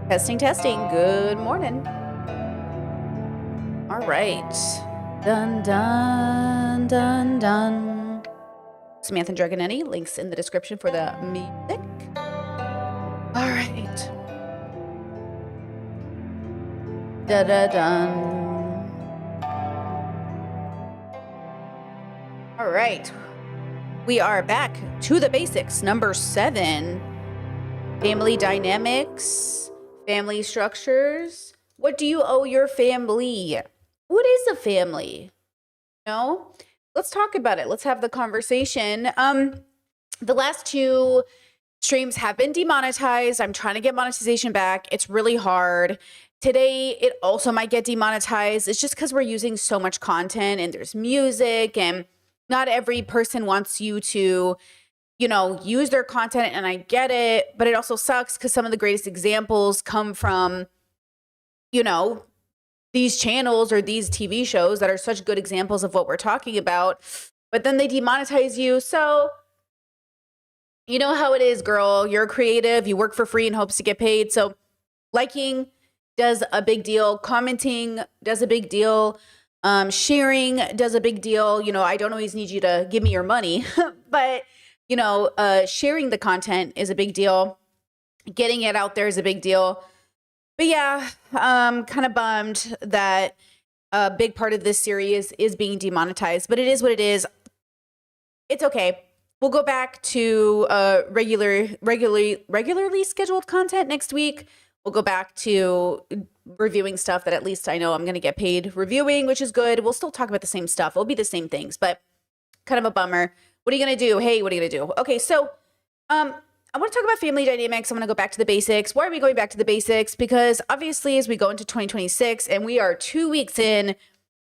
Testing, testing. Good morning. All right. Dun, dun, dun, dun. Samantha Dragonetti. Links in the description for the music. All right. Da da dun. All right. We are back to the basics. Number 7. Family dynamics, family structures. What do you owe your family? What is a family? No? Let's talk about it. Let's have the conversation. The last 2 streams have been demonetized. I'm trying to get monetization back. It's really hard. Today, it also might get demonetized. It's just because we're using so much content and there's music, and not every person wants you to, use their content, and I get it, but it also sucks because some of the greatest examples come from, these channels or these TV shows that are such good examples of what we're talking about, but then they demonetize you. So, you know how it is, girl. You're creative. You work for free in hopes to get paid. So liking does a big deal. Commenting does a big deal. Sharing does a big deal. I don't always need you to give me your money, but, sharing the content is a big deal. Getting it out there is a big deal. But yeah, kind of bummed that a big part of this series is being demonetized, but it is what it is. It's okay. We'll go back to regularly scheduled content next week. We'll go back to reviewing stuff that at least I know I'm going to get paid reviewing, which is good. We'll still talk about the same stuff. It'll be the same things, but kind of a bummer. What are you going to do? Hey, what are you going to do? Okay, so I want to talk about family dynamics. I'm going to go back to the basics. Why are we going back to the basics? Because obviously, as we go into 2026 and we are 2 weeks in,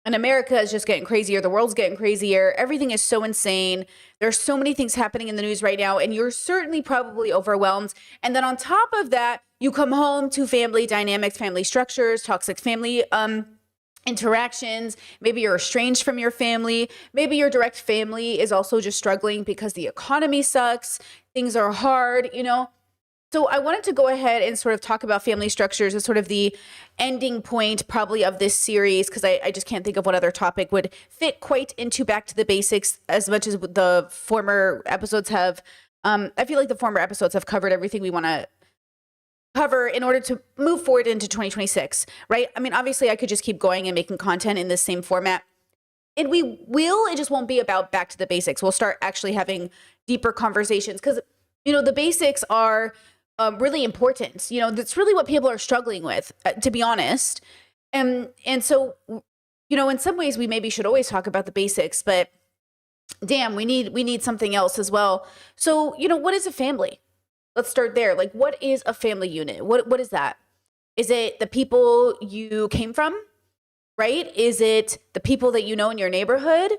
and America is just getting crazier. The world's getting crazier. Everything is so insane. There's so many things happening in the news right now, and you're certainly probably overwhelmed. And then on top of that, you come home to family dynamics, family structures, toxic family interactions. Maybe you're estranged from your family. Maybe your direct family is also just struggling because the economy sucks. Things are hard, So I wanted to go ahead and sort of talk about family structures as sort of the ending point probably of this series, because I just can't think of what other topic would fit quite into back to the basics as much as the former episodes have. I feel like the former episodes have covered everything we want to cover in order to move forward into 2026, right? I mean, obviously I could just keep going and making content in the same format. And we will, it just won't be about back to the basics. We'll start actually having deeper conversations because, the basics are really important. That's really what people are struggling with, to be honest. And so, in some ways we maybe should always talk about the basics, but damn, we need something else as well. So, what is a family? Let's start there. Like, what is a family unit? What is that? Is it the people you came from? Right? Is it the people that you know in your neighborhood?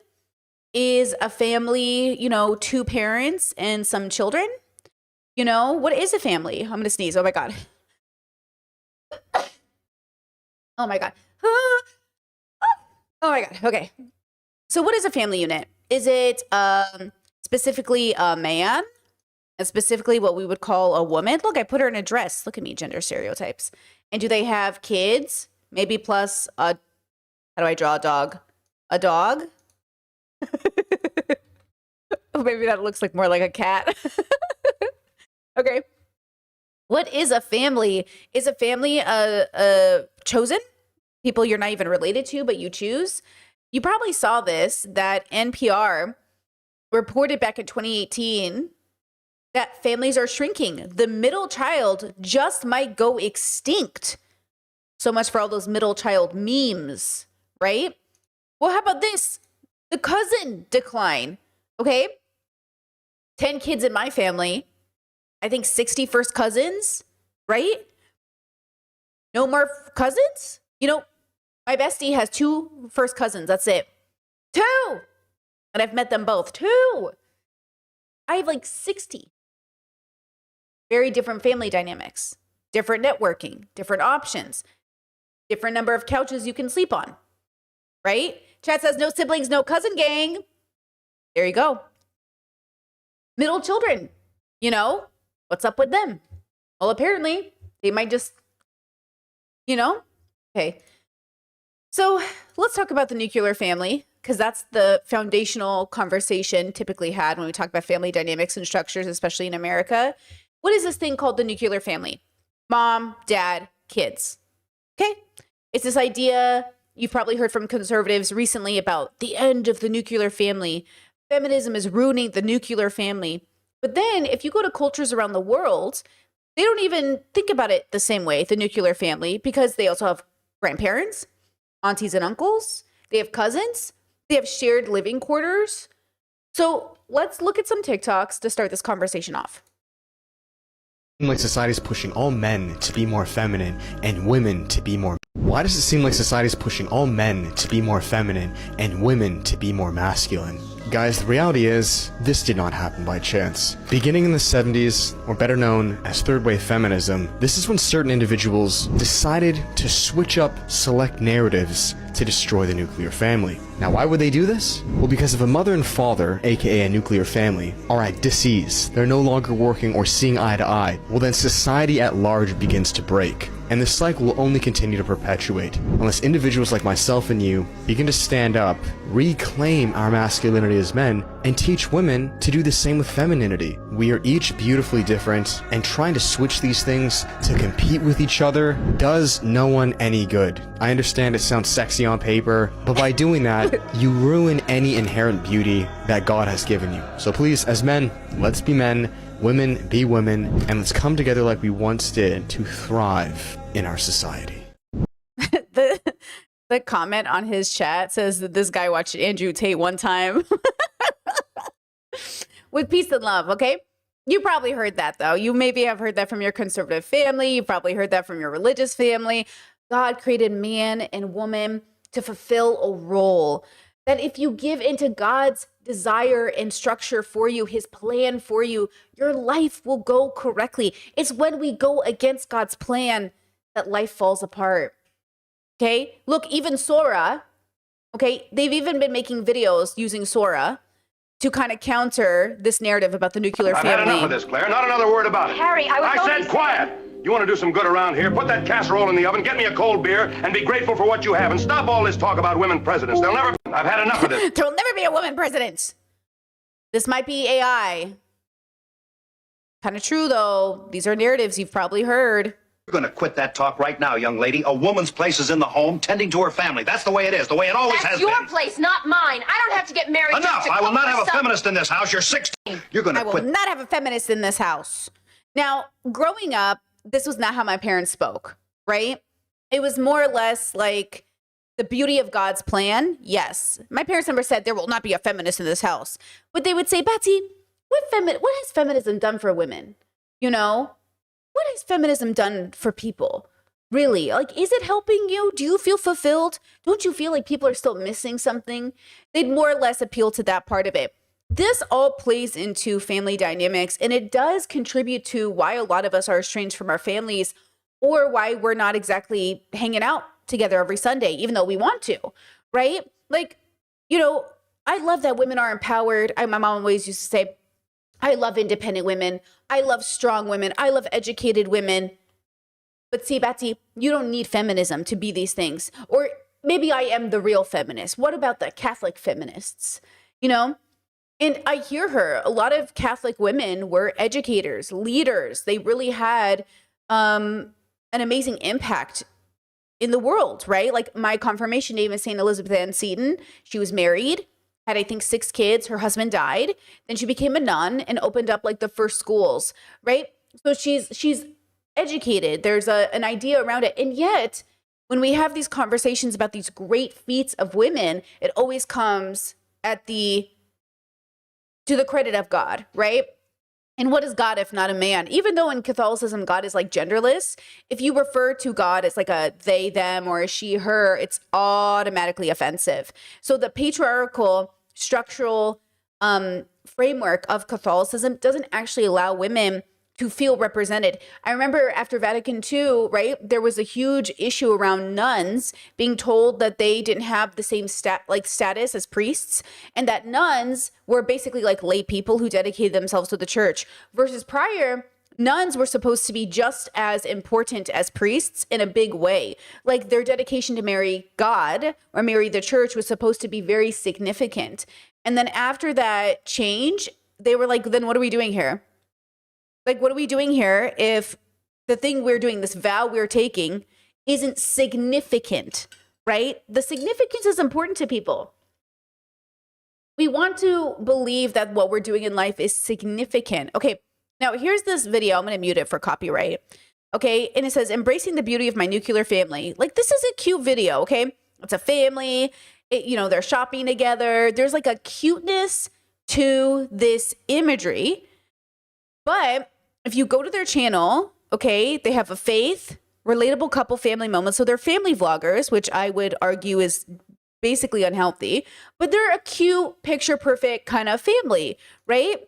Is a family, 2 parents and some children? What is a family? I'm going to sneeze. Oh my God. Oh my God. Oh my God. Okay. So what is a family unit? Is it specifically a man? And specifically what we would call a woman? Look, I put her in a dress. Look at me, gender stereotypes. And do they have kids? Maybe plus a, how do I draw a dog? A dog? Maybe that looks like more like a cat. Okay. What is a family? Is a family chosen? People you're not even related to, but you choose? You probably saw this, that NPR reported back in 2018 that families are shrinking. The middle child just might go extinct. So much for all those middle child memes, right? Well, how about this? The cousin decline, okay? 10 kids in my family. I think 60 first cousins, right? No more cousins? My bestie has 2 first cousins. That's it. 2! And I've met them both. 2! I have like 60. Very different family dynamics, different networking, different options, different number of couches you can sleep on, right? Chat says no siblings, no cousin gang. There you go. Middle children, what's up with them? Well, apparently they might just you know? Okay. So let's talk about the nuclear family, because that's the foundational conversation typically had when we talk about family dynamics and structures, especially in America. What is this thing called the nuclear family? Mom, dad, kids. Okay. It's this idea you've probably heard from conservatives recently about the end of the nuclear family. Feminism is ruining the nuclear family. But then if you go to cultures around the world, they don't even think about it the same way, the nuclear family, because they also have grandparents, aunties and uncles, they have cousins, they have shared living quarters. So let's look at some TikToks to start this conversation off. Like society's pushing all men to be more feminine and women to be more. Why does it seem like society's pushing all men to be more feminine and women to be more masculine? Guys, the reality is, this did not happen by chance. Beginning in the 70s, or better known as third wave feminism, this is when certain individuals decided to switch up select narratives to destroy the nuclear family. Now, why would they do this? Well, because if a mother and father, aka a nuclear family, are at disease, they're no longer working or seeing eye to eye, well then society at large begins to break. And this cycle will only continue to perpetuate unless individuals like myself and you begin to stand up, reclaim our masculinity as men, and teach women to do the same with femininity. We are each beautifully different, and trying to switch these things to compete with each other does no one any good. I understand it sounds sexy on paper, but by doing that, you ruin any inherent beauty that God has given you. So please, as men, let's be men. Women, be women, and let's come together like we once did to thrive in our society. The comment on his chat says that this guy watched Andrew Tate one time with peace and love, okay? You probably heard that, though. You maybe have heard that from your conservative family. You probably heard that from your religious family. God created man and woman to fulfill a role. That if you give into God's desire and structure for you, his plan for you, your life will go correctly. It's when we go against God's plan that life falls apart. Okay? Look, even Sora, okay, they've even been making videos using Sora to kind of counter this narrative about the nuclear family. I've had enough of this, Claire. Not another word about it. Harry, I said quiet. You want to do some good around here? Put that casserole in the oven, get me a cold beer, and be grateful for what you have. And stop all this talk about women presidents. They'll never... I've had enough of this. There'll never be a woman president. This might be AI. Kind of true, though. These are narratives you've probably heard. You're going to quit that talk right now, young lady. A woman's place is in the home, tending to her family. That's the way it is, the way it always has been. That's your place, not mine. I don't have to get married. Enough! I will not have a feminist in this house. You're 16. You're going to quit. I will not have a feminist in this house. Now, growing up, this was not how my parents spoke, right? It was more or less like the beauty of God's plan. Yes. My parents never said there will not be a feminist in this house. But they would say, Betsy, what has feminism done for women? You know? What has feminism done for people? Really? Like, is it helping you? Do you feel fulfilled? Don't you feel like people are still missing something? They'd more or less appeal to that part of it. This all plays into family dynamics, and it does contribute to why a lot of us are estranged from our families, or why we're not exactly hanging out together every Sunday, even though we want to, right? Like, you know, I love that women are empowered. My mom always used to say, I love independent women. I love strong women. I love educated women. But see, Betsy, you don't need feminism to be these things. Or maybe I am the real feminist. What about the Catholic feminists? You know? And I hear her. A lot of Catholic women were educators, leaders. They really had an amazing impact in the world, right? Like my confirmation name is St. Elizabeth Ann Seton. She was married, had I think 6 kids. Her husband died. Then she became a nun and opened up like the first schools, right? So she's educated. There's an idea around it. And yet, when we have these conversations about these great feats of women, it always comes to the credit of God, right? And what is God if not a man? Even though in Catholicism, God is like genderless, if you refer to God as like a they, them, or a she, her, it's automatically offensive. So the patriarchal structural framework of Catholicism doesn't actually allow women to feel represented. I remember after Vatican II, right, there was a huge issue around nuns being told that they didn't have the same status as priests, and that nuns were basically like lay people who dedicated themselves to the church. Versus prior, nuns were supposed to be just as important as priests in a big way. Like their dedication to marry God or marry the church was supposed to be very significant. And then after that change, they were like, then what are we doing here? Like, what are we doing here if the thing we're doing, this vow we're taking, isn't significant, right? The significance is important to people. We want to believe that what we're doing in life is significant. Okay, now here's this video. I'm going to mute it for copyright. Okay, and it says, embracing the beauty of my nuclear family. Like, this is a cute video, okay? It's a family. They're shopping together. There's like a cuteness to this imagery. But if you go to their channel, okay, they have a faith, relatable couple family moments. So they're family vloggers, which I would argue is basically unhealthy, but they're a cute, picture perfect kind of family, right?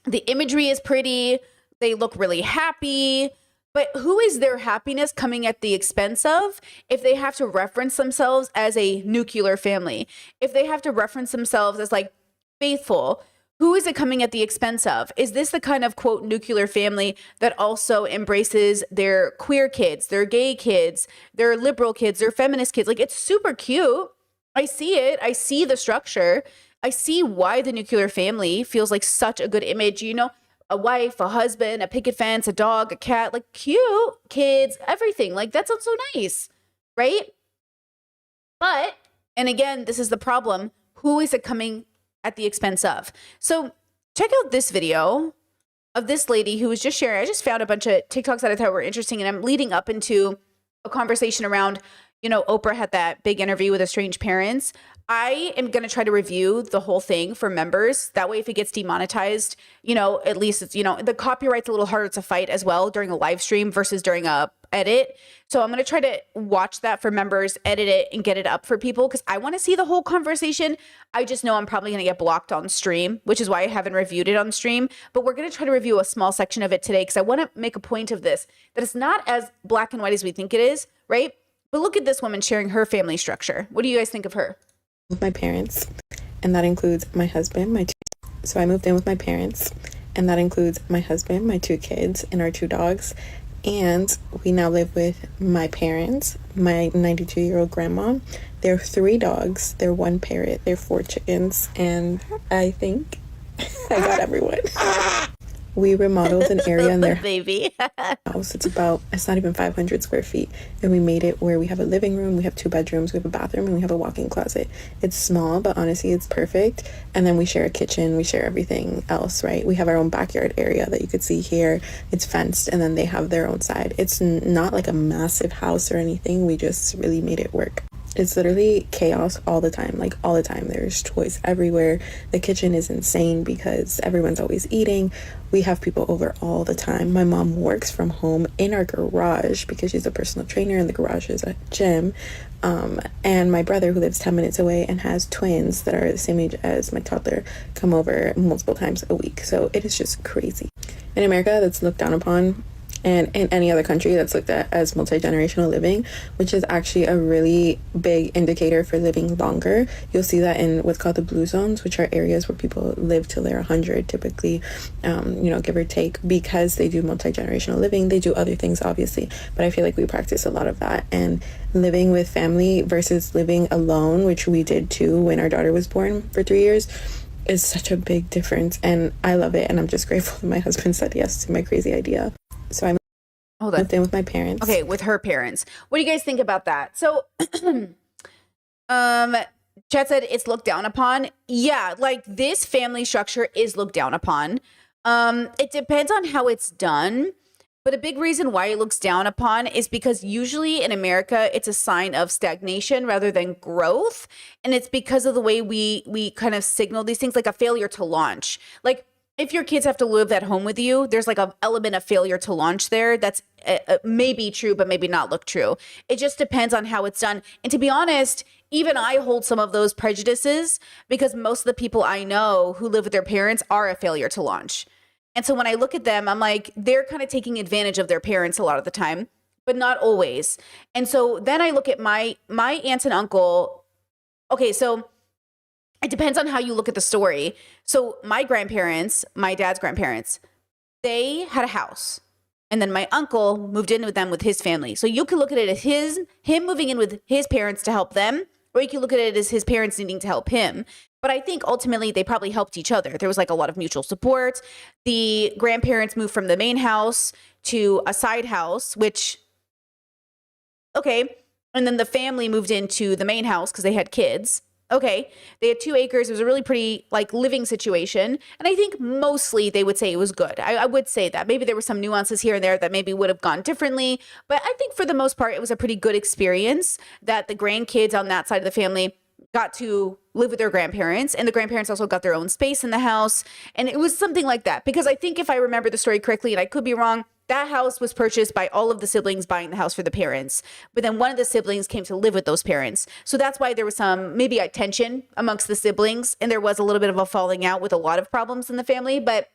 The imagery is pretty. They look really happy. But who is their happiness coming at the expense of if they have to reference themselves as a nuclear family? If they have to reference themselves as like faithful, who is it coming at the expense of? Is this the kind of, quote, nuclear family that also embraces their queer kids, their gay kids, their liberal kids, their feminist kids? Like, it's super cute. I see it. I see the structure. I see why the nuclear family feels like such a good image. A wife, a husband, a picket fence, a dog, a cat, like cute kids, everything. Like, that sounds so nice, right? But, and again, this is the problem. Who is it coming at the expense of? So check out this video of this lady who was just sharing. I just found a bunch of TikToks that I thought were interesting, and I'm leading up into a conversation around, Oprah had that big interview with Estranged Parents. I am going to try to review the whole thing for members. That way, if it gets demonetized, at least it's, the copyright's a little harder to fight as well during a live stream versus during a edit. So I'm going to try to watch that for members, edit it, and get it up for people because I want to see the whole conversation. I just know I'm probably going to get blocked on stream, which is why I haven't reviewed it on stream. But we're going to try to review a small section of it today because I want to make a point of this, that it's not as black and white as we think it is, right? But look at this woman sharing her family structure. What do you guys think of her? With my parents, and that includes my husband, so I moved in with my parents, and that includes my husband, my 2 kids, and our 2 dogs. And we now live with my parents, my 92-year-old grandma. There are 3 dogs, they're 1 parrot, they're 4 chickens, and I think I got everyone. We remodeled an area in their baby house. It's not even 500 square feet. And we made it where we have a living room, we have 2 bedrooms, we have a bathroom, and we have a walk-in closet. It's small, but honestly, it's perfect. And then we share a kitchen, we share everything else, right? We have our own backyard area that you could see here. It's fenced, and then they have their own side. It's not like a massive house or anything. We just really made it work. It's literally chaos all the time, like all the time. There's toys everywhere. The kitchen is insane because everyone's always eating. We have people over all the time. My mom works from home in our garage because she's a personal trainer and the garage is a gym. And my brother, who lives 10 minutes away and has twins that are the same age as my toddler, come over multiple times a week. So it is just crazy. In America, that's looked down upon. And in any other country that's looked at as multi-generational living, which is actually a really big indicator for living longer. You'll see that in what's called the blue zones, which are areas where people live till they're 100, typically, give or take, because they do multi-generational living. They do other things, obviously, but I feel like we practice a lot of that. And living with family versus living alone, which we did too when our daughter was born for 3 years, is such a big difference. And I love it. And I'm just grateful that my husband said yes to my crazy idea. So I moved in with my parents. Okay, with her parents. What do you guys think about that? So, Chad said it's looked down upon. Yeah, like this family structure is looked down upon. It depends on how it's done. But a big reason why it looks down upon is because usually in America, it's a sign of stagnation rather than growth. And it's because of the way we kind of signal these things, like a failure to launch. Like, if your kids have to live at home with you, there's like an element of failure to launch there. That's maybe true, but maybe not look true. It just depends on how it's done. And to be honest, even I hold some of those prejudices because most of the people I know who live with their parents are a failure to launch. And so when I look at them, I'm like, they're kind of taking advantage of their parents a lot of the time, but not always. And so then I look at my aunts and uncle. Okay, so it depends on how you look at the story. So my grandparents, my dad's grandparents, they had a house. And then my uncle moved in with them with his family. So you can look at it as him moving in with his parents to help them, or you can look at it as his parents needing to help him. But I think ultimately they probably helped each other. There was like a lot of mutual support. The grandparents moved from the main house to a side house, which, okay. And then the family moved into the main house because they had kids. Okay, they had 2 acres. It was a really pretty like living situation. And I think mostly they would say it was good. I would say that. Maybe there were some nuances here and there that maybe would have gone differently. But I think for the most part, it was a pretty good experience that the grandkids on that side of the family got to live with their grandparents. And the grandparents also got their own space in the house. And it was something like that. Because I think if I remember the story correctly, and I could be wrong, that house was purchased by all of the siblings buying the house for the parents. But then one of the siblings came to live with those parents. So that's why there was some maybe a tension amongst the siblings. And there was a little bit of a falling out with a lot of problems in the family. But,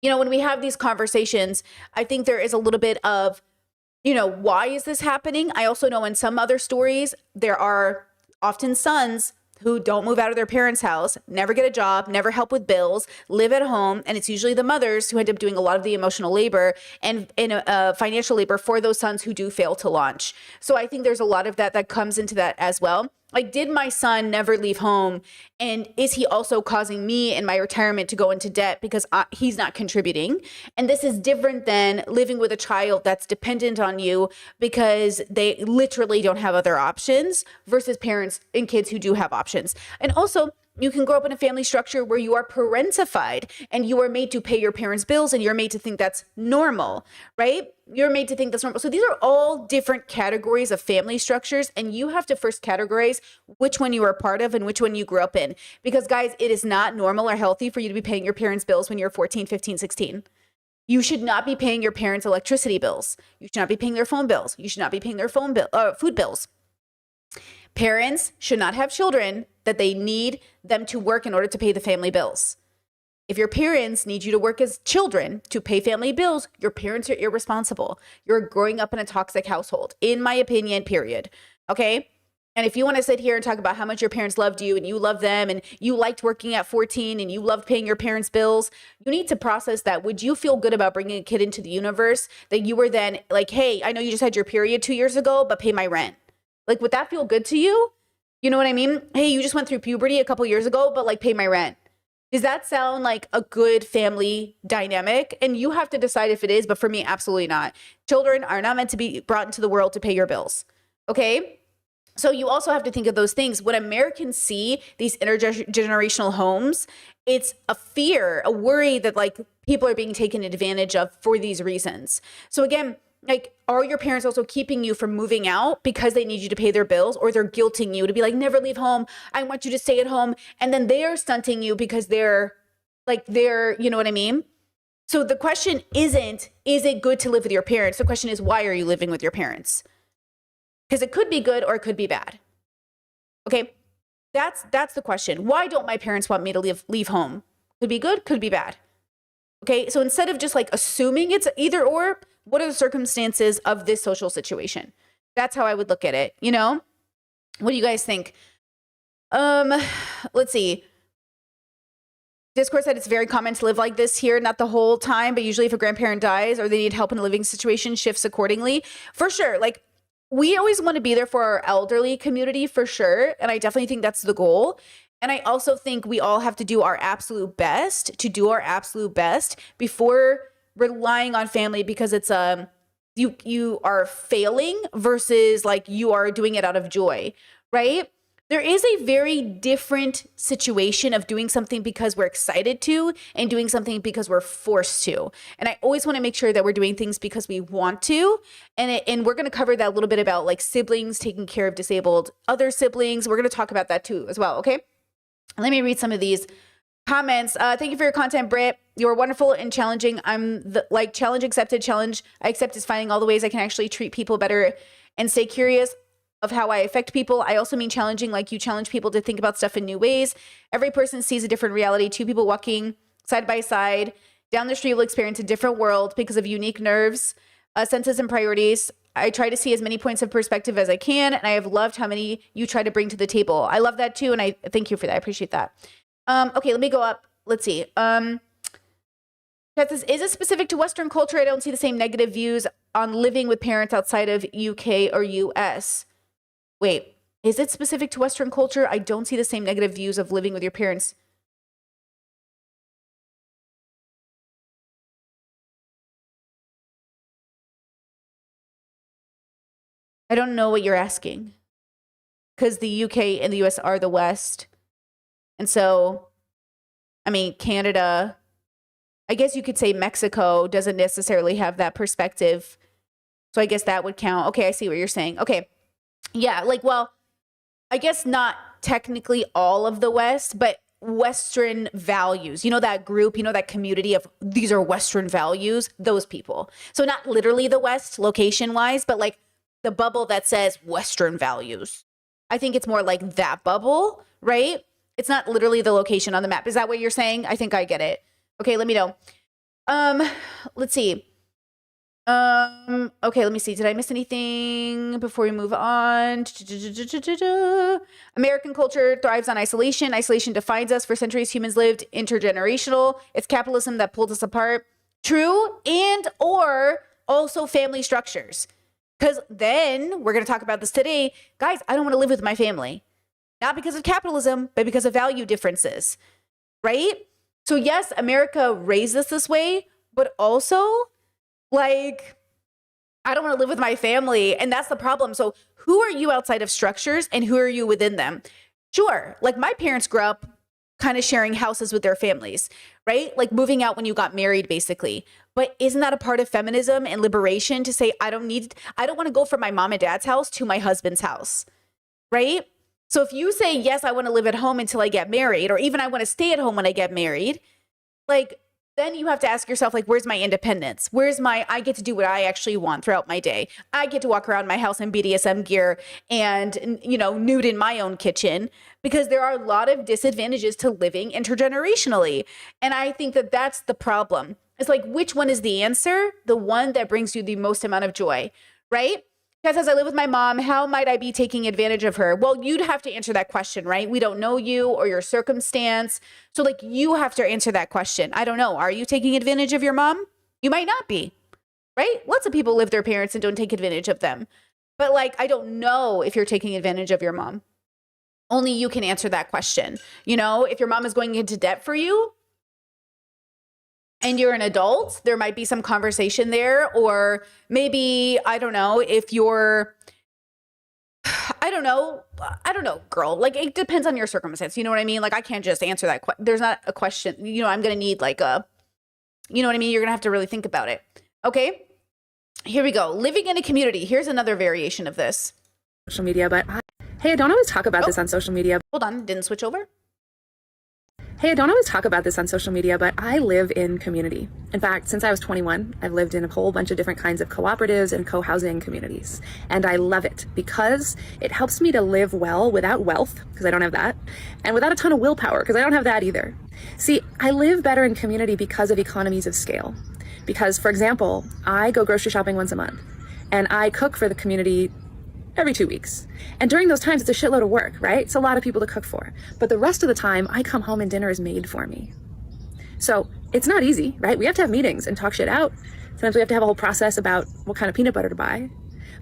you know, when we have these conversations, I think there is a little bit of, you know, why is this happening? I also know in some other stories, there are often sons who don't move out of their parents' house, never get a job, never help with bills, live at home. And it's usually the mothers who end up doing a lot of the emotional labor and financial labor for those sons who do fail to launch. So I think there's a lot of that comes into that as well. Like, did my son never leave home? And is he also causing me in my retirement to go into debt because he's not contributing? And this is different than living with a child that's dependent on you because they literally don't have other options versus parents and kids who do have options. And also, you can grow up in a family structure where you are parentified and you are made to pay your parents' bills and you're made to think that's normal, right? You're made to think that's normal. So these are all different categories of family structures, and you have to first categorize which one you are a part of and which one you grew up in. Because guys, it is not normal or healthy for you to be paying your parents' bills when you're 14, 15, 16. You should not be paying your parents' electricity bills. You should not be paying their phone bills. You should not be paying their food bills. Parents should not have children that they need them to work in order to pay the family bills. If your parents need you to work as children to pay family bills, your parents are irresponsible. You're growing up in a toxic household, in my opinion, period. Okay? And if you want to sit here and talk about how much your parents loved you and you love them and you liked working at 14 and you loved paying your parents' bills, you need to process that. Would you feel good about bringing a kid into the universe that you were then like, hey, I know you just had your period 2 years ago, but pay my rent? Like, would that feel good to you? You know what I mean? Hey, you just went through puberty a couple years ago, but like, pay my rent. Does that sound like a good family dynamic? And you have to decide if it is, but for me, absolutely not. Children are not meant to be brought into the world to pay your bills. Okay? So you also have to think of those things. When Americans see these intergenerational homes, it's a fear, a worry that like people are being taken advantage of for these reasons. So again, like, are your parents also keeping you from moving out because they need you to pay their bills, or they're guilting you to be like, never leave home. I want you to stay at home. And then they're stunting you because they're, you know what I mean? So the question isn't, is it good to live with your parents? The question is, why are you living with your parents? Because it could be good or it could be bad. Okay. That's the question. Why don't my parents want me to leave home? Could be good, could be bad. Okay. So instead of just like assuming it's either or, what are the circumstances of this social situation? That's how I would look at it. You know, what do you guys think? Let's see. Discord said it's very common to live like this here, not the whole time, but usually if a grandparent dies or they need help in a living situation, shifts accordingly. For sure. Like, we always want to be there for our elderly community, for sure. And I definitely think that's the goal. And I also think we all have to do our absolute best before relying on family, because it's you are failing versus like you are doing it out of joy, right? There is a very different situation of doing something because we're excited to and doing something because we're forced to. And I always want to make sure that we're doing things because we want to. And we're going to cover that a little bit about like siblings taking care of disabled other siblings. We're going to talk about that too as well. Okay. Let me read some of these comments. Thank you for your content, Britt. You are wonderful and challenging. I'm the challenge accepted. Challenge I accept is finding all the ways I can actually treat people better and stay curious of how I affect people. I also mean challenging, like you challenge people to think about stuff in new ways. Every person sees a different reality. Two people walking side by side down the street will experience a different world because of unique nerves, senses, and priorities. I try to see as many points of perspective as I can, and I have loved how many you try to bring to the table. I love that too, and I thank you for that. I appreciate that. Okay, let me go up. Let's see. Chat says, is it specific to Western culture? I don't see the same negative views on living with parents outside of UK or US. Wait, is it specific to Western culture? I don't see the same negative views of living with your parents. I don't know what you're asking. Because the UK and the US are the West. And so, I mean, Canada, I guess you could say Mexico doesn't necessarily have that perspective. So I guess that would count. Okay, I see what you're saying. Okay. Yeah, like, well, I guess not technically all of the West, but Western values. You know that group, you know that community of these are Western values, those people. So not literally the West location-wise, but like the bubble that says Western values. I think it's more like that bubble, right? It's not literally the location on the map. Is that what you're saying? I think I get it. Okay, let me know. Let's see. Okay, let me see. Did I miss anything before we move on? American culture thrives on isolation. Isolation defines us. For centuries, humans lived intergenerational. It's capitalism that pulled us apart. True, and or also family structures. Because then, we're going to talk about this today. Guys, I don't want to live with my family. Not because of capitalism, but because of value differences. Right? So yes, America raised us this way, but also, like, I don't want to live with my family. And that's the problem. So who are you outside of structures and who are you within them? Sure. Like my parents grew up kind of sharing houses with their families, right? Like moving out when you got married, basically. But isn't that a part of feminism and liberation to say, I don't want to go from my mom and dad's house to my husband's house, right? So if you say, yes, I want to live at home until I get married, or even I want to stay at home when I get married, like, then you have to ask yourself, like, where's my independence? I get to do what I actually want throughout my day. I get to walk around my house in BDSM gear and, you know, nude in my own kitchen, because there are a lot of disadvantages to living intergenerationally. And I think that that's the problem. It's like, which one is the answer? The one that brings you the most amount of joy, right? Because as I live with my mom, how might I be taking advantage of her? Well, you'd have to answer that question, right? We don't know you or your circumstance. So like you have to answer that question. I don't know. Are you taking advantage of your mom? You might not be, right? Lots of people live with their parents and don't take advantage of them. But like, I don't know if you're taking advantage of your mom. Only you can answer that question. You know, if your mom is going into debt for you, and you're an adult, there might be some conversation there. Or maybe, I don't know, if you're, I don't know, girl. Like, it depends on your circumstance. You know what I mean? Like, I can't just answer that. There's not a question. You know, I'm going to need like a, you know what I mean? You're going to have to really think about it. Okay, here we go. Living in a community. Here's another variation of this. Social media, but hey, I don't always talk about this on social media. Hold on, didn't switch over. Hey, I don't always talk about this on social media, but I live in community. In fact, since I was 21, I've lived in a whole bunch of different kinds of cooperatives and co-housing communities. And I love it because it helps me to live well without wealth, because I don't have that, and without a ton of willpower, because I don't have that either. See, I live better in community because of economies of scale. Because, for example, I go grocery shopping once a month, and I cook for the community every 2 weeks. And during those times, it's a shitload of work, right? It's a lot of people to cook for. But the rest of the time, I come home and dinner is made for me. So it's not easy, right? We have to have meetings and talk shit out. Sometimes we have to have a whole process about what kind of peanut butter to buy.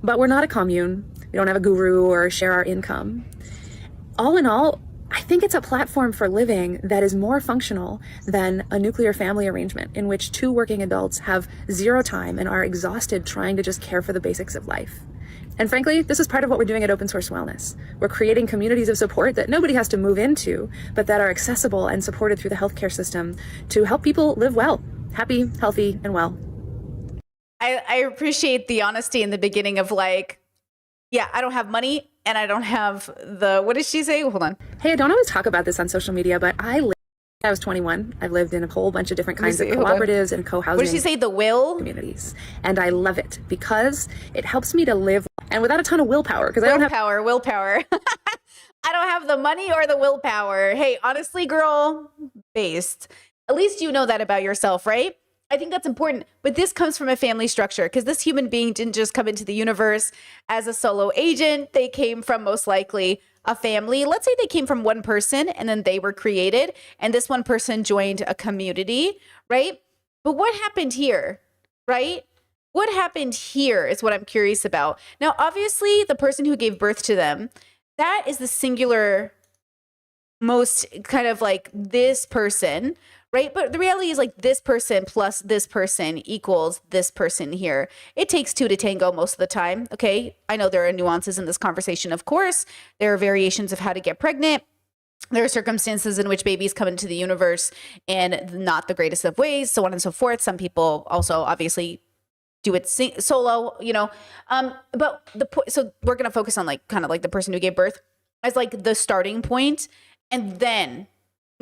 But we're not a commune. We don't have a guru or share our income. All in all, I think it's a platform for living that is more functional than a nuclear family arrangement in which two working adults have zero time and are exhausted trying to just care for the basics of life. And frankly, this is part of what we're doing at Open Source Wellness. We're creating communities of support that nobody has to move into, but that are accessible and supported through the healthcare system to help people live well, happy, healthy, and well. I appreciate the honesty in the beginning of like, yeah, I don't have money and I don't have the, what did she say? Hold on. Hey, I don't always talk about this on social media, but I was 21. I've lived in a whole bunch of different kinds of cooperatives and co-housing. What did she say? The will? Communities. And I love it because it helps me to live and without a ton of willpower. Because I don't have willpower. I don't have the money or the willpower. Hey, honestly, girl, based. At least you know that about yourself, right? I think that's important. But this comes from a family structure because this human being didn't just come into the universe as a solo agent. They came from most likely a family. Let's say they came from one person and then they were created and this one person joined a community, right? But what happened here, right? What happened here is what I'm curious about. Now, obviously, the person who gave birth to them, that is the singular most kind of like this person, right? But the reality is like this person plus this person equals this person here. It takes two to tango most of the time, okay? I know there are nuances in this conversation, of course. There are variations of how to get pregnant. There are circumstances in which babies come into the universe and not the greatest of ways, so on and so forth. Some people also obviously do it solo, you know. But so we're going to focus on like kind of like the person who gave birth as like the starting point. And then,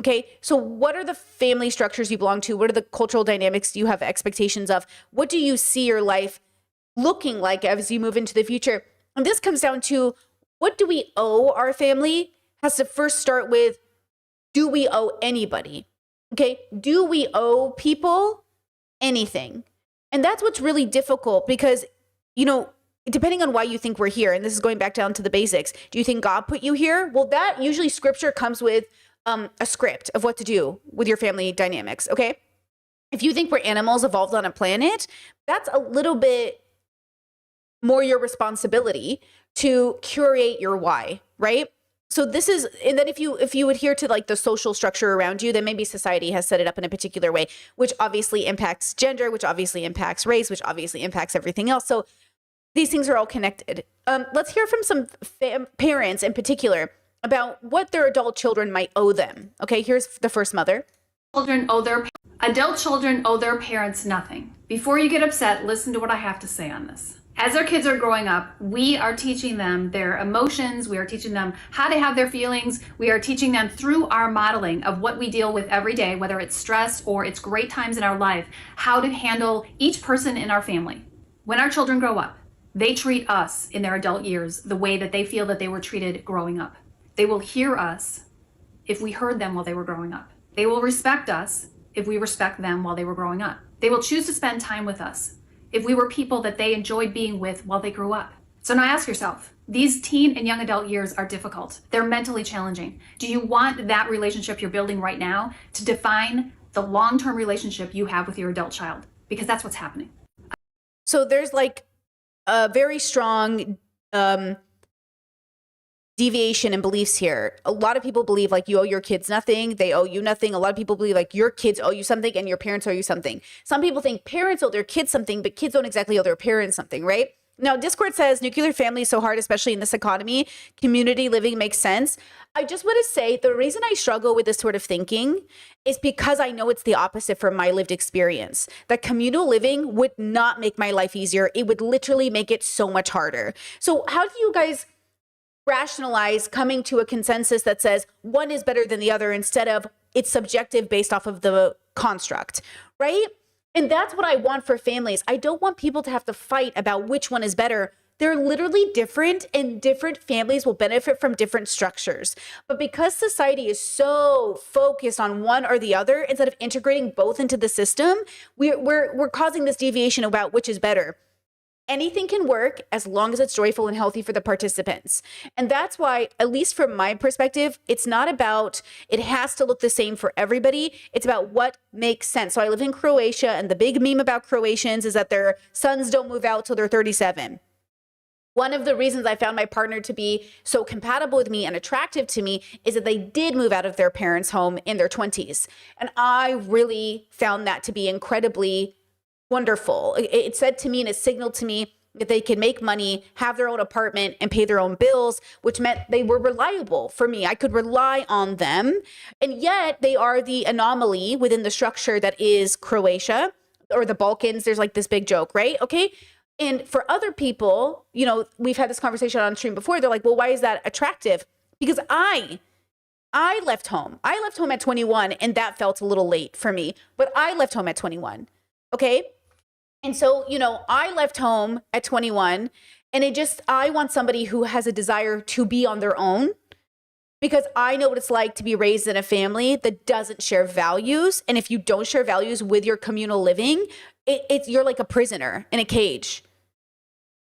okay, so what are the family structures you belong to? What are the cultural dynamics you have expectations of? What do you see your life looking like as you move into the future? And this comes down to, what do we owe our family? Has to first start with, do we owe anybody? Okay, do we owe people anything? And that's what's really difficult because, you know, depending on why you think we're here, and this is going back down to the basics, do you think God put you here? Well, that usually scripture comes with a script of what to do with your family dynamics, okay? If you think we're animals evolved on a planet, that's a little bit more your responsibility to curate your why, right? So this is, and then if you adhere to like the social structure around you, then maybe society has set it up in a particular way, which obviously impacts gender, which obviously impacts race, which obviously impacts everything else. So these things are all connected. Let's hear from some parents in particular about what their adult children might owe them. Okay, here's the first mother. Adult children owe their parents nothing. Before you get upset, listen to what I have to say on this. As our kids are growing up, we are teaching them their emotions. We are teaching them how to have their feelings. We are teaching them through our modeling of what we deal with every day, whether it's stress or it's great times in our life, how to handle each person in our family. When our children grow up, they treat us in their adult years the way that they feel that they were treated growing up. They will hear us if we heard them while they were growing up. They will respect us if we respect them while they were growing up. They will choose to spend time with us if we were people that they enjoyed being with while they grew up. So now ask yourself, these teen and young adult years are difficult. They're mentally challenging. Do you want that relationship you're building right now to define the long-term relationship you have with your adult child? Because that's what's happening. So there's like a very strong deviation in beliefs here. A lot of people believe like you owe your kids nothing, they owe you nothing. A lot of people believe like your kids owe you something and your parents owe you something. Some people think parents owe their kids something, but kids don't exactly owe their parents something, right? Now, Discord says nuclear family is so hard, especially in this economy. Community living makes sense. I just want to say the reason I struggle with this sort of thinking is because I know it's the opposite from my lived experience. That communal living would not make my life easier. It would literally make it so much harder. So how do you guys rationalize coming to a consensus that says one is better than the other instead of it's subjective based off of the construct, right? And that's what I want for families. I don't want people to have to fight about which one is better. They're literally different, and different families will benefit from different structures. But because society is so focused on one or the other, instead of integrating both into the system, we're causing this deviation about which is better. Anything can work as long as it's joyful and healthy for the participants. And that's why, at least from my perspective, it's not about it has to look the same for everybody. It's about what makes sense. So I live in Croatia, and the big meme about Croatians is that their sons don't move out till they're 37. One of the reasons I found my partner to be so compatible with me and attractive to me is that they did move out of their parents' home in their 20s. And I really found that to be incredibly wonderful. It said to me and it signaled to me that they could make money, have their own apartment, and pay their own bills, which meant they were reliable for me. I could rely on them. And yet they are the anomaly within the structure that is Croatia or the Balkans. There's like this big joke, right? Okay. And for other people, you know, we've had this conversation on stream before. They're like, well, why is that attractive? Because I left home. I left home at 21, and that felt a little late for me, but I left home at 21. Okay. And so, you know, I left home at 21, and I want somebody who has a desire to be on their own, because I know what it's like to be raised in a family that doesn't share values. And if you don't share values with your communal living, you're like a prisoner in a cage.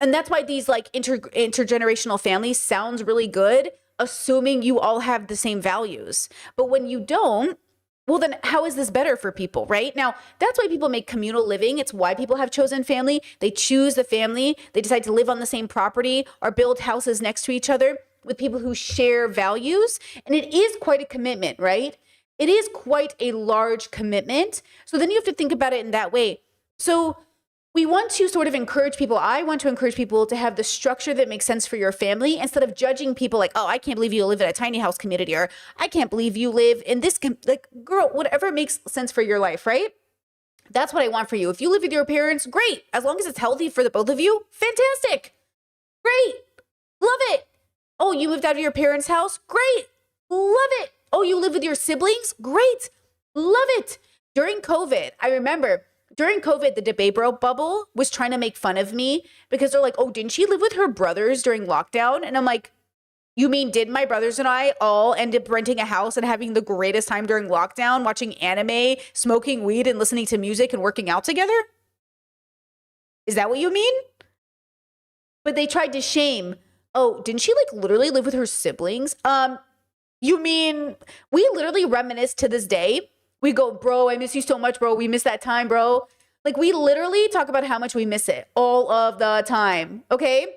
And that's why these like intergenerational families sounds really good, assuming you all have the same values. But when you don't, well, then how is this better for people, right? Now, that's why people make communal living. It's why people have chosen family. They choose the family. They decide to live on the same property or build houses next to each other with people who share values. And it is quite a commitment, right? It is quite a large commitment. So then you have to think about it in that way. So we want to sort of encourage people. I want to encourage people to have the structure that makes sense for your family instead of judging people like, oh, I can't believe you live in a tiny house community, or I can't believe you live in this, like, girl, whatever makes sense for your life, right? That's what I want for you. If you live with your parents, great. As long as it's healthy for the both of you, fantastic. Great. Love it. Oh, you moved out of your parents' house? Great. Love it. Oh, you live with your siblings? Great. Love it. During COVID, I remember during COVID, the debate bubble was trying to make fun of me because they're like, oh, didn't she live with her brothers during lockdown? And I'm like, you mean did my brothers and I all end up renting a house and having the greatest time during lockdown, watching anime, smoking weed and listening to music and working out together? Is that what you mean? But they tried to shame, oh, didn't she like literally live with her siblings? You mean we literally reminisce to this day. We go, bro, I miss you so much, bro. We miss that time, bro. Like, we literally talk about how much we miss it all of the time, okay?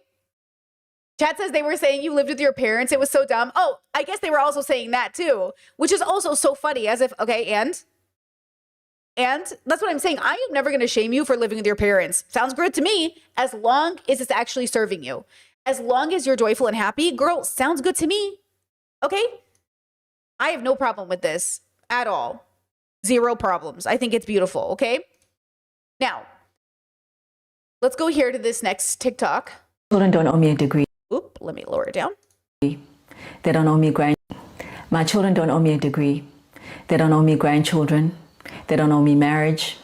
Chat says they were saying you lived with your parents. It was so dumb. Oh, I guess they were also saying that too, which is also so funny, as if, okay, and that's what I'm saying. I am never going to shame you for living with your parents. Sounds good to me, as long as it's actually serving you. As long as you're joyful and happy, girl, sounds good to me, okay? I have no problem with this at all. Zero problems. I think it's beautiful, okay? Now, let's go here to this next TikTok. Children don't owe me a degree. Oop, let me lower it down. They don't owe me My children don't owe me a degree. They don't owe me grandchildren. They don't owe me marriage.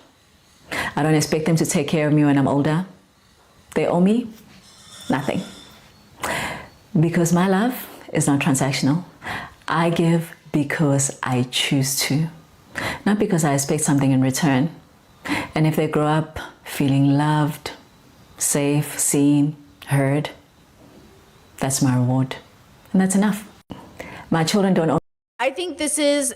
I don't expect them to take care of me when I'm older. They owe me nothing. Because my love is not transactional. I give because I choose to. Not because I expect something in return. And if they grow up feeling loved, safe, seen, heard, that's my reward. And that's enough. My children don't owe. I think this is,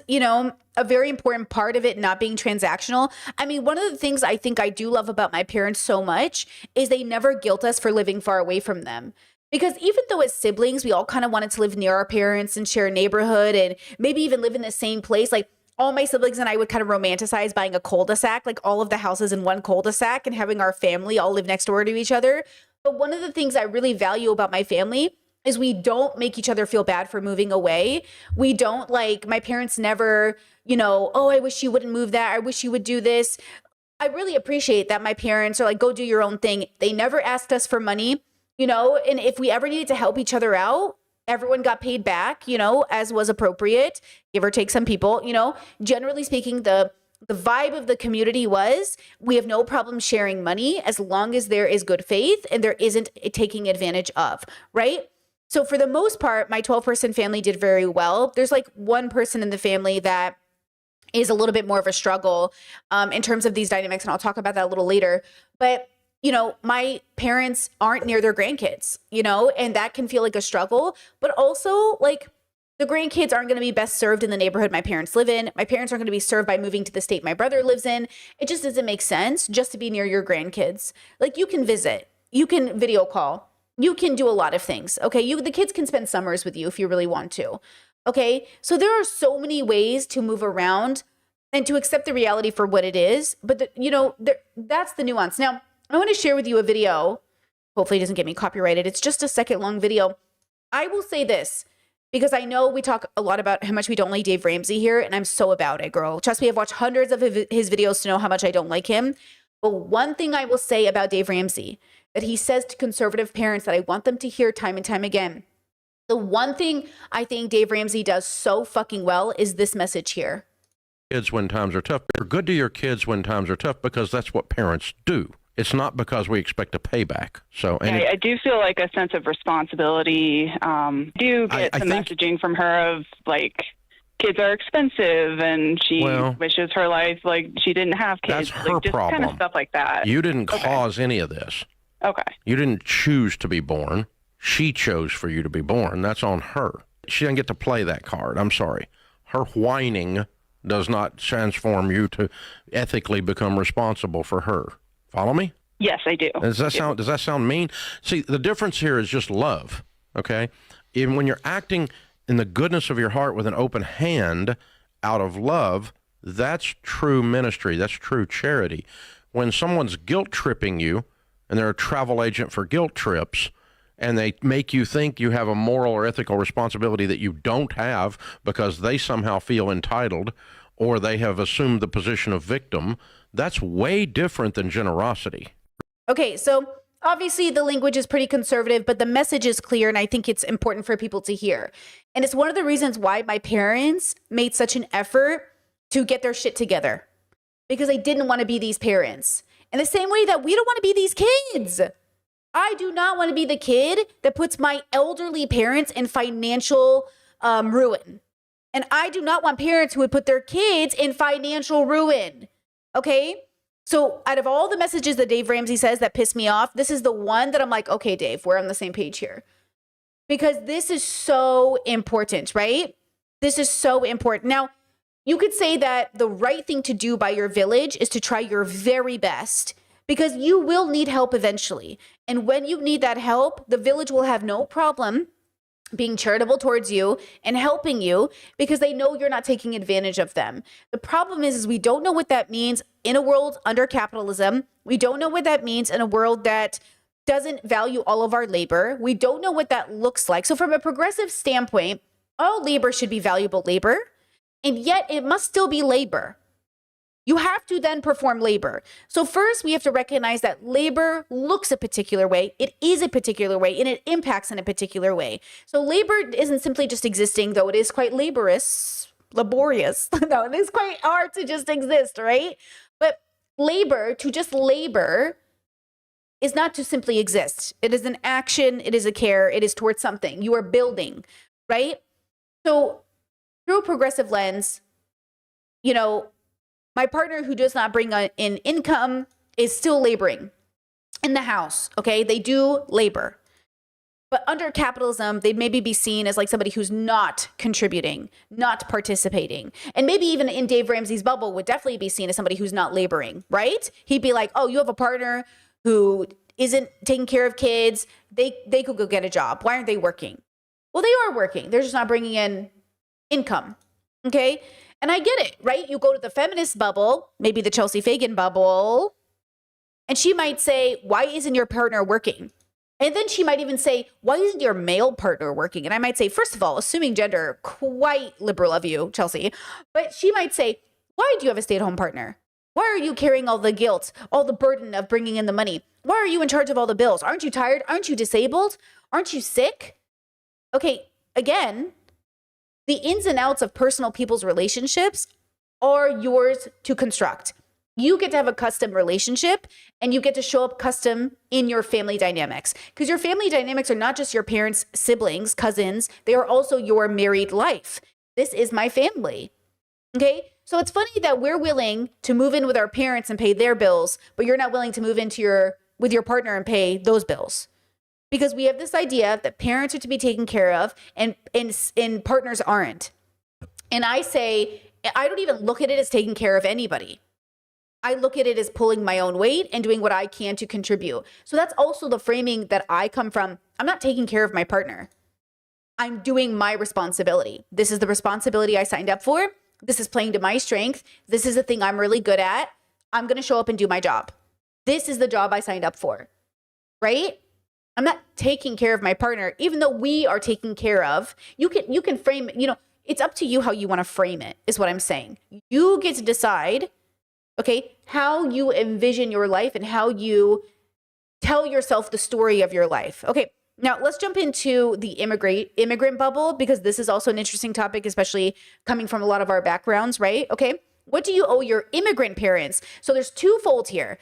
a very important part of it not being transactional. I mean, one of the things I think I do love about my parents so much is they never guilt us for living far away from them. Because even though as siblings, we all kind of wanted to live near our parents and share a neighborhood and maybe even live in the same place, like all my siblings and I would kind of romanticize buying a cul-de-sac, like all of the houses in one cul-de-sac and having our family all live next door to each other. But one of the things I really value about my family is we don't make each other feel bad for moving away. We don't my parents never, oh, I wish you wouldn't move that. I wish you would do this. I really appreciate that my parents are like, go do your own thing. They never asked us for money, and if we ever needed to help each other out, everyone got paid back, as was appropriate, give or take some people, generally speaking, the vibe of the community was we have no problem sharing money as long as there is good faith and there isn't taking advantage of, right? So for the most part, my 12-person family did very well. There's like one person in the family that is a little bit more of a struggle in terms of these dynamics, and I'll talk about that a little later. But my parents aren't near their grandkids, and that can feel like a struggle, but also like the grandkids aren't going to be best served in the neighborhood my parents live in. My parents aren't going to be served by moving to the state my brother lives in. It just doesn't make sense just to be near your grandkids. Like, you can visit, you can video call, you can do a lot of things. Okay. The kids can spend summers with you if you really want to. Okay. So there are so many ways to move around and to accept the reality for what it is. But that's the nuance. Now, I want to share with you a video. Hopefully it doesn't get me copyrighted. It's just a second-long video. I will say this, because I know we talk a lot about how much we don't like Dave Ramsey here, and I'm so about it, girl. Trust me, I've watched hundreds of his videos to know how much I don't like him. But one thing I will say about Dave Ramsey, that he says to conservative parents that I want them to hear time and time again, the one thing I think Dave Ramsey does so fucking well is this message here. Kids when times are tough. You're good to your kids when times are tough because that's what parents do. It's not because we expect a payback. So, I do feel like a sense of responsibility. Do get some messaging from her of like, kids are expensive, and she wishes her life like she didn't have kids. That's her just problem. Kind of stuff like that. You didn't cause any of this. Okay. You didn't choose to be born. She chose for you to be born. That's on her. She doesn't get to play that card. I'm sorry. Her whining does not transform you to ethically become responsible for her. Follow me? Yes, I do. Does that sound mean? See, the difference here is just love, okay? Even when you're acting in the goodness of your heart with an open hand out of love, that's true ministry. That's true charity. When someone's guilt tripping you, and they're a travel agent for guilt trips, and they make you think you have a moral or ethical responsibility that you don't have because they somehow feel entitled or they have assumed the position of victim, that's way different than generosity. Okay, so obviously the language is pretty conservative, but the message is clear, and I think it's important for people to hear. And it's one of the reasons why my parents made such an effort to get their shit together, because they didn't want to be these parents. In the same way that we don't want to be these kids. I do not want to be the kid that puts my elderly parents in financial ruin. And I do not want parents who would put their kids in financial ruin. Okay? So out of all the messages that Dave Ramsey says that piss me off, this is the one that I'm like, okay, Dave, we're on the same page here. Because this is so important, right? This is so important. Now, you could say that the right thing to do by your village is to try your very best, because you will need help eventually. And when you need that help, the village will have no problem being charitable towards you and helping you because they know you're not taking advantage of them. The problem is we don't know what that means in a world under capitalism. We don't know what that means in a world that doesn't value all of our labor. We don't know what that looks like. So from a progressive standpoint, all labor should be valuable labor, and yet it must still be labor. You have to then perform labor. So first, we have to recognize that labor looks a particular way, it is a particular way, and it impacts in a particular way. So labor isn't simply just existing, though it is quite laborious. No, it is quite hard to just exist, right? But labor, to just labor, is not to simply exist. It is an action, it is a care, it is towards something. You are building, right? So through a progressive lens, you know, my partner who does not bring in income is still laboring in the house, okay? They do labor. But under capitalism, they maybe be seen as like somebody who's not contributing, not participating. And maybe even in Dave Ramsey's bubble would definitely be seen as somebody who's not laboring, right? He'd be like, oh, you have a partner who isn't taking care of kids. They could go get a job. Why aren't they working? Well, they are working. They're just not bringing in income, okay? And I get it, right? You go to the feminist bubble, maybe the Chelsea Fagan bubble, and she might say, why isn't your partner working? And then she might even say, why isn't your male partner working? And I might say, first of all, assuming gender, quite liberal of you, Chelsea. But she might say, why do you have a stay-at-home partner? Why are you carrying all the guilt, all the burden of bringing in the money? Why are you in charge of all the bills? Aren't you tired? Aren't you disabled? Aren't you sick? Okay, again, the ins and outs of personal people's relationships are yours to construct. You get to have a custom relationship and you get to show up custom in your family dynamics, because your family dynamics are not just your parents, siblings, cousins. They are also your married life. This is my family. Okay. So it's funny that we're willing to move in with our parents and pay their bills, but you're not willing to move into with your partner and pay those bills. Because we have this idea that parents are to be taken care of and partners aren't. And I say, I don't even look at it as taking care of anybody. I look at it as pulling my own weight and doing what I can to contribute. So that's also the framing that I come from. I'm not taking care of my partner. I'm doing my responsibility. This is the responsibility I signed up for. This is playing to my strength. This is the thing I'm really good at. I'm going to show up and do my job. This is the job I signed up for, right? I'm not taking care of my partner, even though we are taking care of. You can frame it, it's up to you how you want to frame it, is what I'm saying. You get to decide, okay, how you envision your life and how you tell yourself the story of your life. Okay, now let's jump into the immigrant bubble, because this is also an interesting topic, especially coming from a lot of our backgrounds, right? Okay. What do you owe your immigrant parents? So there's twofold here.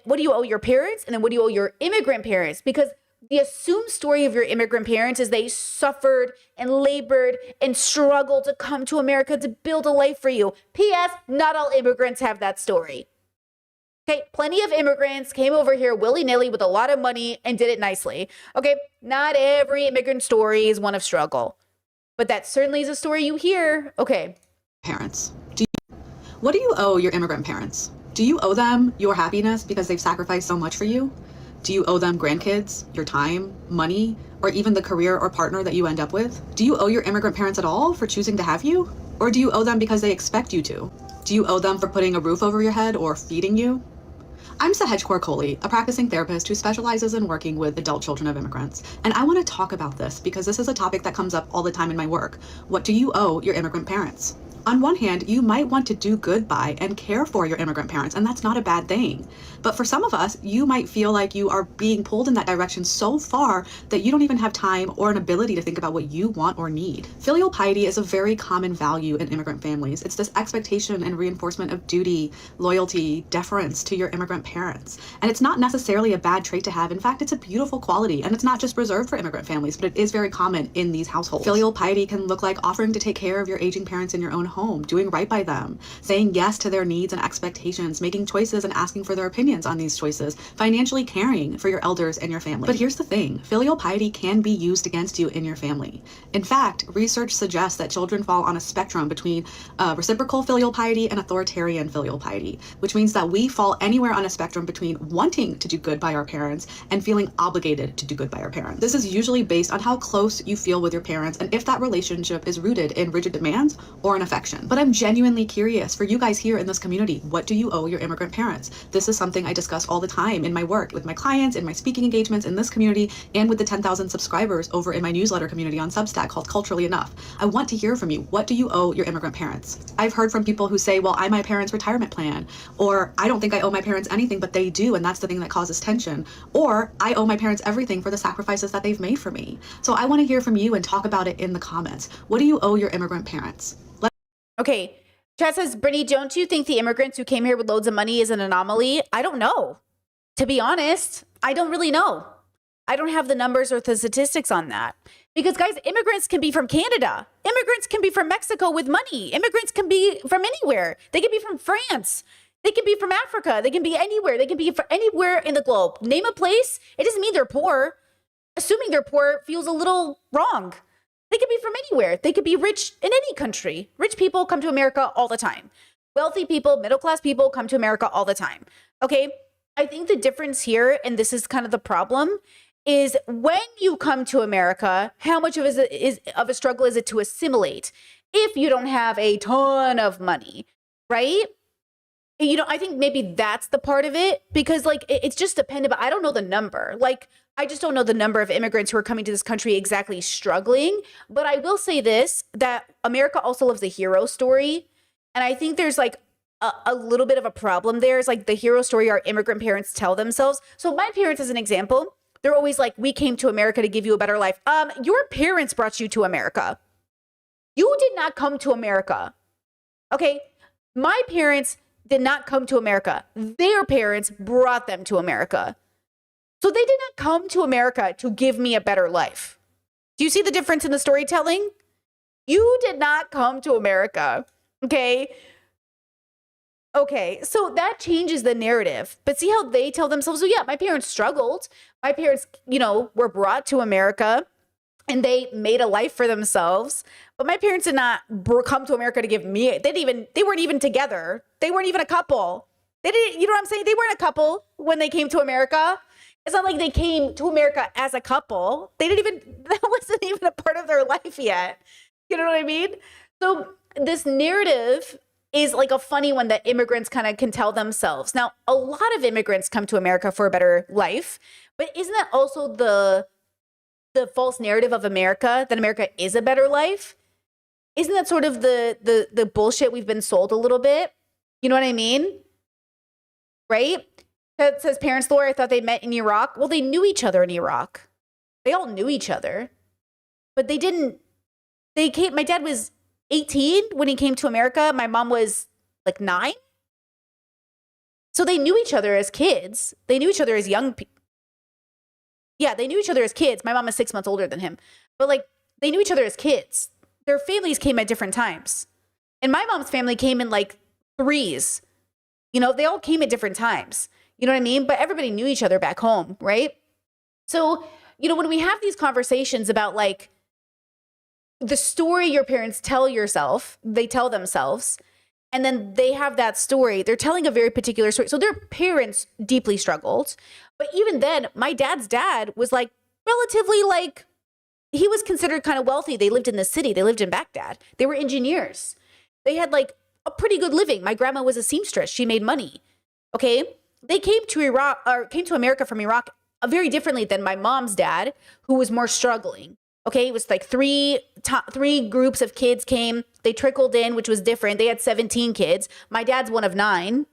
What do you owe your parents? And then what do you owe your immigrant parents? Because the assumed story of your immigrant parents is they suffered and labored and struggled to come to America to build a life for you. P.S. Not all immigrants have that story. Okay, plenty of immigrants came over here willy-nilly with a lot of money and did it nicely. Okay, not every immigrant story is one of struggle, but that certainly is a story you hear. Okay. Parents. What do you owe your immigrant parents? Do you owe them your happiness because they've sacrificed so much for you? Do you owe them grandkids, your time, money, or even the career or partner that you end up with? Do you owe your immigrant parents at all for choosing to have you? Or do you owe them because they expect you to? Do you owe them for putting a roof over your head or feeding you? I'm Sahej Kaur Kohli, a practicing therapist who specializes in working with adult children of immigrants. And I want to talk about this because this is a topic that comes up all the time in my work. What do you owe your immigrant parents? On one hand, you might want to do good by and care for your immigrant parents, and that's not a bad thing. But for some of us, you might feel like you are being pulled in that direction so far that you don't even have time or an ability to think about what you want or need. Filial piety is a very common value in immigrant families. It's this expectation and reinforcement of duty, loyalty, deference to your immigrant parents. And it's not necessarily a bad trait to have. In fact, it's a beautiful quality, and it's not just reserved for immigrant families, but it is very common in these households. Filial piety can look like offering to take care of your aging parents in your own home, doing right by them, saying yes to their needs and expectations, making choices and asking for their opinions on these choices, financially caring for your elders and your family. But here's the thing, filial piety can be used against you in your family. In fact, research suggests that children fall on a spectrum between reciprocal filial piety and authoritarian filial piety, which means that we fall anywhere on a spectrum between wanting to do good by our parents and feeling obligated to do good by our parents. This is usually based on how close you feel with your parents and if that relationship is rooted in rigid demands or an affection. But I'm genuinely curious for you guys here in this community, what do you owe your immigrant parents? This is something I discuss all the time in my work with my clients, in my speaking engagements in this community, and with the 10,000 subscribers over in my newsletter community on Substack called Culturally Enough. I want to hear from you. What do you owe your immigrant parents? I've heard from people who say, well, I'm my parents' retirement plan, or I don't think I owe my parents anything, but they do, and that's the thing that causes tension, or I owe my parents everything for the sacrifices that they've made for me. So I want to hear from you and talk about it in the comments. What do you owe your immigrant parents? Okay. Chad says, Brittany, don't you think the immigrants who came here with loads of money is an anomaly? I don't know. To be honest, I don't really know. I don't have the numbers or the statistics on that. Because, guys, immigrants can be from Canada. Immigrants can be from Mexico with money. Immigrants can be from anywhere. They can be from France. They can be from Africa. They can be anywhere. They can be from anywhere in the globe. Name a place. It doesn't mean they're poor. Assuming they're poor feels a little wrong. They could be from anywhere. They could be rich in any country. Rich people come to America all the time. Wealthy people, middle-class people come to America all the time. Okay? I think the difference here, and this is kind of the problem, is when you come to America, how much of a struggle is it to assimilate if you don't have a ton of money, right? You know, I think maybe that's the part of it, because like it's just dependent, but I don't know the number. Like, I just don't know the number of immigrants who are coming to this country exactly struggling. But I will say this, that America also loves a hero story. And I think there's like a little bit of a problem there. It's like the hero story our immigrant parents tell themselves. So my parents, as an example, they're always like, we came to America to give you a better life. Your parents brought you to America. You did not come to America. Okay? My parents did not come to America. Their parents brought them to America. So they did not come to America to give me a better life. Do you see the difference in the storytelling? You did not come to America. Okay? Okay, so that changes the narrative. But see how they tell themselves, oh yeah, my parents struggled. My parents, you know, were brought to America and they made a life for themselves. But my parents did not come to America to give me, they weren't even together. They weren't even a couple. They didn't, you know what I'm saying? They weren't a couple when they came to America. It's not like they came to America as a couple. That wasn't even a part of their life yet. You know what I mean? So this narrative is like a funny one that immigrants kind of can tell themselves. Now, a lot of immigrants come to America for a better life, but isn't that also the false narrative of America, that America is a better life? Isn't that sort of the bullshit we've been sold a little bit? You know what I mean? Right? That says parents lore, I thought they met in Iraq. Well, they knew each other in Iraq. They all knew each other. But they didn't, my dad was 18 when he came to America. My mom was like 9. So they knew each other as kids. They knew each other as young people. Yeah, they knew each other as kids. My mom is 6 months older than him. But like, they knew each other as kids. Their families came at different times. And my mom's family came in like threes. You know, they all came at different times. You know what I mean? But everybody knew each other back home, right? So, you know, when we have these conversations about like the story your parents tell themselves, And then they have that story. They're telling a very particular story. So their parents deeply struggled. But even then, my dad's dad was like relatively like, he was considered kind of wealthy. They lived in the city. They lived in Baghdad. They were engineers. They had like a pretty good living. My grandma was a seamstress. She made money. Okay. They came to Iraq or came to America from Iraq very differently than my mom's dad, who was more struggling. Okay. It was like three groups of kids came. They trickled in, which was different. They had 17 kids. My dad's one of 9.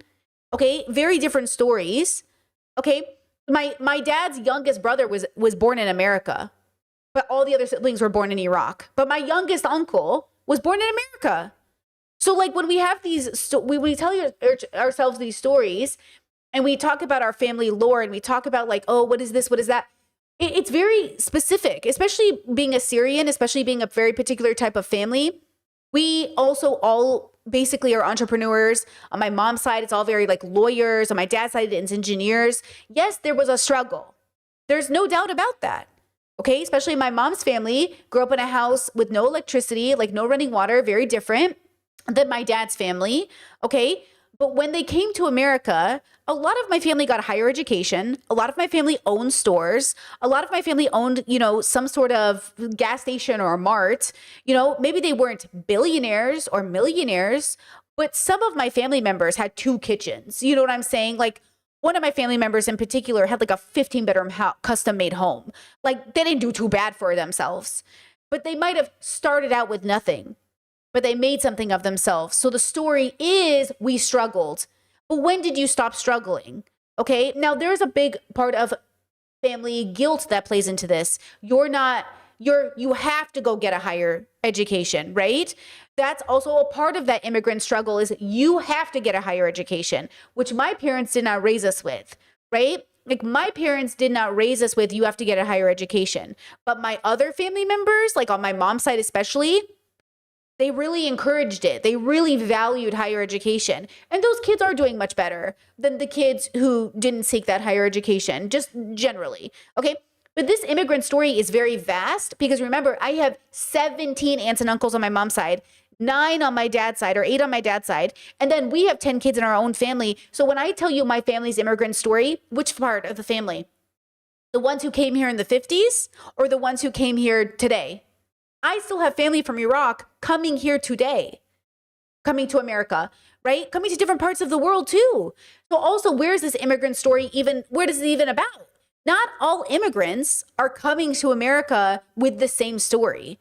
Okay. Very different stories. Okay. My dad's youngest brother was born in America, but all the other siblings were born in Iraq. But my youngest uncle was born in America. So like when we have these, we tell ourselves these stories and we talk about our family lore and we talk about like, oh, what is this? What is that? It's very specific, especially being Assyrian, especially being a very particular type of family. We also all basically are entrepreneurs. On my mom's side, it's all very like lawyers. On my dad's side, it's engineers. Yes, there was a struggle. There's no doubt about that. Okay, especially my mom's family grew up in a house with no electricity, like no running water, very different than my dad's family. Okay, but when they came to America, a lot of my family got a higher education. A lot of my family owned stores. A lot of my family owned, some sort of gas station or a mart. Maybe they weren't billionaires or millionaires, but some of my family members had 2 kitchens. You know what I'm saying? Like one of my family members in particular had like a 15-bedroom custom made home. Like they didn't do too bad for themselves, but they might have started out with nothing, but they made something of themselves. So the story is we struggled. But when did you stop struggling? Okay. Now there's a big part of family guilt that plays into this. You have to go get a higher education, right? That's also a part of that immigrant struggle is you have to get a higher education, which my parents did not raise us with, right? Like my parents did not raise us with, you have to get a higher education. But my other family members, like on my mom's side especially, they really encouraged it. They really valued higher education. And those kids are doing much better than the kids who didn't seek that higher education, just generally. Okay. But this immigrant story is very vast because remember, I have 17 aunts and uncles on my mom's side, 9 on my dad's side or 8 on my dad's side. And then we have 10 kids in our own family. So when I tell you my family's immigrant story, which part of the family? The ones who came here in the 50s or the ones who came here today? I still have family from Iraq coming here today, coming to America, right? Coming to different parts of the world too. So also, where's this immigrant story where does it even about? Not all immigrants are coming to America with the same story,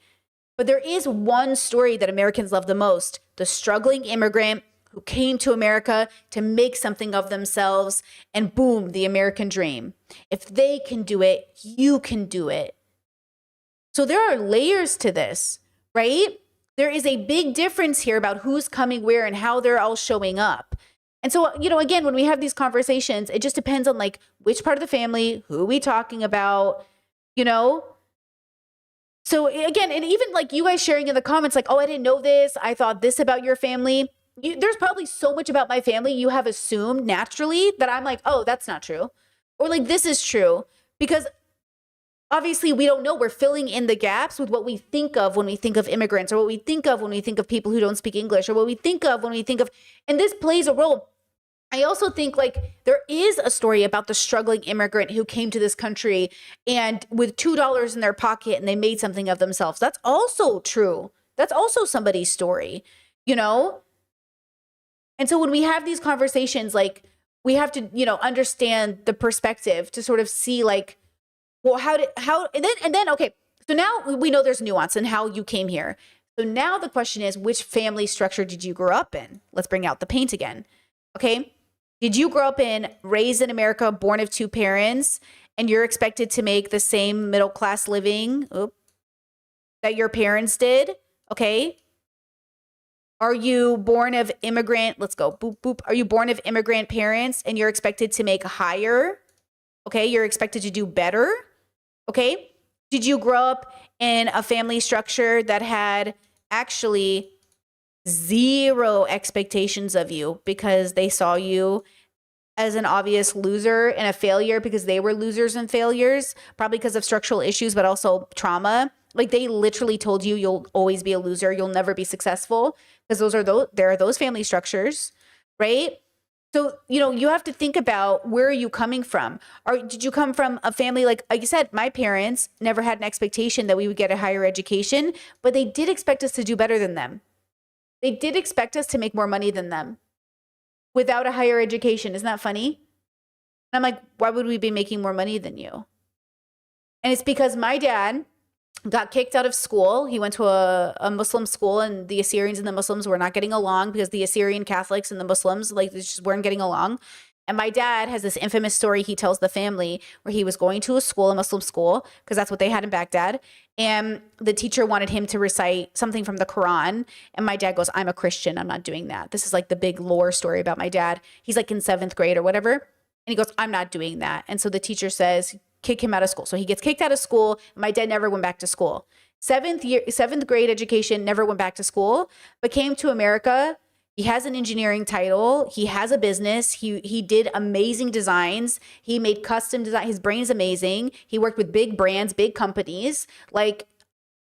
but there is one story that Americans love the most, the struggling immigrant who came to America to make something of themselves and boom, the American dream. If they can do it, you can do it. So there are layers to this, right? There is a big difference here about who's coming where and how they're all showing up. And so, again, when we have these conversations, it just depends on like which part of the family, who are we talking about, So again, and even like you guys sharing in the comments, like, oh, I didn't know this. I thought this about your family. There's probably so much about my family you have assumed naturally that I'm like, oh, that's not true. Or like, this is true. Because obviously, we don't know. We're filling in the gaps with what we think of when we think of immigrants or what we think of when we think of people who don't speak English or what we think of when we think of, and this plays a role. I also think like there is a story about the struggling immigrant who came to this country and with $2 in their pocket and they made something of themselves. That's also true. That's also somebody's story, And so when we have these conversations, like we have to, understand the perspective to sort of see like, well, and then, okay, so now we know there's nuance in how you came here. So now the question is, which family structure did you grow up in? Let's bring out the paint again. Okay. Did you grow up raised in America, born of 2 parents, and you're expected to make the same middle-class living that your parents did? Okay. Are you born of immigrant, let's go, boop, boop. Are you born of immigrant parents and you're expected to make higher? Okay. You're expected to do better. Okay. Did you grow up in a family structure that had actually 0 expectations of you because they saw you as an obvious loser and a failure because they were losers and failures, probably because of structural issues, but also trauma? Like they literally told you you'll always be a loser, you'll never be successful, because there are those family structures, right? So, you have to think about, where are you coming from? Or did you come from a family, like you said, my parents never had an expectation that we would get a higher education, but they did expect us to do better than them. They did expect us to make more money than them without a higher education. Isn't that funny? And I'm like, why would we be making more money than you? And it's because my dad got kicked out of school. He went to a Muslim school, and the Assyrians and the Muslims were not getting along, because the Assyrian Catholics and the Muslims, like, they just weren't getting along. And my dad has this infamous story he tells the family, where he was going to a Muslim school, because that's what they had in Baghdad. And the teacher wanted him to recite something from the Quran. And my dad goes, I'm a Christian, I'm not doing that. This is like the big lore story about my dad. He's like in 7th grade or whatever. And he goes, I'm not doing that. And so the teacher says, kick him out of school. So he gets kicked out of school. My dad never went back to school. 7th grade education, never went back to school, but came to America. He has an engineering title. He has a business. He did amazing designs. He made custom design. His brain is amazing. He worked with big brands, big companies. Like,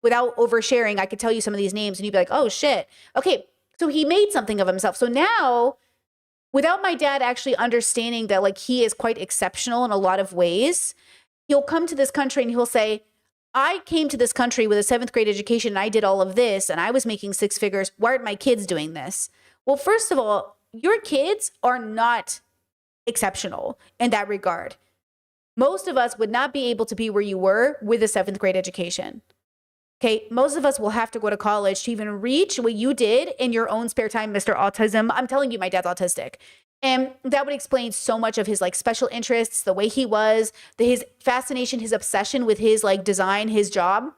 without oversharing, I could tell you some of these names and you'd be like, oh shit. Okay. So he made something of himself. So now, without my dad actually understanding that, like, he is quite exceptional in a lot of ways, he'll come to this country and he'll say, I came to this country with a 7th grade education and I did all of this and I was making 6 figures. Why aren't my kids doing this? Well, first of all, your kids are not exceptional in that regard. Most of us would not be able to be where you were with a 7th grade education. Okay, most of us will have to go to college to even reach what you did in your own spare time, Mr. Autism. I'm telling you, my dad's autistic. And that would explain so much of his like special interests, the way he was, his fascination, his obsession with his like design, his job.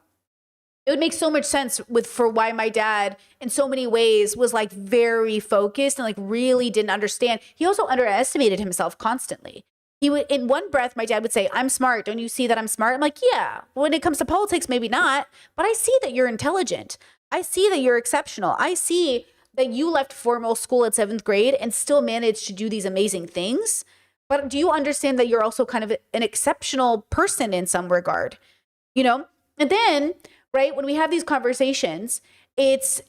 It would make so much sense for why my dad in so many ways was like very focused and like really didn't understand. He also underestimated himself constantly. He would, in one breath, my dad would say, I'm smart. Don't you see that I'm smart? I'm like, yeah, when it comes to politics, maybe not, but I see that you're intelligent. I see that you're exceptional. I see that you left formal school at 7th grade and still managed to do these amazing things. But do you understand that you're also kind of an exceptional person in some regard? And then, right, when we have these conversations, it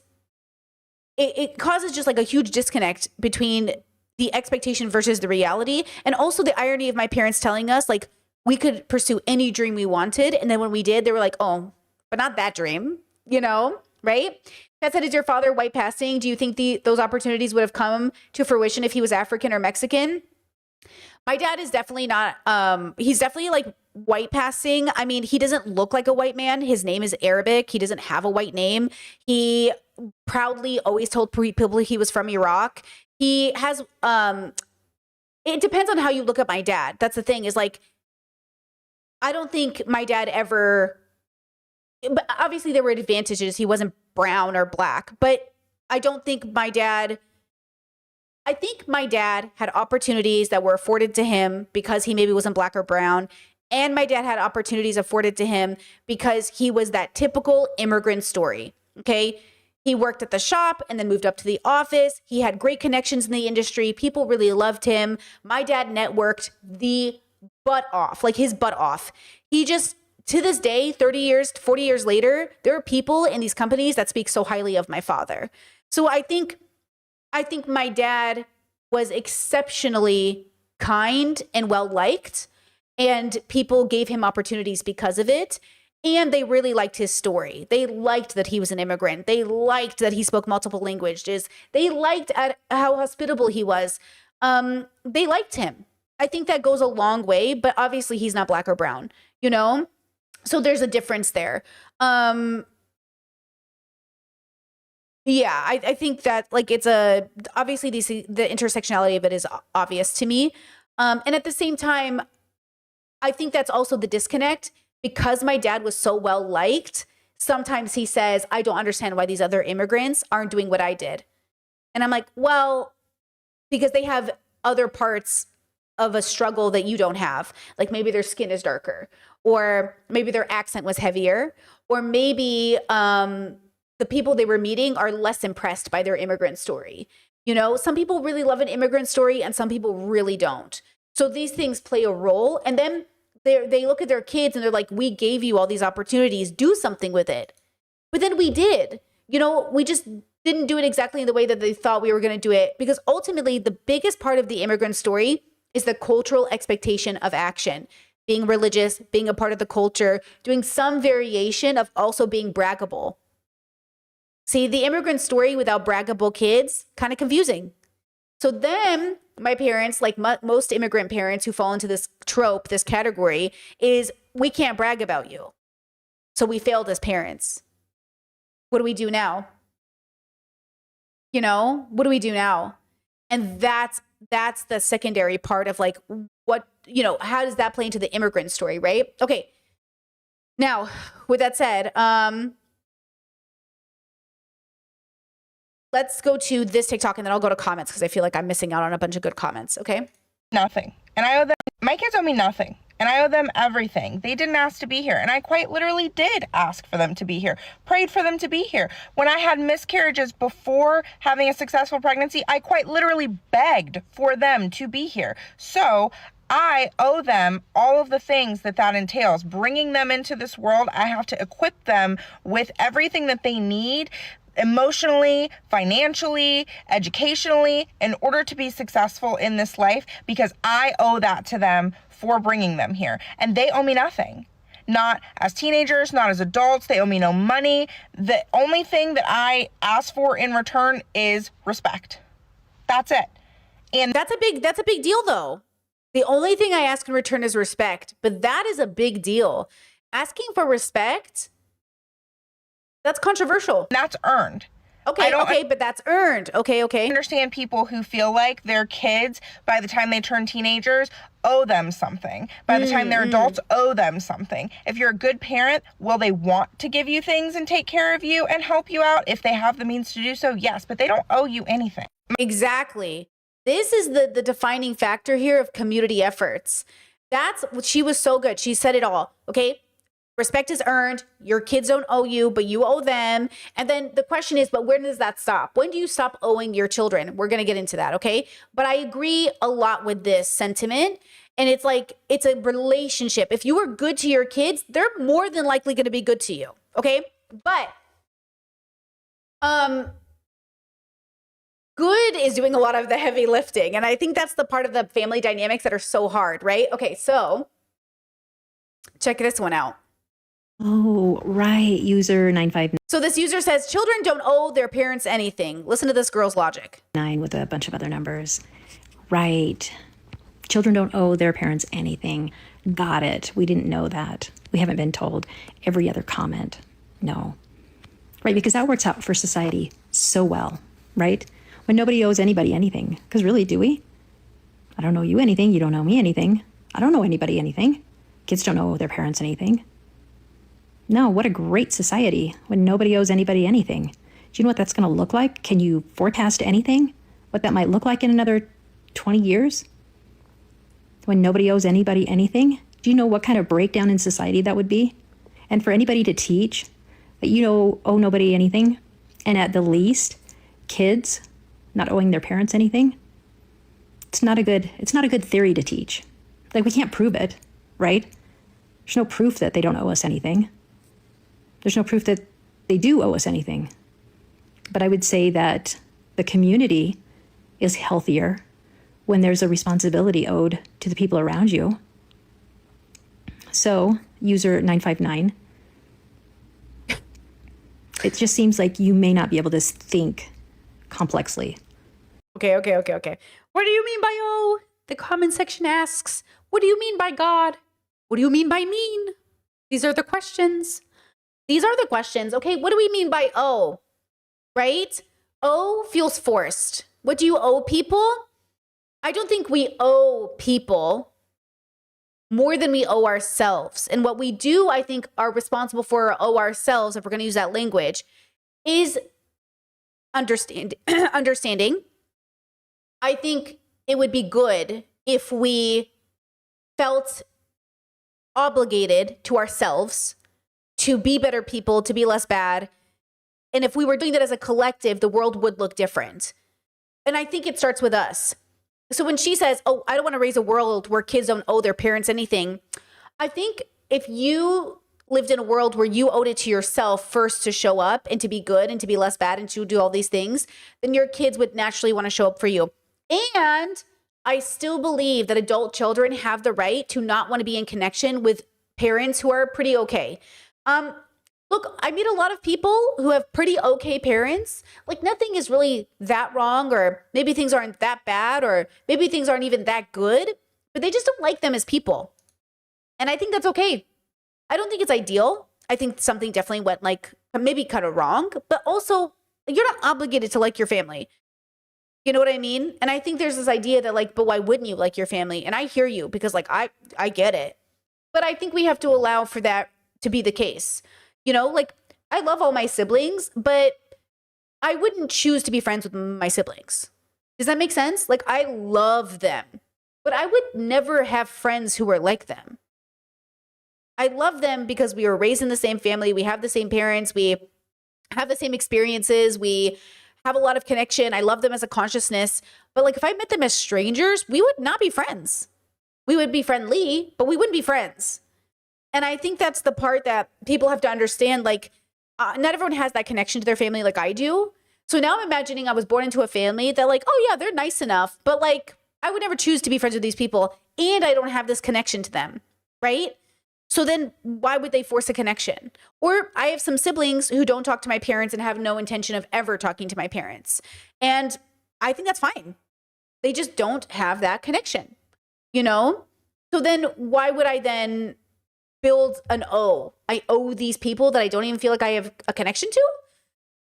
causes just like a huge disconnect between the expectation versus the reality. And also the irony of my parents telling us, like, we could pursue any dream we wanted. And then when we did, they were like, oh, but not that dream, right? That said, is your father white passing? Do you think those opportunities would have come to fruition if he was African or Mexican? My dad is definitely not, he's definitely like white passing. I mean, he doesn't look like a white man. His name is Arabic. He doesn't have a white name. He proudly always told people he was from Iraq. He has, it depends on how you look at my dad. That's the thing, is like, I don't think my dad ever, but obviously there were advantages. He wasn't brown or black, but I think my dad had opportunities that were afforded to him because he maybe wasn't black or brown. And my dad had opportunities afforded to him because he was that typical immigrant story. Okay. He worked at the shop and then moved up to the office. He had great connections in the industry. People really loved him. My dad networked the butt off, like his butt off. He just, to this day, 30 years, 40 years later, there are people in these companies that speak so highly of my father. So I think my dad was exceptionally kind and well-liked, and people gave him opportunities because of it. And they really liked his story. They liked that he was an immigrant. They liked that he spoke multiple languages. They liked how hospitable he was. They liked him. I think that goes a long way, but obviously he's not black or brown, So there's a difference there. Yeah, I think that like obviously the intersectionality of it is obvious to me. And at the same time, I think that's also the disconnect. Because my dad was so well liked, sometimes he says, I don't understand why these other immigrants aren't doing what I did. And I'm like, well, because they have other parts of a struggle that you don't have. Like maybe their skin is darker, or maybe their accent was heavier, or maybe the people they were meeting are less impressed by their immigrant story. Some people really love an immigrant story and some people really don't. So these things play a role. And then They look at their kids and they're like, we gave you all these opportunities, do something with it. But then we did. You know, we just didn't do it exactly in the way that they thought we were going to do it, because ultimately the biggest part of the immigrant story is the cultural expectation of action, being religious, being a part of the culture, doing some variation of also being braggable. See, the immigrant story without braggable kids, kind of confusing. So then my parents, like most immigrant parents who fall into this trope, this category, is we can't brag about you. So we failed as parents. What do we do now? You know, what do we do now? And that's the secondary part of like, what, you know, how does that play into the immigrant story, right? Okay. Now, with that said, let's go to this TikTok and then I'll go to comments because I feel like I'm missing out on a bunch of good comments. Okay. Nothing. And I owe them, my kids owe me nothing. And I owe them everything. They didn't ask to be here. And I quite literally did ask for them to be here, prayed for them to be here. When I had miscarriages before having a successful pregnancy, I quite literally begged for them to be here. So I owe them all of the things that entails. Bringing them into this world, I have to equip them with everything that they need, emotionally, financially, educationally, in order to be successful in this life, because I owe that to them for bringing them here. And they owe me nothing. Not as teenagers, not as adults. They owe me no money. The only thing that I ask for in return is respect. That's it. And that's a big deal though. The only thing I ask in return is respect, but that is a big deal. Asking for respect, that's controversial. That's earned. Okay, but that's earned. Okay. I understand people who feel like their kids, by the time they turn teenagers, owe them something. By the time they're adults, owe them something. If you're a good parent, will they want to give you things and take care of you and help you out if they have the means to do so? Yes, but they don't owe you anything. Exactly. This is the defining factor here of community efforts. She was so good. She said it all. Okay. Respect is earned. Your kids don't owe you, but you owe them. And then the question is, but when does that stop? When do you stop owing your children? We're going to get into that, okay? But I agree a lot with this sentiment. And it's like, it's a relationship. If you were good to your kids, they're more than likely going to be good to you, okay? But good is doing a lot of the heavy lifting. And I think that's the part of the family dynamics that are so hard, right? Okay, so check this one out. Oh, right. User 959 So this user says children don't owe their parents anything. Listen to this girl's logic. with a bunch of other numbers. Right. Children don't owe their parents anything. Got it. We didn't know that. We haven't been told. Every other comment. No. Right, because that works out for society so well, right? When nobody owes anybody anything. Because really, do we? I don't owe you anything. You don't owe me anything. I don't owe anybody anything. Kids don't owe their parents anything. No, what a great society when nobody owes anybody anything. Do you know what that's going to look like? Can you forecast anything? What that might look like in another 20 years? When nobody owes anybody anything? Do you know what kind of breakdown in society that would be? And for anybody to teach that you owe nobody anything, and at the least, kids not owing their parents anything, it's not a good theory to teach. Like, we can't prove it, right? There's no proof that they don't owe us anything. There's no proof that they do owe us anything. But I would say that the community is healthier when there's a responsibility owed to the people around you. So, user 959, it just seems like you may not be able to think complexly. Okay. What do you mean by oh? The comment section asks, what do you mean by God? What do you mean by mean? These are the questions. Okay, what do we mean by owe? Right? Owe feels forced. What do you owe people? I don't think we owe people more than we owe ourselves. And what we do, I think, are responsible for or owe ourselves, if we're going to use that language, is understanding. I think it would be good if we felt obligated to ourselves to be better people, to be less bad. And if we were doing that as a collective, the world would look different. And I think it starts with us. So when she says, oh, I don't want to raise a world where kids don't owe their parents anything, I think if you lived in a world where you owed it to yourself first to show up and to be good and to be less bad and to do all these things, then your kids would naturally want to show up for you. And I still believe that adult children have the right to not want to be in connection with parents who are pretty okay. Look, I meet a lot of people who have pretty okay parents. Like nothing is really that wrong, or maybe things aren't that bad, or maybe things aren't even that good, but they just don't like them as people. And I think that's okay. I don't think it's ideal. I think something definitely went like maybe kind of wrong, but also you're not obligated to like your family. You know what I mean? And I think there's this idea that like, but why wouldn't you like your family? And I hear you because like I get it. But I think we have to allow for that to be the case. You know, like I love all my siblings, but I wouldn't choose to be friends with my siblings. Does that make sense? Like I love them, but I would never have friends who are like them. I love them because we were raised in the same family. We have the same parents. We have the same experiences. We have a lot of connection. I love them as a consciousness. But like if I met them as strangers, we would not be friends. We would be friendly, but we wouldn't be friends. And I think that's the part that people have to understand. Like not everyone has that connection to their family like I do. So now I'm imagining I was born into a family that like, oh yeah, they're nice enough, but like I would never choose to be friends with these people and I don't have this connection to them, right? So then why would they force a connection? Or I have some siblings who don't talk to my parents and have no intention of ever talking to my parents. And I think that's fine. They just don't have that connection, you know? So then why would I then build an O? I owe these people that I don't even feel like I have a connection to?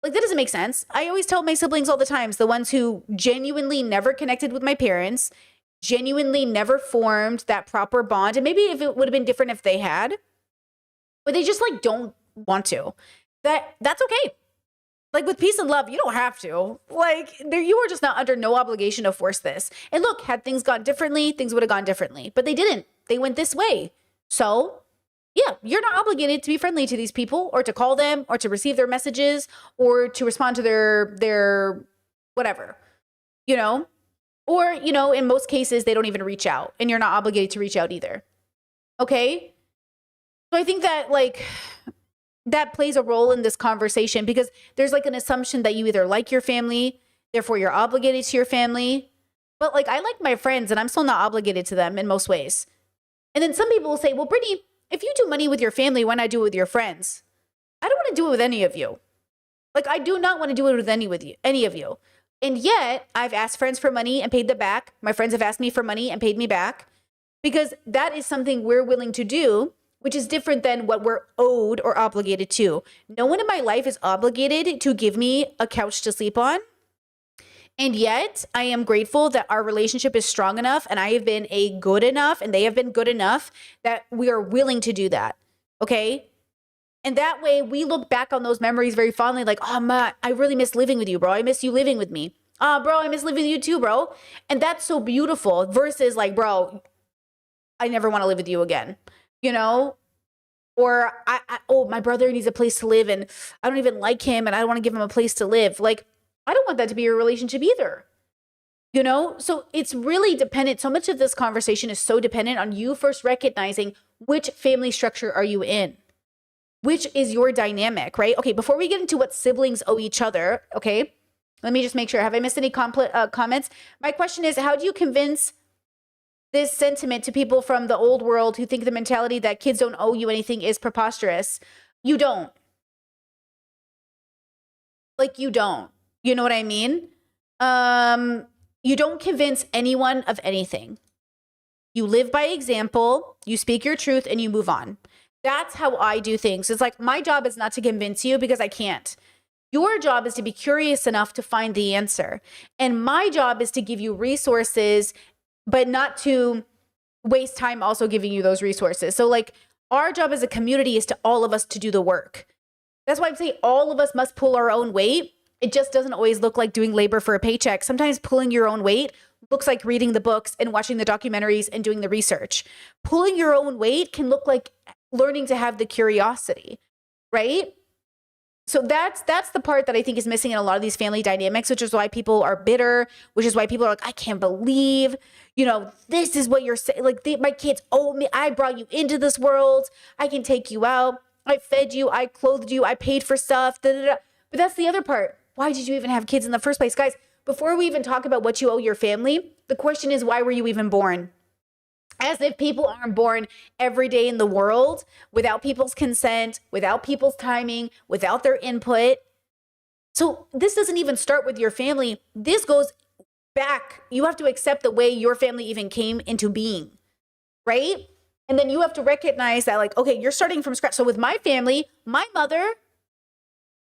Like that doesn't make sense. I always tell my siblings all the time, the ones who genuinely never connected with my parents, genuinely never formed that proper bond. And maybe if it would have been different if they had, but they just like don't want to. That's okay. Like with peace and love, you don't have to. Like you are just not under no obligation to force this. And look, had things gone differently, things would have gone differently, but they didn't. They went this way. So yeah, you're not obligated to be friendly to these people or to call them or to receive their messages or to respond to their whatever, you know? Or, you know, in most cases, they don't even reach out and you're not obligated to reach out either. Okay? So I think that like that plays a role in this conversation because there's like an assumption that you either like your family, therefore you're obligated to your family. But like I like my friends and I'm still not obligated to them in most ways. And then some people will say, well, Brittany, if you do money with your family, why not do it with your friends? I don't want to do it with any of you. Like I do not want to do it with any of you. And yet I've asked friends for money and paid them back. My friends have asked me for money and paid me back because that is something we're willing to do, which is different than what we're owed or obligated to. No one in my life is obligated to give me a couch to sleep on. And yet I am grateful that our relationship is strong enough and I have been good enough and they have been good enough that we are willing to do that. Okay. And that way we look back on those memories very fondly like, oh, Matt, I really miss living with you, bro. I miss you living with me. Bro, I miss living with you too, bro. And that's so beautiful versus like, bro, I never want to live with you again, you know? Or, my brother needs a place to live and I don't even like him and I don't want to give him a place to live. Like, I don't want that to be a relationship either, you know? So it's really dependent. So much of this conversation is so dependent on you first recognizing which family structure are you in? Which is your dynamic, right? Okay, before we get into what siblings owe each other, okay, let me just make sure. Have I missed any comments? My question is, how do you convince this sentiment to people from the old world who think the mentality that kids don't owe you anything is preposterous? You don't. Like, you don't. You know what I mean? You don't convince anyone of anything. You live by example, you speak your truth, and you move on. That's how I do things. It's like my job is not to convince you because I can't. Your job is to be curious enough to find the answer. And my job is to give you resources, but not to waste time also giving you those resources. So like our job as a community is to all of us to do the work. That's why I say all of us must pull our own weight. It just doesn't always look like doing labor for a paycheck. Sometimes pulling your own weight looks like reading the books and watching the documentaries and doing the research. Pulling your own weight can look like learning to have the curiosity, right? So that's the part that I think is missing in a lot of these family dynamics, which is why people are bitter, which is why people are like, I can't believe, this is what you're saying. Like, my kids owe me. I brought you into this world. I can take you out. I fed you. I clothed you. I paid for stuff. Da, da, da. But that's the other part. Why did you even have kids in the first place? Guys, before we even talk about what you owe your family, the question is, why were you even born? As if people aren't born every day in the world without people's consent, without people's timing, without their input. So this doesn't even start with your family. This goes back. You have to accept the way your family even came into being, right? And then you have to recognize that, like, okay, you're starting from scratch. So with my family, my mother,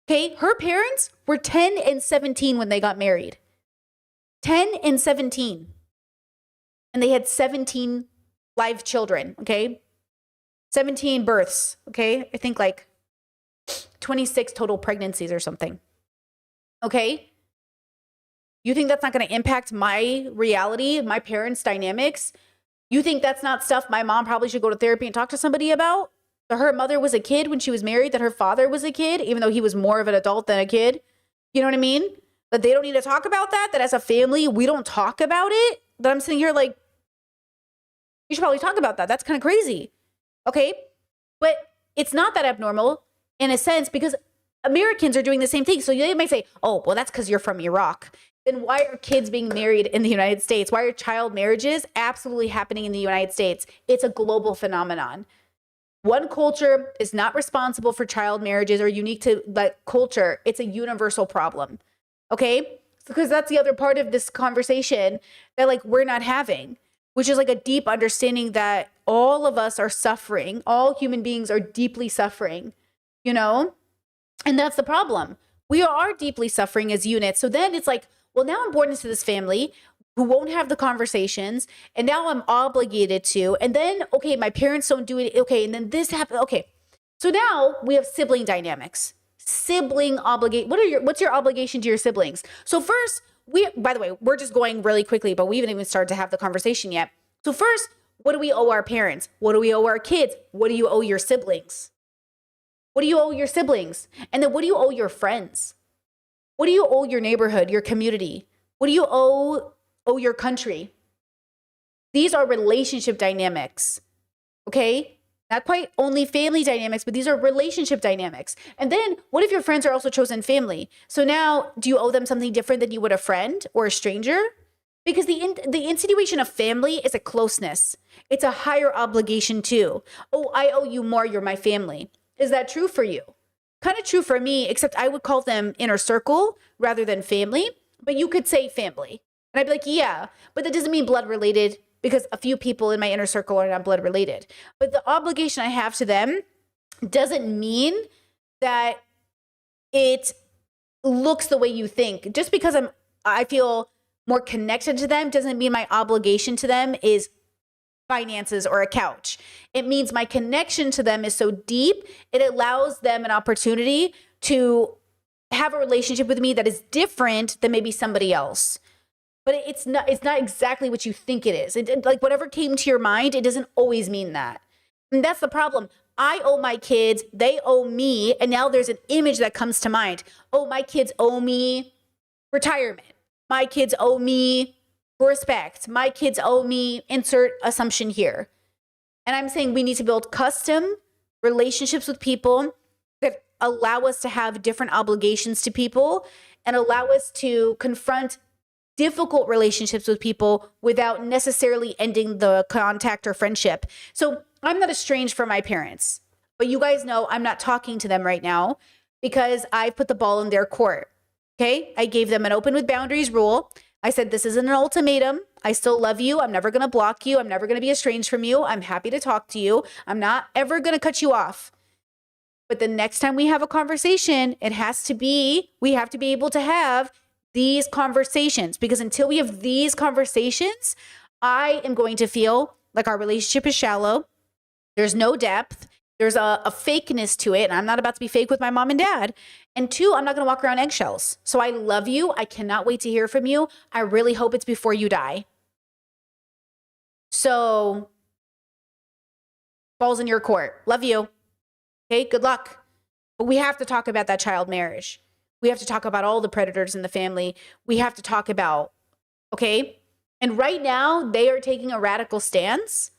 okay, her parents were 10 and 17 when they got married. 10 and 17. And they had 17 live children, okay? 17 births, okay? I think like 26 total pregnancies or something. Okay? You think that's not going to impact my reality, my parents' dynamics? You think that's not stuff my mom probably should go to therapy and talk to somebody about? That her mother was a kid when she was married, that her father was a kid, even though he was more of an adult than a kid? You know what I mean? That they don't need to talk about that as a family, we don't talk about it? That I'm sitting here like, you should probably talk about that. That's kind of crazy. Okay? But it's not that abnormal in a sense because Americans are doing the same thing. So they might say, oh, well, that's because you're from Iraq. Then why are kids being married in the United States? Why are child marriages absolutely happening in the United States? It's a global phenomenon. One culture is not responsible for child marriages or unique to that culture. It's a universal problem. Okay? Because that's the other part of this conversation that like we're not having, which is like a deep understanding that all of us are suffering. All human beings are deeply suffering, And that's the problem. We are deeply suffering as units. So then it's like, well, now I'm born into this family who won't have the conversations. And now I'm obligated to. And then, okay, my parents don't do it. Okay, and then this happened. Okay. So now we have sibling dynamics. Sibling obligate. What's your obligation to your siblings? So first, by the way, we're just going really quickly, but we haven't even started to have the conversation yet. So first, what do we owe our parents? What do we owe our kids? What do you owe your siblings? What do you owe your siblings? And then what do you owe your friends? What do you owe your neighborhood, your community? What do you owe your country? These are relationship dynamics, okay? Not quite only family dynamics, but these are relationship dynamics. And then what if your friends are also chosen family? So now do you owe them something different than you would a friend or a stranger? Because the insinuation of family is a closeness. It's a higher obligation too. Oh, I owe you more, you're my family. Is that true for you? Kind of true for me, except I would call them inner circle rather than family, but you could say family. And I'd be like, yeah, but that doesn't mean blood related because a few people in my inner circle are not blood related. But the obligation I have to them doesn't mean that it looks the way you think. Just because I feel more connected to them doesn't mean my obligation to them is finances or a couch. It means my connection to them is so deep, it allows them an opportunity to have a relationship with me that is different than maybe somebody else. But it's not exactly what you think it is. Like whatever came to your mind, it doesn't always mean that. And that's the problem. I owe my kids, they owe me, and now there's an image that comes to mind. Oh, my kids owe me retirement. My kids owe me respect. My kids owe me, insert assumption here. And I'm saying we need to build custom relationships with people that allow us to have different obligations to people and allow us to confront difficult relationships with people without necessarily ending the contact or friendship. So I'm not estranged from my parents, but you guys know I'm not talking to them right now because I put the ball in their court. Okay. I gave them an open with boundaries rule. I said, this isn't an ultimatum. I still love you. I'm never going to block you. I'm never going to be estranged from you. I'm happy to talk to you. I'm not ever going to cut you off. But the next time we have a conversation, we have to be able to have these conversations, because until we have these conversations, I am going to feel like our relationship is shallow. There's no depth. There's a fakeness to it. And I'm not about to be fake with my mom and dad. And two, I'm not going to walk around eggshells. So I love you. I cannot wait to hear from you. I really hope it's before you die. So ball's in your court. Love you. Okay, good luck. But we have to talk about that child marriage. We have to talk about all the predators in the family. We have to talk about, okay? And right now, they are taking a radical stance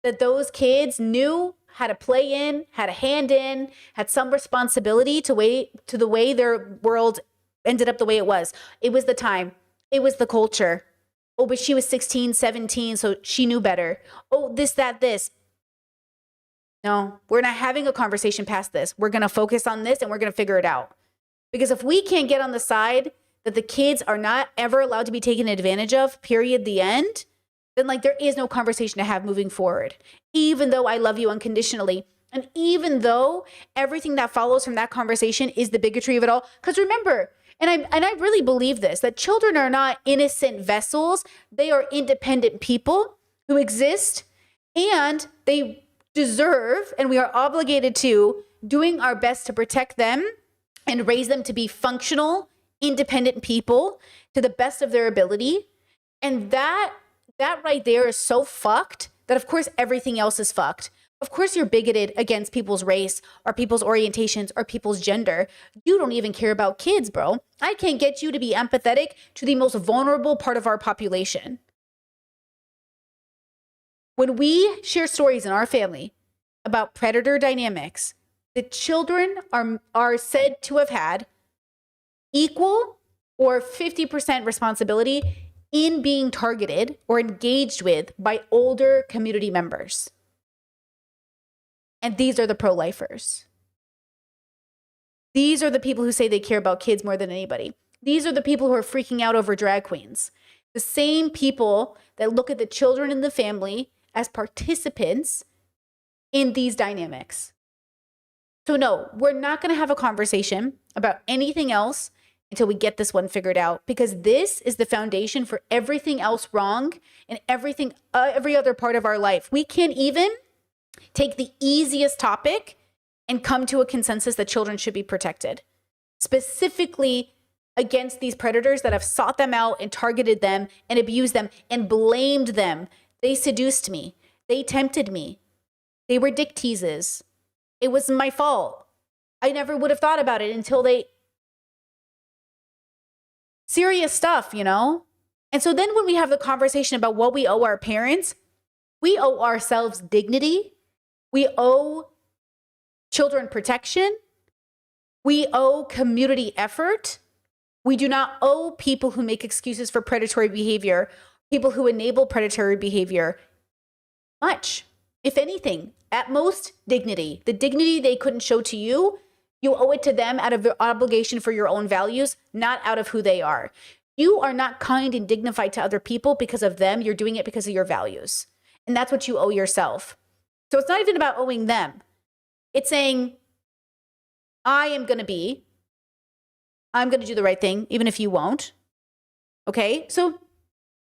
that those kids knew how to play in, had a hand in, had some responsibility to the way their world ended up the way it was. It was the time. It was the culture. Oh, but she was 16, 17, so she knew better. Oh, this, that, this. No, we're not having a conversation past this. We're going to focus on this and we're going to figure it out. Because if we can't get on the side that the kids are not ever allowed to be taken advantage of, period, the end, then like there is no conversation to have moving forward. Even though I love you unconditionally, and even though everything that follows from that conversation is the bigotry of it all. Because remember, and I really believe this, that children are not innocent vessels. They are independent people who exist, and they deserve, and we are obligated to, doing our best to protect them and raise them to be functional, independent people to the best of their ability. And that right there is so fucked that of course everything else is fucked. Of course you're bigoted against people's race or people's orientations or people's gender. You don't even care about kids, bro. I can't get you to be empathetic to the most vulnerable part of our population. When we share stories in our family about predator dynamics, the children are said to have had equal or 50% responsibility in being targeted or engaged with by older community members. And these are the pro-lifers. These are the people who say they care about kids more than anybody. These are the people who are freaking out over drag queens. The same people that look at the children in the family as participants in these dynamics. So no, we're not going to have a conversation about anything else until we get this one figured out, because this is the foundation for everything else wrong and every other part of our life. We can't even take the easiest topic and come to a consensus that children should be protected, specifically against these predators that have sought them out and targeted them and abused them and blamed them. They seduced me. They tempted me. They were dick teases. It was my fault. I never would have thought about it until they... Serious stuff, you know? And so then when we have the conversation about what we owe our parents, we owe ourselves dignity. We owe children protection. We owe community effort. We do not owe people who make excuses for predatory behavior, people who enable predatory behavior, much. If anything, at most, dignity. The dignity they couldn't show to you, you owe it to them out of obligation for your own values, not out of who they are. You are not kind and dignified to other people because of them. You're doing it because of your values. And that's what you owe yourself. So it's not even about owing them. It's saying, I'm going to do the right thing, even if you won't. Okay? So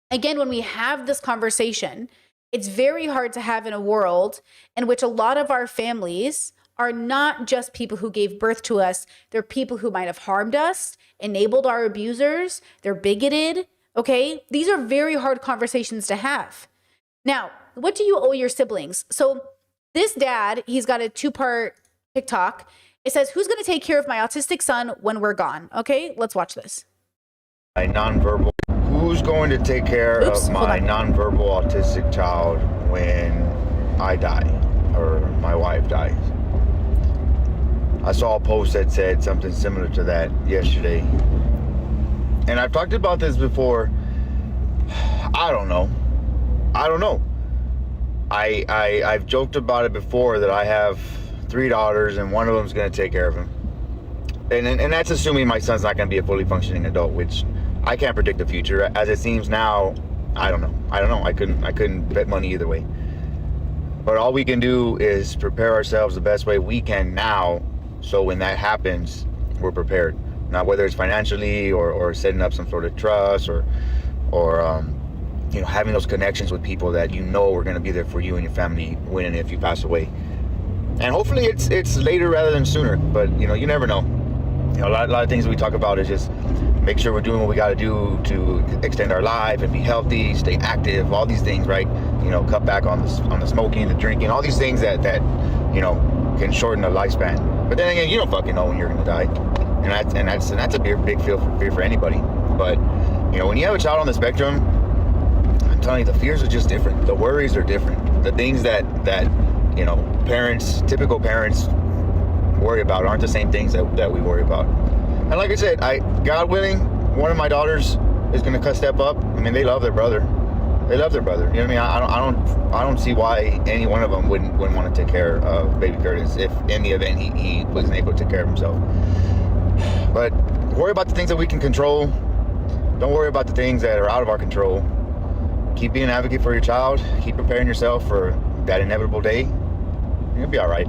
again, when we have this conversation, it's very hard to have in a world in which a lot of our families are not just people who gave birth to us. They're people who might have harmed us, enabled our abusers. They're bigoted. Okay? These are very hard conversations to have. Now, what do you owe your siblings? So this dad, he's got a 2-part TikTok. It says, who's going to take care of my autistic son when we're gone? Okay, let's watch this. Nonverbal. Who's going to take care of my nonverbal autistic child when I die or my wife dies? I saw a post that said something similar to that yesterday. And I've talked about this before. I don't know. I've joked about it before that I have 3 daughters and one of them's going to take care of him. And that's assuming my son's not going to be a fully functioning adult, which I can't predict the future. As it seems now, I don't know. I couldn't bet money either way. But all we can do is prepare ourselves the best way we can now, so when that happens, we're prepared. Now, whether it's financially or setting up some sort of trust or having those connections with people that you know are going to be there for you and your family when and if you pass away. And hopefully it's later rather than sooner, but you never know. A lot of things we talk about is just make sure we're doing what we got to do to extend our life and be healthy, stay active, all these things, right? Cut back on the smoking, the drinking, all these things that can shorten the lifespan. But then again, you don't fucking know when you're gonna die, and that's a big fear for anybody. But you know, when you have a child on the spectrum, I'm telling you, the fears are just different. The worries are different. The things that you know, typical parents worry about aren't the same things that we worry about. And like I said, God willing, one of my daughters is gonna step up. I mean, they love their brother. They love their brother. You know what I mean? I don't see why any one of them wouldn't want to take care of baby Curtis if in the event he wasn't able to take care of himself. But worry about the things that we can control. Don't worry about the things that are out of our control. Keep being an advocate for your child. Keep preparing yourself for that inevitable day. You'll be all right.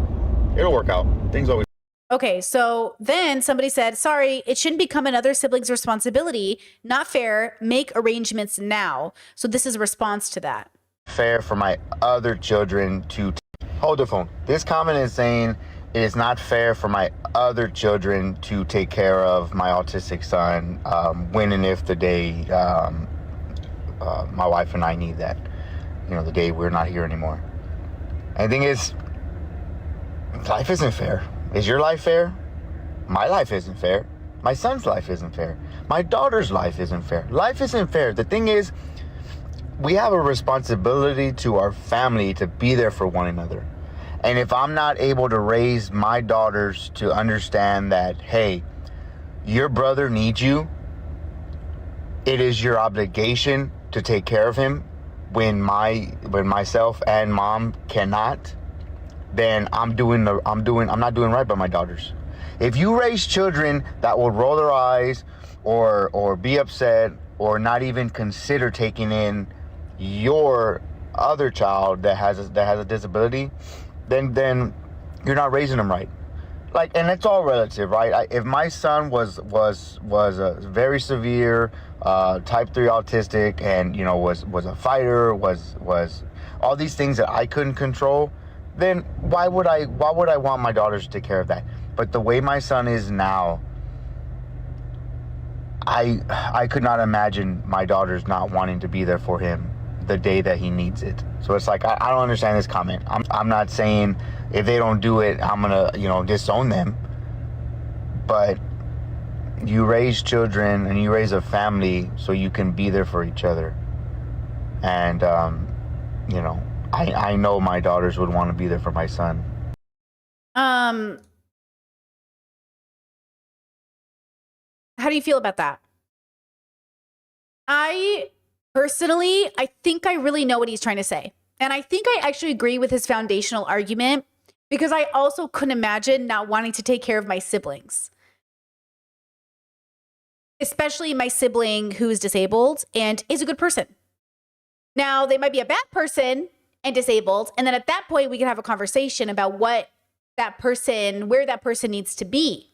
It'll work out. Things always. Okay, so then somebody said, sorry, it shouldn't become another sibling's responsibility. Not fair. Make arrangements now. So this is a response to that. Fair for my other children to hold the phone. This comment is saying it is not fair for my other children to take care of my autistic son when and if the day my wife and I need that. You know, the day we're not here anymore. And the thing is, life isn't fair. Is your life fair? My life isn't fair. My son's life isn't fair. My daughter's life isn't fair. Life isn't fair. The thing is, we have a responsibility to our family to be there for one another. And if I'm not able to raise my daughters to understand that, hey, your brother needs you, it is your obligation to take care of him when myself and mom cannot, then I'm not doing right by my daughters. If you raise children that will roll their eyes or be upset or not even consider taking in your other child that has a disability, then you're not raising them right. Like, and it's all relative, right? If my son was a very severe type 3 autistic and, you know, was a fighter, was all these things that I couldn't control, then why would I want my daughters to take care of that? But the way my son is now, I could not imagine my daughters not wanting to be there for him the day that he needs it. So it's like, I don't understand this comment. I'm not saying if they don't do it, I'm gonna, you know, disown them. But you raise children and you raise a family so you can be there for each other. And, you know, I know my daughters would want to be there for my son. How do you feel about that? I think I really know what he's trying to say. And I think I actually agree with his foundational argument because I also couldn't imagine not wanting to take care of my siblings. Especially my sibling who is disabled and is a good person. Now, they might be a bad person and disabled. And then at that point, we can have a conversation about where that person needs to be.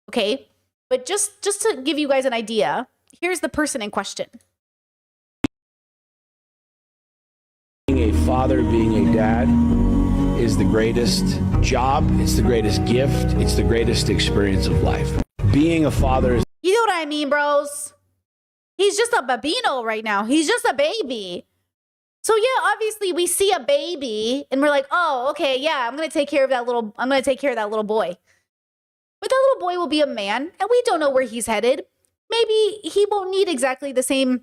Okay. But just to give you guys an idea, here's the person in question. Being a father, being a dad is the greatest job. It's the greatest gift. It's the greatest experience of life. Being a father is... You know what I mean, bros? He's just a babino right now. He's just a baby. So yeah, obviously we see a baby and we're like, oh, okay, yeah, I'm gonna take care of that little boy. But that little boy will be a man and we don't know where he's headed. Maybe he won't need exactly the same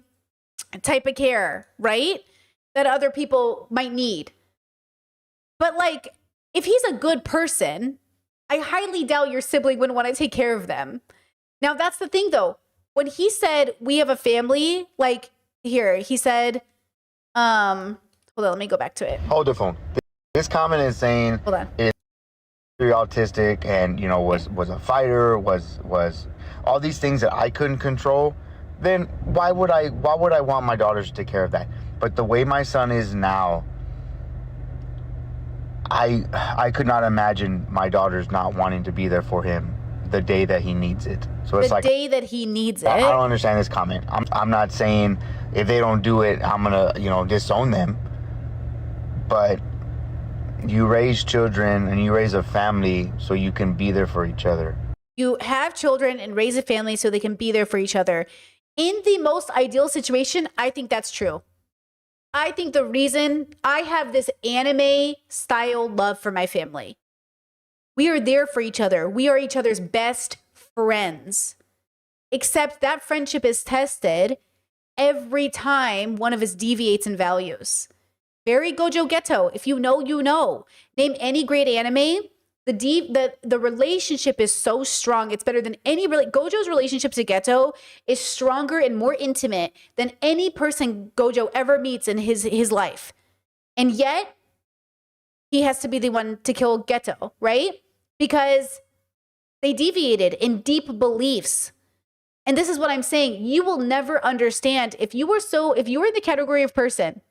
type of care, right? That other people might need. But like, if he's a good person, I highly doubt your sibling wouldn't want to take care of them. Now that's the thing though. When he said we have a family, like here, he said, hold on, let me go back to it. Hold the phone. This comment is saying it's autistic and, you know, was a fighter, was all these things that I couldn't control. Then why would I want my daughters to take care of that? But the way my son is now, I could not imagine my daughters not wanting to be there for him the day that he needs it. So it's like the day that he needs it. I don't understand this comment. I'm not saying if they don't do it, I'm gonna, you know, disown them. But you raise children and you raise a family so you can be there for each other. You have children and raise a family so they can be there for each other. In the most ideal situation, I think that's true. I think the reason I have this anime style love for my family We are there for each other. We are each other's best friends. Except that friendship is tested every time one of us deviates in values. Very Gojo Geto. If you know, you know. Name any great anime. The relationship is so strong. It's better than any Gojo's relationship to Geto is stronger and more intimate than any person Gojo ever meets in his life. And yet, he has to be the one to kill Geto, right? Because they deviated in deep beliefs. And this is what I'm saying. You will never understand if you were in the category of person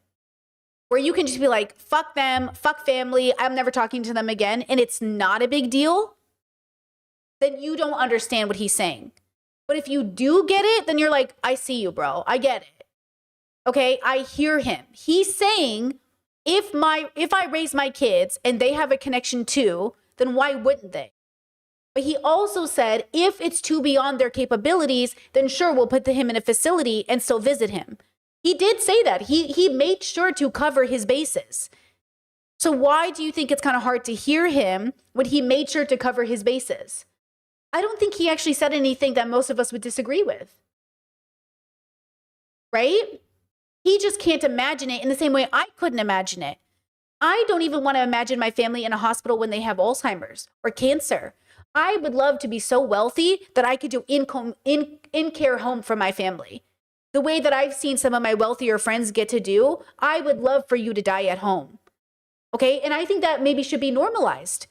where you can just be like, fuck them, fuck family, I'm never talking to them again, and it's not a big deal, then you don't understand what he's saying. But if you do get it, then you're like, I see you, bro. I get it. Okay, I hear him. He's saying, if I raise my kids and they have a connection too, then why wouldn't they? But he also said, if it's too beyond their capabilities, then sure, we'll put him in a facility and still visit him. He did say that. He made sure to cover his bases. So why do you think it's kind of hard to hear him when he made sure to cover his bases? I don't think he actually said anything that most of us would disagree with. Right? He just can't imagine it in the same way I couldn't imagine it. I don't even want to imagine my family in a hospital when they have Alzheimer's or cancer. I would love to be so wealthy that I could do in-care home for my family. The way that I've seen some of my wealthier friends get to do, I would love for you to die at home. Okay? And I think that maybe should be normalized.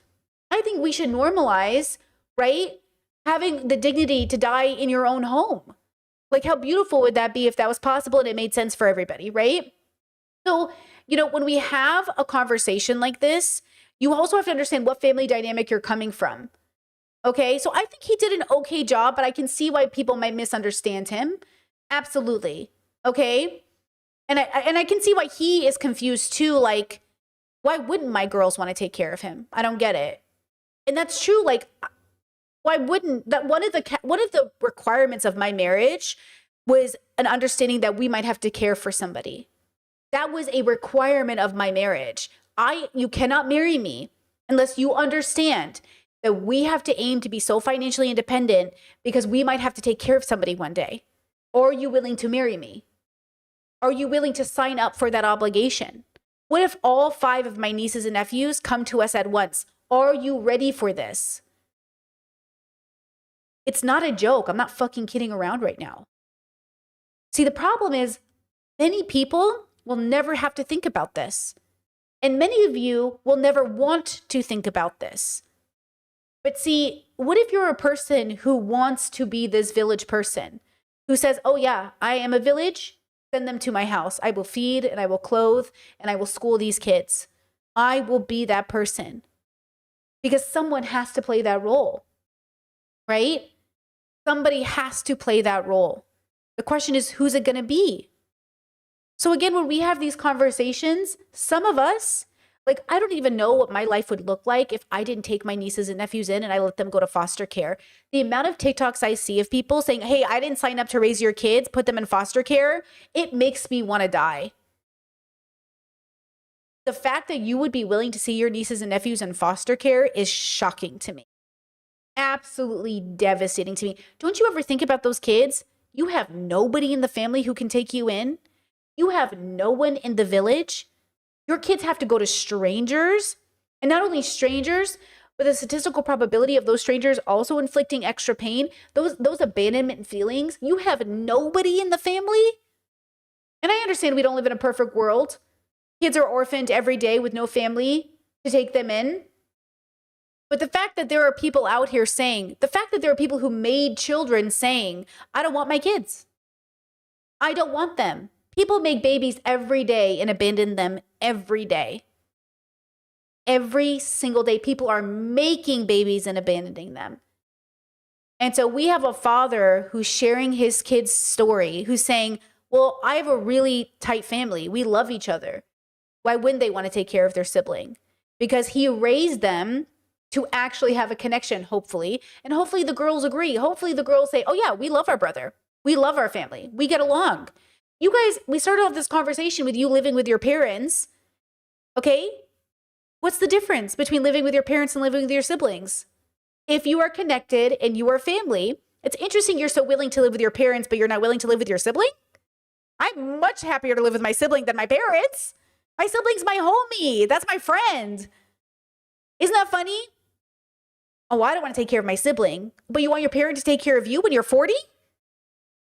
I think we should normalize, right? Having the dignity to die in your own home. Like, how beautiful would that be if that was possible and it made sense for everybody, right? So, when we have a conversation like this, you also have to understand what family dynamic you're coming from. Okay? So I think he did an okay job, but I can see why people might misunderstand him. Absolutely. Okay. And I can see why he is confused too. Like, why wouldn't my girls want to take care of him? I don't get it. And that's true. Like, why wouldn't that? One of the requirements of my marriage was an understanding that we might have to care for somebody. That was a requirement of my marriage. You cannot marry me unless you understand that we have to aim to be so financially independent because we might have to take care of somebody one day. Are you willing to marry me? Are you willing to sign up for that obligation? What if all 5 of my nieces and nephews come to us at once? Are you ready for this? It's not a joke. I'm not fucking kidding around right now. See, the problem is many people will never have to think about this. And many of you will never want to think about this. But see, what if you're a person who wants to be this village person? Who says, oh yeah, I am a village, send them to my house. I will feed and I will clothe and I will school these kids. I will be that person. Because someone has to play that role, right? Somebody has to play that role. The question is, who's it going to be? So again, when we have these conversations, some of us, like, I don't even know what my life would look like if I didn't take my nieces and nephews in and I let them go to foster care. The amount of TikToks I see of people saying, hey, I didn't sign up to raise your kids, put them in foster care, it makes me want to die. The fact that you would be willing to see your nieces and nephews in foster care is shocking to me. Absolutely devastating to me. Don't you ever think about those kids? You have nobody in the family who can take you in. You have no one in the village. Your kids have to go to strangers, and not only strangers, but the statistical probability of those strangers also inflicting extra pain, those abandonment feelings. You have nobody in the family. And I understand we don't live in a perfect world. Kids are orphaned every day with no family to take them in. But the fact that there are people out here saying, the fact that there are people who made children saying, I don't want my kids. I don't want them. People make babies every day and abandon them every day. Every single day, people are making babies and abandoning them. And so we have a father who's sharing his kid's story, who's saying, well, I have a really tight family. We love each other. Why wouldn't they want to take care of their sibling? Because he raised them to actually have a connection, hopefully. And hopefully the girls agree. Hopefully the girls say, oh yeah, we love our brother. We love our family. We get along. You guys, we started off this conversation with you living with your parents. Okay? What's the difference between living with your parents and living with your siblings? If you are connected and you are family, it's interesting you're so willing to live with your parents, but you're not willing to live with your sibling. I'm much happier to live with my sibling than my parents. My sibling's my homie. That's my friend. Isn't that funny? Oh, I don't want to take care of my sibling, but you want your parent to take care of you when you're 40?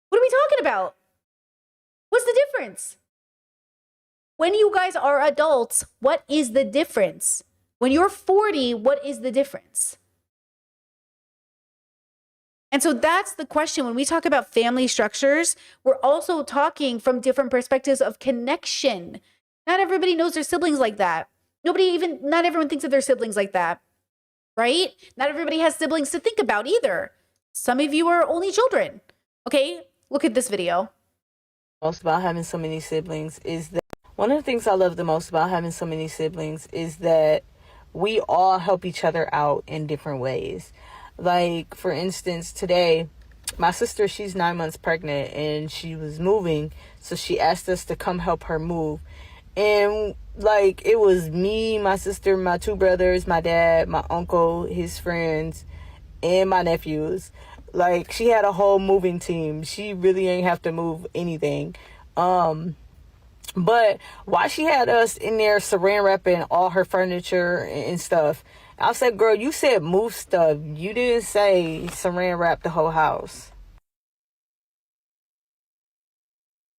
What are we talking about? What's the difference? When you guys are adults, what is the difference? When you're 40, what is the difference? And so that's the question. When we talk about family structures, we're also talking from different perspectives of connection. Not everybody knows their siblings like that. Not everyone thinks of their siblings like that, right? Not everybody has siblings to think about either. Some of you are only children. Okay, look at this video. Most about having so many siblings is that one of the things I love the most about having so many siblings is that we all help each other out in different ways. Like, for instance, today, my sister, she's 9 months pregnant and she was moving. So she asked us to come help her move. And like, it was me, my sister, my two brothers, my dad, my uncle, his friends, and my nephews. Like, she had a whole moving team. She really ain't have to move anything. But why she had us in there saran wrapping all her furniture and stuff, I said, girl, you said move stuff. You didn't say saran wrap the whole house.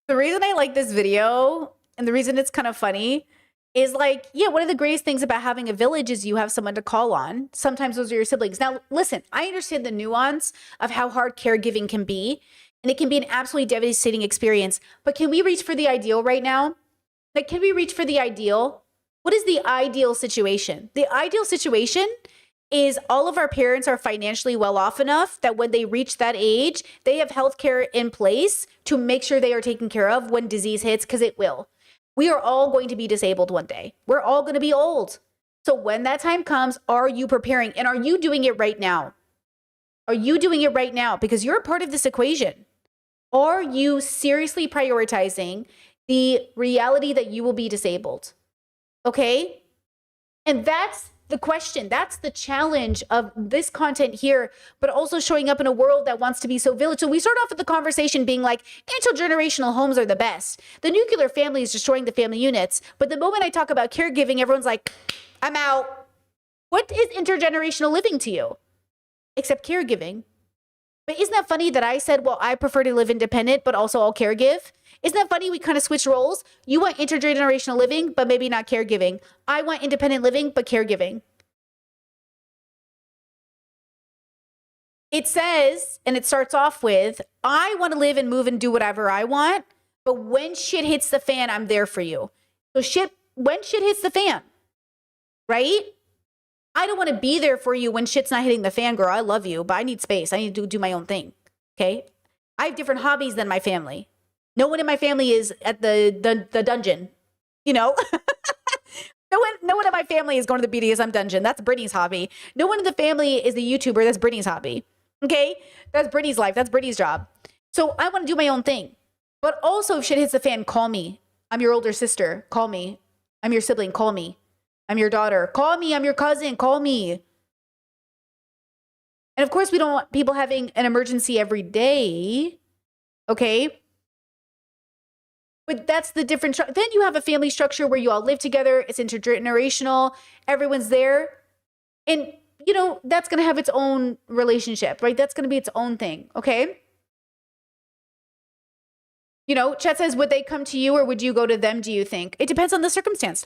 The reason I like this video and the reason it's kind of funny is like, yeah, one of the greatest things about having a village is you have someone to call on. Sometimes those are your siblings. Now, listen, I understand the nuance of how hard caregiving can be, and it can be an absolutely devastating experience. But can we reach for the ideal right now? Like, can we reach for the ideal? What is the ideal situation? The ideal situation is all of our parents are financially well off enough that when they reach that age, they have healthcare in place to make sure they are taken care of when disease hits, because it will. We are all going to be disabled one day. We're all going to be old. So when that time comes, are you preparing? And are you doing it right now? Are you doing it right now? Because you're a part of this equation. Are you seriously prioritizing the reality that you will be disabled? Okay? And that's the question. That's the challenge of this content here, but also showing up in a world that wants to be so village. So we start off with the conversation being like, intergenerational homes are the best. The nuclear family is destroying the family units. But the moment I talk about caregiving, everyone's like, I'm out. What is intergenerational living to you? Except caregiving. But isn't that funny that I said, well, I prefer to live independent, but also I'll caregive? Isn't that funny? We kind of switch roles. You want intergenerational living, but maybe not caregiving. I want independent living, but caregiving. It says, and it starts off with, I want to live and move and do whatever I want, but when shit hits the fan, I'm there for you. So when shit hits the fan, right? I don't want to be there for you when shit's not hitting the fan, girl. I love you, but I need space. I need to do my own thing, okay? I have different hobbies than my family. No one in my family is at the dungeon, you know? No one in my family is going to the BDSM dungeon. That's Brittany's hobby. No one in the family is a YouTuber. That's Brittany's hobby, okay? That's Brittany's life. That's Brittany's job. So I want to do my own thing. But also, if shit hits the fan, call me. I'm your older sister. Call me. I'm your sibling. Call me. I'm your daughter. Call me. I'm your cousin. Call me. And of course, we don't want people having an emergency every day. Okay. But that's the different. Then you have a family structure where you all live together. It's intergenerational. Everyone's there. And, you know, that's going to have its own relationship, right? That's going to be its own thing. Okay. You know, Chet says, would they come to you or would you go to them, do you think? It depends on the circumstance.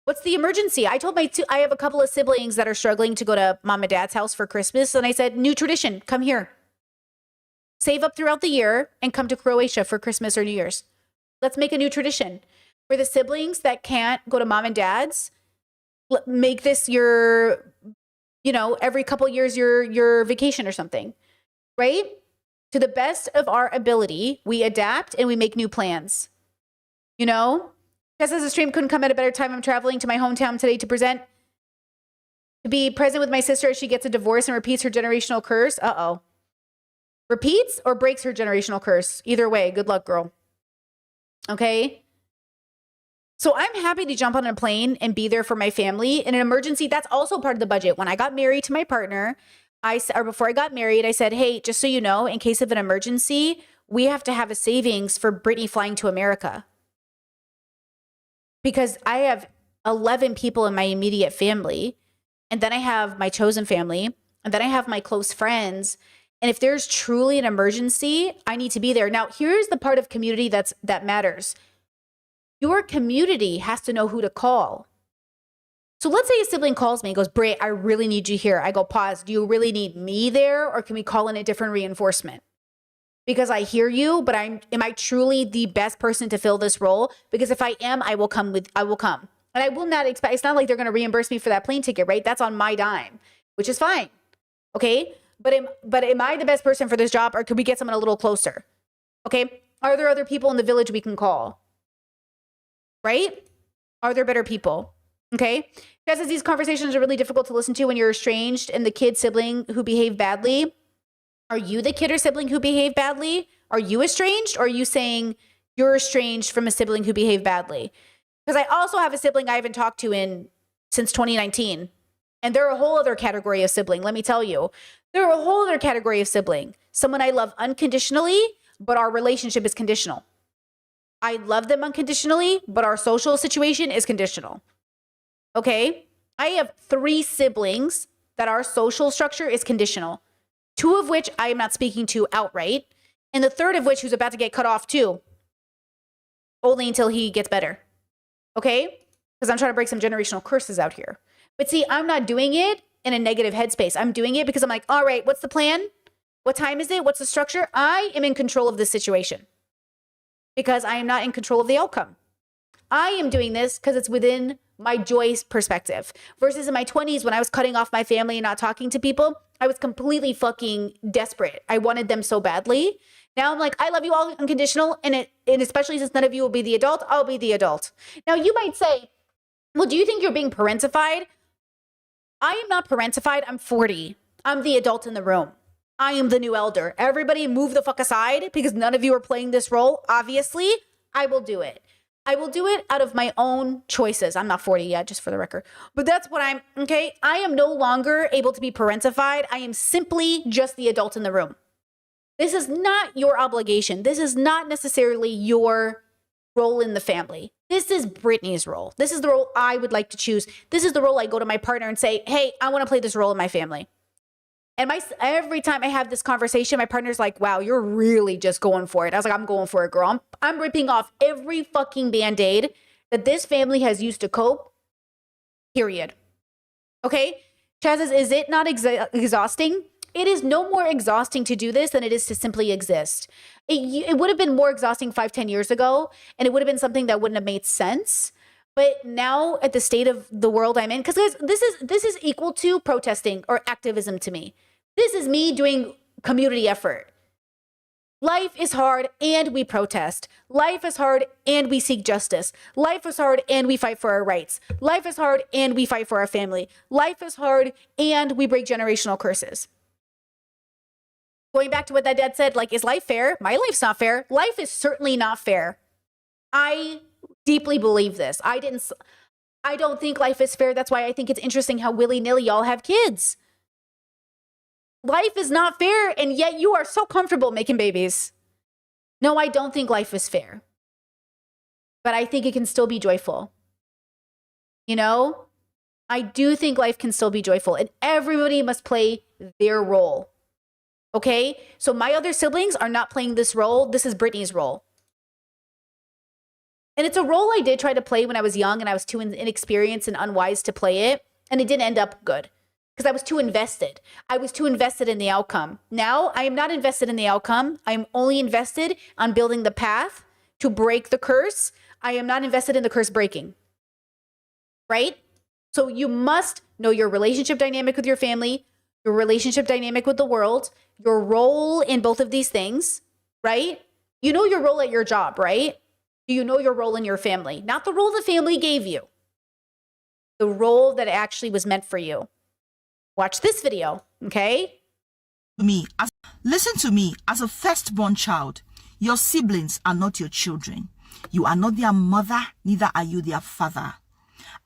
What's the emergency? I told I have a couple of siblings that are struggling to go to mom and dad's house for Christmas. And I said, new tradition, come here. Save up throughout the year and come to Croatia for Christmas or New Year's. Let's make a new tradition. For the siblings that can't go to mom and dad's, make this your, you know, every couple years your vacation or something, right? To the best of our ability, we adapt and we make new plans, you know? Just as the stream couldn't come at a better time, I'm traveling to my hometown today to be present with my sister as she gets a divorce and repeats her generational curse. Uh-oh. Repeats or breaks her generational curse? Either way, good luck, girl. Okay? So I'm happy to jump on a plane and be there for my family in an emergency. That's also part of the budget. When I got married to my partner, before I got married, I said, hey, just so you know, in case of an emergency, we have to have a savings for Brittany flying to America. Because I have 11 people in my immediate family, and then I have my chosen family, and then I have my close friends. And if there's truly an emergency, I need to be there. Now, here's the part of community that matters. Your community has to know who to call. So let's say a sibling calls me and goes, Bray, I really need you here. I go, pause. Do you really need me there, or can we call in a different reinforcement? Because I hear you, but am I truly the best person to fill this role? Because if I am, I will come. And I will not expect, it's not like they're going to reimburse me for that plane ticket, right? That's on my dime, which is fine. Okay. But am I the best person for this job, or could we get someone a little closer? Okay. Are there other people in the village we can call? Right? Are there better people? Okay. Because these conversations are really difficult to listen to when you're estranged and the kid sibling who behaved badly. Are you the kid or sibling who behaved badly? Are you estranged, or are you saying you're estranged from a sibling who behaved badly? Because I also have a sibling I haven't talked to since 2019. And they're a whole other category of sibling. Let me tell you, they're a whole other category of sibling. Someone I love unconditionally, but our relationship is conditional. I love them unconditionally, but our social situation is conditional. Okay? I have 3 siblings that our social structure is conditional. 2 of which I am not speaking to outright, and the 3rd of which who's about to get cut off too, only until he gets better. Okay? Because I'm trying to break some generational curses out here. But see, I'm not doing it in a negative headspace. I'm doing it because I'm like, all right, what's the plan? What time is it? What's the structure? I am in control of this situation because I am not in control of the outcome. I am doing this because it's within my joy's perspective. Versus in my 20s, when I was cutting off my family and not talking to people, I was completely fucking desperate. I wanted them so badly. Now I'm like, I love you all unconditional. And especially since none of you will be the adult, I'll be the adult. Now you might say, well, do you think you're being parentified? I am not parentified. I'm 40. I'm the adult in the room. I am the new elder. Everybody move the fuck aside because none of you are playing this role. Obviously, I will do it. I will do it out of my own choices. I'm not 40 yet, just for the record. But that's what okay? I am no longer able to be parentified. I am simply just the adult in the room. This is not your obligation. This is not necessarily your role in the family. This is Brittany's role. This is the role I would like to choose. This is the role I go to my partner and say, hey, I want to play this role in my family. And every time I have this conversation, my partner's like, wow, you're really just going for it. I was like, I'm going for it, girl. I'm ripping off every fucking Band-Aid that this family has used to cope, period. Okay? Chaz says, is it not exhausting? It is no more exhausting to do this than it is to simply exist. It would have been more exhausting 5-10 years ago, and it would have been something that wouldn't have made sense. But now at the state of the world I'm in, because this is equal to protesting or activism to me. This is me doing community effort. Life is hard and we protest. Life is hard and we seek justice. Life is hard and we fight for our rights. Life is hard and we fight for our family. Life is hard and we break generational curses. Going back to what that dad said, like, is life fair? My life's not fair. Life is certainly not fair. I deeply believe this. I don't think life is fair. That's why I think it's interesting how willy-nilly y'all have kids. Life is not fair, and yet you are so comfortable making babies. No, I don't think life is fair. But I think it can still be joyful. You know? I do think life can still be joyful, and everybody must play their role. Okay? So my other siblings are not playing this role. This is Brittany's role. And it's a role I did try to play when I was young and I was too inexperienced and unwise to play it. And it didn't end up good because I was too invested. I was too invested in the outcome. Now I am not invested in the outcome. I am only invested on building the path to break the curse. I am not invested in the curse breaking. Right? So you must know your relationship dynamic with your family, your relationship dynamic with the world, your role in both of these things, right? You know your role at your job, right? Do you know your role in your family? Not the role the family gave you. The role that actually was meant for you. Watch this video, okay? Listen to me, as a firstborn child, your siblings are not your children. You are not their mother, neither are you their father.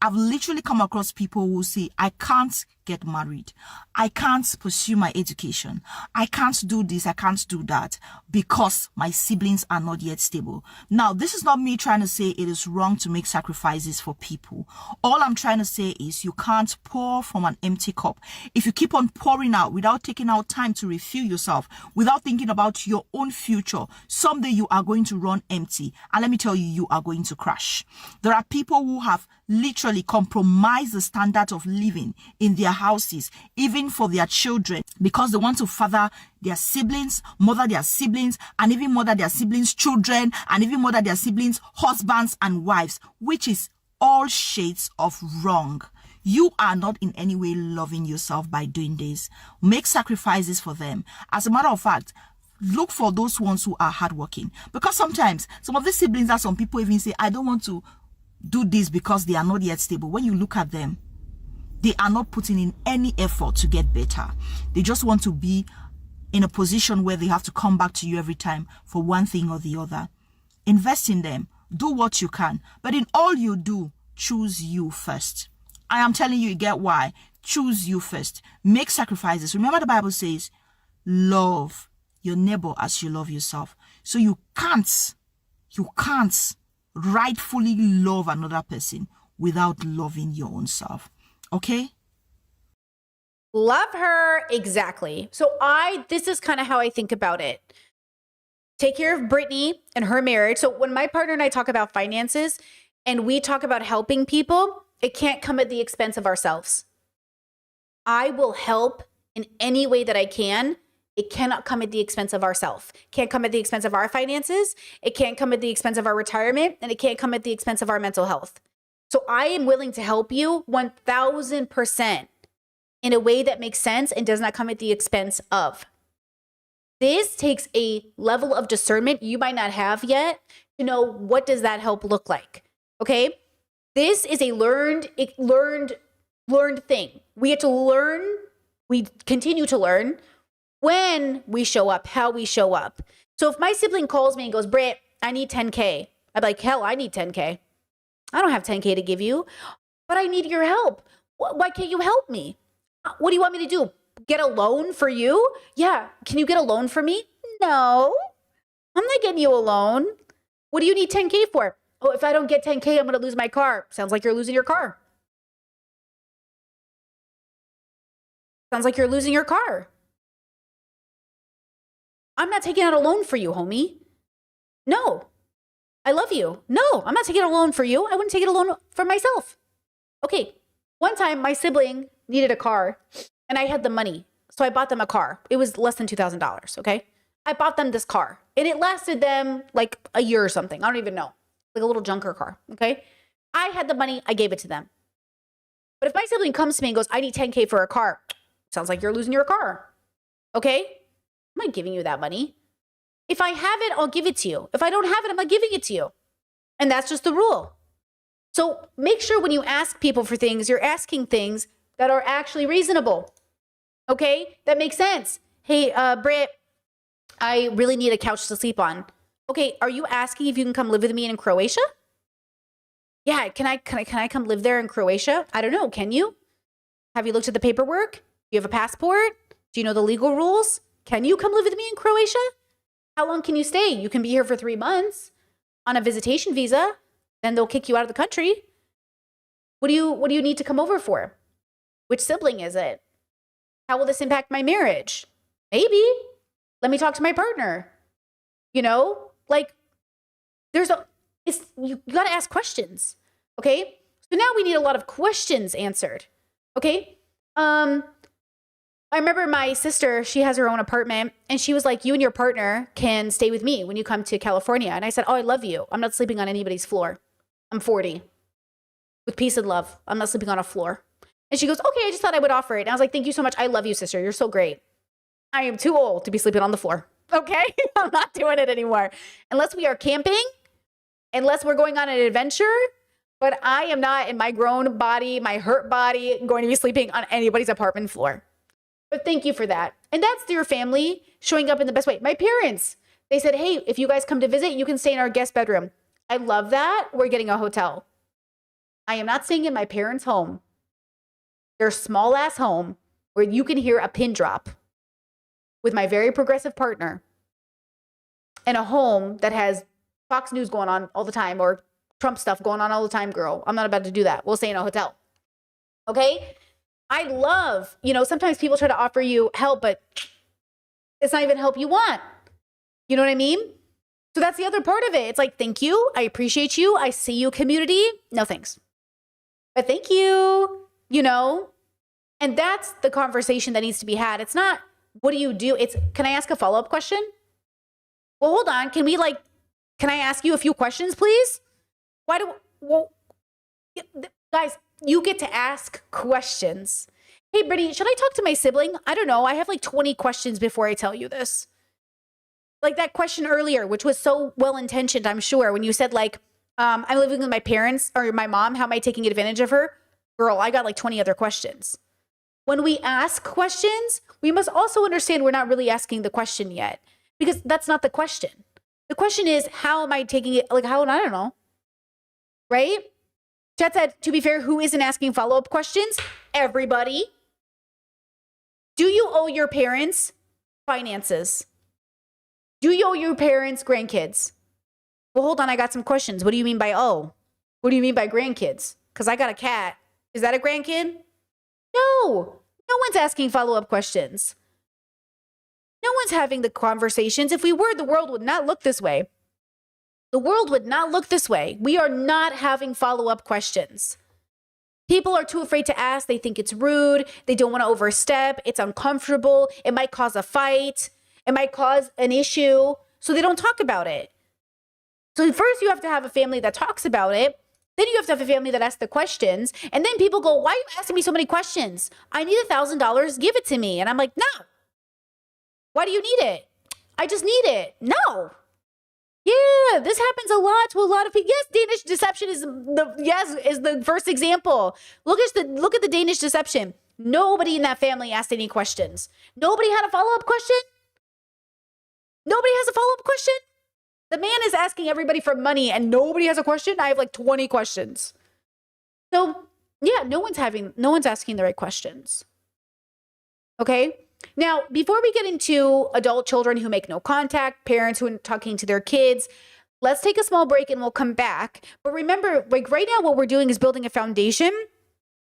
I've literally come across people who say, I can't get married. I can't pursue my education. I can't do this. I can't do that because my siblings are not yet stable. Now, this is not me trying to say it is wrong to make sacrifices for people. All I'm trying to say is you can't pour from an empty cup. If you keep on pouring out without taking out time to refill yourself, without thinking about your own future, someday you are going to run empty. And let me tell you, you are going to crash. There are people who have literally compromised the standard of living in their houses, even for their children, because they want to father their siblings, mother their siblings, and even mother their siblings' children, and even mother their siblings' husbands and wives, which is all shades of wrong. You are not in any way loving yourself by doing this. Make sacrifices for them. As a matter of fact, look for those ones who are hardworking, because sometimes some of the siblings that some people even say, I don't want to do this because they are not yet stable. When you look at them, they are not putting in any effort to get better. They just want to be in a position where they have to come back to you every time for one thing or the other. Invest in them. Do what you can. But in all you do, choose you first. I am telling you, you get why. Choose you first. Make sacrifices. Remember the Bible says, love your neighbor as you love yourself. So you can't rightfully love another person without loving your own self. Okay? Love her. Exactly. So this is kind of how I think about it. Take care of Brittany and her marriage. So when my partner and I talk about finances and we talk about helping people, it can't come at the expense of ourselves. I will help in any way that I can. It cannot come at the expense of ourselves. Can't come at the expense of our finances. It can't come at the expense of our retirement, and it can't come at the expense of our mental health. So I am willing to help you 1000% in a way that makes sense and does not come at the expense of. This takes a level of discernment you might not have yet to know what does that help look like. Okay? This is a learned thing. We have to learn, we continue to learn when we show up, how we show up. So if my sibling calls me and goes, Britt, I need 10K. I'm like, hell, I need 10K. I don't have 10K to give you, but I need your help. Why can't you help me? What do you want me to do? Get a loan for you? Yeah. Can you get a loan for me? No, I'm not getting you a loan. What do you need 10K for? Oh, if I don't get 10K, I'm going to lose my car. Sounds like you're losing your car. Sounds like you're losing your car. I'm not taking out a loan for you, homie. No. I love you. No, I'm not taking a loan for you. I wouldn't take a loan for myself. Okay. One time my sibling needed a car and I had the money. So I bought them a car. It was less than $2,000. Okay. I bought them this car and it lasted them like a year or something. I don't even know. Like a little junker car. Okay. I had the money. I gave it to them. But if my sibling comes to me and goes, I need 10K for a car. Sounds like you're losing your car. Okay. I'm not giving you that money. If I have it, I'll give it to you. If I don't have it, I'm not giving it to you. And that's just the rule. So make sure when you ask people for things, you're asking things that are actually reasonable. Okay? That makes sense. Hey, Britt, I really need a couch to sleep on. Okay, are you asking if you can come live with me in Croatia? Yeah, can I come live there in Croatia? I don't know. Can you? Have you looked at the paperwork? Do you have a passport? Do you know the legal rules? Can you come live with me in Croatia? How long can you stay? You can be here for 3 months on a visitation visa. Then they'll kick you out of the country. What do you need to come over for? Which sibling is it? How will this impact my marriage? Maybe. Let me talk to my partner. You know, like you got to ask questions. Okay. So now we need a lot of questions answered. Okay. I remember my sister, she has her own apartment and she was like, you and your partner can stay with me when you come to California. And I said, oh, I love you. I'm not sleeping on anybody's floor. I'm 40 with peace and love. I'm not sleeping on a floor. And she goes, okay, I just thought I would offer it. And I was like, thank you so much. I love you, sister. You're so great. I am too old to be sleeping on the floor. Okay. I'm not doing it anymore. Unless we are camping, unless we're going on an adventure, but I am not in my grown body, my hurt body, going to be sleeping on anybody's apartment floor. But thank you for that. And that's your family showing up in the best way. My parents, they said, hey, if you guys come to visit, you can stay in our guest bedroom. I love that. We're getting a hotel. I am not staying in my parents' home, their small ass home where you can hear a pin drop, with my very progressive partner, in a home that has Fox News going on all the time or Trump stuff going on all the time, girl. I'm not about to do that. We'll stay in a hotel. Okay? I love, sometimes people try to offer you help, but it's not even help you want. You know what I mean? So that's the other part of it. It's like, thank you. I appreciate you. I see you, community. No thanks. But thank you, And that's the conversation that needs to be had. It's not, what do you do? It's, can I ask a follow-up question? Well, hold on. Can I ask you a few questions, please? Guys, you get to ask questions. Hey, Brittany, should I talk to my sibling? I don't know. I have like 20 questions before I tell you this. Like that question earlier, which was so well-intentioned, I'm sure, when you said I'm living with my parents or my mom. How am I taking advantage of her? Girl, I got like 20 other questions. When we ask questions, we must also understand we're not really asking the question yet, because that's not the question. The question is, how am I taking it? I don't know. Right? Chat said, to be fair, who isn't asking follow-up questions? Everybody. Do you owe your parents finances? Do you owe your parents grandkids? Well, hold on. I got some questions. What do you mean by owe? What do you mean by grandkids? Because I got a cat. Is that a grandkid? No. No one's asking follow-up questions. No one's having the conversations. If we were, the world would not look this way. The world would not look this way. We are not having follow-up questions. People are too afraid to ask. They think it's rude. They don't want to overstep. It's uncomfortable. It might cause a fight. It might cause an issue. So they don't talk about it. So first you have to have a family that talks about it. Then you have to have a family that asks the questions. And then people go, why are you asking me so many questions? I need $1,000. Give it to me. And I'm like, no. Why do you need it? I just need it. No. Yeah, this happens a lot to a lot of people. Yes, Danish deception is the first example. Look at the Danish deception. Nobody in that family asked any questions. Nobody had a follow-up question. Nobody has a follow-up question. The man is asking everybody for money and nobody has a question. I have like 20 questions. So yeah, no one's asking the right questions. Okay. Now, before we get into adult children who make no contact, parents who are talking to their kids, let's take a small break and we'll come back. But remember, right now, what we're doing is building a foundation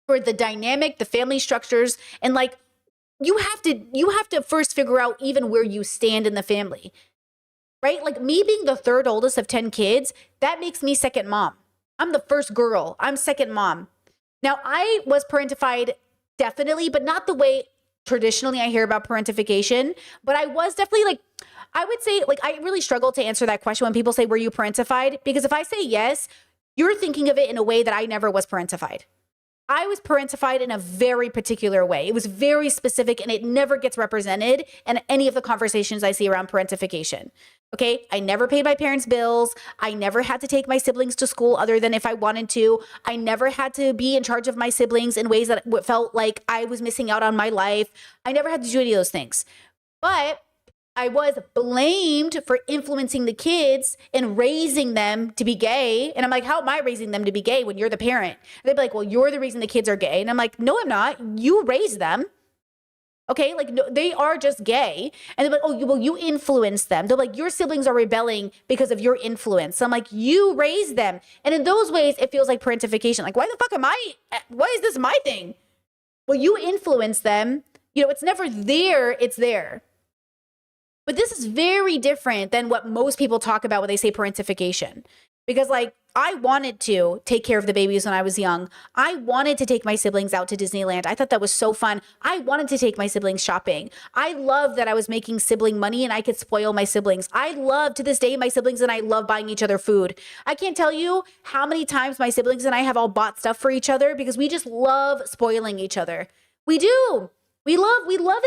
for the dynamic, the family structures, and you have to first figure out even where you stand in the family, right? Like me being the third oldest of 10 kids, that makes me second mom. I'm the first girl. I'm second mom. Now, I was parentified definitely, but not the way traditionally I hear about parentification, but I was definitely I would say I really struggle to answer that question when people say, were you parentified? Because if I say yes, you're thinking of it in a way that I never was parentified. I was parentified in a very particular way. It was very specific and it never gets represented in any of the conversations I see around parentification. Okay. I never paid my parents' bills. I never had to take my siblings to school other than if I wanted to. I never had to be in charge of my siblings in ways that felt like I was missing out on my life. I never had to do any of those things. But I was blamed for influencing the kids and raising them to be gay. And I'm like, how am I raising them to be gay when you're the parent? And they'd be like, well, you're the reason the kids are gay. And I'm like, no, I'm not. You raised them. Okay, no, they are just gay. And they're like, oh, well, you influence them. They're like, your siblings are rebelling because of your influence. So I'm like, you raised them. And in those ways, it feels like parentification. Like, why is this my thing? Well, you influence them. It's never there, it's there. But this is very different than what most people talk about when they say parentification. Because I wanted to take care of the babies when I was young. I wanted to take my siblings out to Disneyland. I thought that was so fun. I wanted to take my siblings shopping. I love that I was making sibling money and I could spoil my siblings. I love to this day my siblings and I love buying each other food. I can't tell you how many times my siblings and I have all bought stuff for each other because we just love spoiling each other. We do. We love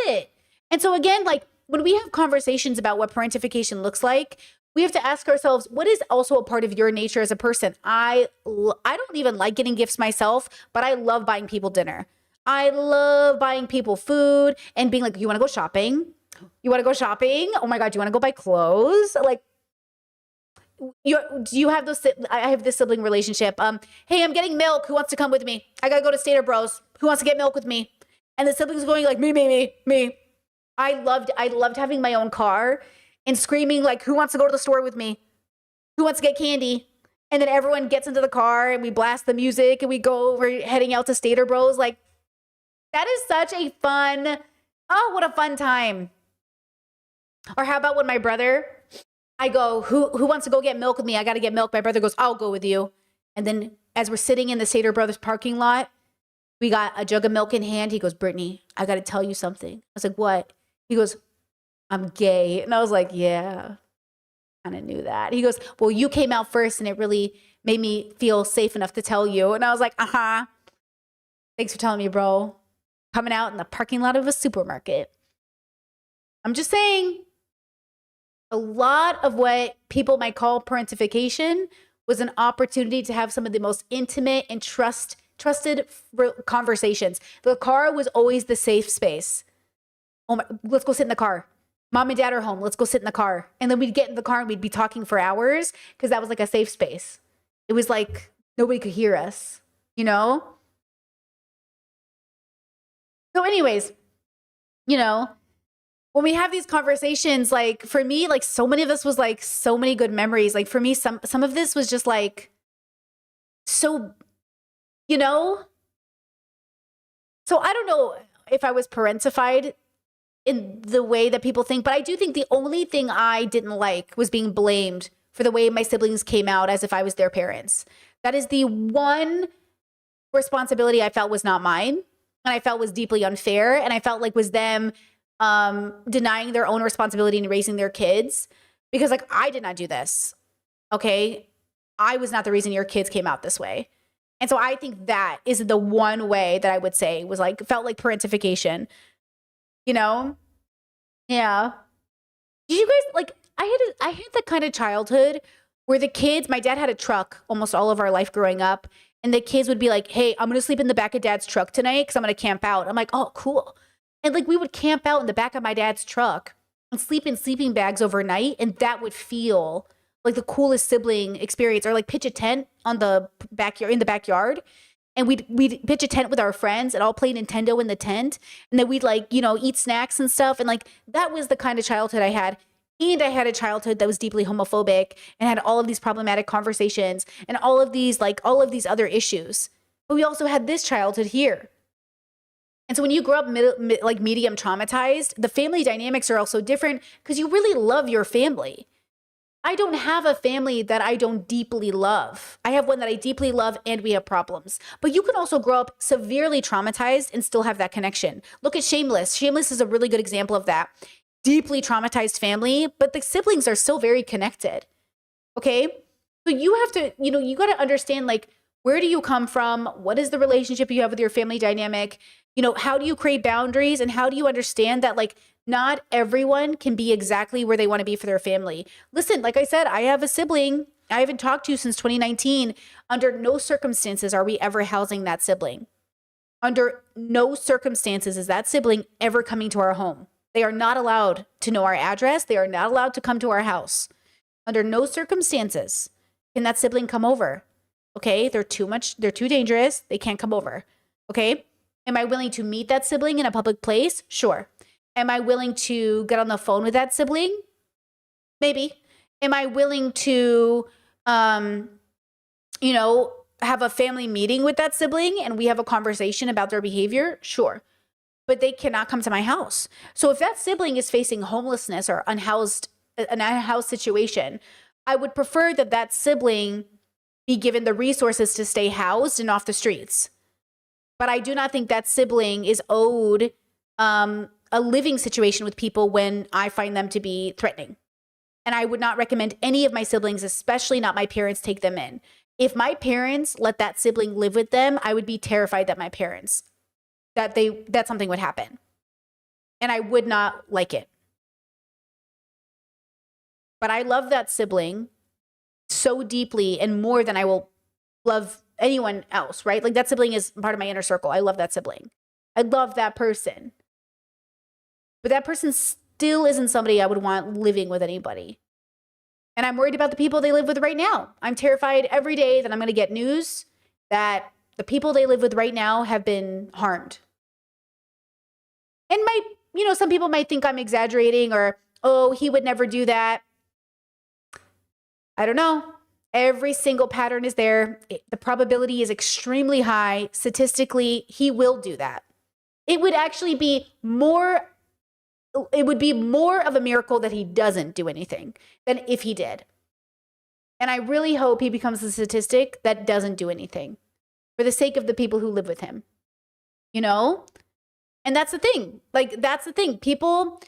it. And so again, when we have conversations about what parentification looks like, we have to ask ourselves, what is also a part of your nature as a person? I don't even like getting gifts myself, but I love buying people dinner. I love buying people food and being like, you want to go shopping? You want to go shopping? Oh my God, you want to go buy clothes? you have those, I have this sibling relationship. Hey, I'm getting milk. Who wants to come with me? I got to go to Stater Bros. Who wants to get milk with me? And the siblings going like, me. I loved having my own car and screaming like, who wants to go to the store with me? Who wants to get candy? And then everyone gets into the car and we blast the music and we go over heading out to Stater Bros. Like, that is such a fun, oh, what a fun time. Or how about when my brother, I go, who wants to go get milk with me? I got to get milk. My brother goes, I'll go with you. And then as we're sitting in the Stater Brothers parking lot, we got a jug of milk in hand. He goes, Brittany, I got to tell you something. I was like, what? He goes, I'm gay. And I was like, yeah, kind of knew that. He goes, well, you came out first and it really made me feel safe enough to tell you. And I was like, thanks for telling me, bro. Coming out in the parking lot of a supermarket. I'm just saying, a lot of what people might call parentification was an opportunity to have some of the most intimate and trusted conversations. The car was always the safe space. Oh my, let's go sit in the car. Mom and dad are home. Let's go sit in the car. And then we'd get in the car and we'd be talking for hours because that was like a safe space. It was like nobody could hear us, you know? So anyways, you know, when we have these conversations, like for me, like so many of this was like so many good memories. Like for me, some of this was just like so, you know? So I don't know if I was parentified in the way that people think, but I do think the only thing I didn't like was being blamed for the way my siblings came out as if I was their parents. That is the one responsibility I felt was not mine, and I felt was deeply unfair, and I felt like was them denying their own responsibility in raising their kids, because like I did not do this, okay? I was not the reason your kids came out this way. And so I think that is the one way that I would say was like, felt like parentification. You know? Yeah. Did you guys, like, I had the kind of childhood where the kids, my dad had a truck almost all of our life growing up, and the kids would be like, hey, I'm going to sleep in the back of dad's truck tonight because I'm going to camp out. I'm like, oh, cool. And like we would camp out in the back of my dad's truck and sleep in sleeping bags overnight, and that would feel like the coolest sibling experience. Or like pitch a tent on the backyard, in the backyard. And we'd pitch a tent with our friends and all play Nintendo in the tent. And then we'd like, you know, eat snacks and stuff. And like, that was the kind of childhood I had. And I had a childhood that was deeply homophobic and had all of these problematic conversations and all of these other issues. But we also had this childhood here. And so when you grow up medium traumatized, the family dynamics are also different because you really love your family. I don't have a family that I don't deeply love. I have one that I deeply love and we have problems. But you can also grow up severely traumatized and still have that connection. Look at Shameless. Shameless is a really good example of that. Deeply traumatized family, but the siblings are still very connected. Okay? So you have to, you know, you got to understand, like, where do you come from? What is the relationship you have with your family dynamic? You know, how do you create boundaries? And how do you understand that, like, not everyone can be exactly where they want to be for their family? Listen, like I said, I have a sibling I haven't talked to since 2019. Under no circumstances are we ever housing that sibling. Under no circumstances is that sibling ever coming to our home. They are not allowed to know our address. They are not allowed to come to our house. Under no circumstances can that sibling come over. Okay, they're too dangerous. They can't come over. Okay, am I willing to meet that sibling in a public place? Sure. Am I willing to get on the phone with that sibling? Maybe. Am I willing to, have a family meeting with that sibling and we have a conversation about their behavior? Sure. But they cannot come to my house. So if that sibling is facing homelessness or an unhoused situation, I would prefer that that sibling be given the resources to stay housed and off the streets. But I do not think that sibling is owed a living situation with people when I find them to be threatening. And I would not recommend any of my siblings, especially not my parents, take them in. If my parents let that sibling live with them, I would be terrified that that something would happen. And I would not like it. But I love that sibling so deeply and more than I will love anyone else, right? Like that sibling is part of my inner circle. I love that sibling. I love that person. But that person still isn't somebody I would want living with anybody. And I'm worried about the people they live with right now. I'm terrified every day that I'm going to get news that the people they live with right now have been harmed. And some people might think I'm exaggerating or, oh, he would never do that. I don't know. Every single pattern is there. The probability is extremely high. Statistically, he will do that. It would actually be more of a miracle that he doesn't do anything than if he did. And I really hope he becomes the statistic that doesn't do anything for the sake of the people who live with him. And that's the thing. That's the thing. People,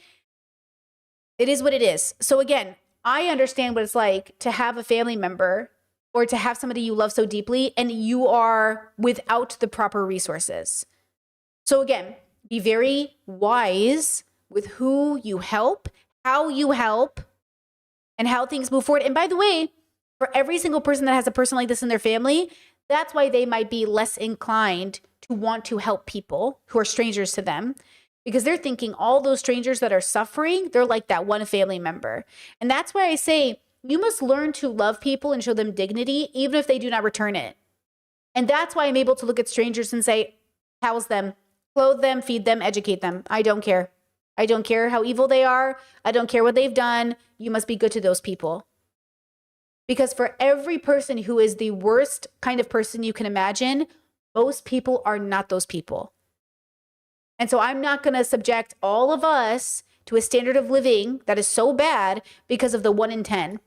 it is what it is. So again, I understand what it's like to have a family member or to have somebody you love so deeply and you are without the proper resources. So again, be very wise with who you help, how you help, and how things move forward. And by the way, for every single person that has a person like this in their family, that's why they might be less inclined to want to help people who are strangers to them, because they're thinking all those strangers that are suffering, they're like that one family member. And that's why I say you must learn to love people and show them dignity, even if they do not return it. And that's why I'm able to look at strangers and say, house them, clothe them, feed them, educate them. I don't care. I don't care how evil they are. I don't care what they've done. You must be good to those people. Because for every person who is the worst kind of person you can imagine, most people are not those people. And so I'm not going to subject all of us to a standard of living that is so bad because of the 1 in 10.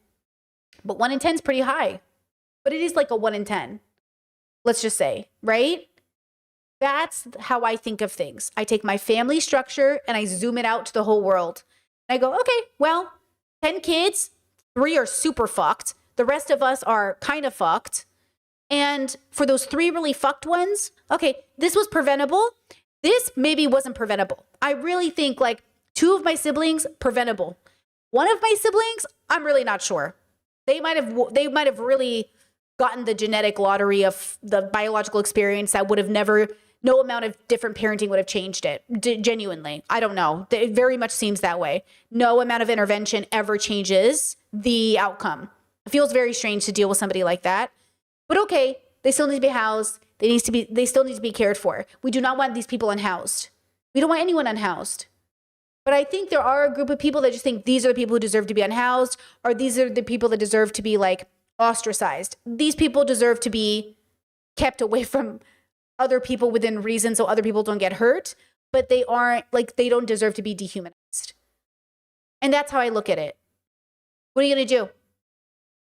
But 1 in 10 is pretty high. But it is like a 1 in 10. Let's just say, right? That's how I think of things. I take my family structure and I zoom it out to the whole world. And I go, okay, well, 10 kids, 3 are super fucked. The rest of us are kind of fucked. And for those 3 really fucked ones, okay, this was preventable. This maybe wasn't preventable. I really think 2 of my siblings, preventable. 1 of my siblings, I'm really not sure. They might have really gotten the genetic lottery of the biological experience that would have no amount of different parenting would have changed it. Genuinely. I don't know. It very much seems that way. No amount of intervention ever changes the outcome. It feels very strange to deal with somebody like that. But okay, they still need to be housed. They still need to be cared for. We do not want these people unhoused. We don't want anyone unhoused. But I think there are a group of people that just think these are the people who deserve to be unhoused, or these are the people that deserve to be ostracized. These people deserve to be kept away from other people within reason so other people don't get hurt, but they they don't deserve to be dehumanized. And that's how I look at it. What are you going to do?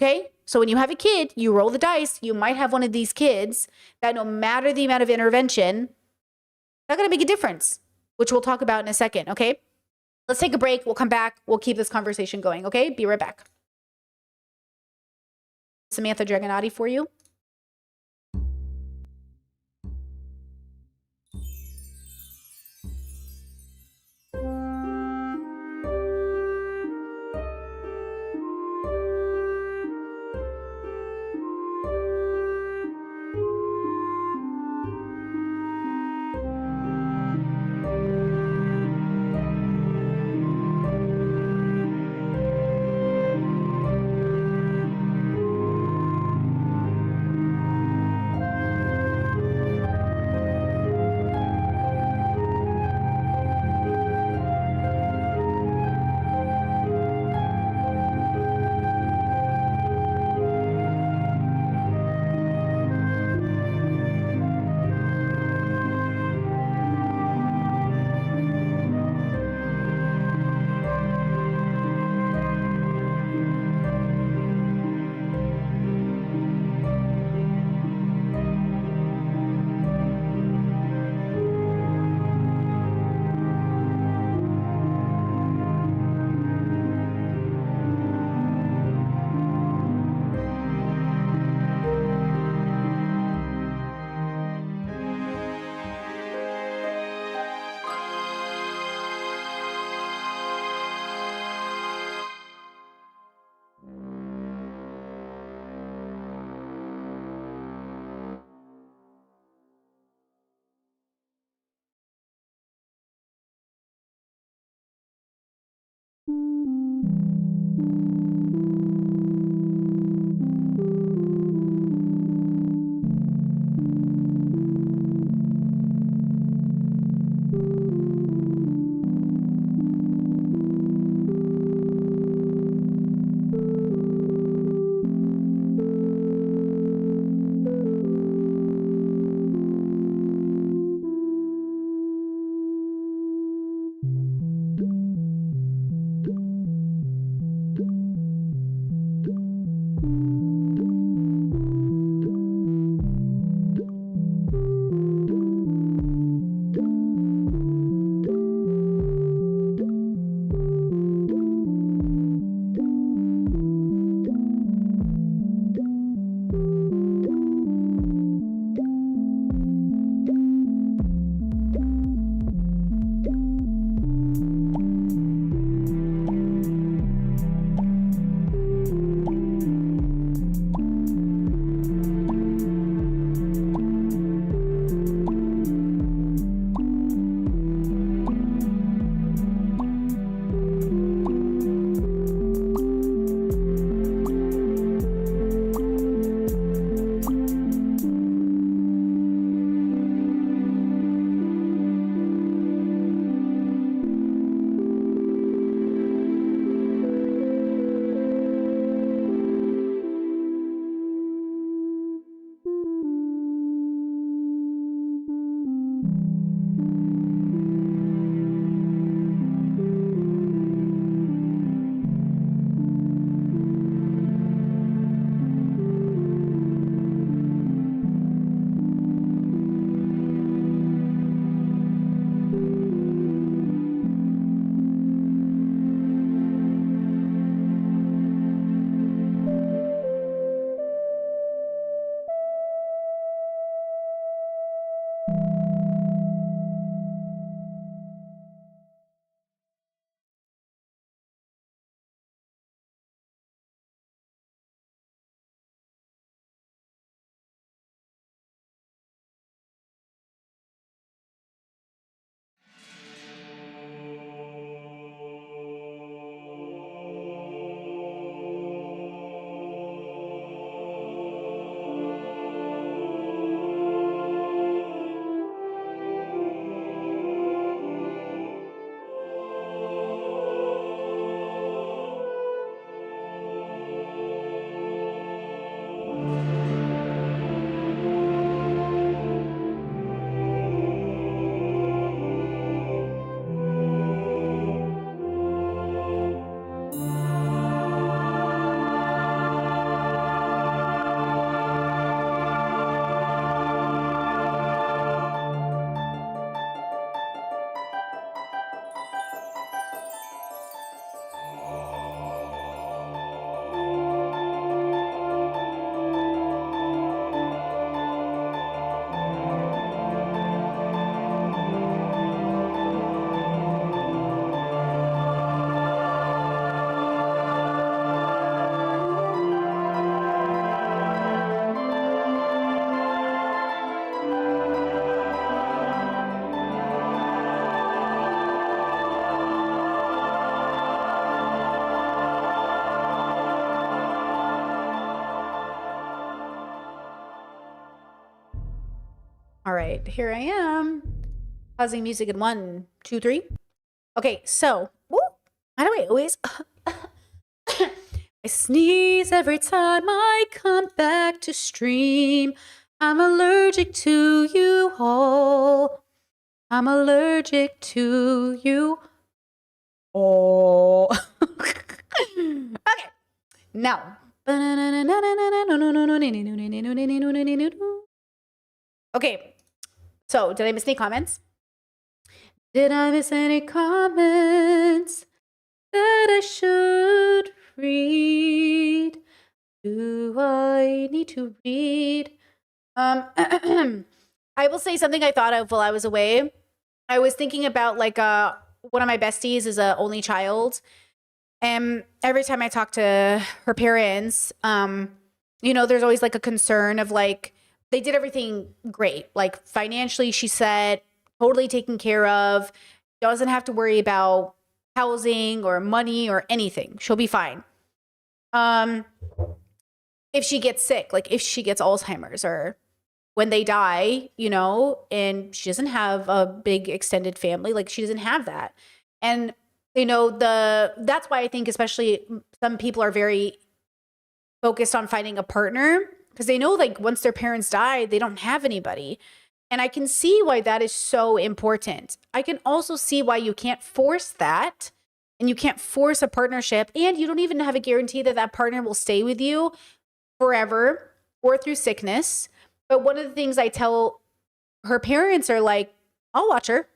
Okay? So when you have a kid, you roll the dice. You might have one of these kids that no matter the amount of intervention, not going to make a difference, which we'll talk about in a second, okay? Let's take a break. We'll come back. We'll keep this conversation going, okay? Be right back. Samantha Dragonati for you. All right, here I am. Pausing music in 1, 2, 3. Okay, so, woo, why do I always... I sneeze every time I come back to stream. I'm allergic to you all. I'm allergic to you all. Okay, now. Okay, so did I miss any comments? Did I miss any comments that I should read? Do I need to read? I will say something I thought of while I was away. I was thinking about like one of my besties is a only child. And every time I talk to her parents, there's always like a concern of like, they did everything great. Like financially, she said, totally taken care of, doesn't have to worry about housing or money or anything. She'll be fine. If she gets sick, like if she gets Alzheimer's or when they die, and she doesn't have a big extended family, like she doesn't have that. And, that's why I think especially some people are very focused on finding a partner because they know like once their parents die, they don't have anybody. And I can see why that is so important. I can also see why you can't force that and you can't force a partnership and you don't even have a guarantee that that partner will stay with you forever or through sickness. But one of the things I tell her parents are like, I'll watch her.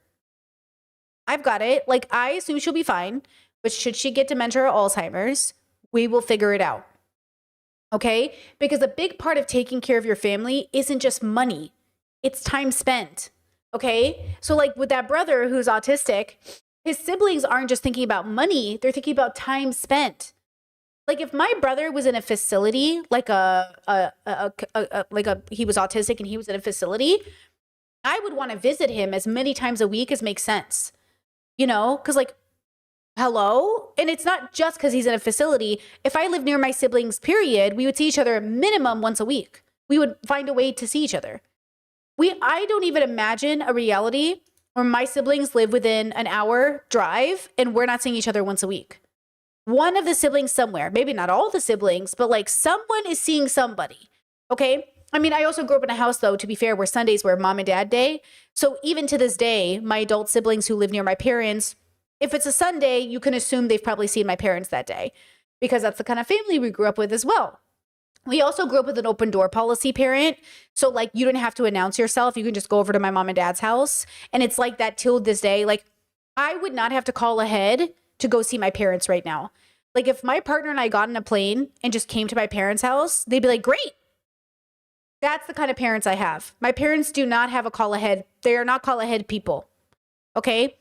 I've got it. Like, I assume she'll be fine. But should she get dementia or Alzheimer's, we will figure it out. Okay? Because a big part of taking care of your family isn't just money. It's time spent. Okay? So like with that brother who's autistic, his siblings aren't just thinking about money. They're thinking about time spent. Like if my brother was in a facility, like he was autistic and he was in a facility, I would want to visit him as many times a week as makes sense. Because like, hello? And it's not just because he's in a facility. If I lived near my siblings, period, we would see each other minimum once a week. We would find a way to see each other. I don't even imagine a reality where my siblings live within an hour drive and we're not seeing each other once a week. One of the siblings somewhere, maybe not all the siblings, but like someone is seeing somebody. Okay? I mean, I also grew up in a house, though, to be fair, where Sundays were mom and dad day. So even to this day, my adult siblings who live near my parents, if it's a Sunday, you can assume they've probably seen my parents that day because that's the kind of family we grew up with as well. We also grew up with an open door policy parent. So like you don't have to announce yourself. You can just go over to my mom and dad's house. And it's like that till this day. Like I would not have to call ahead to go see my parents right now. Like if my partner and I got in a plane and just came to my parents' house, they'd be like, great. That's the kind of parents I have. My parents do not have a call ahead. They are not call ahead people. Okay?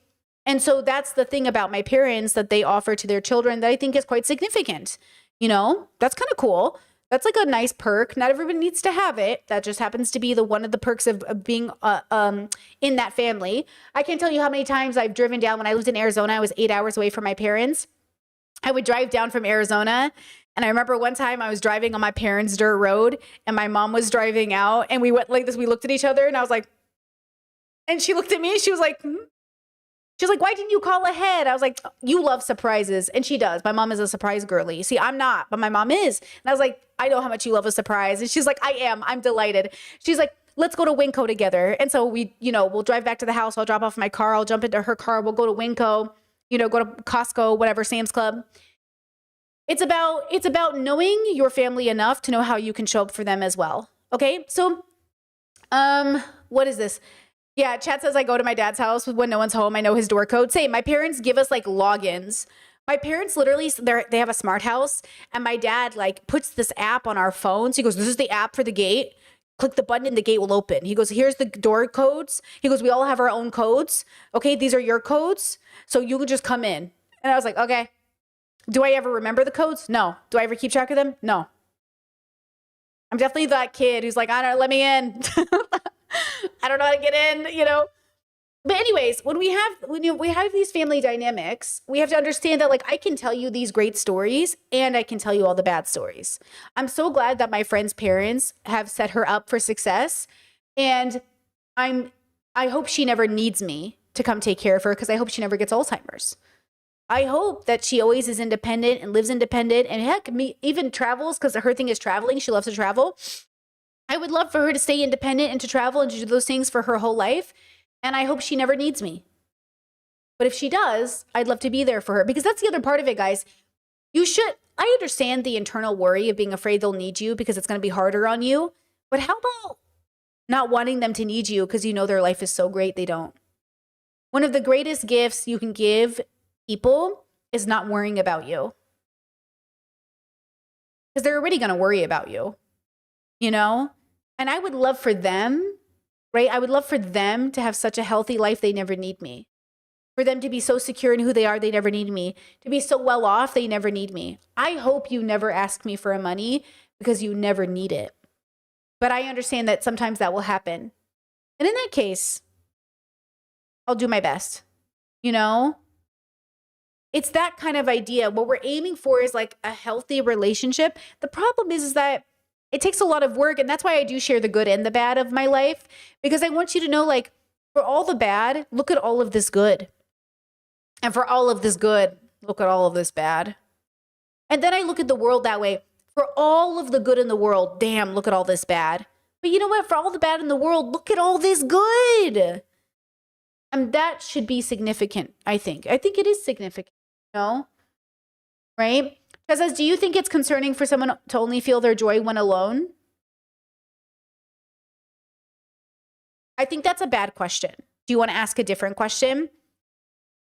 And so that's the thing about my parents that they offer to their children that I think is quite significant. That's kind of cool. That's like a nice perk. Not everybody needs to have it. That just happens to be one of the perks of being in that family. I can't tell you how many times I've driven down. When I lived in Arizona, I was 8 hours away from my parents. I would drive down from Arizona. And I remember one time I was driving on my parents' dirt road and my mom was driving out and we went like this. We looked at each other and I was like, and she looked at me and she was like, She's like, why didn't you call ahead? I was like, you love surprises. And she does. My mom is a surprise girly. See, I'm not, but my mom is. And I was like, I know how much you love a surprise. And she's like, I am. I'm delighted. She's like, let's go to Winco together. And so we, we'll drive back to the house. I'll drop off my car. I'll jump into her car. We'll go to Winco, go to Costco, whatever, Sam's Club. It's about knowing your family enough to know how you can show up for them as well. Okay. So, what is this? Yeah, chat says I go to my dad's house when no one's home. I know his door code. Same. My parents give us like logins. My parents literally, they have a smart house, and my dad like puts this app on our phones. He goes, this is the app for the gate. Click the button and the gate will open. He goes, here's the door codes. He goes, we all have our own codes. Okay, these are your codes. So you can just come in. And I was like, okay. Do I ever remember the codes? No. Do I ever keep track of them? No. I'm definitely that kid who's like, I don't know, let me in. I don't know how to get in, But anyways, when we have these family dynamics, we have to understand that like I can tell you these great stories and I can tell you all the bad stories. I'm so glad that my friend's parents have set her up for success. And I hope she never needs me to come take care of her because I hope she never gets Alzheimer's. I hope that she always is independent and lives independent and heck, even travels because her thing is traveling. She loves to travel. I would love for her to stay independent and to travel and to do those things for her whole life. And I hope she never needs me. But if she does, I'd love to be there for her because that's the other part of it, guys. I understand the internal worry of being afraid they'll need you because it's going to be harder on you. But how about not wanting them to need you because you know their life is so great they don't? One of the greatest gifts you can give people is not worrying about you. Because they're already going to worry about you, you know? And I would love for them, right? I would love for them to have such a healthy life they never need me. For them to be so secure in who they are, they never need me. To be so well off, they never need me. I hope you never ask me for money because you never need it. But I understand that sometimes that will happen. And in that case, I'll do my best, you know? It's that kind of idea. What we're aiming for is like a healthy relationship. The problem is that it takes a lot of work. And that's why I do share the good and the bad of my life. Because I want you to know, like, for all the bad, look at all of this good. And for all of this good, look at all of this bad. And then I look at the world that way. For all of the good in the world, damn, look at all this bad. But you know what? For all the bad in the world, look at all this good. And that should be significant, I think. I think it is significant, you know? Right? Because do you think it's concerning for someone to only feel their joy when alone? I think that's a bad question. Do you want to ask a different question?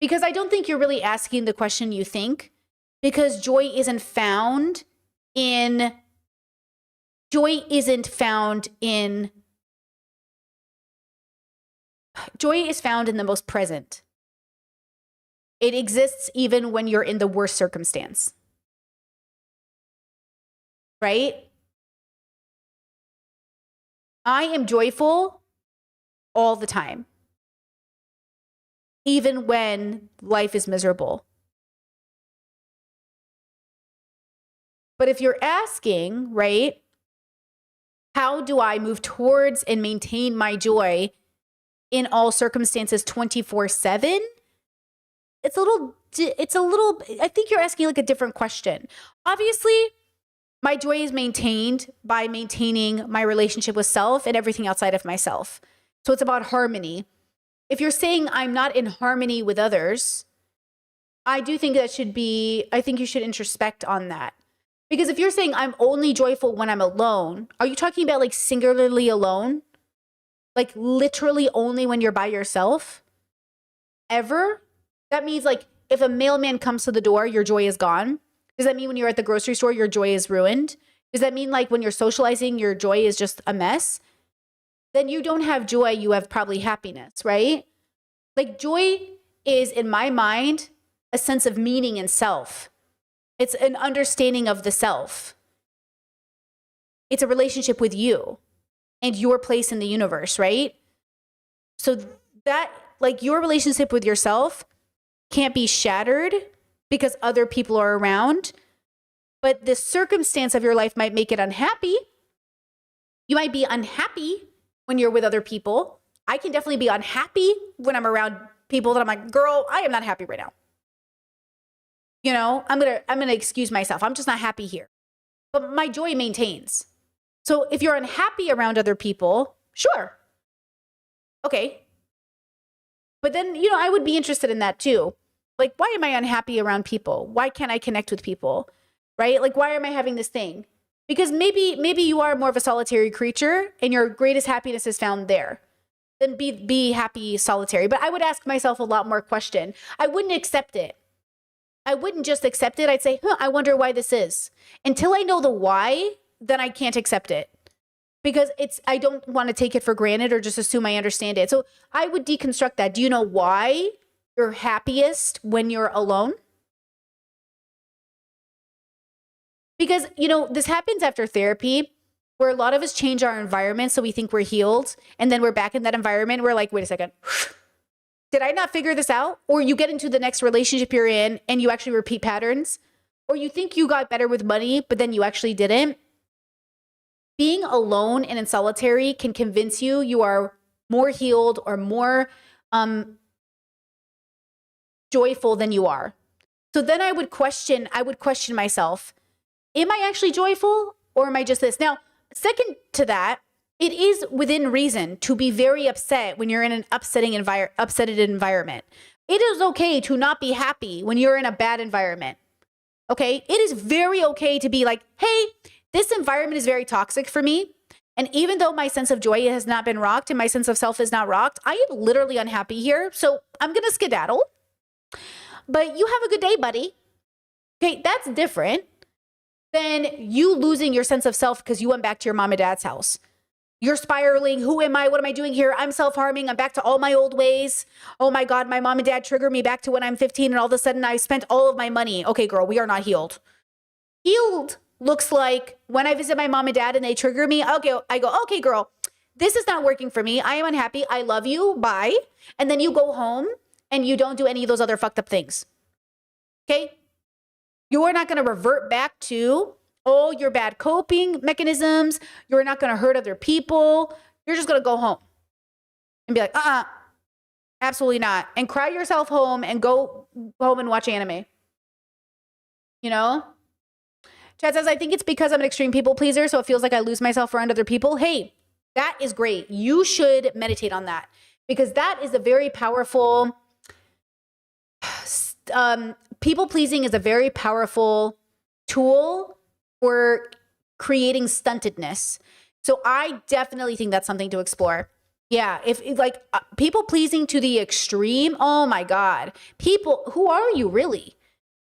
Because I don't think you're really asking the question you think, because joy isn't found in joy is found in the most present. It exists even when you're in the worst circumstance. Right? I am joyful all the time, even when life is miserable. But if you're asking, right, how do I move towards and maintain my joy in all circumstances 24/7? It's a little, I think you're asking like a different question. Obviously, my joy is maintained by maintaining my relationship with self and everything outside of myself. So it's about harmony. If you're saying I'm not in harmony with others, I do think I think you should introspect on that. Because if you're saying I'm only joyful when I'm alone, are you talking about like singularly alone? Like literally only when you're by yourself? Ever? That means like if a mailman comes to the door, your joy is gone. Does that mean when you're at the grocery store, your joy is ruined? Does that mean like when you're socializing, your joy is just a mess? Then you don't have joy, you have probably happiness, right? Like joy is, in my mind, a sense of meaning in self. It's an understanding of the self. It's a relationship with you and your place in the universe, right? So that, like your relationship with yourself can't be shattered because other people are around, but the circumstance of your life might make it unhappy. You might be unhappy when you're with other people. I can definitely be unhappy when I'm around people that I'm like, girl, I am not happy right now. You know, I'm gonna excuse myself. I'm just not happy here. But my joy maintains. So if you're unhappy around other people, sure. Okay. But then, you know, I would be interested in that too. Like, why am I unhappy around people? Why can't I connect with people? Right? Like, why am I having this thing? Because maybe you are more of a solitary creature and your greatest happiness is found there. Then be happy solitary. But I would ask myself a lot more question. I wouldn't accept it. I wouldn't just accept it. I'd say, I wonder why this is. Until I know the why, then I can't accept it. Because I don't want to take it for granted or just assume I understand it. So I would deconstruct that. Do you know why you're happiest when you're alone? Because, you know, this happens after therapy where a lot of us change our environment so we think we're healed. And then we're back in that environment. We're like, wait a second. Did I not figure this out? Or you get into the next relationship you're in and you actually repeat patterns. Or you think you got better with money, but then you actually didn't. Being alone and in solitary can convince you are more healed or more joyful than you are. So then I would question myself, am I actually joyful or am I just this? Now, second to that, it is within reason to be very upset when you're in an upsetted environment. It is okay to not be happy when you're in a bad environment. Okay? It is very okay to be like, hey, this environment is very toxic for me. And even though my sense of joy has not been rocked and my sense of self is not rocked, I am literally unhappy here. So I'm going to skedaddle. But you have a good day, buddy. Okay, that's different than you losing your sense of self because you went back to your mom and dad's house. You're spiraling. Who am I? What am I doing here? I'm self-harming. I'm back to all my old ways. Oh my God, my mom and dad trigger me back to when I'm 15 and all of a sudden I spent all of my money. Okay, girl, we are not healed. Healed looks like when I visit my mom and dad and they trigger me, okay, I go, okay, girl, this is not working for me. I am unhappy. I love you. Bye. And then you go home and you don't do any of those other fucked up things. Okay? You are not going to revert back to, oh, your bad coping mechanisms. You're not going to hurt other people. You're just going to go home and be like, absolutely not. And cry yourself home and go home and watch anime. You know? Chad says, I think it's because I'm an extreme people pleaser, so it feels like I lose myself around other people. Hey, that is great. You should meditate on that because that is a very powerful, people pleasing is a very powerful tool for creating stuntedness. So I definitely think that's something to explore. Yeah, if like people pleasing to the extreme, oh my God. People, who are you really?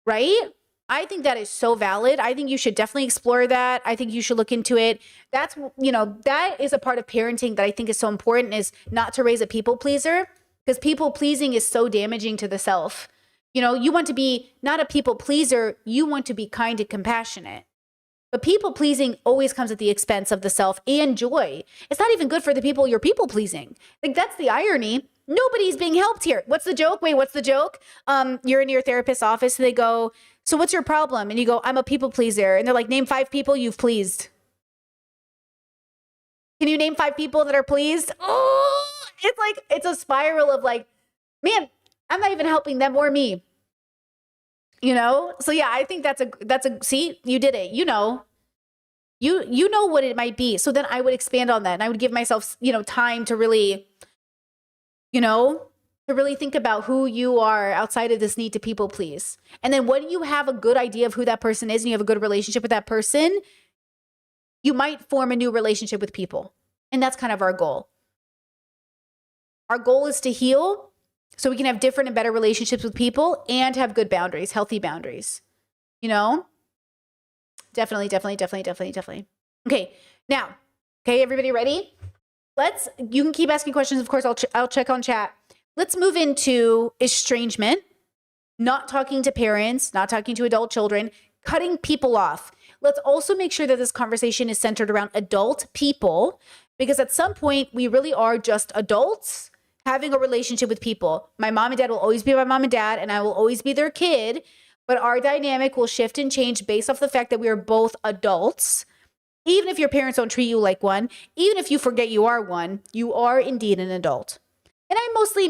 Right? I think that is so valid. I think you should definitely explore that. I think you should look into it. That's, you know, that is a part of parenting that I think is so important, is not to raise a people pleaser, because people pleasing is so damaging to the self. You know, you want to be not a people pleaser, you want to be kind and compassionate. But people pleasing always comes at the expense of the self and joy. It's not even good for the people you're people pleasing. Like, that's the irony. Nobody's being helped here. What's the joke? Wait, what's the joke? You're in your therapist's office and they go, so what's your problem? And you go, I'm a people pleaser. And they're like, name 5 people you've pleased. Can you name 5 people that are pleased? Oh, it's like, it's a spiral of like, man, I'm not even helping them or me. You know? So yeah, I think that's a, see, you did it. You know what it might be. So then I would expand on that and I would give myself, you know, time to really, you know, to really think about who you are outside of this need to people please. And then when you have a good idea of who that person is and you have a good relationship with that person, you might form a new relationship with people. And that's kind of our goal. Our goal is to heal so we can have different and better relationships with people and have good boundaries, healthy boundaries. You know? Definitely. Okay, now, okay, everybody ready? You can keep asking questions. Of course, I'll check on chat. Let's move into estrangement, not talking to parents, not talking to adult children, cutting people off. Let's also make sure that this conversation is centered around adult people, because at some point we really are just adults having a relationship with people. My mom and dad will always be my mom and dad, and I will always be their kid, but our dynamic will shift and change based off the fact that we are both adults. Even if your parents don't treat you like one, even if you forget you are one, you are indeed an adult. And I'm mostly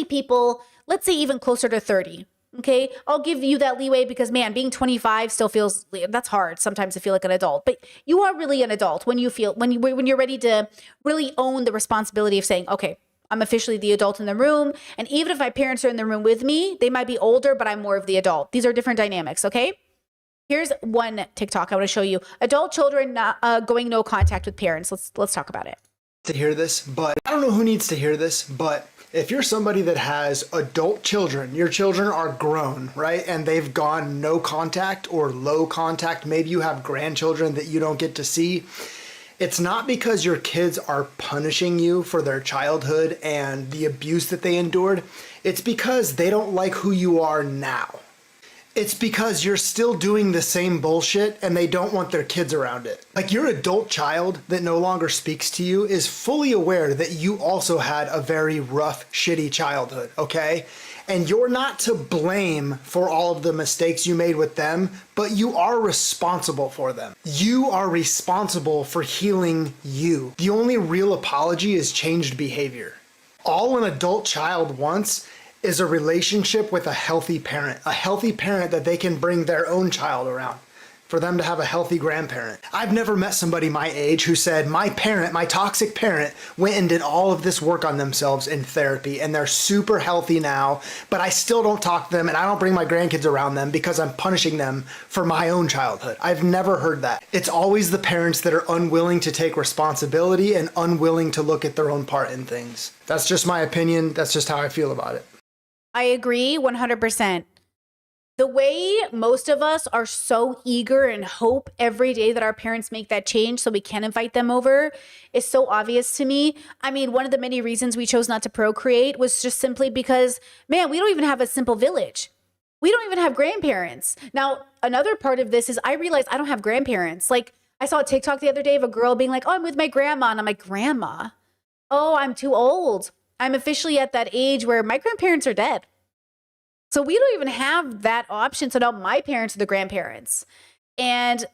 people, let's say even closer to 30. Okay, I'll give you that leeway because, man, being 25 still feels, that's hard sometimes to feel like an adult. But you are really an adult when you're ready to really own the responsibility of saying, okay, I'm officially the adult in the room. And even if my parents are in the room with me, they might be older, but I'm more of the adult. These are different dynamics, okay? Here's one TikTok I want to show you. Adult children not going no contact with parents. Let's talk about it. To hear this, but I don't know who needs to hear this, but if you're somebody that has adult children, your children are grown, right? And they've gone no contact or low contact. Maybe you have grandchildren that you don't get to see. It's not because your kids are punishing you for their childhood and the abuse that they endured. It's because they don't like who you are now. It's because you're still doing the same bullshit and they don't want their kids around it. Like, your adult child that no longer speaks to you is fully aware that you also had a very rough, shitty childhood, okay? And you're not to blame for all of the mistakes you made with them, but you are responsible for them. You are responsible for healing you. The only real apology is changed behavior. All an adult child wants is a relationship with a healthy parent that they can bring their own child around, for them to have a healthy grandparent. I've never met somebody my age who said, my parent, my toxic parent, went and did all of this work on themselves in therapy and they're super healthy now, but I still don't talk to them and I don't bring my grandkids around them because I'm punishing them for my own childhood. I've never heard that. It's always the parents that are unwilling to take responsibility and unwilling to look at their own part in things. That's just my opinion. That's just how I feel about it. I agree 100%. The way most of us are so eager and hope every day that our parents make that change so we can invite them over is so obvious to me. I mean, one of the many reasons we chose not to procreate was just simply because, man, we don't even have a simple village. We don't even have grandparents. Now, another part of this is I realized I don't have grandparents. Like, I saw a TikTok the other day of a girl being like, oh, I'm with my grandma. And I'm like, grandma? Oh, I'm too old. I'm officially at that age where my grandparents are dead. So we don't even have that option. So now my parents are the grandparents. And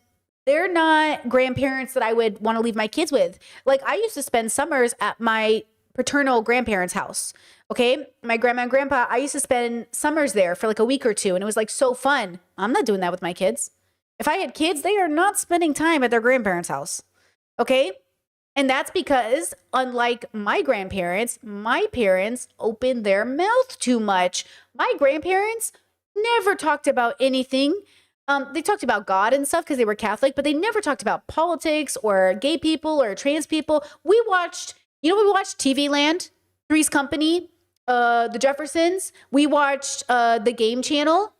they're not grandparents that I would want to leave my kids with. Like, I used to spend summers at my paternal grandparents' house. Okay. My grandma and grandpa, I used to spend summers there for like a week or two. And it was like so fun. I'm not doing that with my kids. If I had kids, they are not spending time at their grandparents' house. Okay. And that's because, unlike my grandparents, my parents opened their mouth too much. My grandparents never talked about anything. They talked about God and stuff because they were Catholic, but they never talked about politics or gay people or trans people. We watched TV Land, Three's Company, The Jeffersons. We watched the Game Channel,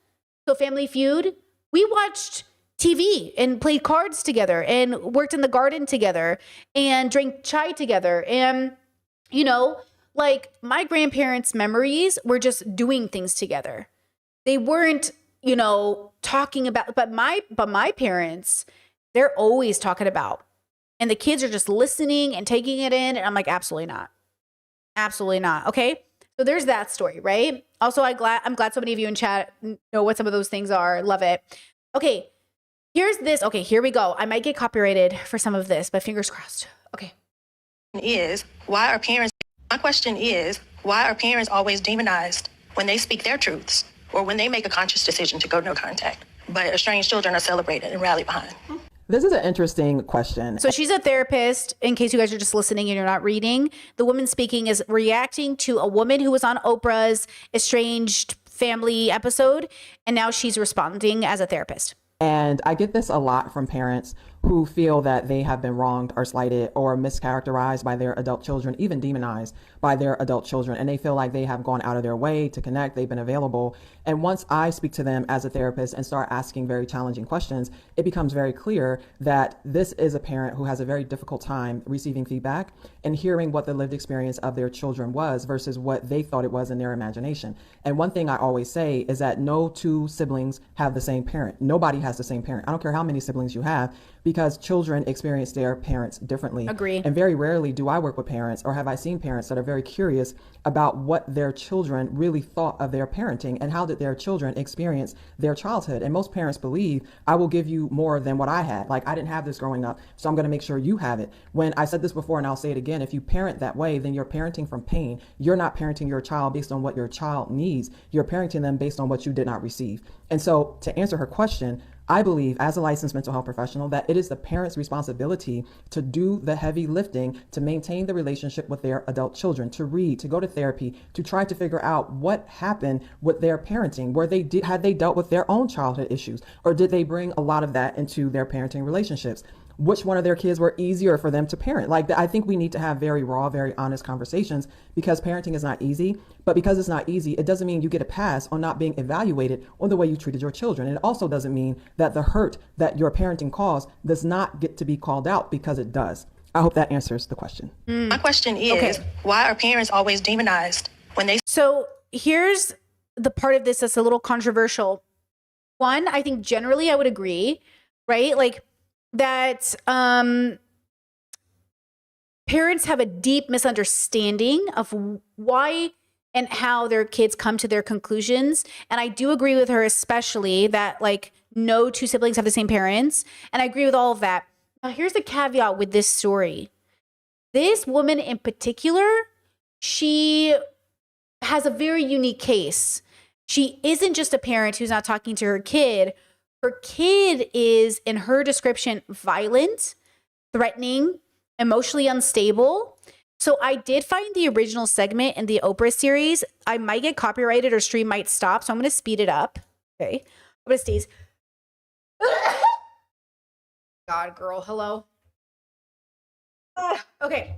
so Family Feud. We watched TV and played cards together and worked in the garden together and drank chai together. And, you know, like my grandparents' memories were just doing things together. They weren't, you know, talking about, but my parents, they're always talking about, and the kids are just listening and taking it in. And I'm like, absolutely not. Absolutely not. Okay. So there's that story, right? Also, I'm glad so many of you in chat know what some of those things are. Love it. Okay. Here's this. Okay, here we go. I might get copyrighted for some of this, but fingers crossed. Okay. My question is, why are parents always demonized when they speak their truths or when they make a conscious decision to go no contact, but estranged children are celebrated and rallied behind? This is an interesting question. So she's a therapist, in case you guys are just listening and you're not reading. The woman speaking is reacting to a woman who was on Oprah's estranged family episode, and now she's responding as a therapist. And I get this a lot from parents who feel that they have been wronged or slighted or mischaracterized by their adult children, even demonized by their adult children. And they feel like they have gone out of their way to connect. They've been available. And once I speak to them as a therapist and start asking very challenging questions, it becomes very clear that this is a parent who has a very difficult time receiving feedback and hearing what the lived experience of their children was versus what they thought it was in their imagination. And one thing I always say is that no two siblings have the same parent. Nobody has the same parent. I don't care how many siblings you have, because children experience their parents differently. Agree. And very rarely do I work with parents, or have I seen parents that are very curious about what their children really thought of their parenting and how did their children experience their childhood. And most parents believe, I will give you more than what I had. Like, I didn't have this growing up, so I'm going to make sure you have it. When I said this before, and I'll say it again, if you parent that way, then you're parenting from pain. You're not parenting your child based on what your child needs. You're parenting them based on what you did not receive. And so, to answer her question, I believe, as a licensed mental health professional, that it is the parent's responsibility to do the heavy lifting to maintain the relationship with their adult children, to read, to go to therapy, to try to figure out what happened with their parenting. Had they dealt with their own childhood issues, or did they bring a lot of that into their parenting relationships? Which one of their kids were easier for them to parent? Like, I think we need to have very raw, very honest conversations, because parenting is not easy. But because it's not easy, it doesn't mean you get a pass on not being evaluated on the way you treated your children. And it also doesn't mean that the hurt that your parenting caused does not get to be called out, because it does. I hope that answers the question. My question is, why are parents always demonized when they... So here's the part of this that's a little controversial. One, I think generally I would agree, right? Like, that parents have a deep misunderstanding of why and how their kids come to their conclusions. And I do agree with her, especially that like no two siblings have the same parents. And I agree with all of that. Now, here's the caveat with this story. This woman in particular, she has a very unique case. She isn't just a parent who's not talking to her kid. Her kid is, in her description, violent, threatening, emotionally unstable. So I did find the original segment in the Oprah series. I might get copyrighted or stream might stop, so I'm going to speed it up. Okay. I'm going to sneeze. God, girl, hello. Okay.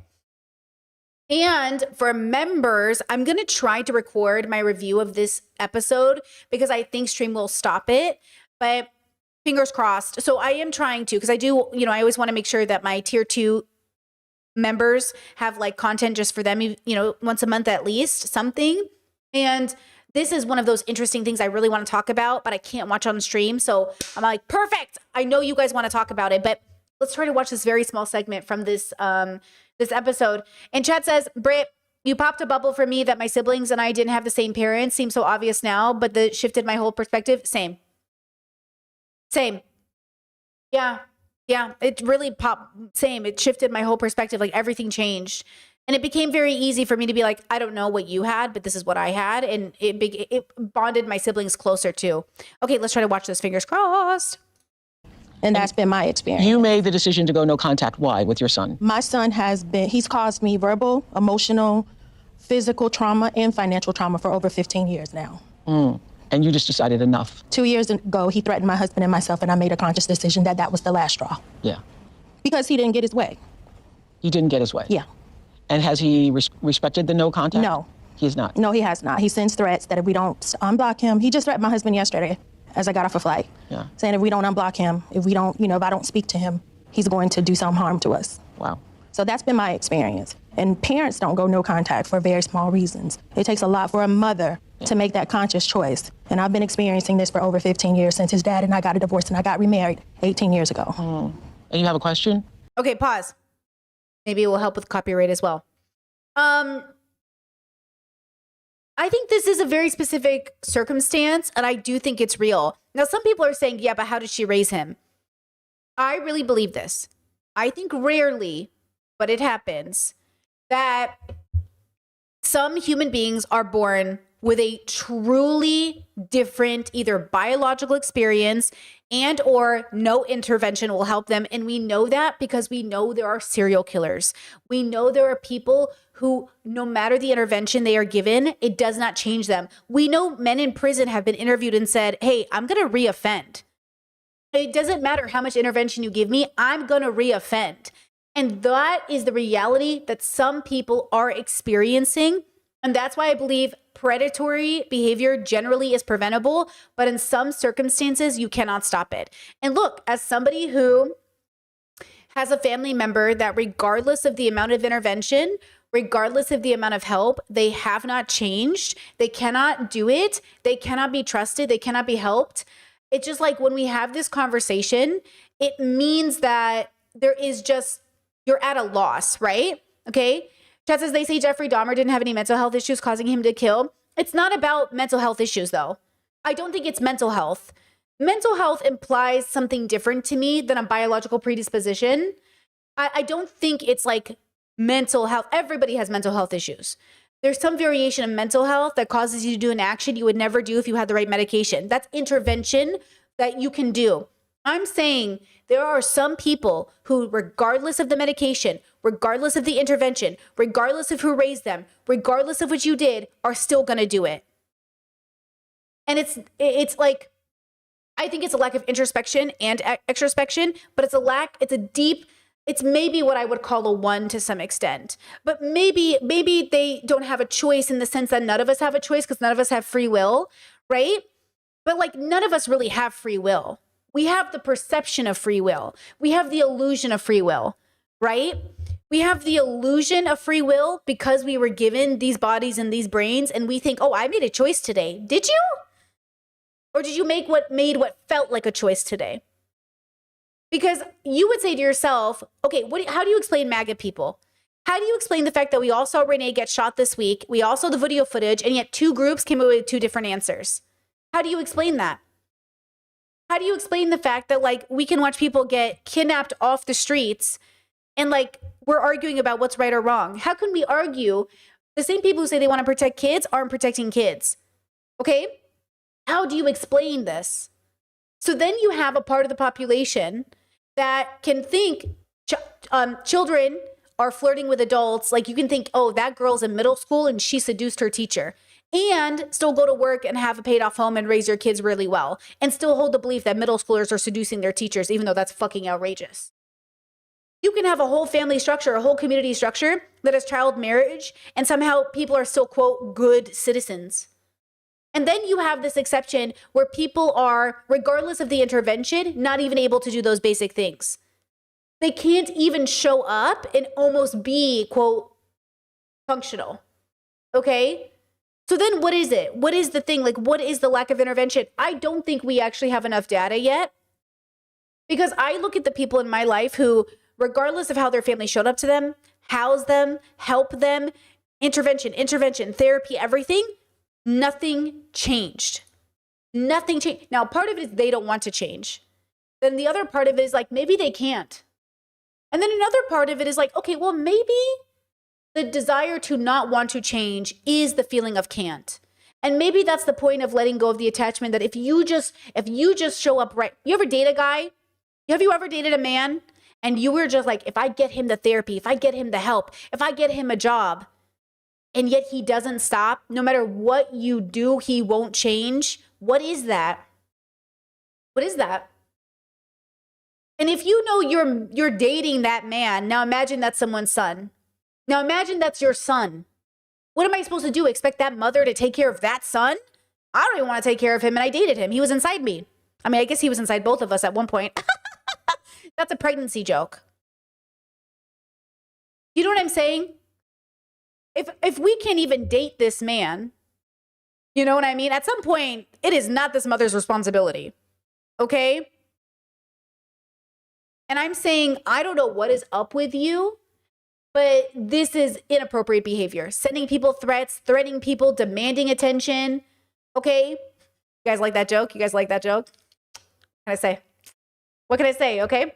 And for members, I'm going to try to record my review of this episode because I think stream will stop it, but fingers crossed. So I am trying to, because I do, I always want to make sure that my tier 2 members have like content just for them, once a month at least, something. And this is one of those interesting things I really want to talk about, but I can't watch on stream. So I'm like, perfect. I know you guys want to talk about it, but let's try to watch this very small segment from this this episode. And chat says, Britt, you popped a bubble for me that my siblings and I didn't have the same parents. Seems so obvious now, but that shifted my whole perspective. Same. Yeah. It really popped. Same. It shifted my whole perspective. Like everything changed. And it became very easy for me to be like, I don't know what you had, but this is what I had. And it bonded my siblings closer too. Okay, let's try to watch this. Fingers crossed. And that's been my experience. You made the decision to go no contact. Why with your son? My son he's caused me verbal, emotional, physical trauma, and financial trauma for over 15 years now. And you just decided enough. 2 years ago, he threatened my husband and myself, and I made a conscious decision that was the last straw. Yeah. Because he didn't get his way. He didn't get his way? Yeah. And has he respected the no contact? No. He has not? No, he has not. He sends threats that if we don't unblock him, he just threatened my husband yesterday as I got off a flight. Yeah. Saying if we don't unblock him, if I don't speak to him, he's going to do some harm to us. Wow. So that's been my experience. And parents don't go no contact for very small reasons. It takes a lot for a mother to make that conscious choice. And I've been experiencing this for over 15 years since his dad and I got a divorce and I got remarried 18 years ago. And you have a question? Okay, pause. Maybe it will help with copyright as well. I think this is a very specific circumstance, and I do think it's real. Now, some people are saying, yeah, but how did she raise him? I really believe this. I think rarely, but it happens, that some human beings are born with a truly different either biological experience and or no intervention will help them. And we know that because we know there are serial killers. We know there are people who, no matter the intervention they are given, it does not change them. We know men in prison have been interviewed and said, hey, I'm going to reoffend. It doesn't matter how much intervention you give me, I'm going to reoffend. And that is the reality that some people are experiencing. And that's why I believe predatory behavior generally is preventable, but in some circumstances, you cannot stop it. And look, as somebody who has a family member that regardless of the amount of intervention, regardless of the amount of help, they have not changed, they cannot do it, they cannot be trusted, they cannot be helped. It's just like when we have this conversation, it means that there is just, you're at a loss, right? Okay. Chat says they say Jeffrey Dahmer didn't have any mental health issues causing him to kill. It's not about mental health issues, though. I don't think it's mental health. Mental health implies something different to me than a biological predisposition. I don't think it's like mental health. Everybody has mental health issues. There's some variation of mental health that causes you to do an action you would never do if you had the right medication. That's intervention that you can do. I'm saying there are some people who, regardless of the medication, regardless of the intervention, regardless of who raised them, regardless of what you did, are still going to do it. And it's like, I think it's a lack of introspection and extrospection, but it's maybe what I would call a 1 to some extent. But maybe they don't have a choice in the sense that none of us have a choice because none of us have free will, right? But like none of us really have free will. We have the perception of free will. We have the illusion of free will, right? We have the illusion of free will because we were given these bodies and these brains and we think, oh, I made a choice today. Did you? Or did you make what felt like a choice today? Because you would say to yourself, okay, how do you explain MAGA people? How do you explain the fact that we all saw Renee get shot this week? We all saw the video footage, and yet two groups came away with two different answers. How do you explain that? How do you explain the fact that, like, we can watch people get kidnapped off the streets and, like, we're arguing about what's right or wrong? How can we argue? The same people who say they want to protect kids aren't protecting kids. Okay? How do you explain this? So then you have a part of the population that can think children are flirting with adults. Like, you can think, oh, that girl's in middle school and she seduced her teacher, and still go to work and have a paid off home and raise your kids really well, and still hold the belief that middle schoolers are seducing their teachers, even though that's fucking outrageous. You can have a whole family structure, a whole community structure that has child marriage, and somehow people are still, quote, good citizens. And then you have this exception where people are, regardless of the intervention, not even able to do those basic things. They can't even show up and almost be, quote, functional. Okay? So then what is it? What is the thing? Like, what is the lack of intervention? I don't think we actually have enough data yet, because I look at the people in my life who, regardless of how their family showed up to them, house them, help them, intervention, therapy, everything, nothing changed. Nothing changed. Now, part of it is they don't want to change. Then the other part of it is like, maybe they can't. And then another part of it is like, okay, well, maybe the desire to not want to change is the feeling of can't. And maybe that's the point of letting go of the attachment, that if you just show up right. You ever date a guy? Have you ever dated a man and you were just like, if I get him the therapy, if I get him the help, if I get him a job, and yet he doesn't stop, no matter what you do, he won't change? What is that? What is that? And if you know you're dating that man, now imagine that's someone's son. Now imagine that's your son. What am I supposed to do? Expect that mother to take care of that son? I don't even want to take care of him, and I dated him. He was inside me. I mean, I guess he was inside both of us at one point. That's a pregnancy joke. You know what I'm saying? If we can't even date this man, you know what I mean? At some point, it is not this mother's responsibility. Okay? And I'm saying, I don't know what is up with you, but this is inappropriate behavior. Sending people threats, threatening people, demanding attention. Okay? You guys like that joke? You guys like that joke? What can I say? What can I say? Okay?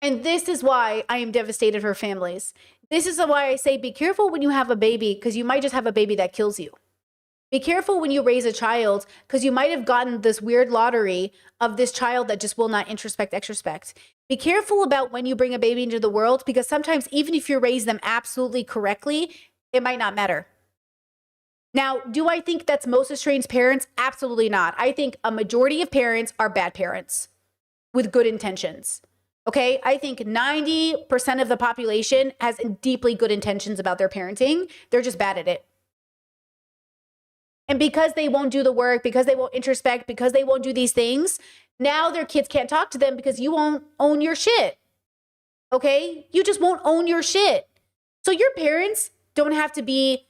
And this is why I am devastated for families. This is why I say be careful when you have a baby, because you might just have a baby that kills you. Be careful when you raise a child, because you might have gotten this weird lottery of this child that just will not introspect, extrospect. Be careful about when you bring a baby into the world, because sometimes even if you raise them absolutely correctly, it might not matter. Now, do I think that's most estranged parents? Absolutely not. I think a majority of parents are bad parents with good intentions. Okay? I think 90% of the population has deeply good intentions about their parenting. They're just bad at it. And because they won't do the work, because they won't introspect, because they won't do these things, now their kids can't talk to them because you won't own your shit. Okay? You just won't own your shit. So your parents don't have to be,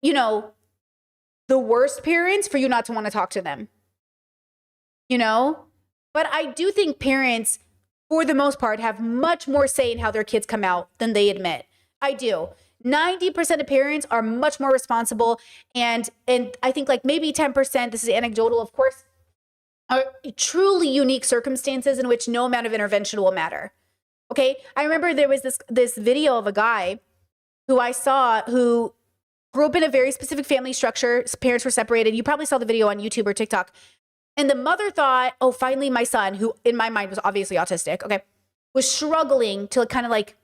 you know, the worst parents for you not to want to talk to them. You know? But I do think parents, for the most part, have much more say in how their kids come out than they admit. I do. 90% of parents are much more responsible, and I think like maybe 10%, this is anecdotal, of course, are truly unique circumstances in which no amount of intervention will matter. Okay? I remember there was this video of a guy who I saw who grew up in a very specific family structure. His parents were separated. You probably saw the video on YouTube or TikTok. And the mother thought, oh, finally my son, who in my mind was obviously autistic, okay, was struggling to kind of like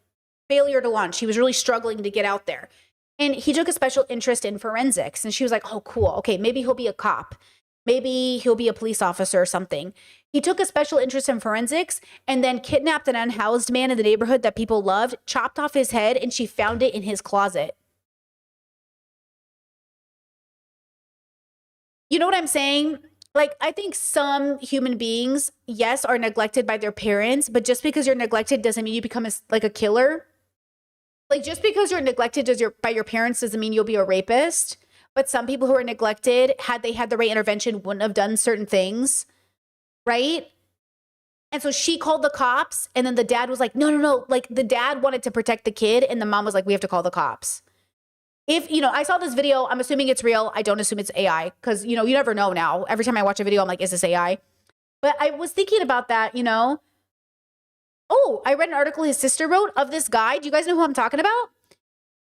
failure to launch. He was really struggling to get out there. And he took a special interest in forensics. And she was like, oh, cool. Okay, maybe he'll be a cop. Maybe he'll be a police officer or something. He took a special interest in forensics and then kidnapped an unhoused man in the neighborhood that people loved, chopped off his head, and she found it in his closet. You know what I'm saying? Like, I think some human beings, yes, are neglected by their parents, but just because you're neglected doesn't mean you become a killer. Like, just because you're neglected by your parents doesn't mean you'll be a rapist. But some people who are neglected, had they had the right intervention, wouldn't have done certain things, right? And so she called the cops, and then the dad was like, no. Like the dad wanted to protect the kid, and the mom was like, we have to call the cops. If, I saw this video, I'm assuming it's real. I don't assume it's AI because, you never know now. Every time I watch a video, I'm like, is this AI? But I was thinking about that, Oh, I read an article his sister wrote of this guy. Do you guys know who I'm talking about?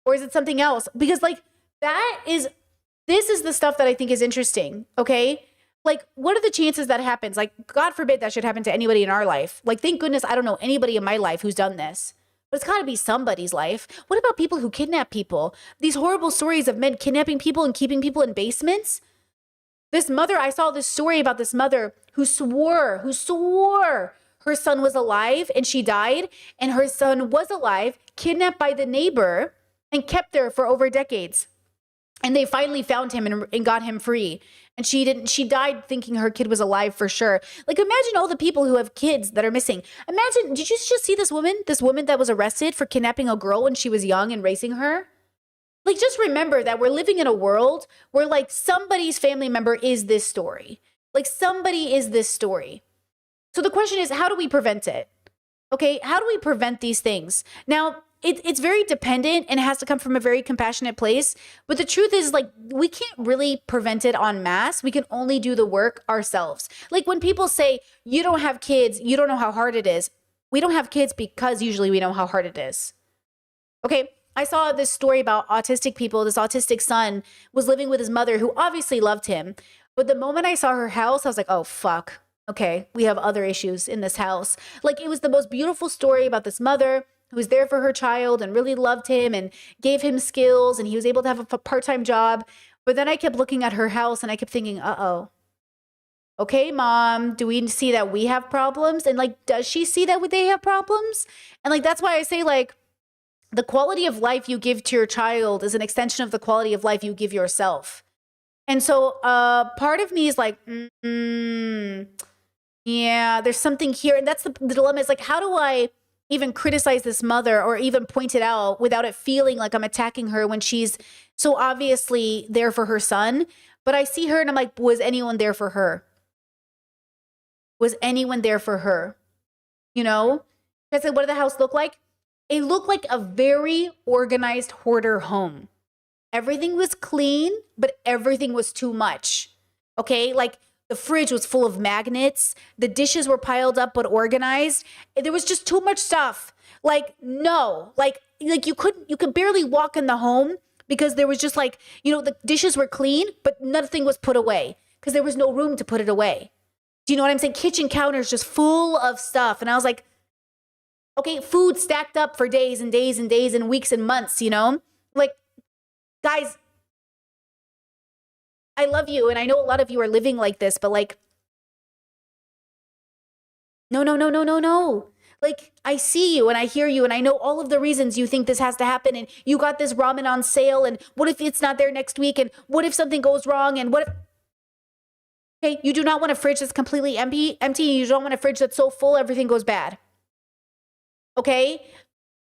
Or is it something else? Because like this is the stuff that I think is interesting. Okay. Like, what are the chances that happens? Like, God forbid that should happen to anybody in our life. Like, thank goodness I don't know anybody in my life who's done this. But it's got to be somebody's life. What about people who kidnap people? These horrible stories of men kidnapping people and keeping people in basements. This mother, I saw this story about this mother who swore her son was alive and she died. And her son was alive, kidnapped by the neighbor and kept there for over decades. And they finally found him and got him free. And she died thinking her kid was alive for sure. Like, imagine all the people who have kids that are missing. Imagine, did you just see this woman that was arrested for kidnapping a girl when she was young and raising her? Like, just remember that we're living in a world where like somebody's family member is this story. Like somebody is this story. So the question is, how do we prevent it? Okay, how do we prevent these things? Now, it's very dependent and it has to come from a very compassionate place. But the truth is, like, we can't really prevent it en masse. We can only do the work ourselves. Like when people say, you don't have kids, you don't know how hard it is. We don't have kids because usually we know how hard it is. Okay, I saw this story about autistic people. This autistic son was living with his mother who obviously loved him. But the moment I saw her house, I was like, oh, fuck. Okay, we have other issues in this house. Like, it was the most beautiful story about this mother who was there for her child and really loved him and gave him skills, and he was able to have a part-time job. But then I kept looking at her house and I kept thinking, uh-oh. Okay, mom, do we see that we have problems? And like, does she see that they have problems? And like, that's why I say, like, the quality of life you give to your child is an extension of the quality of life you give yourself. And so part of me is like, yeah, there's something here. And that's the dilemma, is like, how do I even criticize this mother or even point it out without it feeling like I'm attacking her when she's so obviously there for her son? But I see her and I'm like, was anyone there for her? Was anyone there for her? I said, what did the house look like? It looked like a very organized hoarder home. Everything was clean, but everything was too much. Okay, like the fridge was full of magnets. The dishes were piled up but organized. There was just too much stuff. Like, no, like you could barely walk in the home because there was just like, the dishes were clean, but nothing was put away because there was no room to put it away. Do you know what I'm saying? Kitchen counters just full of stuff. And I was like, okay, food stacked up for days and days and days and weeks and months, Like, guys, I love you, and I know a lot of you are living like this, but like, no. Like, I see you and I hear you and I know all of the reasons you think this has to happen, and you got this ramen on sale, and what if it's not there next week, and what if something goes wrong, and what if... Okay, you do not want a fridge that's completely empty. You don't want a fridge that's so full everything goes bad. Okay?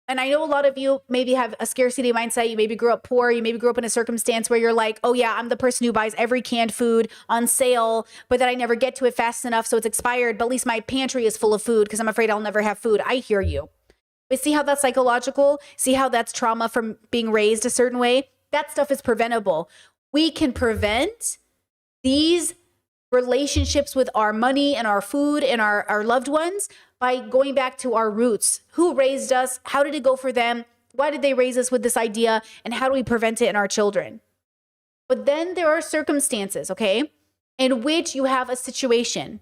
And I know a lot of you maybe have a scarcity mindset. You maybe grew up poor. You maybe grew up in a circumstance where you're like, oh yeah, I'm the person who buys every canned food on sale, but then I never get to it fast enough, so it's expired, but at least my pantry is full of food because I'm afraid I'll never have food. I hear you. But see how that's psychological? See how that's trauma from being raised a certain way? That stuff is preventable. We can prevent these relationships with our money and our food and our loved ones by going back to our roots. Who raised us? How did it go for them? Why did they raise us with this idea? And how do we prevent it in our children? But then there are circumstances, okay, in which you have a situation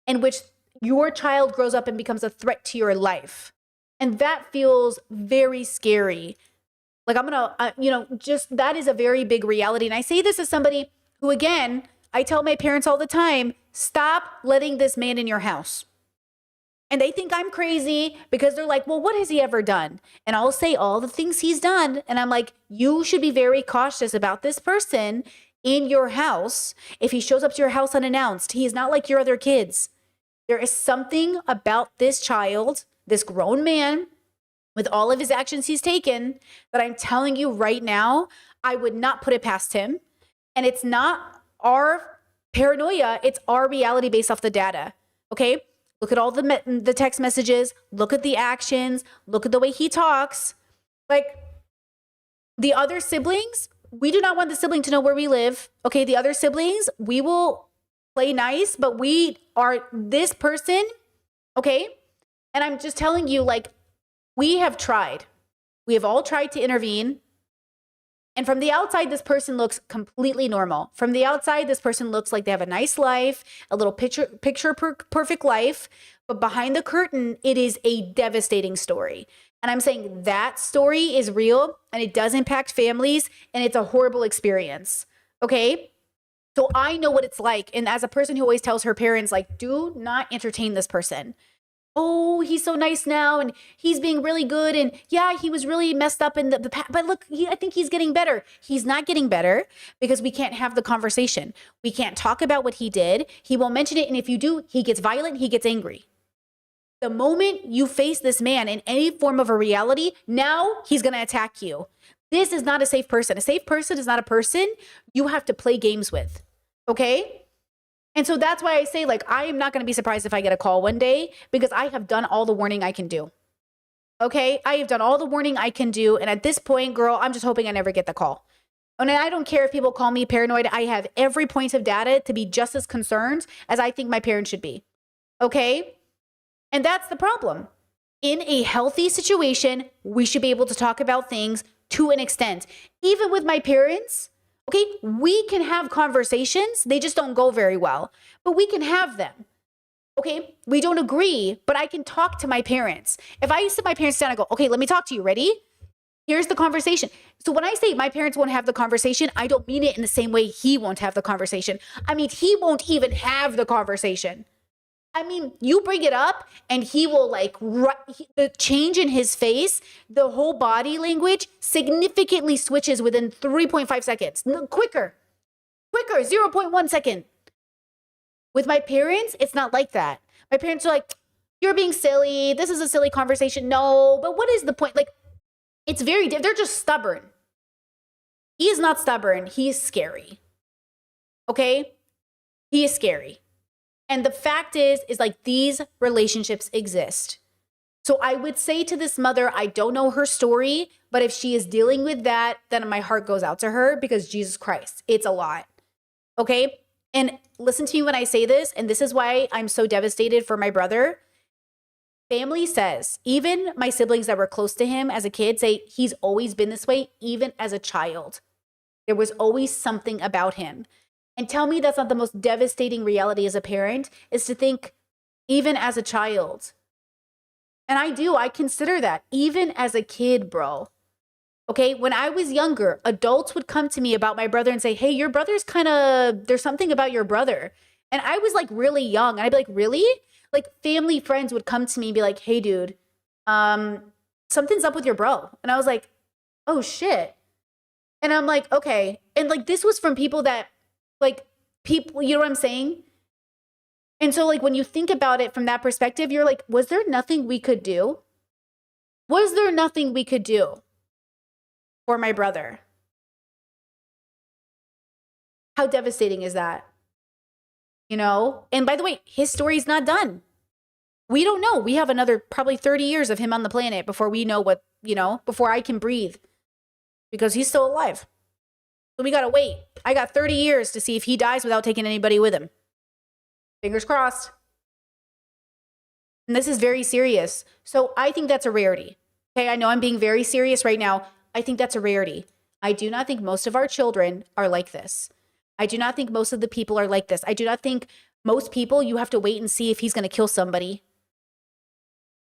in which your child grows up and becomes a threat to your life. And that feels very scary. Like, I'm gonna, just that is a very big reality. And I say this as somebody who, again, I tell my parents all the time, stop letting this man in your house. And they think I'm crazy because they're like, well, what has he ever done? And I'll say all the things he's done. And I'm like, you should be very cautious about this person in your house. If he shows up to your house unannounced, he is not like your other kids. There is something about this child, this grown man, with all of his actions he's taken, that I'm telling you right now, I would not put it past him. And it's not our paranoia, it's our reality based off the data. Okay? Look at all the text messages. Look at the actions. Look at the way he talks. Like, the other siblings, we do not want the sibling to know where we live. Okay, the other siblings, we will play nice, but we are this person, okay? And I'm just telling you, like, we have tried. We have all tried to intervene. And from the outside, this person looks completely normal. From the outside, this person looks like they have a nice life, a little perfect life. But behind the curtain, it is a devastating story. And I'm saying that story is real and it does impact families and it's a horrible experience. Okay? So I know what it's like. And as a person who always tells her parents, like, do not entertain this person. Oh, he's so nice now and he's being really good. And yeah, he was really messed up in the past. But look, I think he's getting better. He's not getting better because we can't have the conversation. We can't talk about what he did. He won't mention it. And if you do, he gets violent. He gets angry. The moment you face this man in any form of a reality, now he's going to attack you. This is not a safe person. A safe person is not a person you have to play games with. Okay? And so that's why I say, like, I am not going to be surprised if I get a call one day because I have done all the warning I can do. Okay? I have done all the warning I can do. And at this point, girl, I'm just hoping I never get the call. And I don't care if people call me paranoid. I have every point of data to be just as concerned as I think my parents should be. Okay? And that's the problem. In a healthy situation, we should be able to talk about things to an extent. Even with my parents, okay, we can have conversations. They just don't go very well, but we can have them. Okay, we don't agree, but I can talk to my parents. If I sit my parents down and go, okay, let me talk to you. Ready? Here's the conversation. So when I say my parents won't have the conversation, I don't mean it in the same way he won't have the conversation. I mean, he won't even have the conversation. I mean, you bring it up and he will the change in his face, the whole body language significantly switches within 3.5 seconds. No, quicker, 0.1 second. With my parents, it's not like that. My parents are like, you're being silly. This is a silly conversation. No, but what is the point? Like, it's very, they're just stubborn. He is not stubborn. He is scary. Okay? He is scary. And the fact is like these relationships exist. So I would say to this mother, I don't know her story, but if she is dealing with that, then my heart goes out to her because Jesus Christ, it's a lot. Okay? And listen to me when I say this, and this is why I'm so devastated for my brother. Family says, even my siblings that were close to him as a kid say he's always been this way, even as a child. There was always something about him. And tell me that's not the most devastating reality as a parent, is to think, even as a child. And I consider that, even as a kid, bro. Okay, when I was younger, adults would come to me about my brother and say, hey, your brother's there's something about your brother. And I was like really young. And I'd be like, really? Like family friends would come to me and be like, hey, dude, something's up with your bro. And I was like, oh, shit. And I'm like, okay. And like, this was from people that, like, people, you know what I'm saying? And so, like, when you think about it from that perspective, you're like, was there nothing we could do? Was there nothing we could do for my brother? How devastating is that? You know? And by the way, his story's not done. We don't know. We have another probably 30 years of him on the planet before we know what, before I can breathe. Because he's still alive. So we gotta wait. I got 30 years to see if he dies without taking anybody with him. Fingers crossed. And this is very serious. So I think that's a rarity. Okay, I know I'm being very serious right now. I think that's a rarity. I do not think most of our children are like this. I do not think most of the people are like this. I do not think most people, you have to wait and see if he's gonna kill somebody.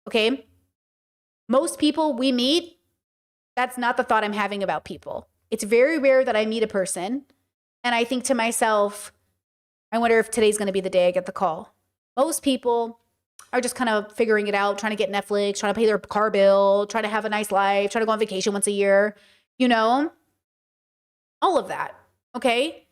Okay? Most people we meet, that's not the thought I'm having about people. It's very rare that I meet a person and I think to myself, I wonder if today's going to be the day I get the call. Most people are just kind of figuring it out, trying to get Netflix, trying to pay their car bill, trying to have a nice life, trying to go on vacation once a year, all of that. Okay.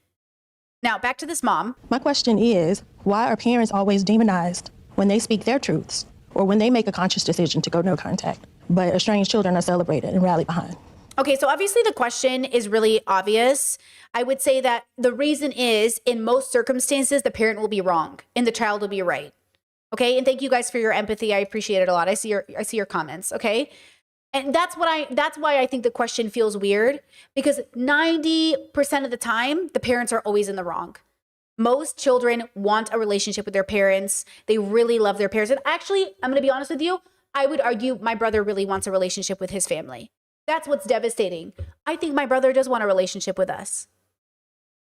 Now back to this mom. My question is, why are parents always demonized when they speak their truths or when they make a conscious decision to go no contact, but estranged children are celebrated and rallied behind? Okay, so obviously the question is really obvious. I would say that the reason is, in most circumstances, the parent will be wrong and the child will be right. Okay. And thank you guys for your empathy. I appreciate it a lot. I see your comments. Okay. And that's why I think the question feels weird, because 90% of the time, the parents are always in the wrong. Most children want a relationship with their parents. They really love their parents. And actually, I'm going to be honest with you, I would argue my brother really wants a relationship with his family. That's what's devastating. I think my brother does want a relationship with us.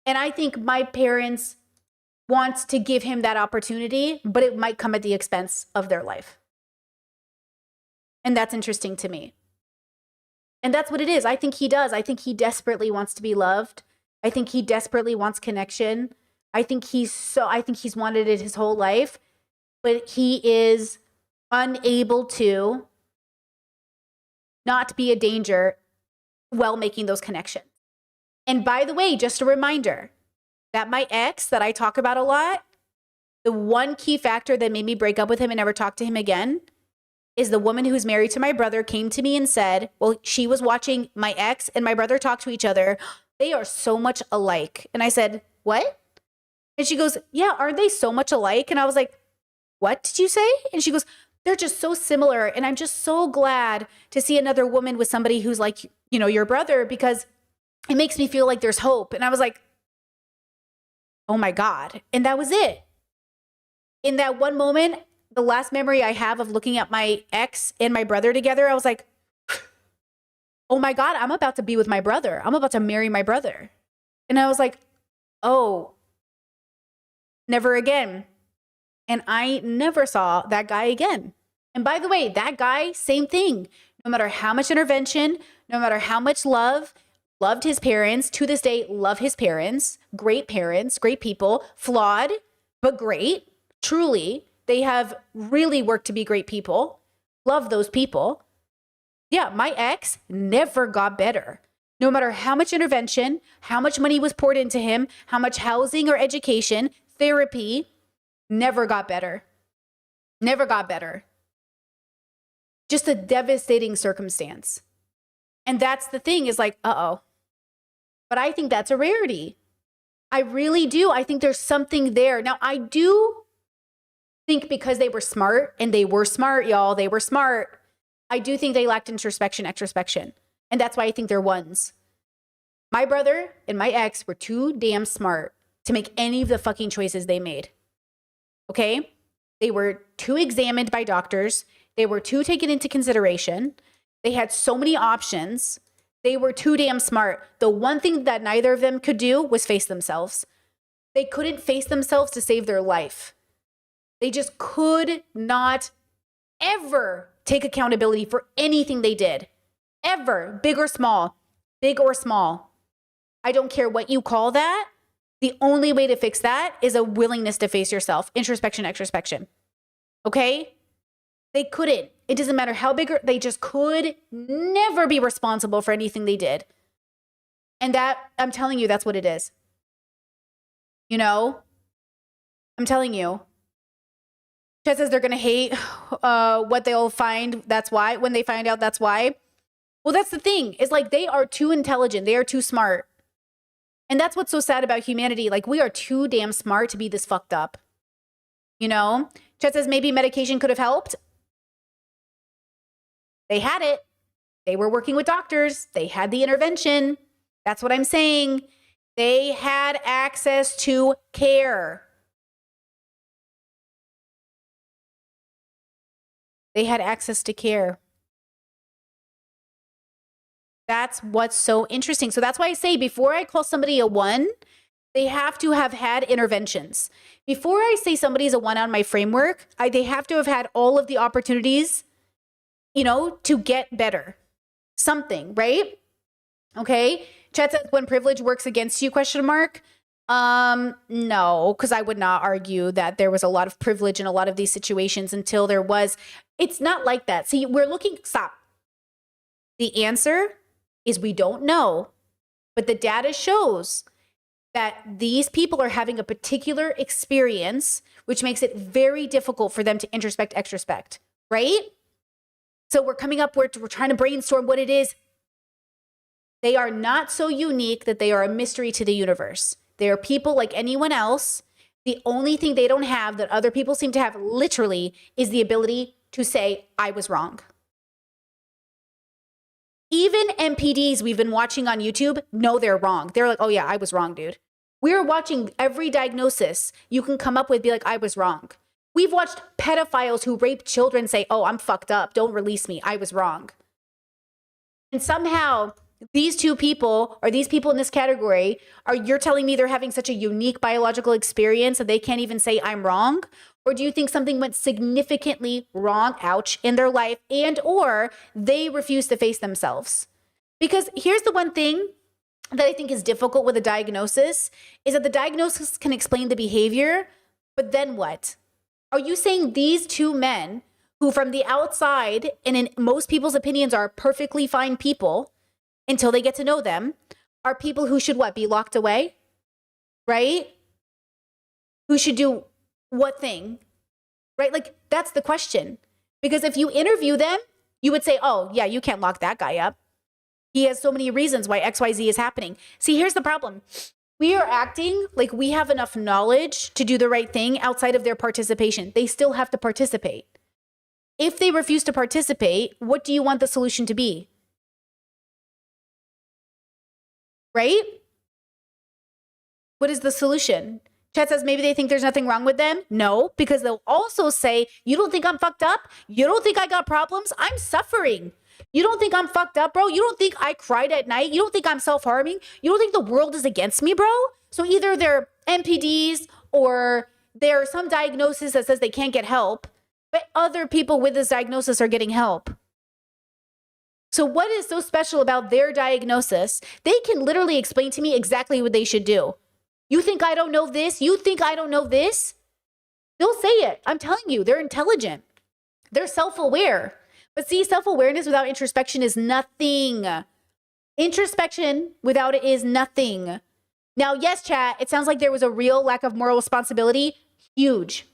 And I think my parents want to give him that opportunity, but it might come at the expense of their life. And that's interesting to me. And that's what it is. I think he does. I think he desperately wants to be loved. I think he desperately wants connection. I think he's wanted it his whole life, but he is unable to not be a danger while making those connections. And by the way, just a reminder that my ex that I talk about a lot, the one key factor that made me break up with him and never talk to him again is the woman who's married to my brother came to me and said, well, she was watching my ex and my brother talk to each other. They are so much alike. And I said, what? And she goes, yeah, aren't they so much alike? And I was like, what did you say? And she goes, they're just so similar. And I'm just so glad to see another woman with somebody who's like, you know, your brother, because it makes me feel like there's hope. And I was like, oh my God. And that was it. In that one moment, the last memory I have of looking at my ex and my brother together, I was like, oh my God, I'm about to be with my brother. I'm about to marry my brother. And I was like, oh, never again. And I never saw that guy again. And by the way, that guy, same thing. No matter how much intervention, no matter how much love, loved his parents, to this day, love his parents, great people, flawed, but great, truly. They have really worked to be great people. Love those people. Yeah, my ex never got better. No matter how much intervention, how much money was poured into him, how much housing or education, therapy, never got better. Never got better. Just a devastating circumstance. And that's the thing is like, uh-oh. But I think that's a rarity. I really do. I think there's something there. Now, I do think because they were smart, and they were smart, y'all, they were smart. I do think they lacked introspection, extrospection. And that's why I think they're ones. My brother and my ex were too damn smart to make any of the fucking choices they made. Okay? They were too examined by doctors. They were too taken into consideration. They had so many options. They were too damn smart. The one thing that neither of them could do was face themselves. They couldn't face themselves to save their life. They just could not ever take accountability for anything they did. Ever. Big or small. Big or small. I don't care what you call that. The only way to fix that is a willingness to face yourself. Introspection, extrospection. Okay? They couldn't. It doesn't matter how big, they just could never be responsible for anything they did. And that, I'm telling you, that's what it is. You know? I'm telling you. Chet says they're going to hate what they'll find. That's why. When they find out, that's why. Well, that's the thing. It's like they are too intelligent. They are too smart. And that's what's so sad about humanity. Like, we are too damn smart to be this fucked up. You know? Chet says maybe medication could have helped. They had it. They were working with doctors. They had the intervention. That's what I'm saying. They had access to care. They had access to care. That's what's so interesting. So that's why I say before I call somebody a 1, they have to have had interventions. Before I say somebody's a 1 on my framework, they have to have had all of the opportunities, you know, to get better. Something, right? Okay. Chat says when privilege works against you, ? No, because I would not argue that there was a lot of privilege in a lot of these situations until there was. It's not like that. See, stop. The answer is we don't know, but the data shows that these people are having a particular experience, which makes it very difficult for them to introspect, extrospect, right? So we're trying to brainstorm what it is. They are not so unique that they are a mystery to the universe. They are people like anyone else. The only thing they don't have that other people seem to have literally is the ability to say, I was wrong. Even MPDs we've been watching on YouTube know they're wrong. They're like, oh yeah, I was wrong, dude. We're watching every diagnosis you can come up with, be like, I was wrong. We've watched pedophiles who rape children say, oh, I'm fucked up. Don't release me. I was wrong. And somehow these two people, or these people in this category, you're telling me they're having such a unique biological experience that they can't even say I'm wrong? Or do you think something went significantly wrong, ouch, in their life, and or they refuse to face themselves? Because here's the one thing that I think is difficult with a diagnosis, is that the diagnosis can explain the behavior, but then what? Are you saying these two men, who from the outside and in most people's opinions are perfectly fine people until they get to know them, are people who should what, be locked away? Right? Who should do what thing? Right? Like, that's the question. Because if you interview them, you would say, oh, yeah, you can't lock that guy up. He has so many reasons why XYZ is happening. See, here's the problem. We are acting like we have enough knowledge to do the right thing outside of their participation. They still have to participate. If they refuse to participate, what do you want the solution to be? Right? What is the solution? Chat says maybe they think there's nothing wrong with them. No, because they'll also say, you don't think I'm fucked up? You don't think I got problems? I'm suffering. You don't think I'm fucked up, bro? You don't think I cried at night? You don't think I'm self-harming? You don't think the world is against me, bro? So either they're MPDs or there's some diagnosis that says they can't get help, but other people with this diagnosis are getting help. So what is so special about their diagnosis? They can literally explain to me exactly what they should do. You think I don't know this? You think I don't know this? They'll say it. I'm telling you, they're intelligent. They're self-aware. But see, self-awareness without introspection is nothing. Introspection without it is nothing. Now, yes, chat, it sounds like there was a real lack of moral responsibility. Huge.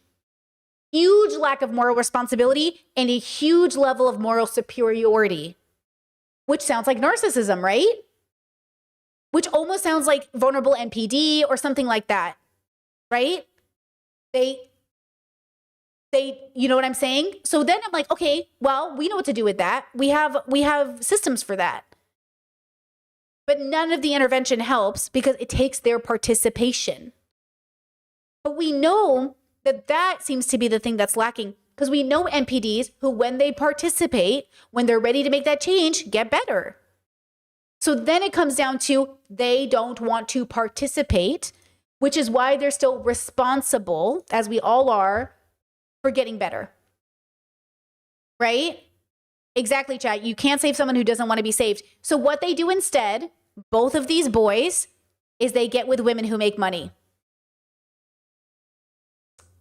Huge lack of moral responsibility and a huge level of moral superiority, which sounds like narcissism, right? Which almost sounds like vulnerable NPD or something like that, right? They, you know what I'm saying? So then I'm like, okay, well, we know what to do with that. We have systems for that. But none of the intervention helps because it takes their participation. But we know that that seems to be the thing that's lacking, because we know NPDs who, when they participate, when they're ready to make that change, get better. So then it comes down to they don't want to participate, which is why they're still responsible, as we all are, for getting better. Right? Exactly, chat. You can't save someone who doesn't want to be saved. So what they do instead, both of these boys, is they get with women who make money.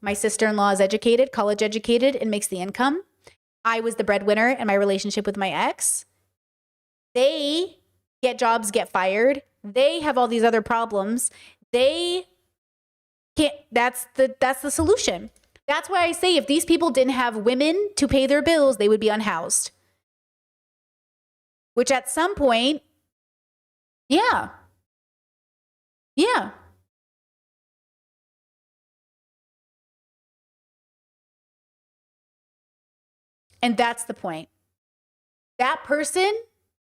My sister-in-law is educated, college educated, and makes the income. I was the breadwinner in my relationship with my ex. They get jobs, get fired. They have all these other problems. They can't, that's the solution. That's why I say if these people didn't have women to pay their bills, they would be unhoused. Which at some point, yeah. And that's the point. That person,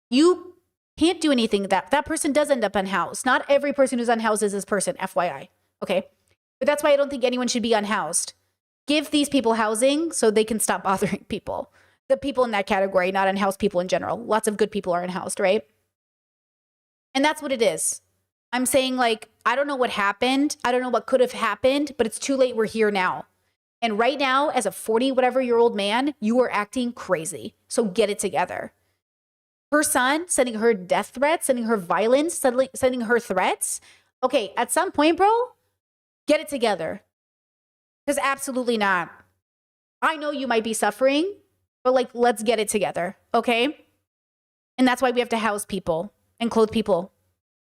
you can't do anything. That person does end up unhoused. Not every person who's unhoused is this person, FYI. Okay? But that's why I don't think anyone should be unhoused. Give these people housing so they can stop bothering people. The people in that category, not unhoused people in general. Lots of good people are unhoused, right? And that's what it is. I'm saying, like, I don't know what happened. I don't know what could have happened, but it's too late. We're here now. And right now, as a 40-whatever-year-old man, you are acting crazy. So get it together. Her son sending her death threats, sending her violence, sending her threats. Okay, at some point, bro, get it together. Because absolutely not. I know you might be suffering, but like, let's get it together, okay? And that's why we have to house people and clothe people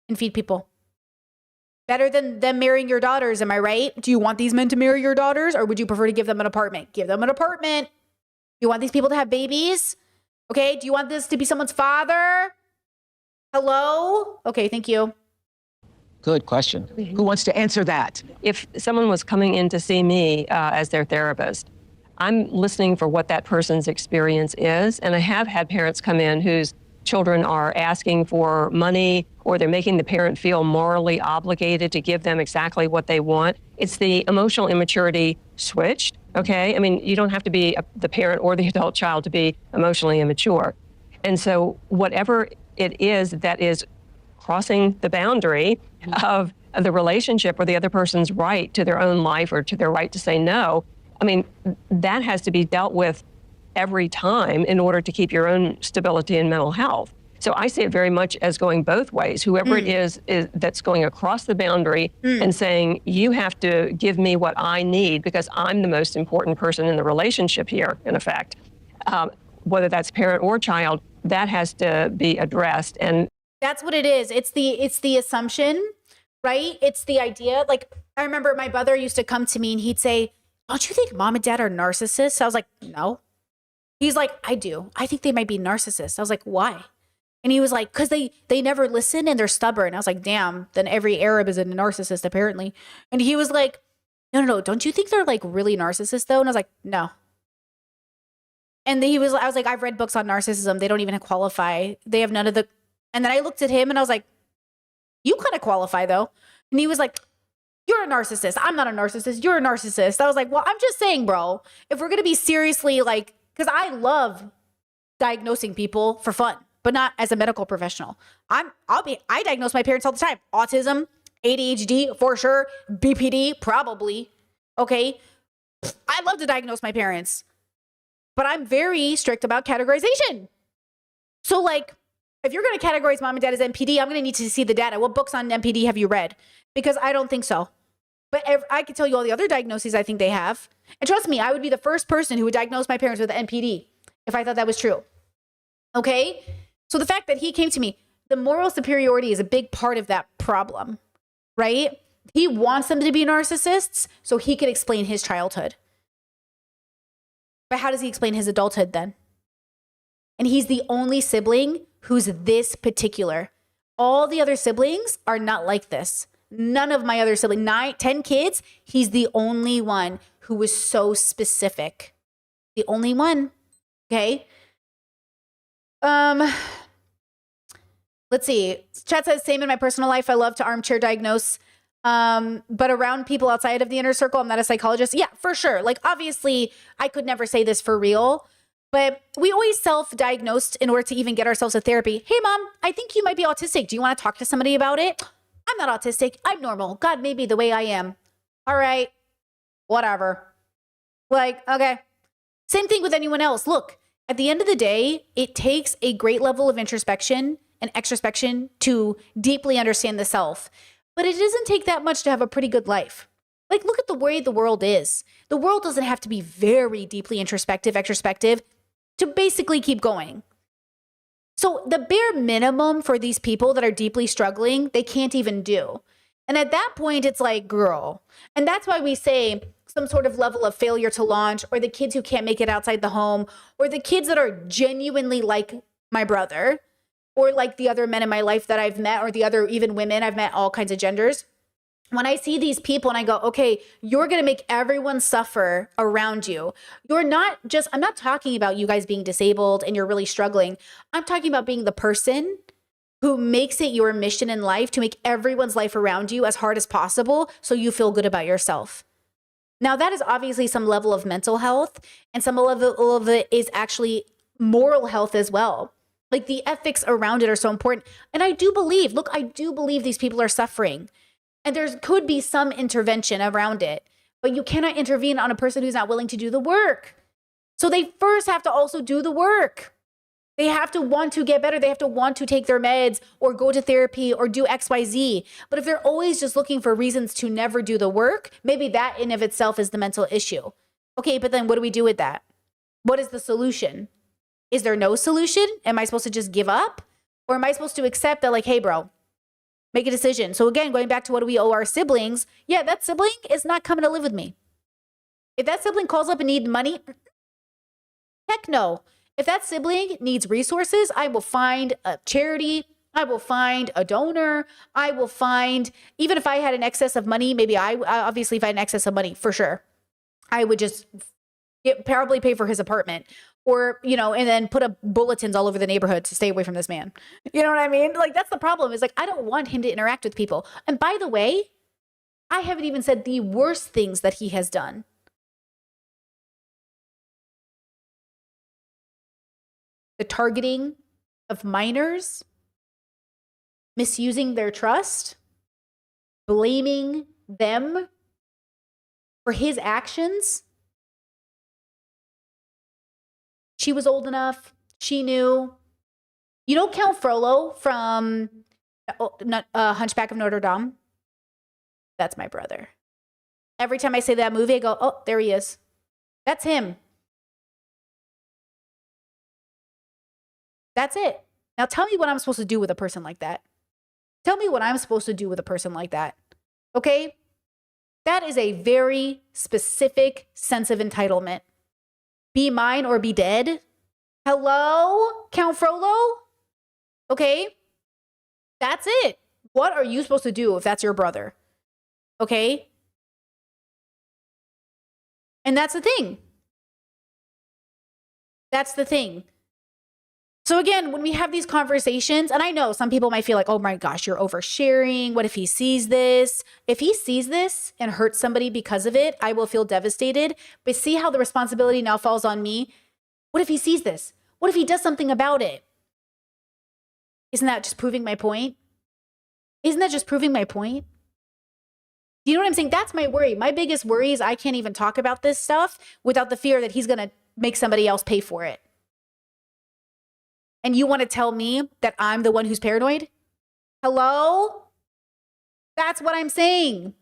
and feed people. Better than them marrying your daughters, am I right? Do you want these men to marry your daughters, or would you prefer to give them an apartment? Give them an apartment. You want these people to have babies? Okay, do you want this to be someone's father? Hello? Okay, thank you. Good question. Who wants to answer that? If someone was coming in to see me as their therapist, I'm listening for what that person's experience is. And I have had parents come in whose children are asking for money, or they're making the parent feel morally obligated to give them exactly what they want. It's the emotional immaturity switched, okay? I mean, you don't have to be the parent or the adult child to be emotionally immature. And so whatever it is that is crossing the boundary of the relationship or the other person's right to their own life or to their right to say no, I mean, that has to be dealt with every time in order to keep your own stability and mental health. So I see it very much as going both ways. Whoever it is that's going across the boundary and saying, you have to give me what I need because I'm the most important person in the relationship here, in effect. Whether that's parent or child, that has to be addressed. And that's what it is. It's the assumption, right? It's the idea. Like, I remember my brother used to come to me and he'd say, don't you think mom and dad are narcissists? I was like, no. He's like, I do. I think they might be narcissists. I was like, why? And he was like, because they never listen and they're stubborn. I was like, damn, then every Arab is a narcissist, apparently. And he was like, no. Don't you think they're like really narcissists though? And I was like, no. And I was like, I've read books on narcissism. They don't even qualify. They have none of the, and then I looked at him and I was like, you kind of qualify though. And he was like, you're a narcissist. I'm not a narcissist. You're a narcissist. I was like, well, I'm just saying, bro, if we're going to be seriously like, because I love diagnosing people for fun, but not as a medical professional. I diagnose my parents all the time. Autism, ADHD, for sure. BPD, probably. Okay. I love to diagnose my parents, but I'm very strict about categorization. So like, if you're going to categorize mom and dad as NPD, I'm going to need to see the data. What books on NPD have you read? Because I don't think so. But I can tell you all the other diagnoses I think they have. And trust me, I would be the first person who would diagnose my parents with NPD if I thought that was true. Okay? So the fact that he came to me, the moral superiority is a big part of that problem, right? He wants them to be narcissists so he could explain his childhood. But how does he explain his adulthood then? And he's the only sibling who's this particular. All the other siblings are not like this. None of my other siblings, 10 kids, he's the only one who was so specific. The only one. Okay. Let's see. Chat says, same in my personal life. I love to armchair diagnose. But around people outside of the inner circle, I'm not a psychologist. Yeah, for sure. Like, obviously, I could never say this for real, but we always self-diagnosed in order to even get ourselves a therapy. Hey, mom, I think you might be autistic. Do you want to talk to somebody about it? I'm not autistic. I'm normal. God made me the way I am. All right. Whatever. Like, okay. Same thing with anyone else. Look, at the end of the day, it takes a great level of introspection and extrospection to deeply understand the self. But it doesn't take that much to have a pretty good life. Like, look at the way the world is. The world doesn't have to be very deeply introspective, extrospective to basically keep going. So the bare minimum for these people that are deeply struggling, they can't even do. And at that point, it's like, girl. And that's why we say some sort of level of failure to launch, or the kids who can't make it outside the home, or the kids that are genuinely like my brother, or like the other men in my life that I've met, or the other even women, I've met all kinds of genders. When I see these people and I go, okay, you're going to make everyone suffer around you. I'm not talking about you guys being disabled and you're really struggling. I'm talking about being the person who makes it your mission in life to make everyone's life around you as hard as possible so you feel good about yourself. Now, that is obviously some level of mental health, and some level of it is actually moral health as well. Like, the ethics around it are so important. And I do believe these people are suffering. And there could be some intervention around it, but you cannot intervene on a person who's not willing to do the work. So they first have to also do the work. They have to want to get better. They have to want to take their meds or go to therapy or do XYZ. But if they're always just looking for reasons to never do the work, maybe that in of itself is the mental issue. Okay, but then what do we do with that? What is the solution? Is there no solution? Am I supposed to just give up? Or am I supposed to accept that, like, hey, bro, make a decision? So again, going back to what do we owe our siblings? Yeah, that sibling is not coming to live with me. If that sibling calls up and needs money, heck no. If that sibling needs resources, I will find a charity. I will find a donor. I will find, even if I had an excess of money, maybe obviously if I had an excess of money, for sure, I would just probably pay for his apartment, or, you know, and then put up bulletins all over the neighborhood to stay away from this man. You know what I mean? Like, that's the problem, is like, I don't want him to interact with people. And by the way, I haven't even said the worst things that he has done. The targeting of minors, misusing their trust, blaming them for his actions. She was old enough. She knew. You know Count Frollo from Hunchback of Notre Dame? That's my brother. Every time I say that movie, I go, oh, there he is. That's him. That's it. Now tell me what I'm supposed to do with a person like that. Tell me what I'm supposed to do with a person like that. Okay? That is a very specific sense of entitlement. Be mine or be dead. Hello, Count Frollo? Okay? That's it. What are you supposed to do if that's your brother? Okay? And that's the thing. That's the thing. So again, when we have these conversations, and I know some people might feel like, oh my gosh, you're oversharing. What if he sees this? If he sees this and hurts somebody because of it, I will feel devastated. But see how the responsibility now falls on me? What if he sees this? What if he does something about it? Isn't that just proving my point? Isn't that just proving my point? You know what I'm saying? That's my worry. My biggest worry is I can't even talk about this stuff without the fear that he's going to make somebody else pay for it. And you want to tell me that I'm the one who's paranoid? Hello? That's what I'm saying.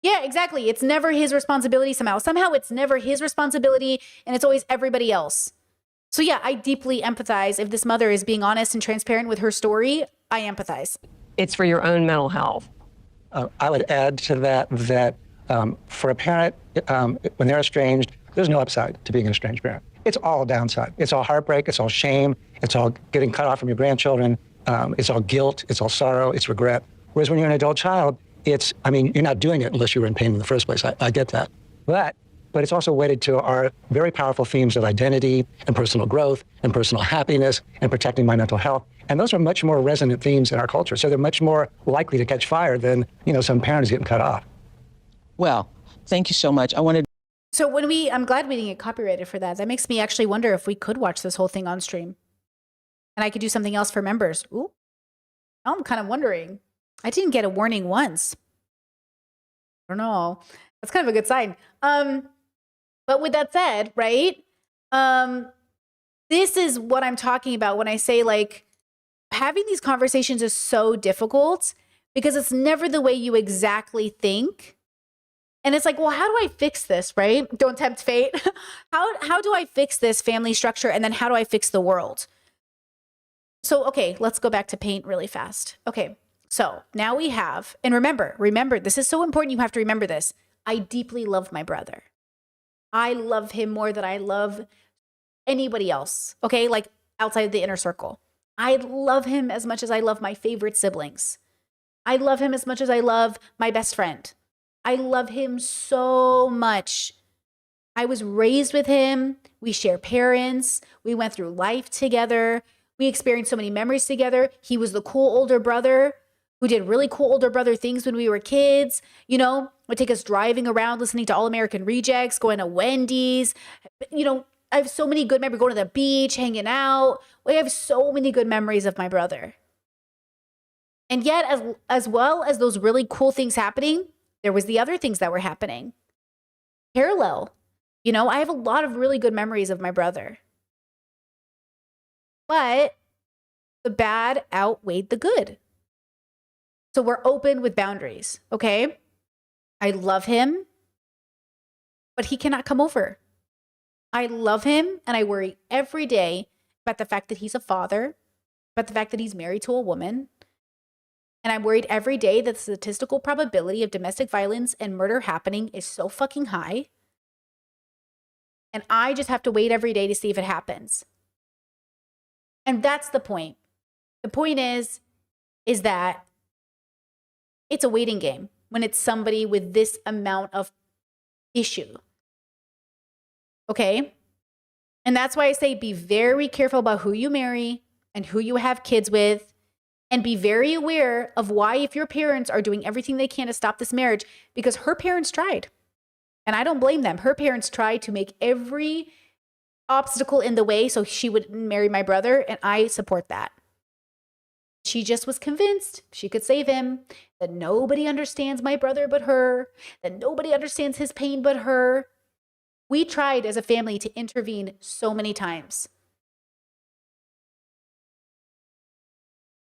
Yeah, exactly. It's never his responsibility somehow. Somehow it's never his responsibility, and it's always everybody else. So yeah, I deeply empathize. If this mother is being honest and transparent with her story, I empathize. It's for your own mental health. I would add to that for a parent, when they're estranged, there's no upside to being an estranged parent. It's all downside. It's all heartbreak. It's all shame. It's all getting cut off from your grandchildren. It's all guilt. It's all sorrow. It's regret. Whereas when you're an adult child, you're not doing it unless you were in pain in the first place. I get that. But it's also weighted to our very powerful themes of identity and personal growth and personal happiness and protecting my mental health. And those are much more resonant themes in our culture. So they're much more likely to catch fire than, some parents getting cut off. Well, thank you so much. So I'm glad we didn't get copyrighted for that. That makes me actually wonder if we could watch this whole thing on stream. And I could do something else for members. Ooh, I'm kind of wondering. I didn't get a warning once. I don't know. That's kind of a good sign. But with that said, right? This is what I'm talking about when I say, like, having these conversations is so difficult because it's never the way you exactly think. And it's like, well, how do I fix this, right? Don't tempt fate. How do I fix this family structure? And then how do I fix the world? So, okay, let's go back to paint really fast. Okay, so now we have, and remember, this is so important. You have to remember this. I deeply love my brother. I love him more than I love anybody else, okay? Like outside of the inner circle. I love him as much as I love my favorite siblings. I love him as much as I love my best friend. I love him so much. I was raised with him. We share parents. We went through life together. We experienced so many memories together. He was the cool older brother who did really cool older brother things when we were kids. Would take us driving around, listening to All American Rejects, going to Wendy's. I have so many good memories, going to the beach, hanging out. I have so many good memories of my brother. And yet, as well as those really cool things happening, there was the other things that were happening. Parallel. I have a lot of really good memories of my brother. But the bad outweighed the good. So we're open with boundaries, okay? I love him, but he cannot come over. I love him, and I worry every day about the fact that he's a father, about the fact that he's married to a woman. And I'm worried every day that the statistical probability of domestic violence and murder happening is so fucking high. And I just have to wait every day to see if it happens. And that's the point. The point is, is that it's a waiting game when it's somebody with this amount of issue. Okay? And that's why I say be very careful about who you marry and who you have kids with, and be very aware of why, if your parents are doing everything they can to stop this marriage, because her parents tried. And I don't blame them. Her parents tried to make every obstacle in the way so she would marry my brother, and I support that. She just was convinced she could save him, that nobody understands my brother but her, that nobody understands his pain but her. We tried as a family to intervene so many times.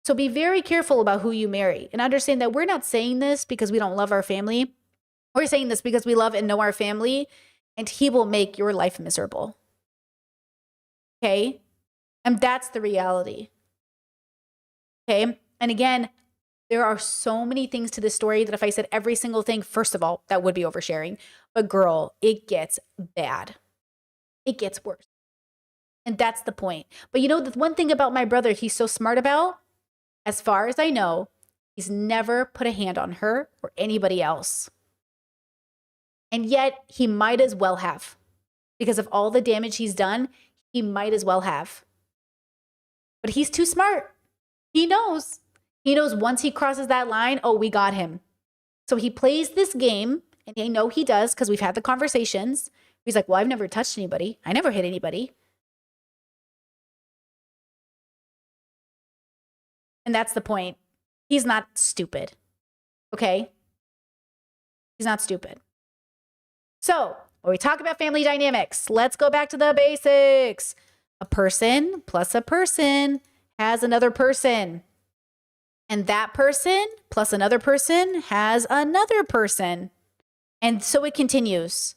So be very careful about who you marry, and understand that we're not saying this because we don't love our family. We're saying this because we love and know our family, and he will make your life miserable. Okay? And that's the reality. Okay? And again, there are so many things to this story that if I said every single thing, first of all, that would be oversharing. But girl, it gets bad. It gets worse. And that's the point. But you know, the one thing about my brother he's so smart about, as far as I know, he's never put a hand on her or anybody else. And yet he might as well have. Because of all the damage he's done, he might as well have. But he's too smart. He knows. He knows once he crosses that line, oh, we got him. So he plays this game, and I know he does because we've had the conversations. He's like, well, I've never touched anybody. I never hit anybody. And that's the point. He's not stupid. Okay? He's not stupid. So, when we talk about family dynamics, let's go back to the basics. A person plus a person has another person. And that person plus another person has another person. And so it continues.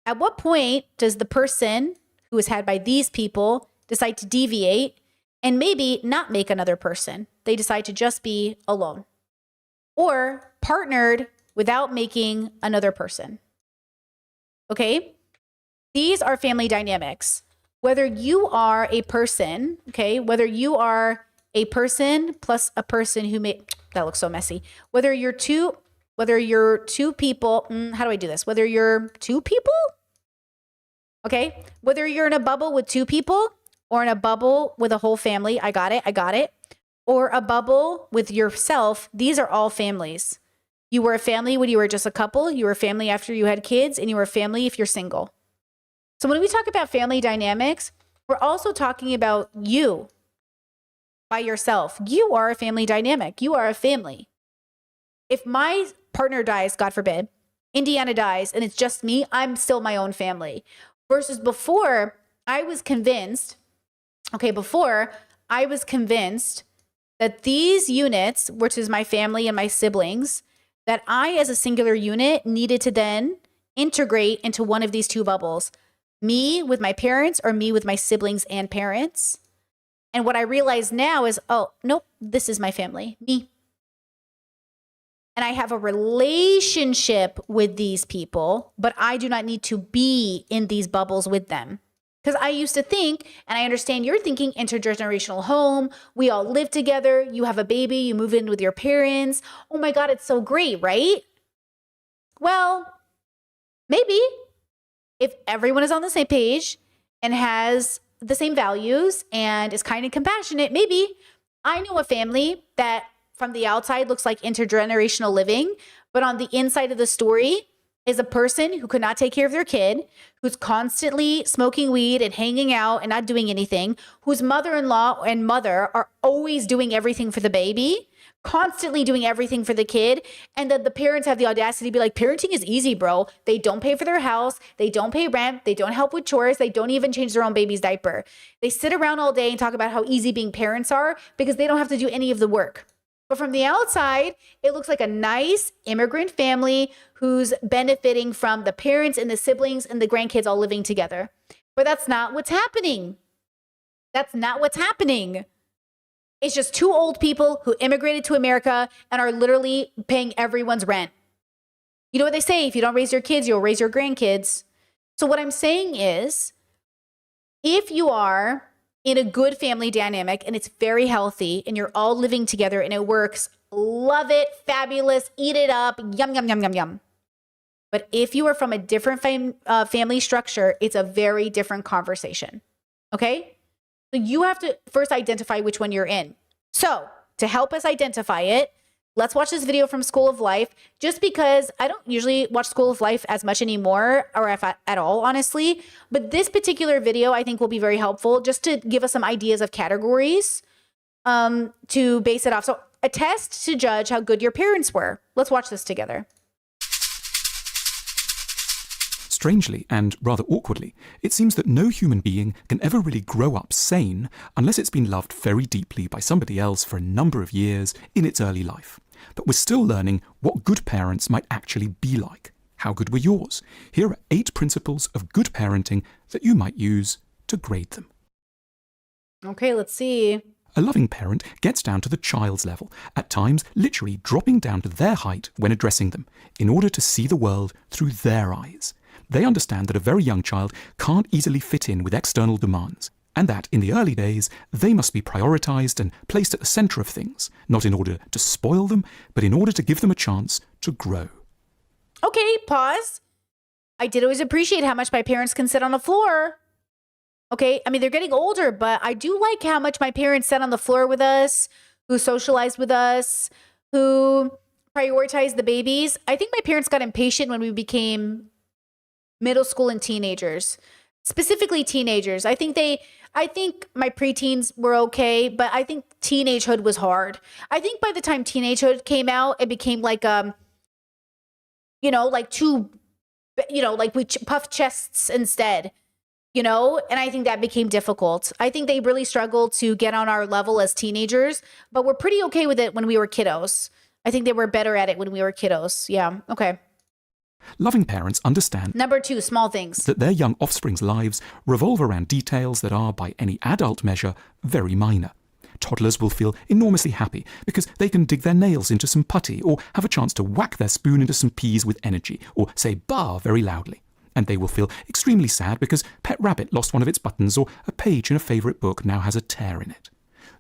At what point does the person who is had by these people decide to deviate and maybe not make another person? They decide to just be alone or partnered without making another person. Okay? These are family dynamics. Whether you are a person, okay, whether you are a person plus a person who may, that looks so messy. Whether you're two people, how do I do this? Whether you're two people, okay? Whether you're in a bubble with two people or in a bubble with a whole family, I got it. Or a bubble with yourself, these are all families. You were a family when you were just a couple, you were a family after you had kids, and you were a family if you're single. So when we talk about family dynamics, we're also talking about you by yourself. You are a family dynamic. You are a family. If my partner dies, God forbid, Indiana dies, and it's just me, I'm still my own family. Versus before, I was convinced that these units, which is my family and my siblings, that I as a singular unit needed to then integrate into one of these two bubbles. Me with my parents or me with my siblings and parents. And what I realize now is, oh, nope, this is my family, me. And I have a relationship with these people, but I do not need to be in these bubbles with them. Because I used to think, and I understand you're thinking intergenerational home, we all live together, you have a baby, you move in with your parents. Oh my God, it's so great, right? Well, maybe if everyone is on the same page and has the same values and is kind and compassionate, maybe. I know a family that from the outside looks like intergenerational living, but on the inside of the story is a person who could not take care of their kid, who's constantly smoking weed and hanging out and not doing anything, whose mother-in-law and mother are always doing everything for the baby, constantly doing everything for the kid, and then the parents have the audacity to be like, parenting is easy, bro. They don't pay for their house, they don't pay rent, they don't help with chores, they don't even change their own baby's diaper. They sit around all day and talk about how easy being parents are because they don't have to do any of the work. But from the outside, it looks like a nice immigrant family who's benefiting from the parents and the siblings and the grandkids all living together. But that's not what's happening. That's not what's happening. It's just two old people who immigrated to America and are literally paying everyone's rent. You know what they say? If you don't raise your kids, you'll raise your grandkids. So what I'm saying is, if you are in a good family dynamic and it's very healthy and you're all living together and it works, love it, fabulous, eat it up, yum, yum, yum, yum, yum. But if you are from a different family structure, it's a very different conversation. Okay? So you have to first identify which one you're in. So to help us identify it, let's watch this video from School of Life, just because I don't usually watch School of Life as much anymore, or if at all, honestly. But this particular video I think will be very helpful just to give us some ideas of categories to base it off. So a test to judge how good your parents were. Let's watch this together. Strangely, and rather awkwardly, it seems that no human being can ever really grow up sane unless it's been loved very deeply by somebody else for a number of years in its early life. But we're still learning what good parents might actually be like. How good were yours? Here are 8 principles of good parenting that you might use to grade them. Okay, let's see. A loving parent gets down to the child's level, at times literally dropping down to their height when addressing them, in order to see the world through their eyes. They understand that a very young child can't easily fit in with external demands, and that in the early days they must be prioritized and placed at the center of things, not in order to spoil them, but in order to give them a chance to grow. Okay, pause. I did always appreciate how much my parents can sit on the floor. Okay, I mean, they're getting older, but I do like how much my parents sat on the floor with us, who socialized with us, who prioritized the babies. I think my parents got impatient when we became middle school and teenagers, specifically teenagers. I think my preteens were okay, but I think teenagehood was hard. I think by the time teenagehood came out, it became like, like we puffed chests instead, and I think that became difficult. I think they really struggled to get on our level as teenagers, but we're pretty okay with it when we were kiddos. I think they were better at it when we were kiddos. Yeah. Okay. Loving parents understand Number 2, small things. that their young offspring's lives revolve around details that are, by any adult measure, very minor. Toddlers will feel enormously happy because they can dig their nails into some putty or have a chance to whack their spoon into some peas with energy or say "bar" very loudly. And they will feel extremely sad because Pet Rabbit lost one of its buttons or a page in a favourite book now has a tear in it.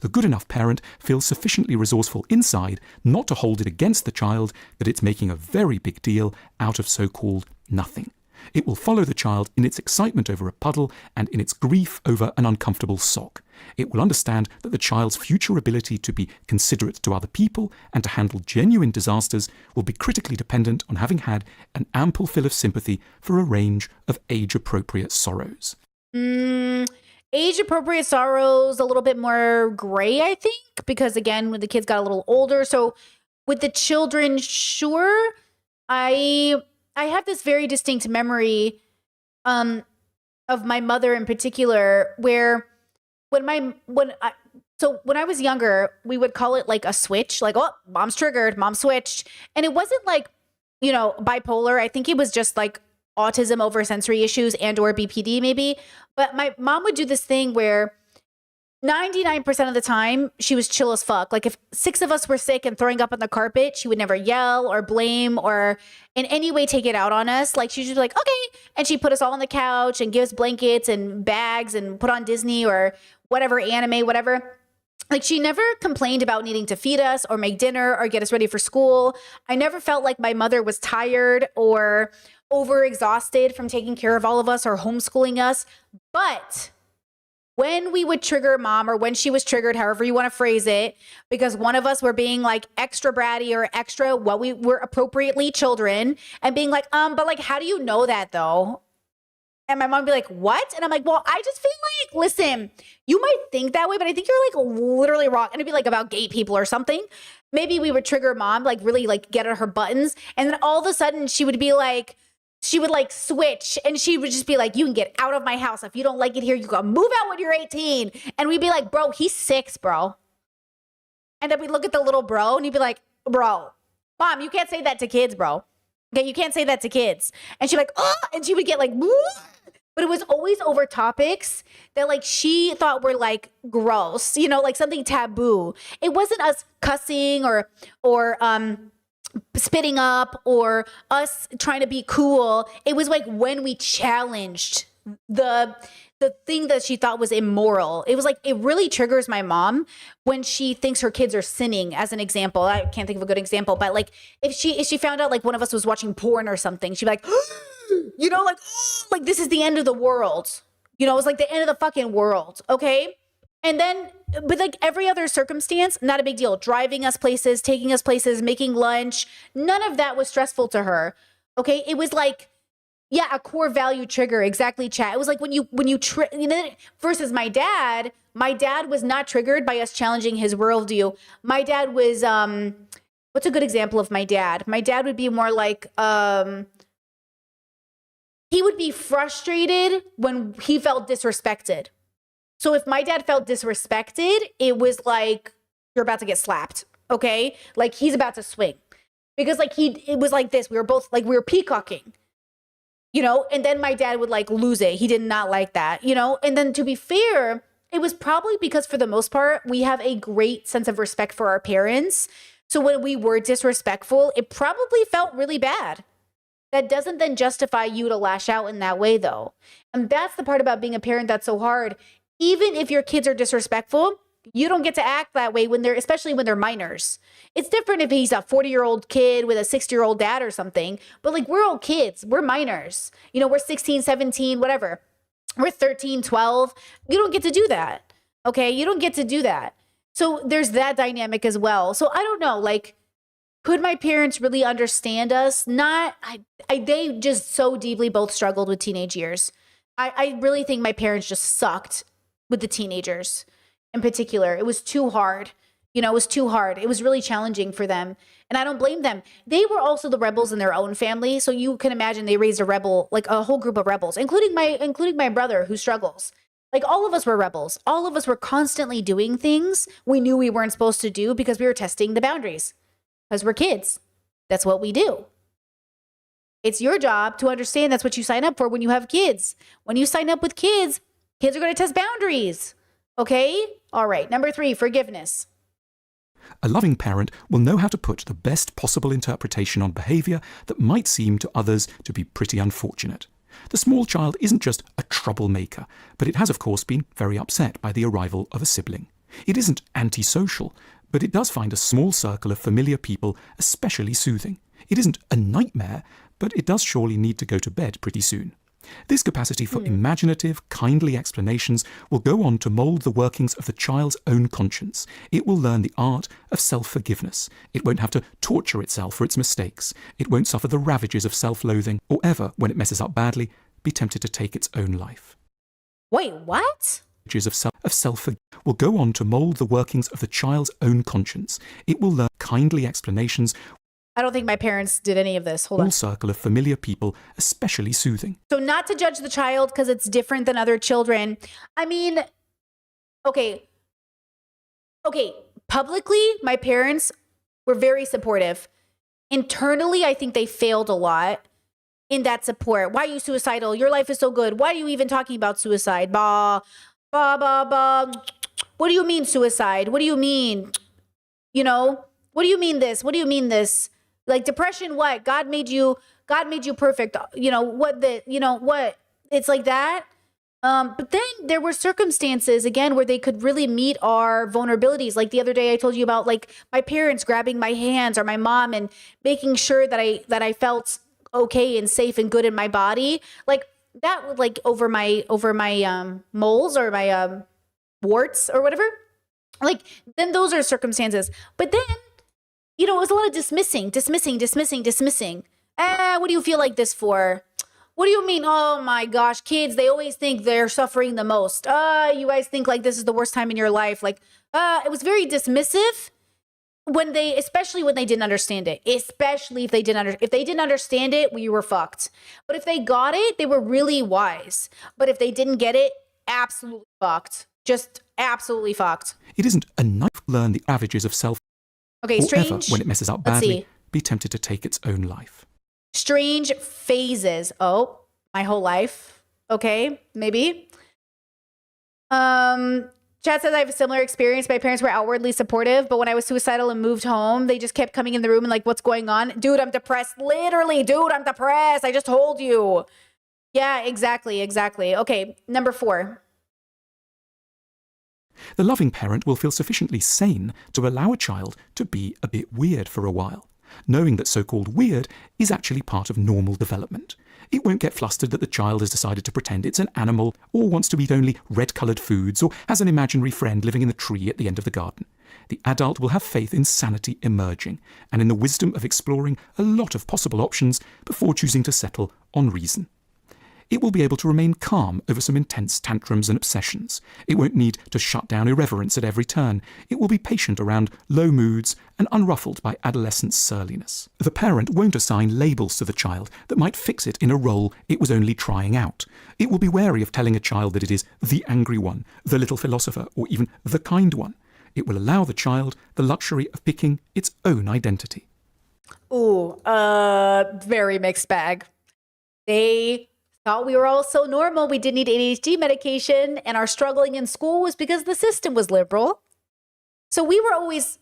The good enough parent feels sufficiently resourceful inside not to hold it against the child that it's making a very big deal out of so-called nothing. It will follow the child in its excitement over a puddle and in its grief over an uncomfortable sock. It will understand that the child's future ability to be considerate to other people and to handle genuine disasters will be critically dependent on having had an ample fill of sympathy for a range of age-appropriate sorrows. Age-appropriate sorrows, a little bit more gray, I think, because again, when the kids got a little older. So with the children, sure, I have this very distinct memory of my mother in particular, where when I was younger, we would call it like a switch, like, oh, mom's triggered, mom switched. And it wasn't like, bipolar. I think it was just like autism over sensory issues and or BPD maybe. But my mom would do this thing where 99% of the time she was chill as fuck. Like if 6 of us were sick and throwing up on the carpet, she would never yell or blame or in any way take it out on us. Like she'd just be like, okay. And she'd put us all on the couch and give us blankets and bags and put on Disney or whatever, anime, whatever. Like she never complained about needing to feed us or make dinner or get us ready for school. I never felt like my mother was tired or overexhausted from taking care of all of us or homeschooling us. But when we would trigger mom or when she was triggered, however you want to phrase it, because one of us were being like extra bratty or extra, well, we were appropriately children and being like, but like, how do you know that though? And my mom would be like, what? And I'm like, well, I just feel like, listen, you might think that way, but I think you're like literally wrong. And it'd be like about gay people or something. Maybe we would trigger mom, like really like get at her buttons. And then all of a sudden she would be like, she would like switch and she would just be like, you can get out of my house. If you don't like it here, you can move out when you're 18. And we'd be like, bro, he's 6, bro. And then we'd look at the little bro and he'd be like, bro, mom, you can't say that to kids, bro. Okay, you can't say that to kids. And she'd be like, oh, and she would get like, but it was always over topics that like she thought were like gross, like something taboo. It wasn't us cussing or spitting up or us trying to be cool. It was like when we challenged the thing that she thought was immoral. It was like, it really triggers my mom when she thinks her kids are sinning, as an example. I can't think of a good example, but like if she found out like one of us was watching porn or something, she'd be like, you know, like this is the end of the world. You know, it was like the end of the fucking world. Okay. And then, but like every other circumstance, not a big deal. Driving us places, taking us places, making lunch. None of that was stressful to her. Okay. It was like, yeah, a core value trigger. Exactly, chat. It was like when you know, versus my dad was not triggered by us challenging his worldview. My dad was, what's a good example of my dad? My dad would be more like, he would be frustrated when he felt disrespected. So if my dad felt disrespected, it was like, you're about to get slapped. Okay. Like he's about to swing because like it was like this. We were both like, we were peacocking. You know, and then my dad would like lose it. He did not like that, you know? And then to be fair, it was probably because for the most part, we have a great sense of respect for our parents. So when we were disrespectful, it probably felt really bad. That doesn't then justify you to lash out in that way though. And that's the part about being a parent that's so hard. Even if your kids are disrespectful, you don't get to act that way especially when they're minors. It's different if he's a 40-year-old kid with a 60-year-old dad or something, but like we're all kids, we're minors. You know, we're 16, 17, whatever. We're 13, 12. You don't get to do that. Okay. You don't get to do that. So there's that dynamic as well. So I don't know, like, could my parents really understand us? They just so deeply both struggled with teenage years. I really think my parents just sucked with the teenagers. In particular, it was too hard. You know, it was too hard. It was really challenging for them. And I don't blame them. They were also the rebels in their own family. So you can imagine they raised a rebel, like a whole group of rebels, including my brother who struggles. Like all of us were rebels. All of us were constantly doing things we knew we weren't supposed to do because we were testing the boundaries. Because we're kids. That's what we do. It's your job to understand that's what you sign up for when you have kids. When you sign up with kids, kids are going to test boundaries. Okay? All right. Number 3, forgiveness. A loving parent will know how to put the best possible interpretation on behaviour that might seem to others to be pretty unfortunate. The small child isn't just a troublemaker, but it has of course been very upset by the arrival of a sibling. It isn't antisocial, but it does find a small circle of familiar people especially soothing. It isn't a nightmare, but it does surely need to go to bed pretty soon. This capacity for imaginative, kindly explanations will go on to mould the workings of the child's own conscience. It will learn the art of self-forgiveness. It won't have to torture itself for its mistakes. It won't suffer the ravages of self-loathing, or ever, when it messes up badly, be tempted to take its own life. Wait, what? Of self will go on to mould the workings of the child's own conscience. It will learn kindly explanations. I don't think my parents did any of this. Hold on. All circle of familiar people, especially soothing. So not to judge the child because it's different than other children. I mean, okay. Publicly, my parents were very supportive. Internally, I think they failed a lot in that support. Why are you suicidal? Your life is so good. Why are you even talking about suicide? Bah, bah, bah, bah. What do you mean suicide? What do you mean? You know, what do you mean this? What do you mean this? Like depression, what? God made you perfect. You know, what? It's like that. But then there were circumstances, again, where they could really meet our vulnerabilities. Like the other day I told you about like my parents grabbing my hands or my mom and making sure that I felt okay and safe and good in my body. Like that would like over my moles or my warts or whatever. Like then those are circumstances. But then, you know, it was a lot of dismissing. What do you feel like this for? What do you mean? Oh my gosh, kids, they always think they're suffering the most. You guys think like this is the worst time in your life. Like, it was very dismissive especially when they didn't understand it. Especially if they didn't understand it, we were fucked. But if they got it, they were really wise. But if they didn't get it, absolutely fucked. Just absolutely fucked. It isn't enough to learn the ravages of self. Okay, or strange. Ever, when it messes up badly, be tempted to take its own life. Strange phases. Oh, my whole life. Okay, maybe. Chad says I have a similar experience. My parents were outwardly supportive, but when I was suicidal and moved home, they just kept coming in the room and like, what's going on? Dude, I'm depressed. Literally, dude, I'm depressed. I just told you. Yeah, exactly. Okay, number 4. The loving parent will feel sufficiently sane to allow a child to be a bit weird for a while, knowing that so-called weird is actually part of normal development. It won't get flustered that the child has decided to pretend it's an animal, or wants to eat only red-coloured foods, or has an imaginary friend living in the tree at the end of the garden. The adult will have faith in sanity emerging, and in the wisdom of exploring a lot of possible options before choosing to settle on reason. It will be able to remain calm over some intense tantrums and obsessions. It won't need to shut down irreverence at every turn. It will be patient around low moods and unruffled by adolescent surliness. The parent won't assign labels to the child that might fix it in a role it was only trying out. It will be wary of telling a child that it is the angry one, the little philosopher, or even the kind one. It will allow the child the luxury of picking its own identity. Ooh, very mixed bag. They thought we were all so normal, we didn't need ADHD medication, and our struggling in school was because the system was liberal. So we were always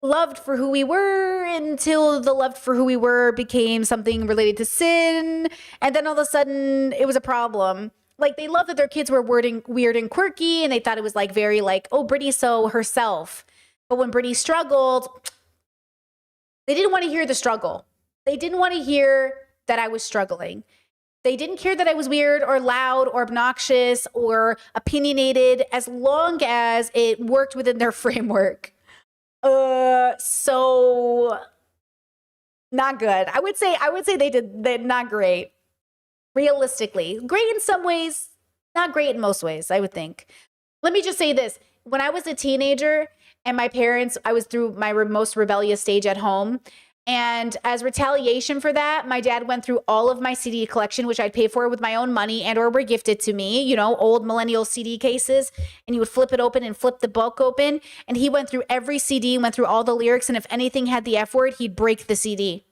loved for who we were until the loved for who we were became something related to sin, and then all of a sudden it was a problem. Like, they loved that their kids were weird and quirky, and they thought it was like very like, oh, Brittany's so herself. But when Brittany struggled, they didn't want to hear the struggle. They didn't want to hear that I was struggling. They didn't care that I was weird or loud or obnoxious or opinionated, as long as it worked within their framework. So not good. I would say they're not great. Realistically, great in some ways, not great in most ways, I would think. Let me just say this. When I was a teenager and my parents, I was through my most rebellious stage at home. And as retaliation for that, my dad went through all of my CD collection, which I'd pay for with my own money and or were gifted to me, you know, old millennial CD cases. And he would flip it open and flip the book open. And he went through every CD, went through all the lyrics. And if anything had the F word, he'd break the CD.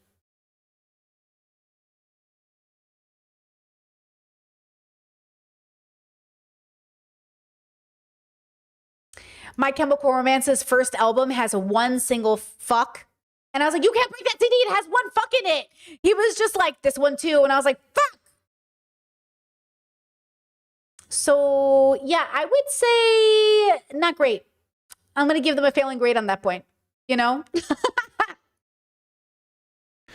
My Chemical Romance's first album has one single fuck. And I was like, you can't break that CD. It has one fuck in it. He was just like, this one too. And I was like, fuck. So yeah, I would say not great. I'm going to give them a failing grade on that point, you know?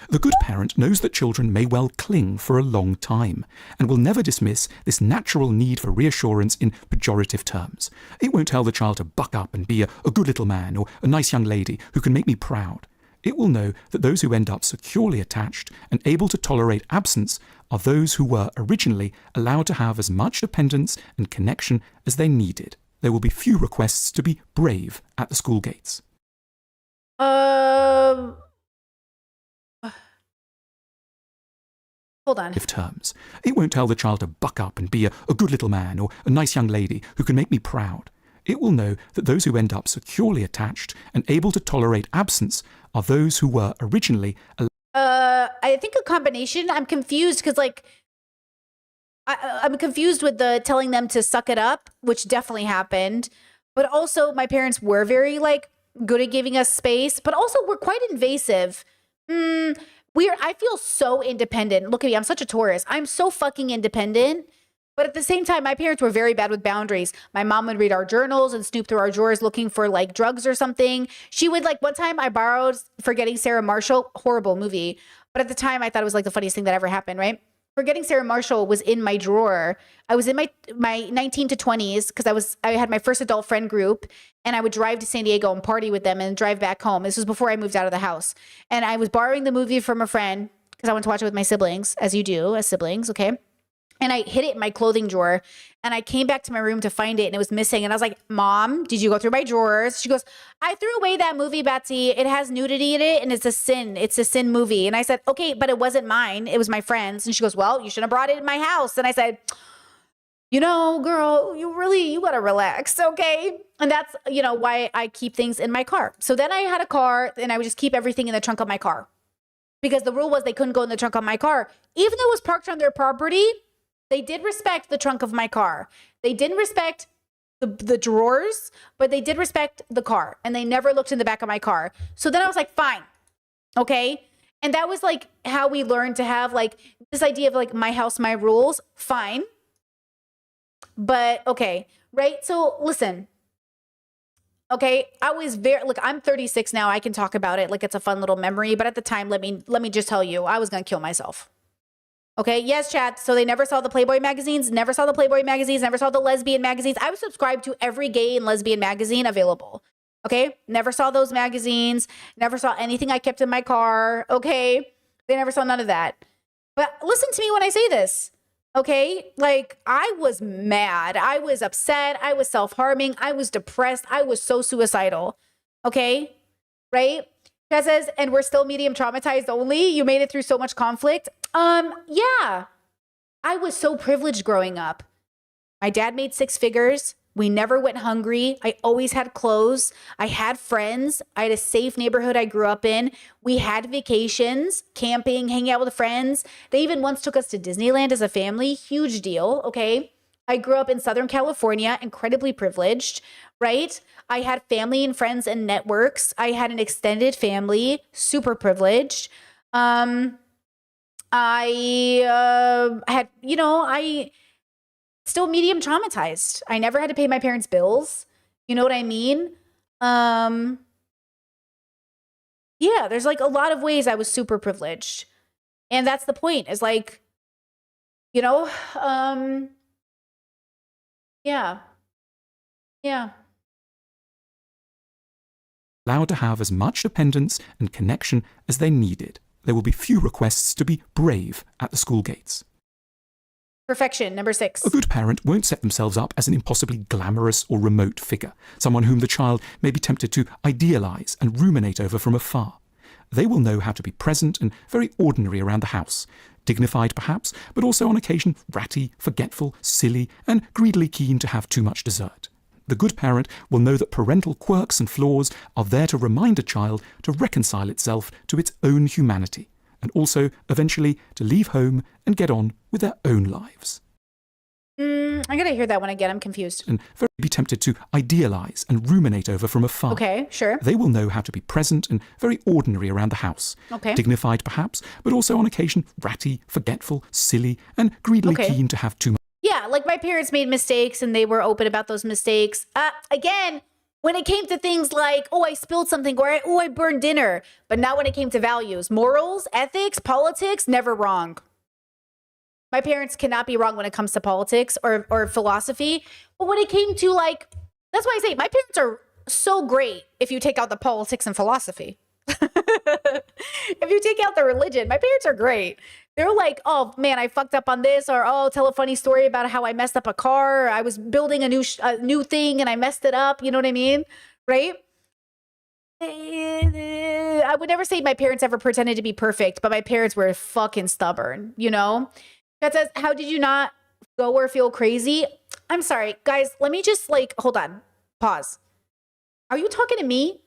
The good parent knows that children may well cling for a long time and will never dismiss this natural need for reassurance in pejorative terms. It won't tell the child to buck up and be a good little man or a nice young lady who can make me proud. It will know that those who end up securely attached and able to tolerate absence are those who were originally allowed to have as much dependence and connection as they needed. There will be few requests to be brave at the school gates. Hold on. Terms. It won't tell the child to buck up and be a good little man or a nice young lady who can make me proud. It will know that those who end up securely attached and able to tolerate absence are those who were originally I think a combination. I'm confused because, like, I'm confused with the telling them to suck it up, which definitely happened. But also, my parents were very, like, good at giving us space, but also were quite invasive. I feel so independent. Look at me. I'm such a Taurus. I'm so fucking independent. But at the same time, my parents were very bad with boundaries. My mom would read our journals and snoop through our drawers looking for like drugs or something. She would like, one time I borrowed Forgetting Sarah Marshall, horrible movie. But at the time I thought it was like the funniest thing that ever happened, right? Forgetting Sarah Marshall was in my drawer. I was in my 19 to 20s because I had my first adult friend group, and I would drive to San Diego and party with them and drive back home. This was before I moved out of the house. And I was borrowing the movie from a friend because I wanted to watch it with my siblings, as you do as siblings, okay? And I hid it in my clothing drawer, and I came back to my room to find it, and it was missing. And I was like, Mom, did you go through my drawers? She goes, I threw away that movie, Betsy. It has nudity in it, and it's a sin. It's a sin movie. And I said, okay, but it wasn't mine. It was my friend's. And she goes, well, you shouldn't have brought it in my house. And I said, you know, girl, you got to relax, okay? And that's, you know, why I keep things in my car. So then I had a car, and I would just keep everything in the trunk of my car. Because the rule was they couldn't go in the trunk of my car. Even though it was parked on their property, they did respect the trunk of my car. They didn't respect the drawers, but they did respect the car. And they never looked in the back of my car. So then I was like, fine. Okay. And that was like how we learned to have like this idea of like my house, my rules. Fine. But okay, right? So listen. Okay, I was look, I'm 36 now. I can talk about it like it's a fun little memory, but at the time, let me just tell you, I was going to kill myself. Okay, yes, chat. So they never saw the Playboy magazines, never saw the Playboy magazines, never saw the lesbian magazines. I was subscribed to every gay and lesbian magazine available. Okay, never saw those magazines, never saw anything I kept in my car. Okay, they never saw none of that. But listen to me when I say this. Okay, like I was mad, I was upset, I was self-harming, I was depressed, I was so suicidal. Okay, right? That says, and we're still medium traumatized only. You made it through so much conflict. Yeah, I was so privileged growing up. My dad made 6 figures. We never went hungry. I always had clothes. I had friends. I had a safe neighborhood I grew up in. We had vacations, camping, hanging out with friends. They even once took us to Disneyland as a family. Huge deal, okay? I grew up in Southern California, incredibly privileged, right? I had family and friends and networks. I had an extended family, super privileged. I had, still medium traumatized. I never had to pay my parents' bills. You know what I mean? Yeah, there's like a lot of ways I was super privileged. And that's the point, is like, yeah. Allowed to have as much dependence and connection as they needed. There will be few requests to be brave at the school gates. Perfection, number 6. A good parent won't set themselves up as an impossibly glamorous or remote figure, someone whom the child may be tempted to idealize and ruminate over from afar. They will know how to be present and very ordinary around the house, dignified perhaps, but also on occasion ratty, forgetful, silly, and greedily keen to have too much dessert. The good parent will know that parental quirks and flaws are there to remind a child to reconcile itself to its own humanity, and also, eventually, to leave home and get on with their own lives. I'm going to hear that one again. I'm confused. And very be tempted to idealize and ruminate over from afar. Okay, sure. They will know how to be present and very ordinary around the house. Okay. Dignified perhaps, but also on occasion ratty, forgetful, silly, and greedily keen to have too much. Yeah, like my parents made mistakes and they were open about those mistakes. Again, when it came to things like, oh, I spilled something, or I burned dinner. But not when it came to values, morals, ethics, politics, never wrong. My parents cannot be wrong when it comes to politics or philosophy. But when it came to like, that's why I say my parents are so great if you take out the politics and philosophy. If you take out the religion, my parents are great. They're like, oh man, I fucked up on this, or oh, tell a funny story about how I messed up a car. Or I was building a new thing and I messed it up. You know what I mean? Right? I would never say my parents ever pretended to be perfect, but my parents were fucking stubborn, That says, how did you not go or feel crazy? I'm sorry, guys, let me just hold on, pause. Are you talking to me?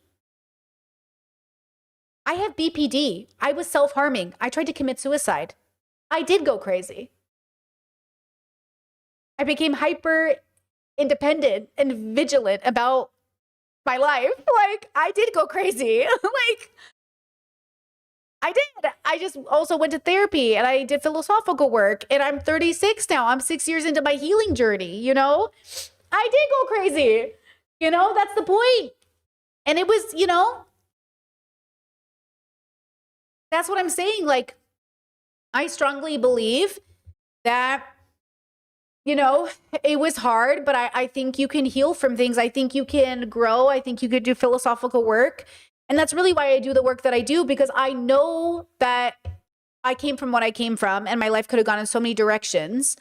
I have BPD. I was self-harming. I tried to commit suicide. I did go crazy. I became hyper independent and vigilant about my life. I did go crazy. I did. I just also went to therapy and I did philosophical work, and I'm 36 now. I'm 6 years into my healing journey, I did go crazy. That's the point. And it was, that's what I'm saying. I strongly believe that, it was hard, but I think you can heal from things. I think you can grow. I think you could do philosophical work. And that's really why I do the work that I do, because I know that I came from what I came from and my life could have gone in so many directions.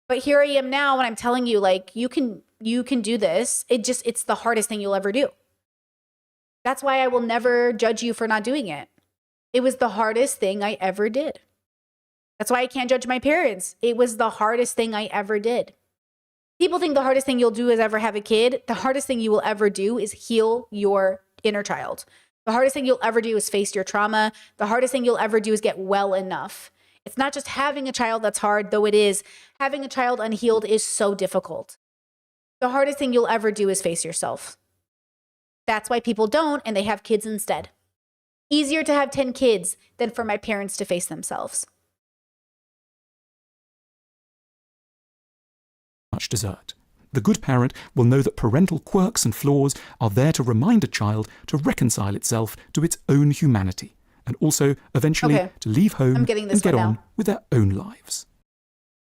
But here I am now, and I'm telling you, you can do this. It's the hardest thing you'll ever do. That's why I will never judge you for not doing it. It was the hardest thing I ever did. That's why I can't judge my parents. It was the hardest thing I ever did. People think the hardest thing you'll do is ever have a kid. The hardest thing you will ever do is heal your inner child. The hardest thing you'll ever do is face your trauma. The hardest thing you'll ever do is get well enough. It's not just having a child that's hard, though it is. Having a child unhealed is so difficult. The hardest thing you'll ever do is face yourself. That's why people don't, and they have kids instead. Easier to have 10 kids than for my parents to face themselves. Much dessert. The good parent will know that parental quirks and flaws are there to remind a child to reconcile itself to its own humanity, and also eventually to leave home I'm getting this and get one on now. with their own lives.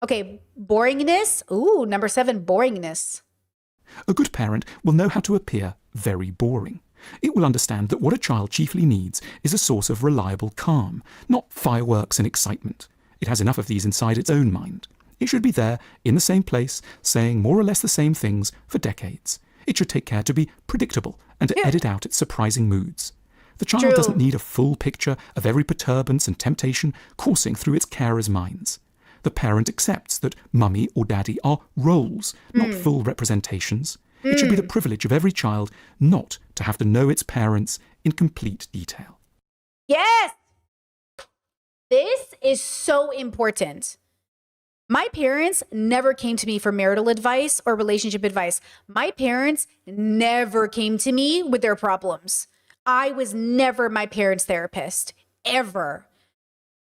Okay, boringness. Ooh, number 7, boringness. A good parent will know how to appear very boring. It will understand that what a child chiefly needs is a source of reliable calm, not fireworks and excitement. It has enough of these inside its own mind. It should be there, in the same place, saying more or less the same things for decades. It should take care to be predictable and to edit out its surprising moods. The child doesn't need a full picture of every perturbance and temptation coursing through its carers' minds. The parent accepts that mummy or daddy are roles, not full representations. It should be the privilege of every child not to have to know its parents in complete detail. Yes! This is so important. My parents never came to me for marital advice or relationship advice. My parents never came to me with their problems. I was never my parents' therapist, ever.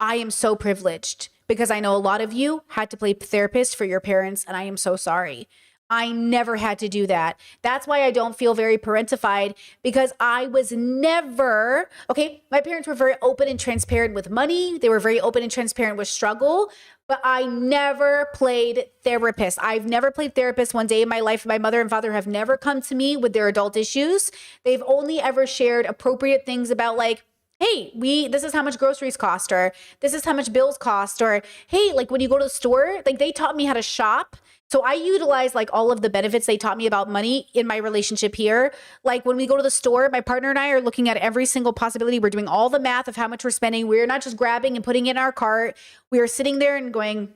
I am so privileged because I know a lot of you had to play therapist for your parents, and I am so sorry. I never had to do that. That's why I don't feel very parentified, because I was never, okay, my parents were very open and transparent with money. They were very open and transparent with struggle, but I never played therapist. I've never played therapist one day in my life. My mother and father have never come to me with their adult issues. They've only ever shared appropriate things about, like, hey, this is how much groceries cost, or this is how much bills cost, or hey, like when you go to the store, like they taught me how to shop. So I utilize like all of the benefits they taught me about money in my relationship here. Like when we go to the store, my partner and I are looking at every single possibility. We're doing all the math of how much we're spending. We're not just grabbing and putting it in our cart. We are sitting there and going,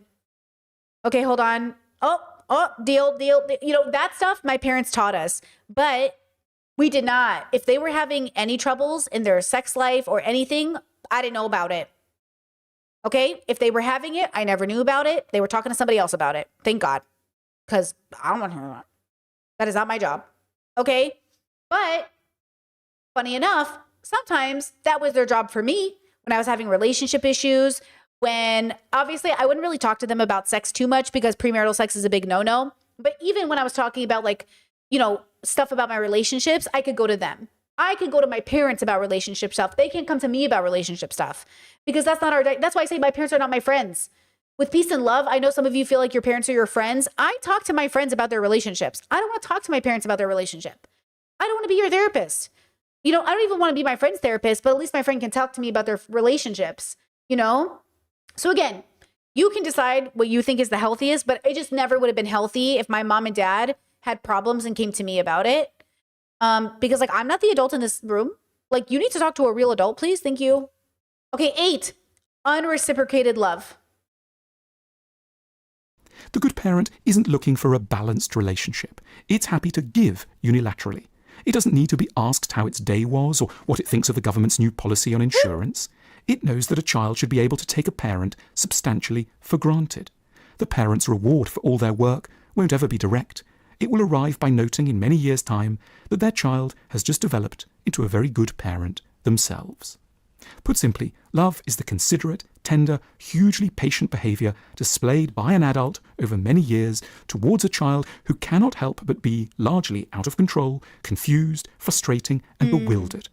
okay, hold on. Oh, deal. You know, that stuff my parents taught us, but we did not. If they were having any troubles in their sex life or anything, I didn't know about it. Okay? If they were having it, I never knew about it. They were talking to somebody else about it. Thank God. Because I don't want to hear that. That is not my job. Okay? But funny enough, sometimes that was their job for me when I was having relationship issues. When obviously I wouldn't really talk to them about sex too much because premarital sex is a big no-no. But even when I was talking about, like, you know, stuff about my relationships, I could go to them. I could go to my parents about relationship stuff. They can't come to me about relationship stuff because that's not that's why I say my parents are not my friends. With peace and love, I know some of you feel like your parents are your friends. I talk to my friends about their relationships. I don't want to talk to my parents about their relationship. I don't want to be your therapist. You know, I don't even want to be my friend's therapist, but at least my friend can talk to me about their relationships, you know? So again, you can decide what you think is the healthiest, but it just never would have been healthy if my mom and dad had problems and came to me about it. Because like, I'm not the adult in this room. Like, you need to talk to a real adult, please. Thank you. Okay, 8, unreciprocated love. The good parent isn't looking for a balanced relationship. It's happy to give unilaterally. It doesn't need to be asked how its day was or what it thinks of the government's new policy on insurance. It knows that a child should be able to take a parent substantially for granted. The parent's reward for all their work won't ever be direct. It will arrive by noting in many years' time that their child has just developed into a very good parent themselves. Put simply, love is the considerate, tender, hugely patient behavior displayed by an adult over many years towards a child who cannot help but be largely out of control, confused, frustrating, and bewildered.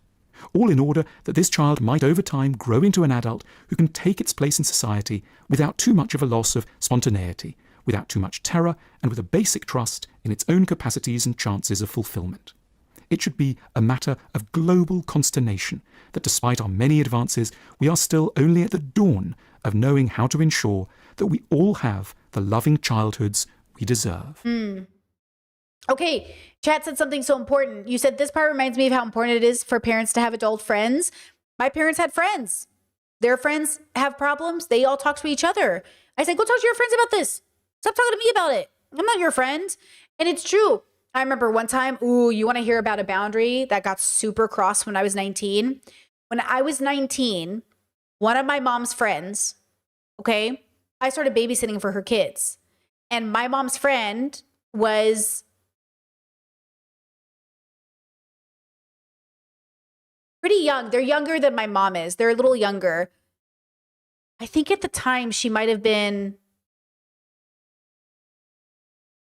All in order that this child might over time grow into an adult who can take its place in society without too much of a loss of spontaneity, without too much terror, and with a basic trust in its own capacities and chances of fulfillment. It should be a matter of global consternation that despite our many advances, we are still only at the dawn of knowing how to ensure that we all have the loving childhoods we deserve. Okay, chat said something so important. You said this part reminds me of how important it is for parents to have adult friends. My parents had friends. Their friends have problems. They all talk to each other. I said, go talk to your friends about this. Stop talking to me about it. I'm not your friend. And it's true. I remember one time, you want to hear about a boundary that got super crossed when I was 19? When I was 19, one of my mom's friends, okay, I started babysitting for her kids. And my mom's friend was pretty young. They're younger than my mom is. They're a little younger. I think at the time she might have been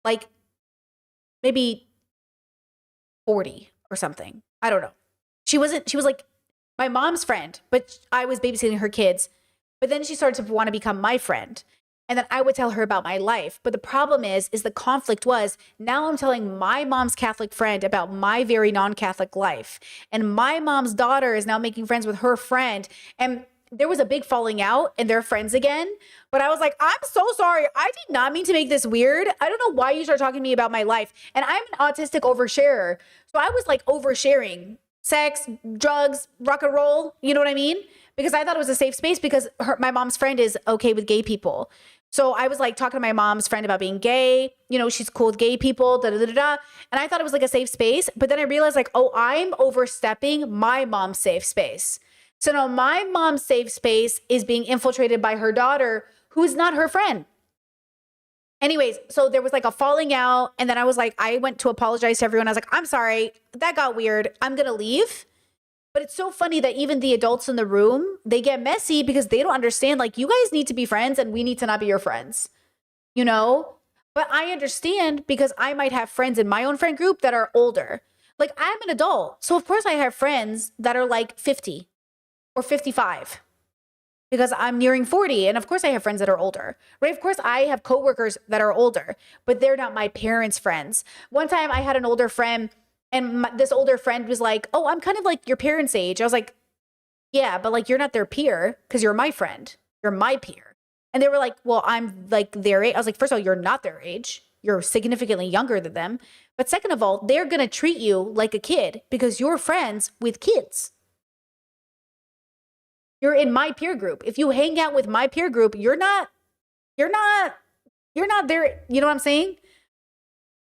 like maybe 40 or something. I don't know. She was like my mom's friend, but I was babysitting her kids. But then she started to want to become my friend. And then I would tell her about my life. But the problem is the conflict was now I'm telling my mom's Catholic friend about my very non-Catholic life. And my mom's daughter is now making friends with her friend. And there was a big falling out and they're friends again. But I was like, I'm so sorry. I did not mean to make this weird. I don't know why you start talking to me about my life. And I'm an autistic oversharer. So I was like oversharing sex, drugs, rock and roll. You know what I mean? Because I thought it was a safe space because my mom's friend is okay with gay people. So I was like talking to my mom's friend about being gay. You know, she's cool with gay people, da da da da. And I thought it was like a safe space. But then I realized like, oh, I'm overstepping my mom's safe space. So now my mom's safe space is being infiltrated by her daughter, who is not her friend. Anyways, so there was like a falling out. And then I was like, I went to apologize to everyone. I was like, I'm sorry. That got weird. I'm going to leave. But it's so funny that even the adults in the room, they get messy because they don't understand, like, you guys need to be friends and we need to not be your friends, you know? But I understand because I might have friends in my own friend group that are older. Like, I'm an adult. So, of course, I have friends that are like 50 or 55 because I'm nearing 40. And, of course, I have friends that are older, right? Of course, I have coworkers that are older, but they're not my parents' friends. One time I had an older friend. And this older friend was like, oh, I'm kind of like your parents' age. I was like, yeah, but like, you're not their peer because you're my friend. You're my peer. And they were like, well, I'm like their age. I was like, first of all, you're not their age. You're significantly younger than them. But second of all, they're going to treat you like a kid because you're friends with kids. You're in my peer group. If you hang out with my peer group, you're not there. You know what I'm saying?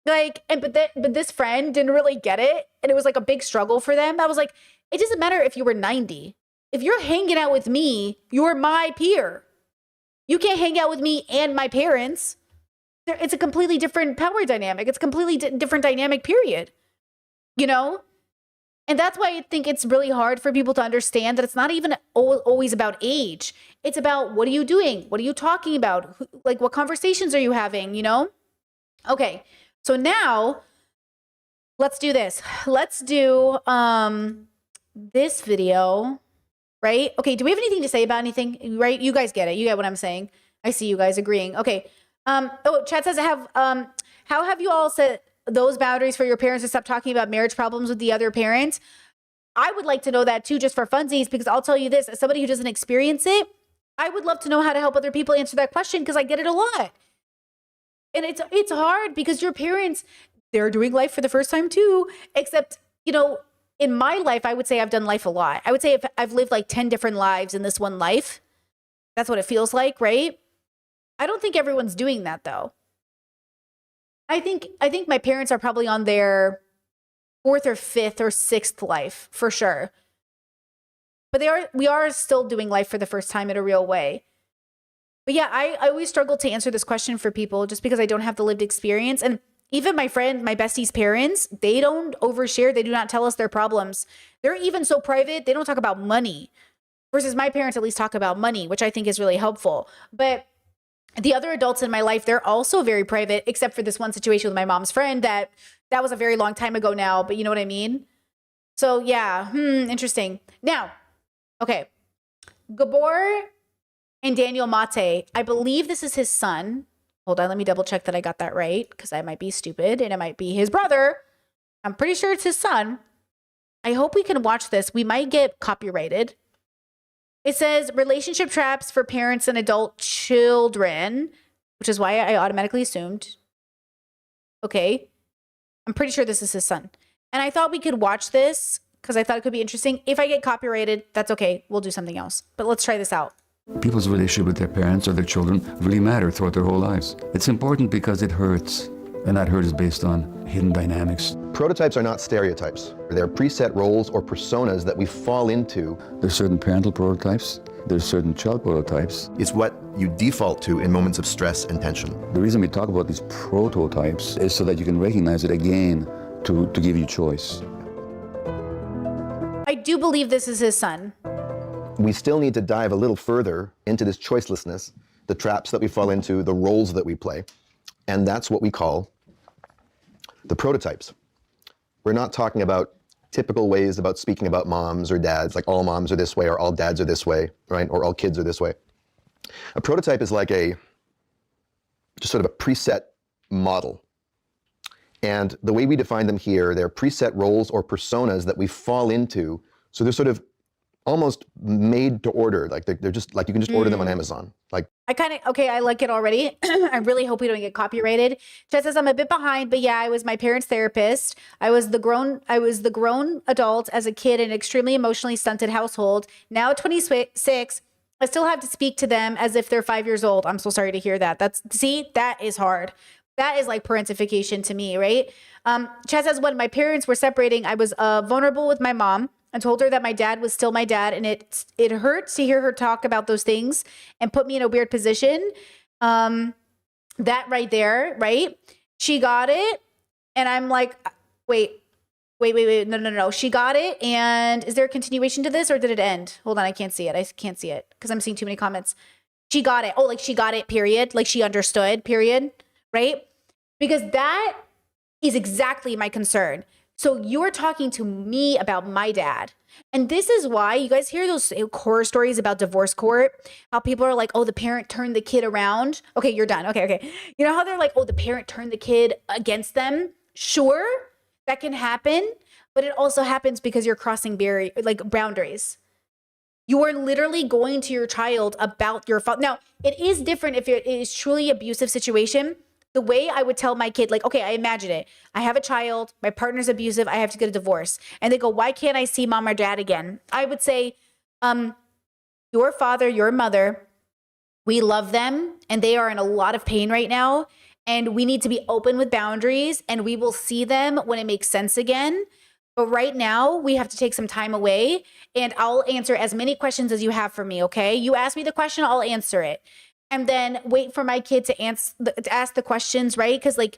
Like, but this friend didn't really get it. And it was like a big struggle for them. I was like, it doesn't matter if you were 90. If you're hanging out with me, you're my peer. You can't hang out with me and my parents. It's a completely different power dynamic. It's a completely different dynamic, period. You know? And that's why I think it's really hard for people to understand that it's not even always about age. It's about what are you doing? What are you talking about? Like, what conversations are you having, you know? Okay. So now let's do this. Let's do this video, right? Okay, do we have anything to say about anything? Right? You guys get it. You get what I'm saying. I see you guys agreeing. Okay. Chat says, how have you all set those boundaries for your parents to stop talking about marriage problems with the other parent? I would like to know that too, just for funsies, because I'll tell you this, as somebody who doesn't experience it, I would love to know how to help other people answer that question because I get it a lot. And it's hard because your parents, they're doing life for the first time too, except, you know, in my life, I would say I've done life a lot. I would say if I've lived like 10 different lives in this one life. That's what it feels like, right? I don't think everyone's doing that though. I think my parents are probably on their 4th or 5th or 6th life for sure. But we are still doing life for the first time in a real way. But yeah, I always struggle to answer this question for people just because I don't have the lived experience. And even my bestie's parents, they don't overshare. They do not tell us their problems. They're even so private, they don't talk about money. Versus my parents at least talk about money, which I think is really helpful. But the other adults in my life, they're also very private, except for this one situation with my mom's friend that was a very long time ago now, but you know what I mean? So yeah, interesting. Now, okay, Gabor and Daniel Mate, I believe this is his son. Hold on, let me double check that I got that right because I might be stupid and it might be his brother. I'm pretty sure it's his son. I hope we can watch this. We might get copyrighted. It says relationship traps for parents and adult children, which is why I automatically assumed. Okay. I'm pretty sure this is his son. And I thought we could watch this because I thought it could be interesting. If I get copyrighted, that's okay. We'll do something else. But let's try this out. People's relationship with their parents or their children really matter throughout their whole lives. It's important because it hurts, and that hurt is based on hidden dynamics. Prototypes are not stereotypes. They're preset roles or personas that we fall into. There's certain parental prototypes. There's certain child prototypes. It's what you default to in moments of stress and tension. The reason we talk about these prototypes is so that you can recognize it again to give you choice. I do believe this is his son. We still need to dive a little further into this choicelessness, the traps that we fall into, the roles that we play. And that's what we call the prototypes. We're not talking about typical ways about speaking about moms or dads, like all moms are this way or all dads are this way, right? Or all kids are this way. A prototype is like just sort of a preset model. And the way we define them here, they're preset roles or personas that we fall into. So they're sort of almost made to order. Like they're just like you can just order them on Amazon. Like I like it already. I really hope we don't get copyrighted. Chet says I'm a bit behind, but yeah, I was my parents' therapist. I was the grown adult as a kid in an extremely emotionally stunted household. Now at 26, I still have to speak to them as if they're 5 years old. I'm so sorry to hear that. That is hard. That is like parentification to me, right? Chad says, when my parents were separating, I was vulnerable with my mom and told her that my dad was still my dad. And it hurts to hear her talk about those things and put me in a weird position. That right there, right? She got it. And I'm like, wait. No. She got it. And is there a continuation to this or did it end? Hold on. I can't see it because I'm seeing too many comments. She got it. Oh, like she got it, period. Like she understood, period. Right? Because that is exactly my concern. So you're talking to me about my dad. And this is why you guys hear those horror stories about divorce court, how people are like, oh, the parent turned the kid around. Okay, you're done. Okay. You know how they're like, oh, the parent turned the kid against them? Sure, that can happen. But it also happens because you're crossing boundaries. You are literally going to your child about your fault. Now, it is different if it is truly abusive situation. The way I would tell my kid, like, okay, I imagine it. I have a child, my partner's abusive, I have to get a divorce. And they go, why can't I see mom or dad again? I would say, your father, your mother, we love them and they are in a lot of pain right now. And we need to be open with boundaries and we will see them when it makes sense again. But right now we have to take some time away and I'll answer as many questions as you have for me, okay? You ask me the question, I'll answer it. And then wait for my kid to ask the questions, right? Because they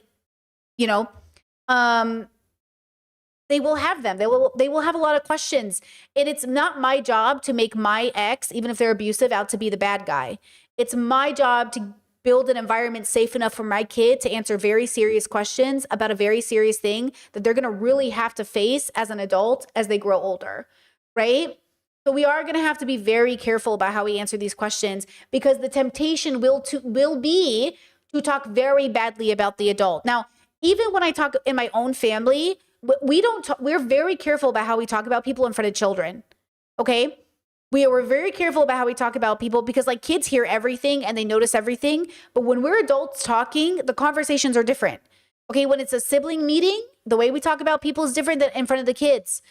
will have them. They will have a lot of questions. And it's not my job to make my ex, even if they're abusive, out to be the bad guy. It's my job to build an environment safe enough for my kid to answer very serious questions about a very serious thing that they're going to really have to face as an adult as they grow older, right? So we are going to have to be very careful about how we answer these questions because the temptation will be to talk very badly about the adult. Now, even when I talk in my own family, we're very careful about how we talk about people in front of children. Okay? We're very careful about how we talk about people because like kids hear everything and they notice everything. But when we're adults talking, the conversations are different. Okay? When it's a sibling meeting, the way we talk about people is different than in front of the kids.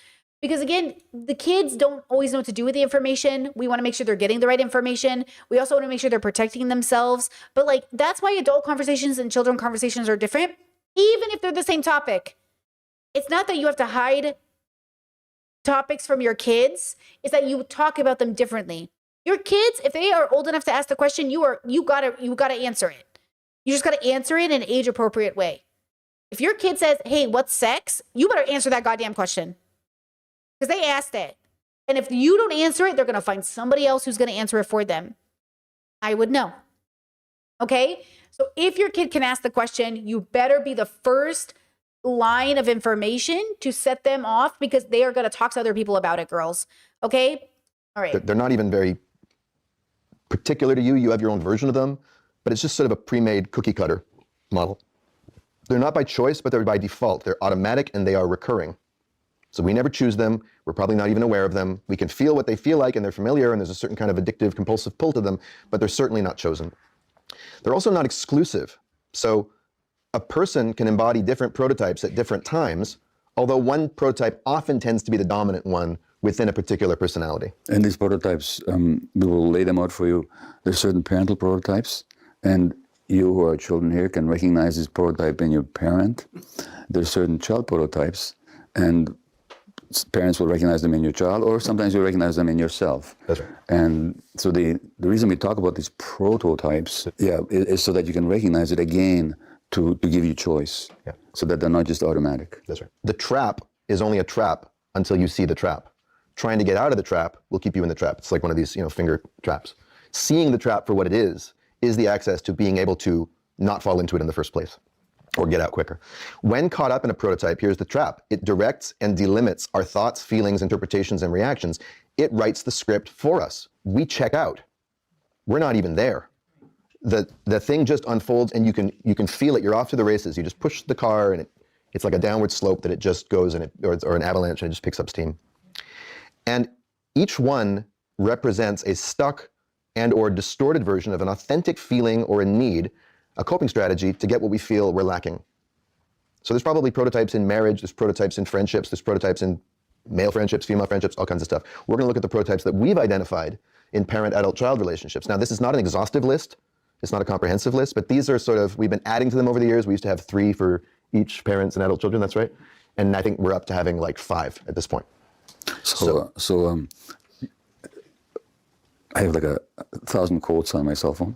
Because again, the kids don't always know what to do with the information. We want to make sure they're getting the right information. We also want to make sure they're protecting themselves. But like, that's why adult conversations and children conversations are different, even if they're the same topic. It's not that you have to hide topics from your kids. It's that you talk about them differently. Your kids, if they are old enough to ask the question, you gotta answer it. You just gotta answer it in an age appropriate way. If your kid says, hey, what's sex? You better answer that goddamn question. Because they asked it. And if you don't answer it, they're going to find somebody else who's going to answer it for them. I would know. Okay? So if your kid can ask the question, you better be the first line of information to set them off because they are going to talk to other people about it, girls. Okay? All right. They're not even very particular to you. You have your own version of them, but it's just sort of a pre-made cookie cutter model. They're not by choice, but they're by default. They're automatic and they are recurring. So we never choose them. We're probably not even aware of them. We can feel what they feel like and they're familiar and there's a certain kind of addictive, compulsive pull to them, but they're certainly not chosen. They're also not exclusive. So a person can embody different prototypes at different times, although one prototype often tends to be the dominant one within a particular personality. And these prototypes, we will lay them out for you. There's certain parental prototypes, and you who are children here can recognize this prototype in your parent. There's certain child prototypes, and parents will recognize them in your child, or sometimes you recognize them in yourself. That's right. And so the reason we talk about these prototypes, is so that you can recognize it again to give you choice, so that they're not just automatic. That's right. The trap is only a trap until you see the trap. trying to get out of the trap will keep you in the trap. It's like one of these, finger traps. Seeing the trap for what it is the access to being able to not fall into it in the first place or get out quicker. When caught up in a prototype, here's the trap. It directs and delimits our thoughts, feelings, interpretations, and reactions. It writes the script for us. We check out. We're not even there. The thing just unfolds, and you can feel it. You're off to the races. You just push the car, and it's like a downward slope that it just goes, or an avalanche, and it just picks up steam. And each one represents a stuck and or distorted version of an authentic feeling or a need, a coping strategy to get what we feel we're lacking. So there's probably prototypes in marriage, there's prototypes in friendships, there's prototypes in male friendships, female friendships, all kinds of stuff. We're going to look at the prototypes that we've identified in parent-adult-child relationships. Now, this is not an exhaustive list. It's not a comprehensive list, but these are we've been adding to them over the years. We used to have 3 for each parents and adult children, that's right. And I think we're up to having like 5 at this point. So I have like 1,000 quotes on my cell phone,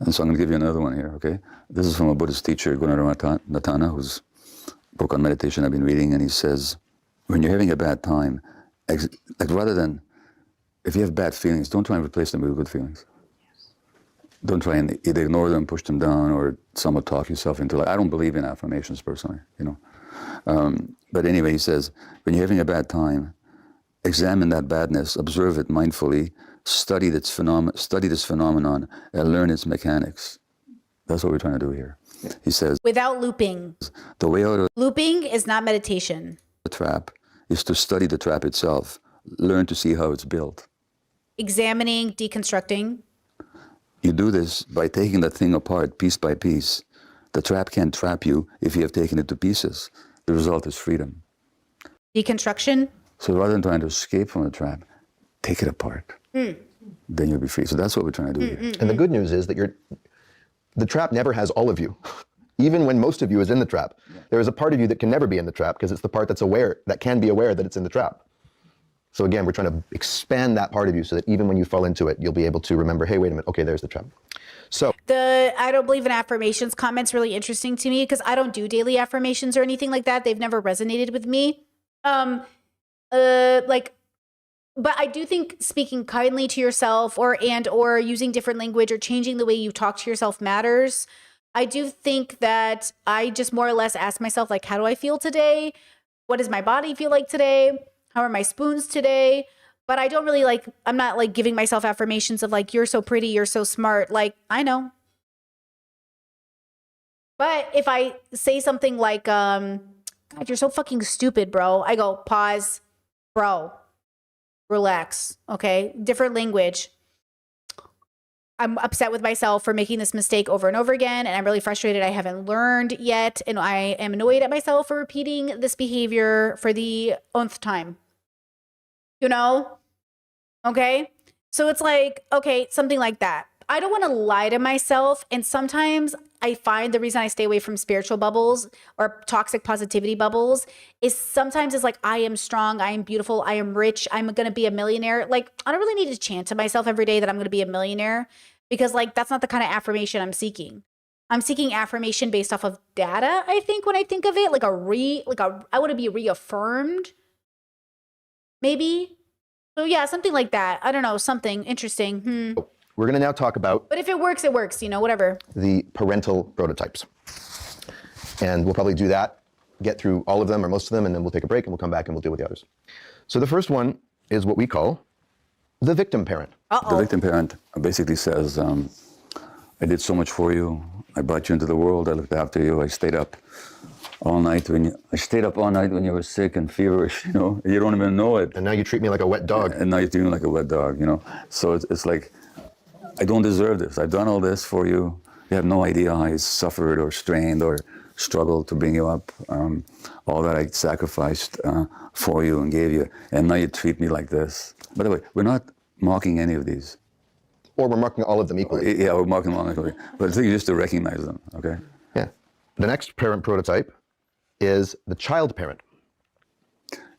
and so I'm going to give you another one here, okay? This is from a Buddhist teacher, Gunaratana, whose book on meditation I've been reading, and he says, when you're having a bad time, like rather than, if you have bad feelings, don't try and replace them with good feelings. Don't try and either ignore them, push them down, or somewhat talk yourself into I don't believe in affirmations personally, But anyway, he says, when you're having a bad time, examine that badness, observe it mindfully, study this phenomenon, and learn its mechanics. That's what we're trying to do here. He says, without looping. The way out of Looping is not meditation. the trap is to study the trap itself, learn to see how it's built. Examining, deconstructing. You do this by taking that thing apart piece by piece. The trap can't trap you if you have taken it to pieces. The result is freedom. Deconstruction. So rather than trying to escape from the trap, take it apart. Then you'll be free. So that's what we're trying to do here. And the good news is that the trap never has all of you. Even when most of you is in the trap, there is a part of you that can never be in the trap because it's the part that's aware, that can be aware that it's in the trap. So again, we're trying to expand that part of you so that even when you fall into it, you'll be able to remember, hey, wait a minute, okay, there's the trap. So the I don't believe in affirmations comment's really interesting to me because I don't do daily affirmations or anything like that. They've never resonated with me. But I do think speaking kindly to yourself or using different language or changing the way you talk to yourself matters. I do think that I just more or less ask myself, like, how do I feel today? What does my body feel like today? How are my spoons today? But I don't really I'm not giving myself affirmations of you're so pretty, you're so smart. I know. But if I say something like, God, you're so fucking stupid, bro. I go, pause, bro, relax. Okay. Different language. I'm upset with myself for making this mistake over and over again. And I'm really frustrated. I haven't learned yet. And I am annoyed at myself for repeating this behavior for the 1th time. Okay. So it's okay, something like that. I don't want to lie to myself. And sometimes I find the reason I stay away from spiritual bubbles or toxic positivity bubbles is sometimes it's I am strong, I am beautiful, I am rich, I'm going to be a millionaire. I don't really need to chant to myself every day that I'm going to be a millionaire because that's not the kind of affirmation I'm seeking. I'm seeking affirmation based off of data, I think, when I think of it, I want to be reaffirmed. Maybe. So yeah, something like that. I don't know, something interesting. We're going to now talk about, but if it works, it works, whatever. The parental prototypes. And we'll probably do that, get through all of them or most of them, and then we'll take a break and we'll come back and we'll deal with the others. So the first one is what we call the victim parent. The victim parent basically says, I did so much for you. I brought you into the world. I looked after you. I stayed up all night when you were sick and feverish, you don't even know it. And now you treat me like a wet dog. And now you treat me like a wet dog, So it's like, I don't deserve this. I've done all this for you. You have no idea how I suffered or strained or struggled to bring you up. All that I sacrificed for you and gave you. And now you treat me like this. By the way, we're not mocking any of these. Or we're marking all of them equally. Yeah, we're marking all of them equally. But I think just to recognize them, okay? Yeah. The next parent prototype is the child parent.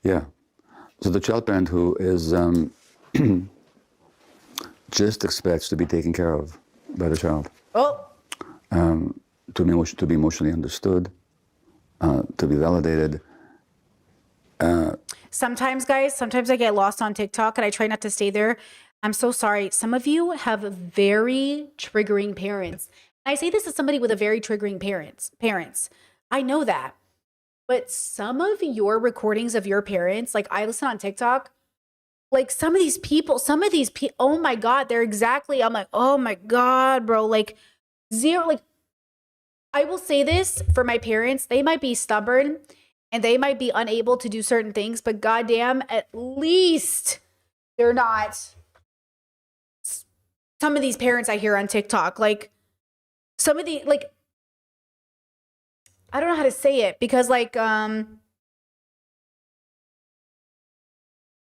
Yeah. So the child parent who is just expects to be taken care of by the child. To be emotionally understood, to be validated. Sometimes, guys, sometimes I get lost on TikTok and I try not to stay there. I'm so sorry. Some of you have very triggering parents. I say this as somebody with a very triggering parents. I know that. But some of your recordings of your parents, like I listen on TikTok, like some of these people, oh my God, they're exactly, I'm like, oh my God, bro, like zero, like I will say this for my parents, they might be stubborn and they might be unable to do certain things, but goddamn, at least they're not. Some of these parents I hear on TikTok, like some of the, like, I don't know how to say it because like,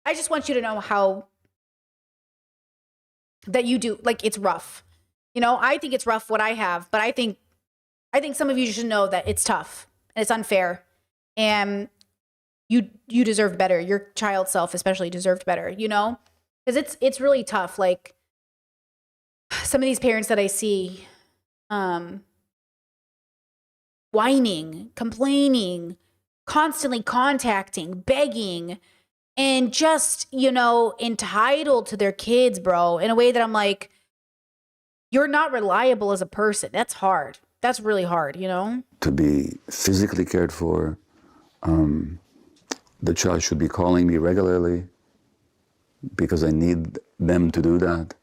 I just want you to know how that you do, like it's rough. You know, I think it's rough what I have, but I think some of you should know that it's tough and it's unfair and you deserve better. Your child self especially deserved better, you know? Because it's really tough. Like some of these parents that I see, whining, complaining, constantly contacting, begging, and just, you know, entitled to their kids, bro, in a way that I'm like, you're not reliable as a person. That's hard. That's really hard, you know? To be physically cared for, the child should be calling me regularly because I need them to do that.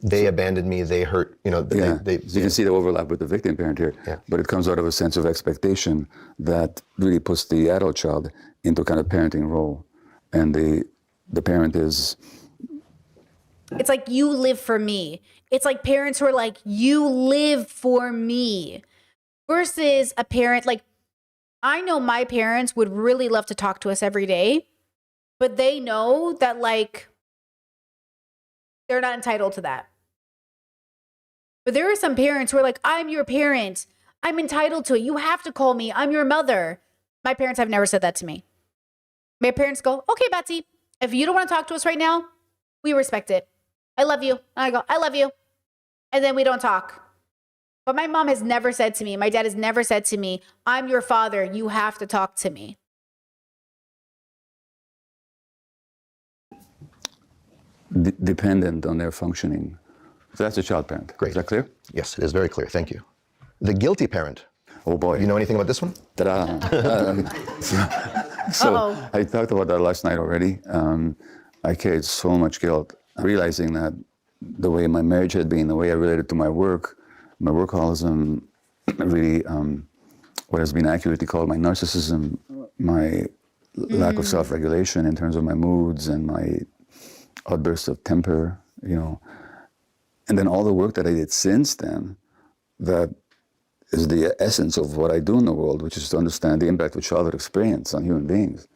They abandoned me, they hurt, you know. So you can see the overlap with the victim parent here, but it comes out of a sense of expectation that really puts the adult child into kind of parenting role. And the parent is... It's like, you live for me. It's like parents who are like, you live for me. Versus a parent, like, I know my parents would really love to talk to us every day, but they know that, like, they're not entitled to that. But there are some parents who are like, I'm your parent. I'm entitled to it. You have to call me. I'm your mother. My parents have never said that to me. My parents go, okay, Betsy, if you don't want to talk to us right now, we respect it. I love you. And I go, I love you. And then we don't talk. But my mom has never said to me, my dad has never said to me, I'm your father. You have to talk to me. Dependent on their functioning. So that's a child parent. Great. Is that clear? Yes, it is very clear. Thank you. The guilty parent. Oh boy. You know anything about this one? Ta-da. So I talked about that last night already. I carried so much guilt, realizing that the way my marriage had been, the way I related to my work, my workaholism, really what has been accurately called my narcissism, my lack of self-regulation in terms of my moods and my outbursts of temper, you know. And then all the work that I did since then, that is the essence of what I do in the world, which is to understand the impact of childhood experience on human beings.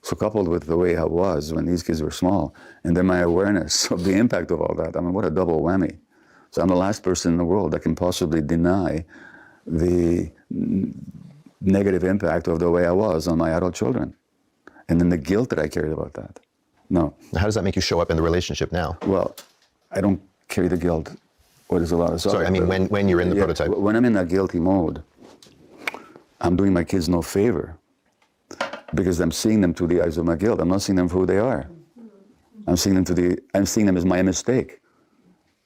So coupled with the way I was when these kids were small, and then my awareness of the impact of all that, I mean, what a double whammy. So I'm the last person in the world that can possibly deny the negative impact of the way I was on my adult children. And then the guilt that I carried about that. No. How does that make you show up in the relationship now? Well, I don't carry the guilt. Or there's a lot of... Sorry, I mean when you're in the prototype. When I'm in that guilty mode, I'm doing my kids no favor because I'm seeing them through the eyes of my guilt. I'm not seeing them for who they are. I'm seeing them as my mistake.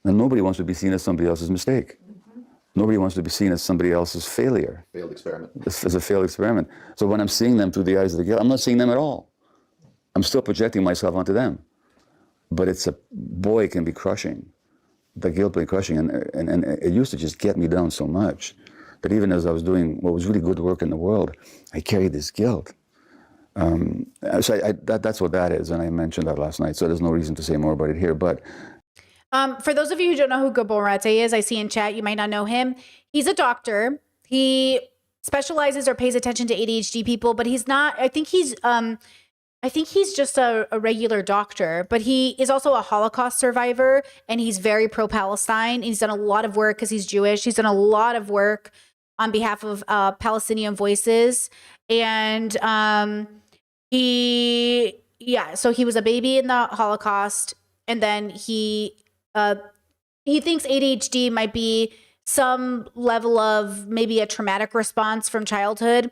And nobody wants to be seen as somebody else's mistake. Nobody wants to be seen as somebody else's failure. Failed experiment. As a failed experiment. So when I'm seeing them through the eyes of the guilt, I'm not seeing them at all. I'm still projecting myself onto them. But boy, it can be crushing. The guilt can be crushing. And it used to just get me down so much that even as I was doing what was really good work in the world, I carried this guilt. So that's what that is. And I mentioned that last night. So there's no reason to say more about it here. But for those of you who don't know who Gabor Mate is, I see in chat, you might not know him. He's a doctor. He specializes or pays attention to ADHD people, but he's not, I think he's just a regular doctor, but he is also a Holocaust survivor, and he's very pro-Palestine. He's done a lot of work because he's Jewish. He's done a lot of work on behalf of Palestinian voices. And so he was a baby in the Holocaust, and then he thinks ADHD might be some level of maybe a traumatic response from childhood.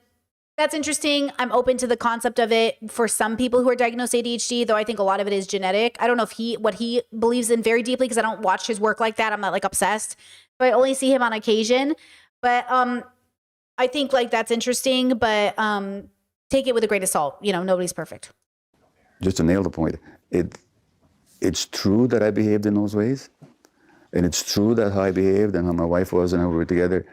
That's interesting. I'm open to the concept of it for some people who are diagnosed ADHD, though I think a lot of it is genetic. I don't know if what he believes in very deeply because I don't watch his work like that. I'm not like obsessed, but I only see him on occasion. But I think like that's interesting, but take it with a grain of salt. You know, nobody's perfect. Just to nail the point, it's true that I behaved in those ways, and it's true that how I behaved and how my wife was and how we were together,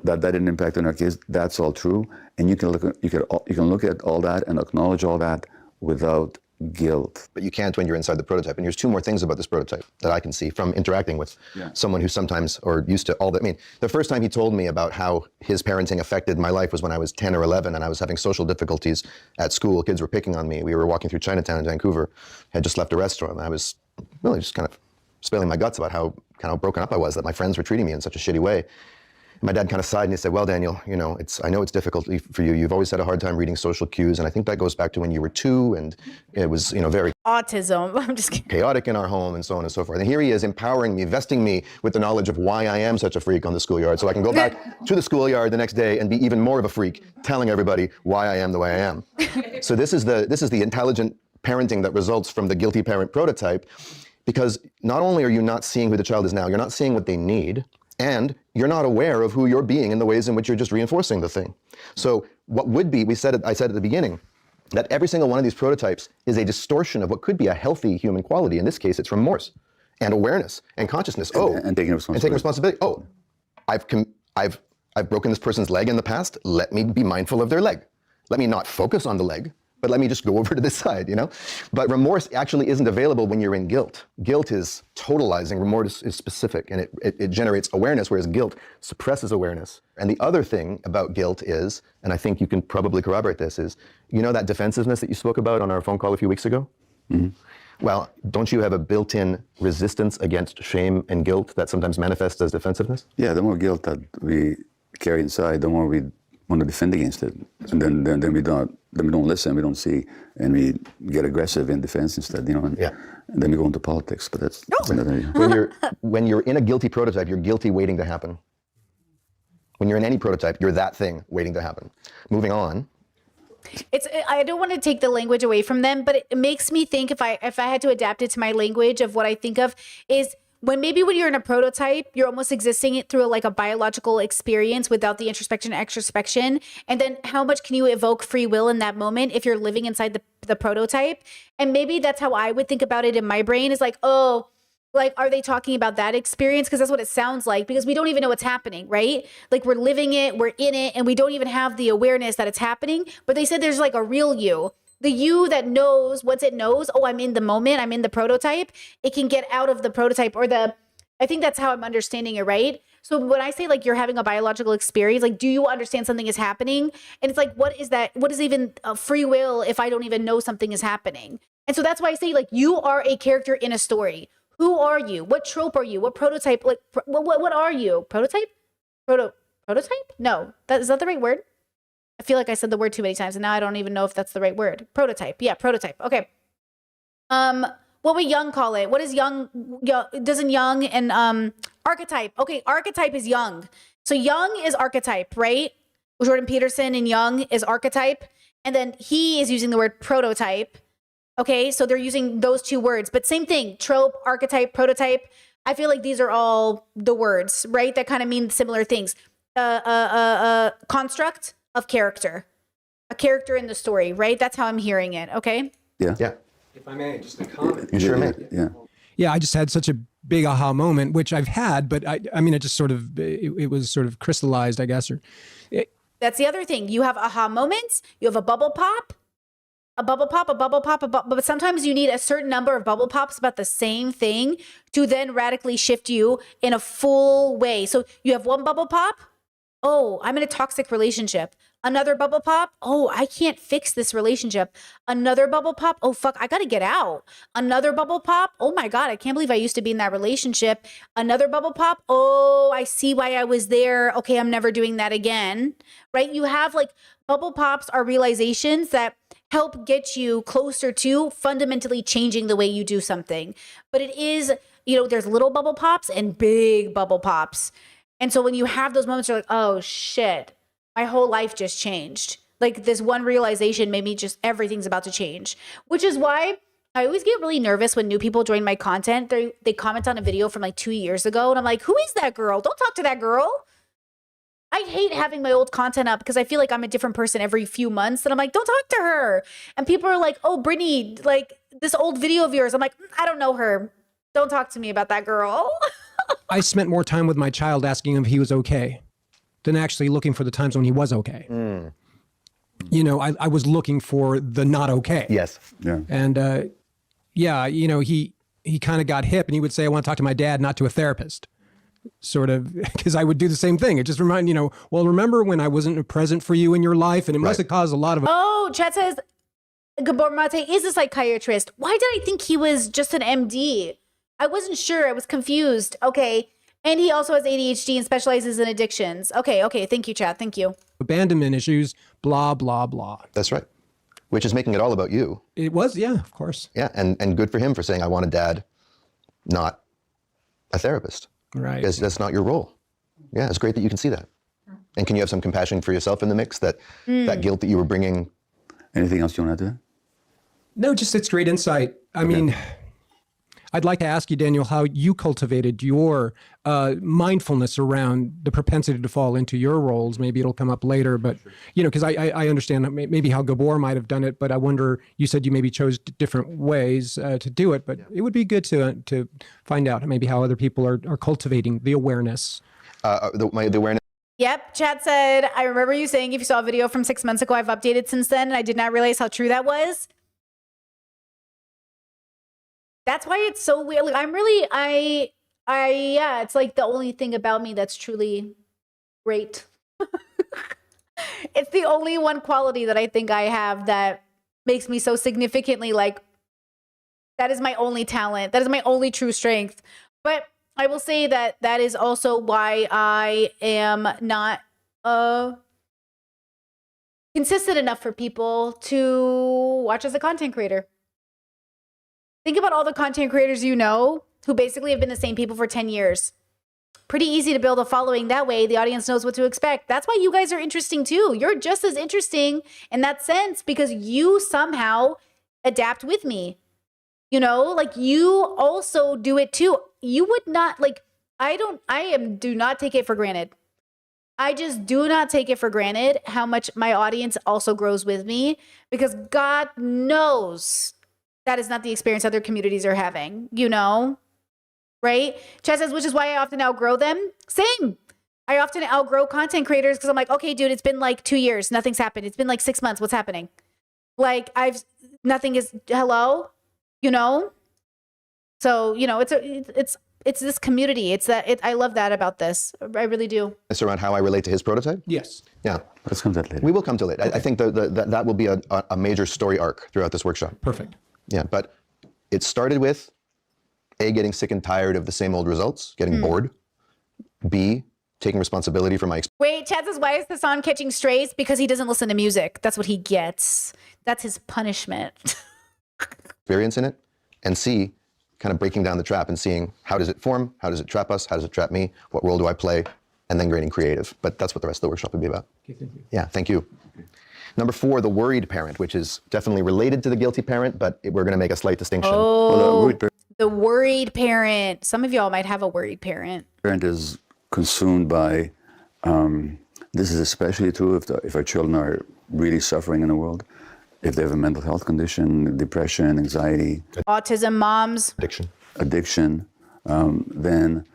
that didn't impact on our kids. That's all true, and you can look at all that and acknowledge all that without guilt. But you can't when you're inside the prototype. And there's two more things about this prototype that I can see from interacting with someone who sometimes, or used to all that. I mean, the first time he told me about how his parenting affected my life was when I was 10 or 11 and I was having social difficulties at school. Kids were picking on me. We were walking through Chinatown in Vancouver, had just left a restaurant. I was really just kind of spilling my guts about how kind of broken up I was, that my friends were treating me in such a shitty way. My dad kind of sighed and he said, well, Daniel, you know, I know it's difficult for you. You've always had a hard time reading social cues. And I think that goes back to when you were 2 and it was, you know, very autism. I'm just kidding. Chaotic in our home and so on and so forth. And here he is empowering me, vesting me with the knowledge of why I am such a freak on the schoolyard. So I can go back to the schoolyard the next day and be even more of a freak, telling everybody why I am the way I am. So this is the intelligent parenting that results from the guilty parent prototype, because not only are you not seeing who the child is now, you're not seeing what they need, and you're not aware of who you're being in the ways in which you're just reinforcing the thing. So what would be, I said at the beginning, that every single one of these prototypes is a distortion of what could be a healthy human quality. In this case, it's remorse and awareness and consciousness. And taking responsibility. Oh, I've broken this person's leg in the past. Let me be mindful of their leg. Let me not focus on the leg, but let me just go over to this side, you know? But remorse actually isn't available when you're in guilt. Guilt is totalizing, remorse is specific, and it generates awareness, whereas guilt suppresses awareness. And the other thing about guilt is, and I think you can probably corroborate this, is, you know that defensiveness that you spoke about on our phone call a few weeks ago? Mm-hmm. Well, don't you have a built-in resistance against shame and guilt that sometimes manifests as defensiveness? Yeah, the more guilt that we carry inside, the more we want to defend against it. And then we don't listen, we don't see, and we get aggressive in defense instead, you know, and then we go into politics, but that's another. When you're in a guilty prototype, you're guilty waiting to happen. When you're in any prototype, you're that thing waiting to happen. Moving on. I don't want to take the language away from them, but it makes me think, if I had to adapt it to my language of what I think of, is when you're in a prototype, you're almost existing it through like a biological experience without the introspection and extrospection. And then how much can you evoke free will in that moment if you're living inside the prototype? And maybe that's how I would think about it in my brain, is like, oh, like, are they talking about that experience? Because that's what it sounds like, because we don't even know what's happening, right? Like, we're living it, we're in it, and we don't even have the awareness that it's happening. But they said there's like a real you. The you that knows, once it knows, oh, I'm in the moment, I'm in the prototype, it can get out of the prototype, I think that's how I'm understanding it, right? So when I say like you're having a biological experience, like, do you understand something is happening? And it's like, what is that? What is even free will if I don't even know something is happening? And so that's why I say, like, you are a character in a story. Who are you? What trope are you? What prototype? Like, what are you? Prototype? Prototype? No, is that the right word? I feel like I said the word too many times, and now I don't even know if that's the right word. Prototype. Yeah, prototype. Okay. What would Jung call it? What is Jung? Doesn't Jung and archetype? Okay, archetype is Jung. So Jung is archetype, right? Jordan Peterson and Jung is archetype, and then he is using the word prototype. Okay, so they're using those two words, but same thing: trope, archetype, prototype. I feel like these are all the words, right? That kind of mean similar things. Construct of character, a character in the story, right? That's how I'm hearing it. Okay. Yeah. If I may, just a comment. You sure may. Yeah. Yeah, I just had such a big aha moment, which I've had, but I mean, it just sort of, it was sort of crystallized, I guess. That's the other thing. You have aha moments. You have a bubble pop, but sometimes you need a certain number of bubble pops about the same thing to then radically shift you in a full way. So you have one bubble pop. Oh, I'm in a toxic relationship. Another bubble pop. Oh, I can't fix this relationship. Another bubble pop. Oh, fuck, I got to get out. Another bubble pop. Oh my God, I can't believe I used to be in that relationship. Another bubble pop. Oh, I see why I was there. Okay, I'm never doing that again. Right? You have like bubble pops are realizations that help get you closer to fundamentally changing the way you do something. But it is, there's little bubble pops and big bubble pops. And so when you have those moments, you're like, oh shit, my whole life just changed. Like this one realization made me just, everything's about to change, which is why I always get really nervous when new people join my content. They comment on a video from like 2 years ago and I'm like, who is that girl? Don't talk to that girl. I hate having my old content up because I feel like I'm a different person every few months. And I'm like, don't talk to her. And people are like, oh, Brittany, like this old video of yours. I'm like, I don't know her. Don't talk to me about that girl. I spent more time with my child asking him if he was okay than actually looking for the times when he was okay. You know, I was looking for the not okay. Yes. Yeah. And yeah, you know, he kind of got hip and he would say, I want to talk to my dad, not to a therapist. Sort of, because I would do the same thing. It just reminded, you know, well, remember when I wasn't present for you in your life? And it must have caused a lot of... Oh, Chad says, Gabor Mate is a psychiatrist. Why did I think he was just an MD? I wasn't sure. I was confused. Okay. And he also has ADHD and specializes in addictions. Okay. Thank you, Chad. Thank you. Abandonment issues, blah, blah, blah. That's right. Which is making it all about you. It was, yeah, of course. Yeah, and good for him for saying, I want a dad, not a therapist. Right. Because that's not your role. Yeah, it's great that you can see that. And can you have some compassion for yourself in the mix, that guilt that you were bringing? Anything else you want to do? No, just it's great insight. I mean, I'd like to ask you, Daniel, how you cultivated your mindfulness around the propensity to fall into your roles. Maybe it'll come up later, but, you know, because I understand maybe how Gabor might have done it, but I wonder, you said you maybe chose different ways to do it, but it would be good to find out maybe how other people are cultivating the awareness. The awareness. Yep. Chad said, I remember you saying if you saw a video from 6 months ago, I've updated since then, and I did not realize how true that was. That's why it's so weird. Like, yeah, it's like the only thing about me that's truly great. It's the only one quality that I think I have that makes me so significantly like, that is my only talent. That is my only true strength. But I will say that that is also why I am not consistent enough for people to watch as a content creator. Think about all the content creators you know who basically have been the same people for 10 years. Pretty easy to build a following that way. The audience knows what to expect. That's why you guys are interesting too. You're just as interesting in that sense because you somehow adapt with me. You know, like you also do it too. You would not like, do not take it for granted. I just do not take it for granted how much my audience also grows with me because God knows that is not the experience other communities are having, you know, right? Chad says, which is why I often outgrow them. Same. I often outgrow content creators because I'm like, okay, dude, it's been like 2 years. Nothing's happened. It's been like 6 months. What's happening? Like nothing is, hello, you know? So, you know, it's this community. It's that, I love that about this. I really do. It's around how I relate to his prototype? Yes. Yeah. Let's come to that later. We will come to it. I think that will be a major story arc throughout this workshop. Perfect. Yeah, but it started with A, getting sick and tired of the same old results, getting bored. B, taking responsibility for my experience. Wait, Chad says, why is Hassan catching strays? Because he doesn't listen to music. That's what he gets. That's his punishment. Experience in it. And C, kind of breaking down the trap and seeing how does it form? How does it trap us? How does it trap me? What role do I play? And then grading creative. But that's what the rest of the workshop will be about. Okay, thank you. Yeah, thank you. Number 4, the worried parent, which is definitely related to the guilty parent, but we're going to make a slight distinction. Oh, the worried parent. Some of y'all might have a worried parent. Parent is consumed by, this is especially true if our children are really suffering in the world, if they have a mental health condition, depression, anxiety. Autism, moms. Addiction. Then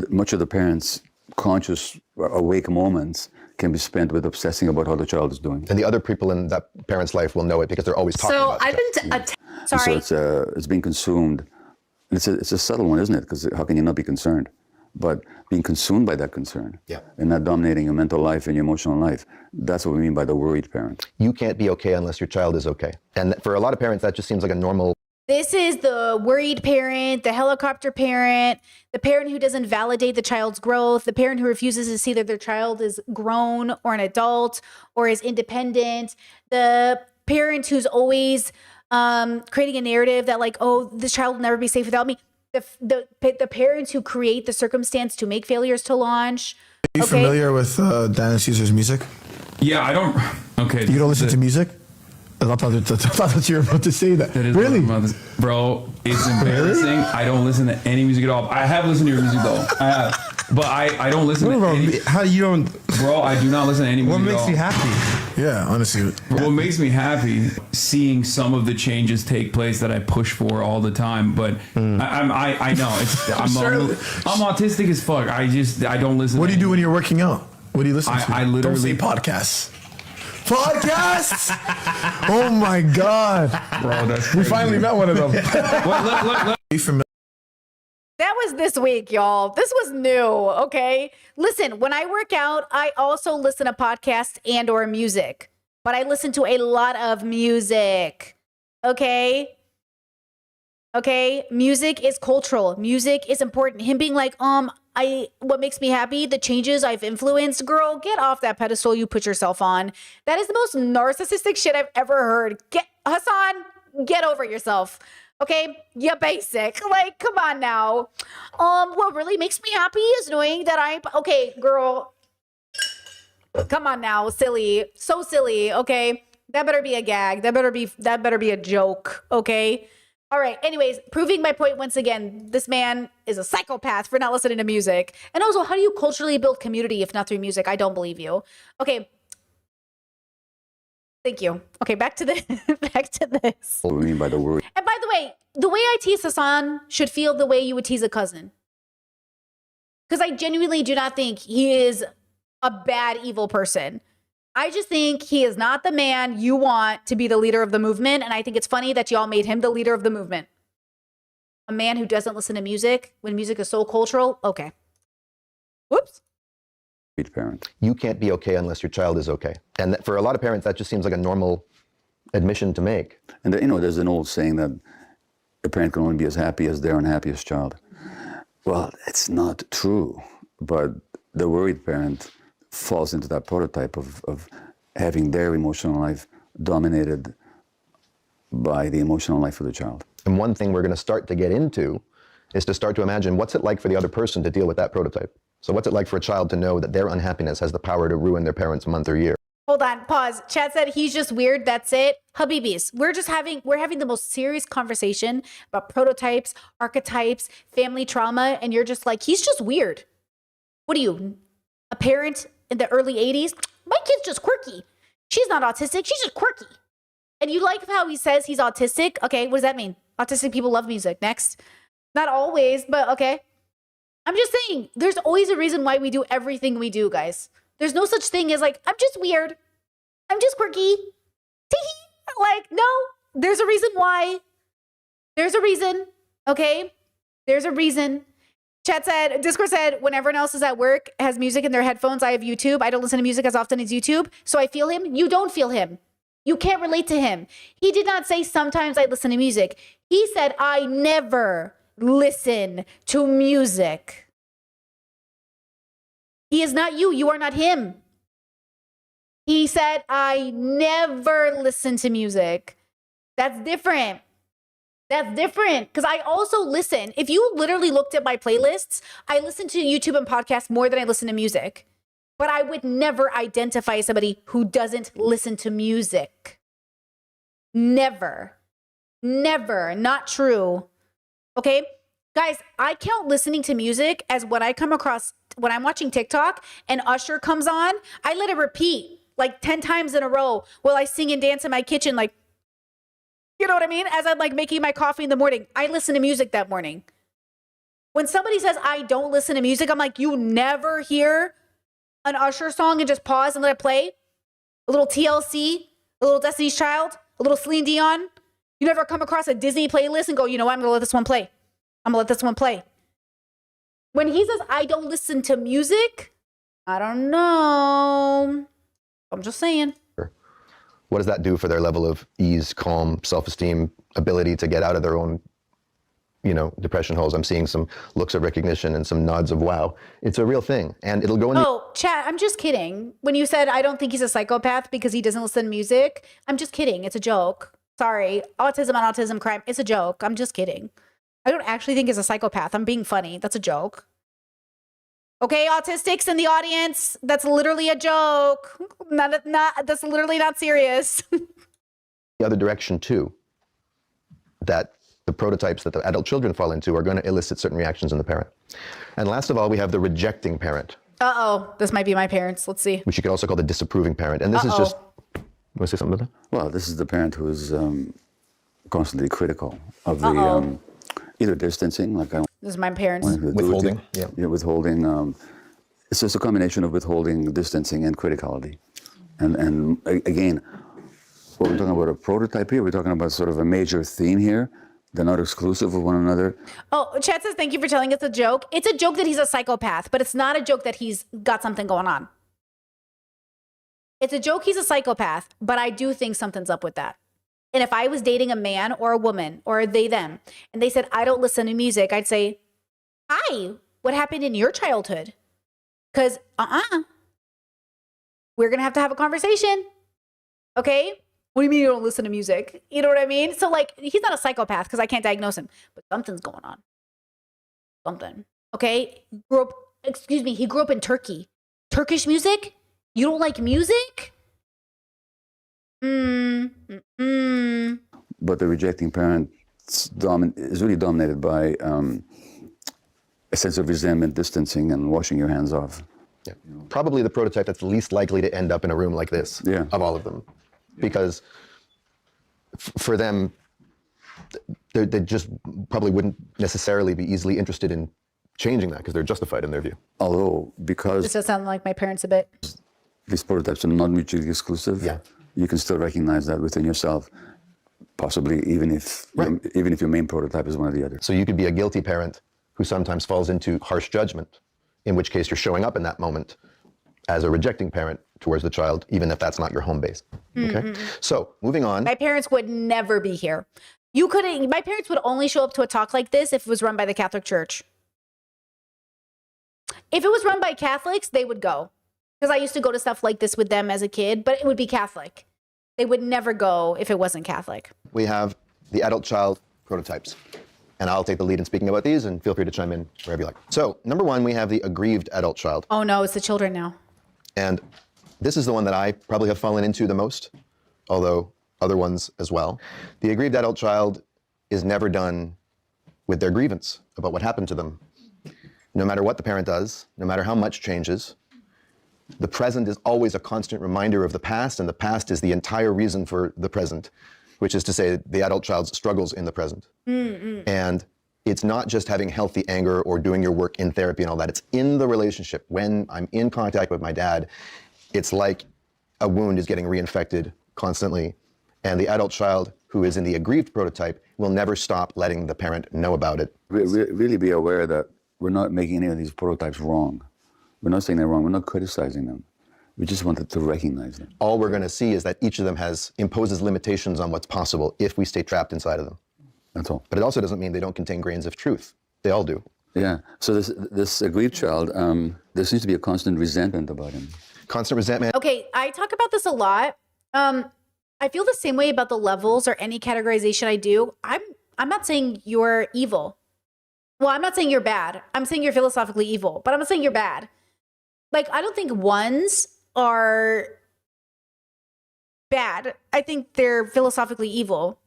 much of the parents' conscious, awake moments can be spent with obsessing about how the child is doing. And the other people in that parent's life will know it because they're always talking about it. Sorry. So it's being consumed. It's a subtle one, isn't it? Because how can you not be concerned? But being consumed by that concern and not dominating your mental life and your emotional life, that's what we mean by the worried parent. You can't be okay unless your child is okay. And for a lot of parents, that just seems like a normal. This is the worried parent, the helicopter parent, the parent who doesn't validate the child's growth, the parent who refuses to see that their child is grown or an adult or is independent, the parent who's always creating a narrative that like, oh, this child will never be safe without me. The parents who create the circumstance to make failures to launch. Are you familiar with Dennis Caesar's music? Yeah, I don't. Okay. You don't listen to music? I thought that you were about to say that. That is really? Bro, it's embarrassing. I don't listen to any music at all. I have listened to your music though. I have. But I don't listen to any. How you don't? Bro, I do not listen to any music What at makes all. you happy? Yeah, honestly. What makes me happy, seeing some of the changes take place that I push for all the time. But I know it's I'm autistic as fuck. I don't listen. What do you do when you're working out? What do you listen to? I literally don't say podcasts. Podcasts! Oh my god, bro, that's we crazy. finally met one of them. That was this week, y'all. This was new, okay? Listen, when I work out, I also listen to podcasts and or music. But I listen to a lot of music, okay? Okay? Music is cultural. Music is important. Him being like, what makes me happy? The changes I've influenced. Girl, get off that pedestal you put yourself on. That is the most narcissistic shit I've ever heard. Hassan, get over yourself. Okay, you're basic. Like, come on now. What really makes me happy is knowing that okay, girl. Come on now, silly. So silly, okay? That better be a gag. That better be a joke, okay? All right, anyways, proving my point once again, this man is a psychopath for not listening to music. And also, how do you culturally build community if not through music? I don't believe you. Okay. Thank you. Okay, back to this. What do we mean by the word? And by the way I tease Hassan should feel the way you would tease a cousin. Because I genuinely do not think he is a bad, evil person. I just think he is not the man you want to be the leader of the movement. And I think it's funny that y'all made him the leader of the movement. A man who doesn't listen to music when music is so cultural. Okay. Whoops. Parent. You can't be okay unless your child is okay. And for a lot of parents, that just seems like a normal admission to make. And there's an old saying that a parent can only be as happy as their unhappiest child. Well, it's not true. But the worried parent falls into that prototype of having their emotional life dominated by the emotional life of the child. And one thing we're going to start to get into is to start to imagine what's it like for the other person to deal with that prototype. So what's it like for a child to know that their unhappiness has the power to ruin their parents' month or year? Hold on, pause. Chad said he's just weird. That's it. Habibis, we're having the most serious conversation about prototypes, archetypes, family trauma, and you're just like, he's just weird. What are you, a parent in the early 80s? My kid's just quirky. She's not autistic. She's just quirky. And you like how he says he's autistic? Okay, what does that mean? Autistic people love music. Next. Not always, but okay. I'm just saying, there's always a reason why we do everything we do, guys. There's no such thing as like, I'm just weird. I'm just quirky. Tee-hee. Like, no, there's a reason why. There's a reason, okay? There's a reason. Discord said, when everyone else is at work, has music in their headphones, I have YouTube. I don't listen to music as often as YouTube, so I feel him. You don't feel him. You can't relate to him. He did not say sometimes I listen to music. He said, I never listen to music. He is not you. You are not him. He said, I never listen to music. That's different. That's different. Because I also listen. If you literally looked at my playlists, I listen to YouTube and podcasts more than I listen to music. But I would never identify as somebody who doesn't listen to music. Never. Never. Not true. Okay? Guys, I count listening to music as when I come across, when I'm watching TikTok and Usher comes on, I let it repeat like 10 times in a row while I sing and dance in my kitchen, like, you know what I mean? As I'm like making my coffee in the morning, I listen to music that morning. When somebody says I don't listen to music, I'm like, you never hear an Usher song and just pause and let it play? A little TLC, a little Destiny's Child, a little Celine Dion? You never come across a Disney playlist and go, you know what, I'm gonna let this one play. I'm gonna let this one play. When he says I don't listen to music, I don't know. I'm just saying. What does that do for their level of ease, calm, self-esteem, ability to get out of their own, depression holes? I'm seeing some looks of recognition and some nods of wow. It's a real thing, and it'll go in. Oh, chat, I'm just kidding. When you said I don't think he's a psychopath because he doesn't listen to music, I'm just kidding. It's a joke. Sorry. Autism on autism crime. It's a joke. I'm just kidding. I don't actually think he's a psychopath. I'm being funny. That's a joke. Okay, autistics in the audience, that's literally a joke. That's literally not serious. The other direction too, that the prototypes that the adult children fall into are going to elicit certain reactions in the parent. And last of all, we have the rejecting parent, Uh-oh, this might be my parents. Let's see. which you could also call the disapproving parent. And this is just, you want to say something about that? Well, this is the parent who is constantly critical of the either distancing, like I don't This is my parents. want to do Withholding, it. Yeah, withholding. It's just a combination of withholding, distancing, and criticality. And again, what we're talking about a prototype here. We're talking about sort of a major theme here. They're not exclusive of one another. Oh, Chad says, thank you for telling us a joke. It's a joke that he's a psychopath, but it's not a joke that he's got something going on. It's a joke he's a psychopath, but I do think something's up with that. And if I was dating a man or a woman or they, them, and they said, I don't listen to music, I'd say, hi, what happened in your childhood? Because, we're going to have a conversation. Okay? What do you mean you don't listen to music? You know what I mean? So, like, he's not a psychopath because I can't diagnose him, but something's going on. Something. Okay? He grew up in Turkey. Turkish music? You don't like music? But the rejecting parent is really dominated by a sense of resentment, distancing, and washing your hands off. Yeah. Probably the prototype that's least likely to end up in a room like this of all of them. Because for them, they just probably wouldn't necessarily be easily interested in changing that because they're justified in their view. Although, because This does sound like my parents a bit. these prototypes are not mutually exclusive, you can still recognize that within yourself, possibly even if your main prototype is one or the other. So you could be a guilty parent who sometimes falls into harsh judgment, in which case you're showing up in that moment as a rejecting parent towards the child, even if that's not your home base. Okay. So moving on. My parents would never be here. My parents would only show up to a talk like this if it was run by the Catholic Church. If it was run by Catholics, they would go. Because I used to go to stuff like this with them as a kid, but it would be Catholic. They would never go if it wasn't Catholic. We have the adult child prototypes. And I'll take the lead in speaking about these, and feel free to chime in wherever you like. So number one, we have the aggrieved adult child. Oh no, it's the children now. And this is the one that I probably have fallen into the most, although other ones as well. The aggrieved adult child is never done with their grievance about what happened to them. No matter what the parent does, no matter how much changes, the present is always a constant reminder of the past, and the past is the entire reason for the present, which is to say the adult child's struggles in the present. And it's not just having healthy anger or doing your work in therapy and all that. It's in the relationship. When I'm in contact with my dad, it's like a wound is getting reinfected constantly. And the adult child who is in the aggrieved prototype will never stop letting the parent know about it. Really be aware that we're not making any of these prototypes wrong. We're not saying they're wrong. We're not criticizing them. We just wanted to recognize them. All we're going to see is that each of them imposes limitations on what's possible if we stay trapped inside of them. That's all. But it also doesn't mean they don't contain grains of truth. They all do. Yeah. So this aggrieved child, there seems to be a constant resentment about him. Constant resentment. Okay, I talk about this a lot. I feel the same way about the levels or any categorization I do. I'm not saying you're evil. Well, I'm not saying you're bad. I'm saying you're philosophically evil, but I'm not saying you're bad. Like, I don't think ones are bad. I think they're philosophically evil.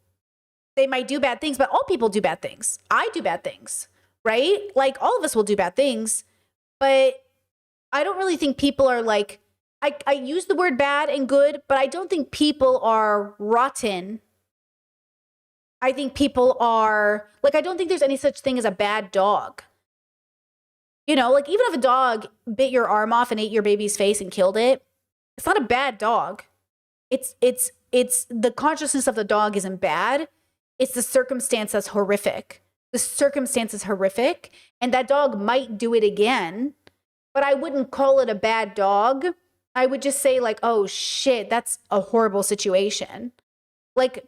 They might do bad things, but all people do bad things. I do bad things, right? Like, all of us will do bad things, but I don't really think people are like, I use the word bad and good, but I don't think people are rotten. I think people are, like, I don't think there's any such thing as a bad dog. You know, like, even if a dog bit your arm off and ate your baby's face and killed it, it's not a bad dog. It's the consciousness of the dog isn't bad. It's the circumstance that's horrific. The circumstance is horrific, and that dog might do it again, but I wouldn't call it a bad dog. I would just say, like, oh shit, that's a horrible situation. Like,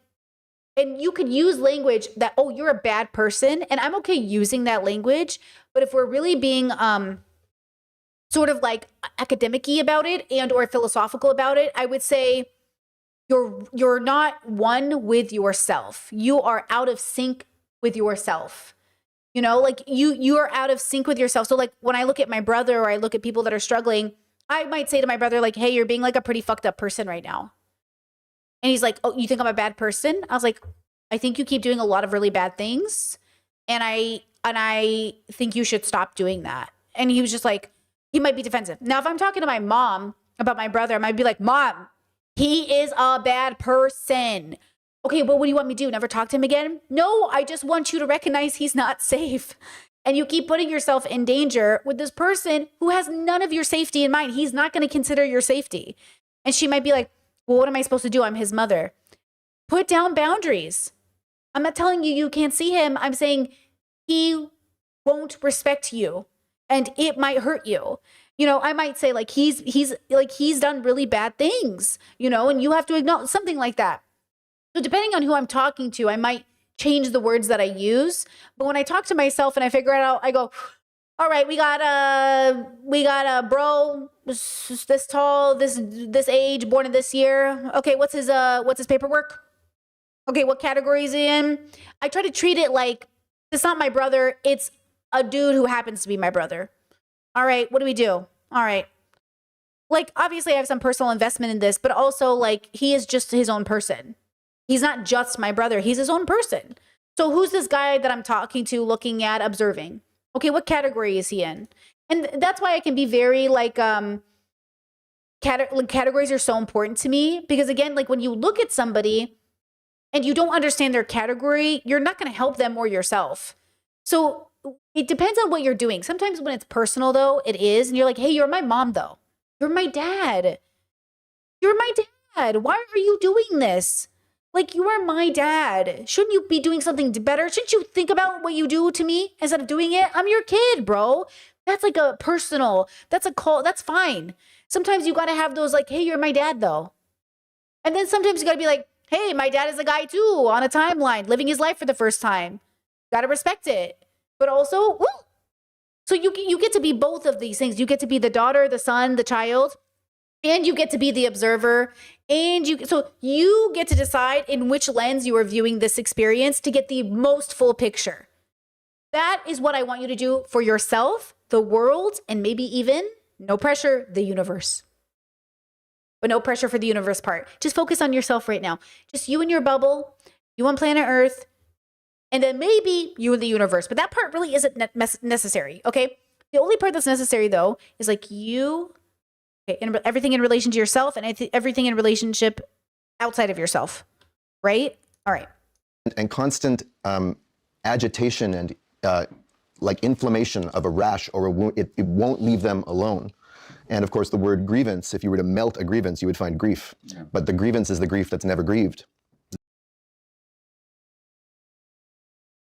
and you could use language that, oh, you're a bad person, and I'm okay using that language, but if we're really being sort of like academic-y about it and or philosophical about it, I would say you're not one with yourself. You are out of sync with yourself. You know, like you are out of sync with yourself. So like when I look at my brother or I look at people that are struggling, I might say to my brother, like, hey, you're being like a pretty fucked up person right now. And he's like, oh, you think I'm a bad person? I was like, I think you keep doing a lot of really bad things. And I think you should stop doing that. And he was just like, he might be defensive. Now, if I'm talking to my mom about my brother, I might be like, Mom, he is a bad person. Okay, well, what do you want me to do? Never talk to him again? No, I just want you to recognize he's not safe. And you keep putting yourself in danger with this person who has none of your safety in mind. He's not going to consider your safety. And she might be like, well, what am I supposed to do? I'm his mother. Put down boundaries. I'm not telling you can't see him. I'm saying he won't respect you and it might hurt you. You know, I might say like he's done really bad things, you know, and you have to acknowledge something like that. So depending on who I'm talking to, I might change the words that I use. But when I talk to myself and I figure it out, I go, all right, we got a bro this tall, this age, born in this year. Okay, what's his paperwork? Okay, what category is he in? I try to treat it like it's not my brother, it's a dude who happens to be my brother. All right, what do we do? All right. Like, obviously I have some personal investment in this, but also like he is just his own person. He's not just my brother, he's his own person. So who's this guy that I'm talking to, looking at, observing? Okay, what category is he in? And that's why I can be very like, categories are so important to me because again, like when you look at somebody and you don't understand their category, you're not going to help them or yourself. So it depends on what you're doing. Sometimes when it's personal though, it is. And you're like, hey, you're my mom though. You're my dad. You're my dad. Why are you doing this? Like, you are my dad. Shouldn't you be doing something better? Shouldn't you think about what you do to me instead of doing it? I'm your kid, bro. That's like a personal, that's a call. That's fine. Sometimes you got to have those like, hey, you're my dad though. And then sometimes you got to be like, hey, my dad is a guy too on a timeline, living his life for the first time. Got to respect it. But also, woo! So you get to be both of these things. You get to be the daughter, the son, the child, and you get to be the observer. And you get to decide in which lens you are viewing this experience to get the most full picture. That is what I want you to do for yourself, the world, and maybe even, no pressure, the universe. But no pressure for the universe part. Just focus on yourself right now. Just you and your bubble, you on planet Earth, and then maybe you and the universe. But that part really isn't necessary, okay? The only part that's necessary, though, is like you, okay, everything in relation to yourself and everything in relationship outside of yourself, right? All right. And constant agitation and like inflammation of a rash or a wound, it won't leave them alone. And of course, the word grievance, if you were to melt a grievance, you would find grief. Yeah. But the grievance is the grief that's never grieved.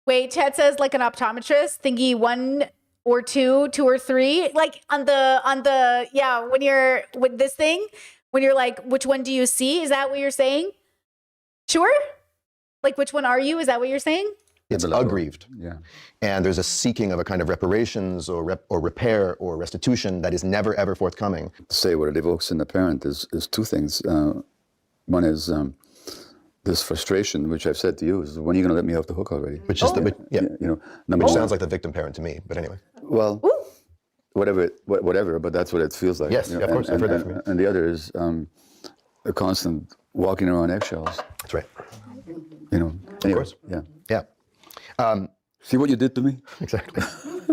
Wait, Chad says like an optometrist, thingy 1 or 2, 2 or 3, like on the yeah, when you're with this thing, when you're like, which one do you see? Is that what you're saying? Sure? Like, which one are you? Is that what you're saying? It's aggrieved. Yeah. And there's a seeking of a kind of reparations or repair or restitution that is never, ever forthcoming. Say what it evokes in the parent is two things. One is this frustration, which I've said to you, is when are you going to let me off the hook already? Which is which sounds like the victim parent to me, but anyway. Well, whatever, but that's what it feels like. Yes, you know? of course, I've heard that from you. And the other is a constant walking around eggshells. That's right. You know, anyway, of course. Yeah. Yeah. See what you did to me? Exactly.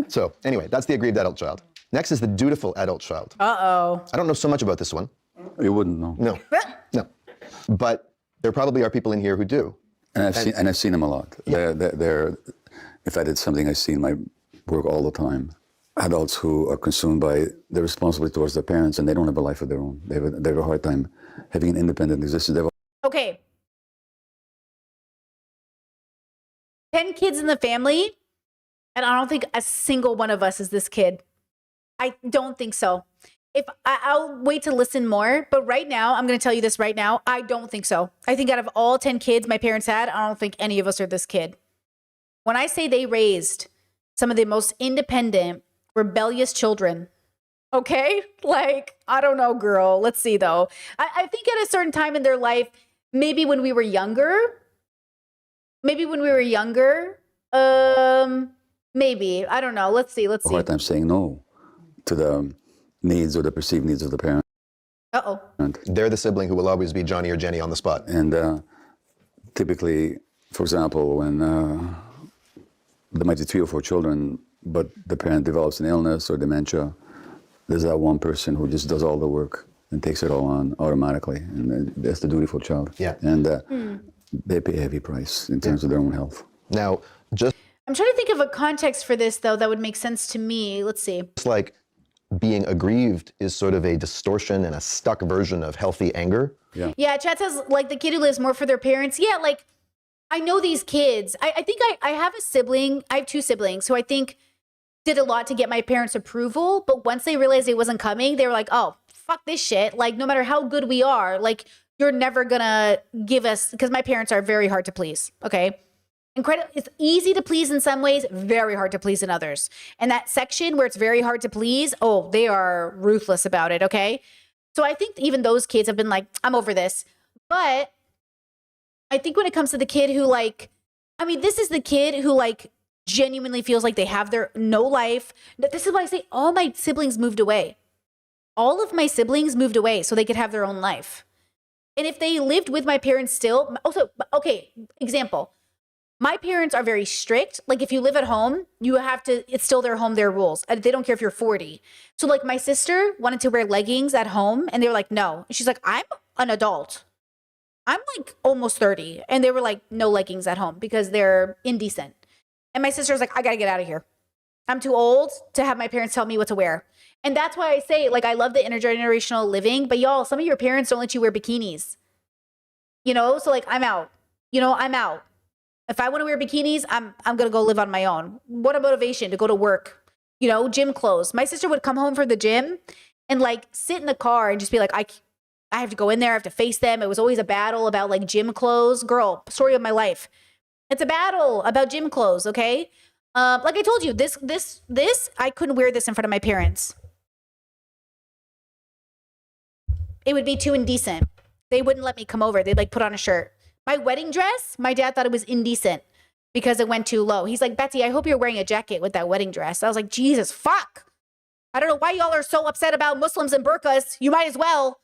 So anyway, that's the aggrieved adult child. Next is the dutiful adult child. Uh-oh. I don't know so much about this one. You wouldn't know. No. But there probably are people in here who do. And I've seen them a lot. Yeah. They're if I did something, I see in my work all the time. Adults who are consumed by their responsibility towards their parents and they don't have a life of their own. They have a hard time having an independent existence. Okay. 10 kids in the family, and I don't think a single one of us is this kid. I don't think so. If I'll wait to listen more, but right now, I'm going to tell you this right now, I don't think so. I think out of all 10 kids my parents had, I don't think any of us are this kid. When I say they raised some of the most independent, rebellious children, okay? Like, I don't know, girl. Let's see, though. I think at a certain time in their life, maybe when we were younger, Maybe. I don't know. Let's see. Let's A see. hard time saying no to the needs or the perceived needs of the parent. Uh-oh. They're the sibling who will always be Johnny or Jenny on the spot. And typically, for example, when there might be 3 or 4 children, but the parent develops an illness or dementia, there's that one person who just does all the work and takes it all on automatically, and that's the dutiful child. Yeah. And they pay a heavy price in terms of their own health. Now, just I'm trying to think of a context for this, though, that would make sense to me. Let's see. like being aggrieved is sort of a distortion and a stuck version of healthy anger. Yeah, chat says, like, the kid who lives more for their parents. Yeah, like, I know these kids. I think I have a sibling. I have 2 siblings who I think did a lot to get my parents' approval. But once they realized it wasn't coming, they were like, oh, fuck this shit. Like, no matter how good we are, like, you're never gonna give us, because my parents are very hard to please, okay? It's easy to please in some ways, very hard to please in others. And that section where it's very hard to please, oh, they are ruthless about it, okay? So I think even those kids have been like, I'm over this. But I think when it comes to the kid who, like, I mean, this is the kid who, like, genuinely feels like they have their no life. This is why I say all my siblings moved away. All of my siblings moved away so they could have their own life. And if they lived with my parents still, also, okay, example. My parents are very strict. Like, if you live at home, you have to, it's still their home, their rules. They don't care if you're 40. So, like, my sister wanted to wear leggings at home, and they were like, no. And she's like, I'm an adult. I'm like almost 30. And they were like, no leggings at home because they're indecent. And my sister was like, I gotta get out of here. I'm too old to have my parents tell me what to wear. And that's why I say, like, I love the intergenerational living, but y'all, some of your parents don't let you wear bikinis. You know, so like, I'm out. You know, I'm out. If I want to wear bikinis, I'm going to go live on my own. What a motivation to go to work. You know, gym clothes. My sister would come home from the gym and like sit in the car and just be like, I have to go in there. I have to face them. It was always a battle about like gym clothes. Girl, story of my life. It's a battle about gym clothes, okay? Like I told you, this, I couldn't wear this in front of my parents. It would be too indecent. They wouldn't let me come over. They'd like put on a shirt. My wedding dress, my dad thought it was indecent because it went too low. He's like, Betsy, I hope you're wearing a jacket with that wedding dress. I was like, Jesus, fuck. I don't know why y'all are so upset about Muslims and burqas. You might as well.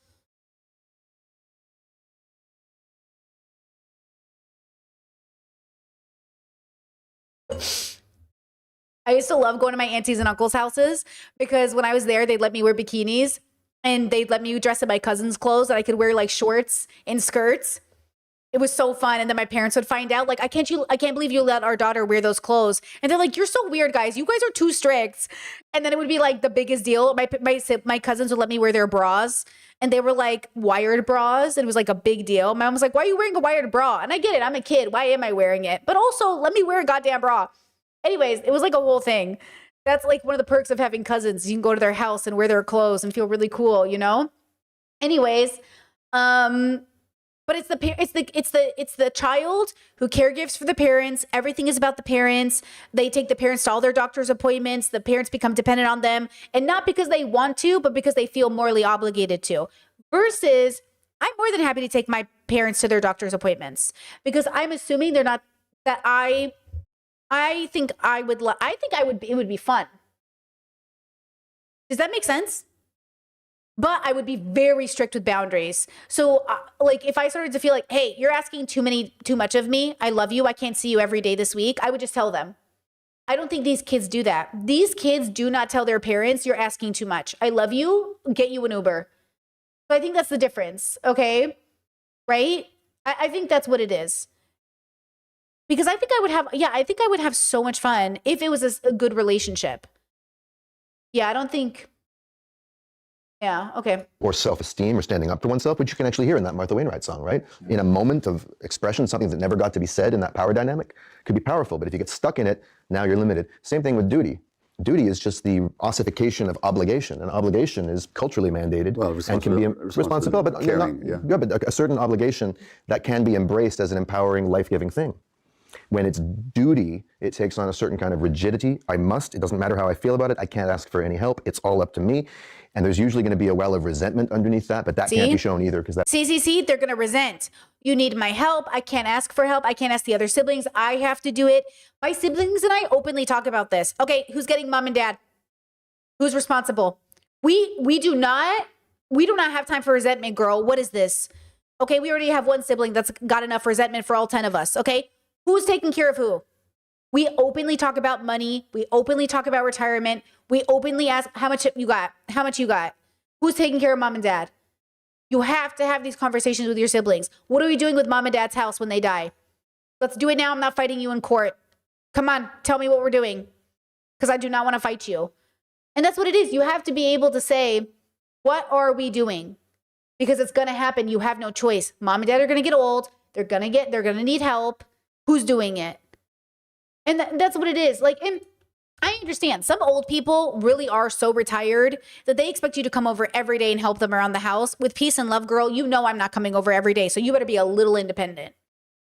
I used to love going to my aunties and uncles' houses because when I was there, they'd let me wear bikinis and they'd let me dress in my cousin's clothes and I could wear like shorts and skirts. It was so fun. And then my parents would find out, like, I can't believe you let our daughter wear those clothes. And they're like, you're so weird, guys. You guys are too strict. And then it would be like the biggest deal. My cousins would let me wear their bras and they were like wired bras. And it was like a big deal. My mom was like, why are you wearing a wired bra? And I get it. I'm a kid. Why am I wearing it? But also let me wear a goddamn bra. Anyways, it was like a whole thing. That's like one of the perks of having cousins. You can go to their house and wear their clothes and feel really cool, you know? Anyways, but it's the child who caregivers for the parents. Everything is about the parents. They take the parents to all their doctor's appointments. The parents become dependent on them, and not because they want to, but because they feel morally obligated to. Versus, I'm more than happy to take my parents to their doctor's appointments because I'm assuming they're not that I think it would be fun. Does that make sense? But I would be very strict with boundaries. So like if I started to feel like, hey, you're asking too much of me. I love you. I can't see you every day this week. I would just tell them. I don't think these kids do that. These kids do not tell their parents, you're asking too much. I love you. Get you an Uber. So I think that's the difference. Okay. Right. I think that's what it is. Because I think I would have so much fun if it was a good relationship. Yeah. I don't think. Yeah, okay. Or self-esteem or standing up for oneself, which you can actually hear in that Martha Wainwright song, right? In a moment of expression, something that never got to be said in that power dynamic could be powerful, but if you get stuck in it, now you're limited. Same thing with duty. Duty is just the ossification of obligation, and obligation is culturally mandated and can be responsible, but caring, but a certain obligation that can be embraced as an empowering, life-giving thing. When it's duty, it takes on a certain kind of rigidity. I must. It doesn't matter how I feel about it. I can't ask for any help. It's all up to me. And there's usually going to be a well of resentment underneath that, but that can't be shown either because that's See, they're going to resent. You need my help. I can't ask for help. I can't ask the other siblings. I have to do it. My siblings and I openly talk about this. Okay, who's getting mom and dad? Who's responsible? We do not have time for resentment, girl. What is this? Okay, we already have one sibling that's got enough resentment for all 10 of us. Okay, who's taking care of who? We openly talk about money. We openly talk about retirement. We openly ask how much you got, how much you got. Who's taking care of mom and dad? You have to have these conversations with your siblings. What are we doing with mom and dad's house when they die? Let's do it now. I'm not fighting you in court. Come on, tell me what we're doing, because I do not want to fight you. And that's what it is. You have to be able to say, what are we doing? Because it's going to happen. You have no choice. Mom and dad are going to get old. They're going to need help. Who's doing it? And that's what it is. Like, and I understand some old people really are so retired that they expect you to come over every day and help them around the house. With peace and love, girl, you know I'm not coming over every day. So you better be a little independent.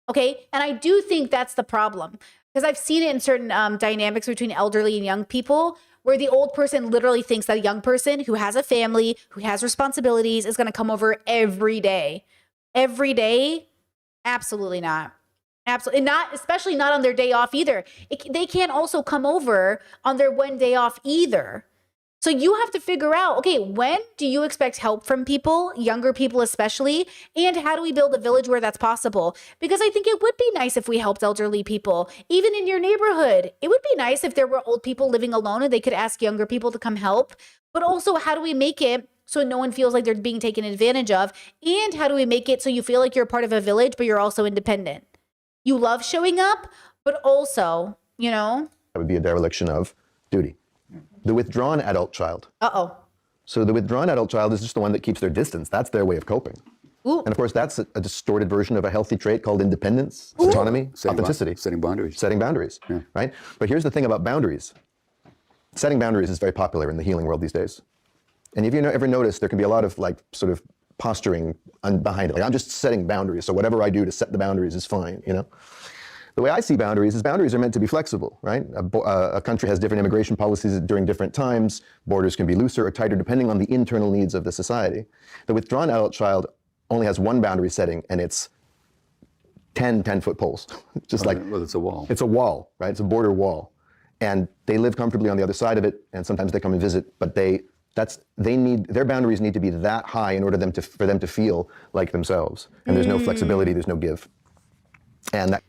Okay? And I do think that's the problem, because I've seen it in certain dynamics between elderly and young people, where the old person literally thinks that a young person who has a family, who has responsibilities, is going to come over every day. Every day? Absolutely not. Absolutely not, especially not on their day off either. They can't also come over on their one day off either. So you have to figure out, okay, when do you expect help from people, younger people especially, and how do we build a village where that's possible? Because I think it would be nice if we helped elderly people, even in your neighborhood. It would be nice if there were old people living alone and they could ask younger people to come help. But also, how do we make it so no one feels like they're being taken advantage of? And how do we make it so you feel like you're a part of a village, but you're also independent? You love showing up, but also, you know. That would be a dereliction of duty. The withdrawn adult child. Uh-oh. So the withdrawn adult child is just the one that keeps their distance. That's their way of coping. Ooh. And of course, that's a distorted version of a healthy trait called independence, autonomy, authenticity. Setting boundaries. Setting boundaries, right? But here's the thing about boundaries. Setting boundaries is very popular in the healing world these days. And if you ever notice, there can be a lot of like sort of posturing behind it. Like, I'm just setting boundaries, so whatever I do to set the boundaries is fine, you know? The way I see boundaries is boundaries are meant to be flexible, right? A country has different immigration policies during different times. Borders can be looser or tighter depending on the internal needs of the society. The withdrawn adult child only has one boundary setting, and it's 10-foot poles. Just like, well, it's a wall. It's a wall, right? It's a border wall. And they live comfortably on the other side of it, and sometimes they come and visit, but their boundaries need to be that high in order for them to feel like themselves. And there's no flexibility, there's no give. And that.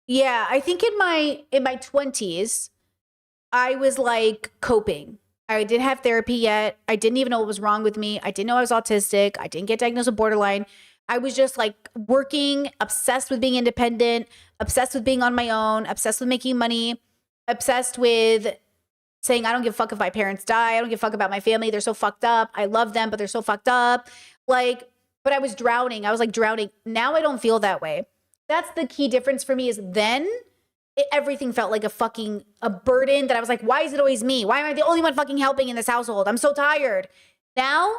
Yeah, I think in my 20s, I was like coping. I didn't have therapy yet. I didn't even know what was wrong with me. I didn't know I was autistic. I didn't get diagnosed with borderline. I was just like working, obsessed with being independent, obsessed with being on my own, obsessed with making money, obsessed with saying, I don't give a fuck if my parents die. I don't give a fuck about my family. They're so fucked up. I love them, but they're so fucked up. Like, but I was drowning. I was like drowning. Now I don't feel that way. That's the key difference for me is then everything felt like a burden that I was like, why is it always me? Why am I the only one fucking helping in this household? I'm so tired. Now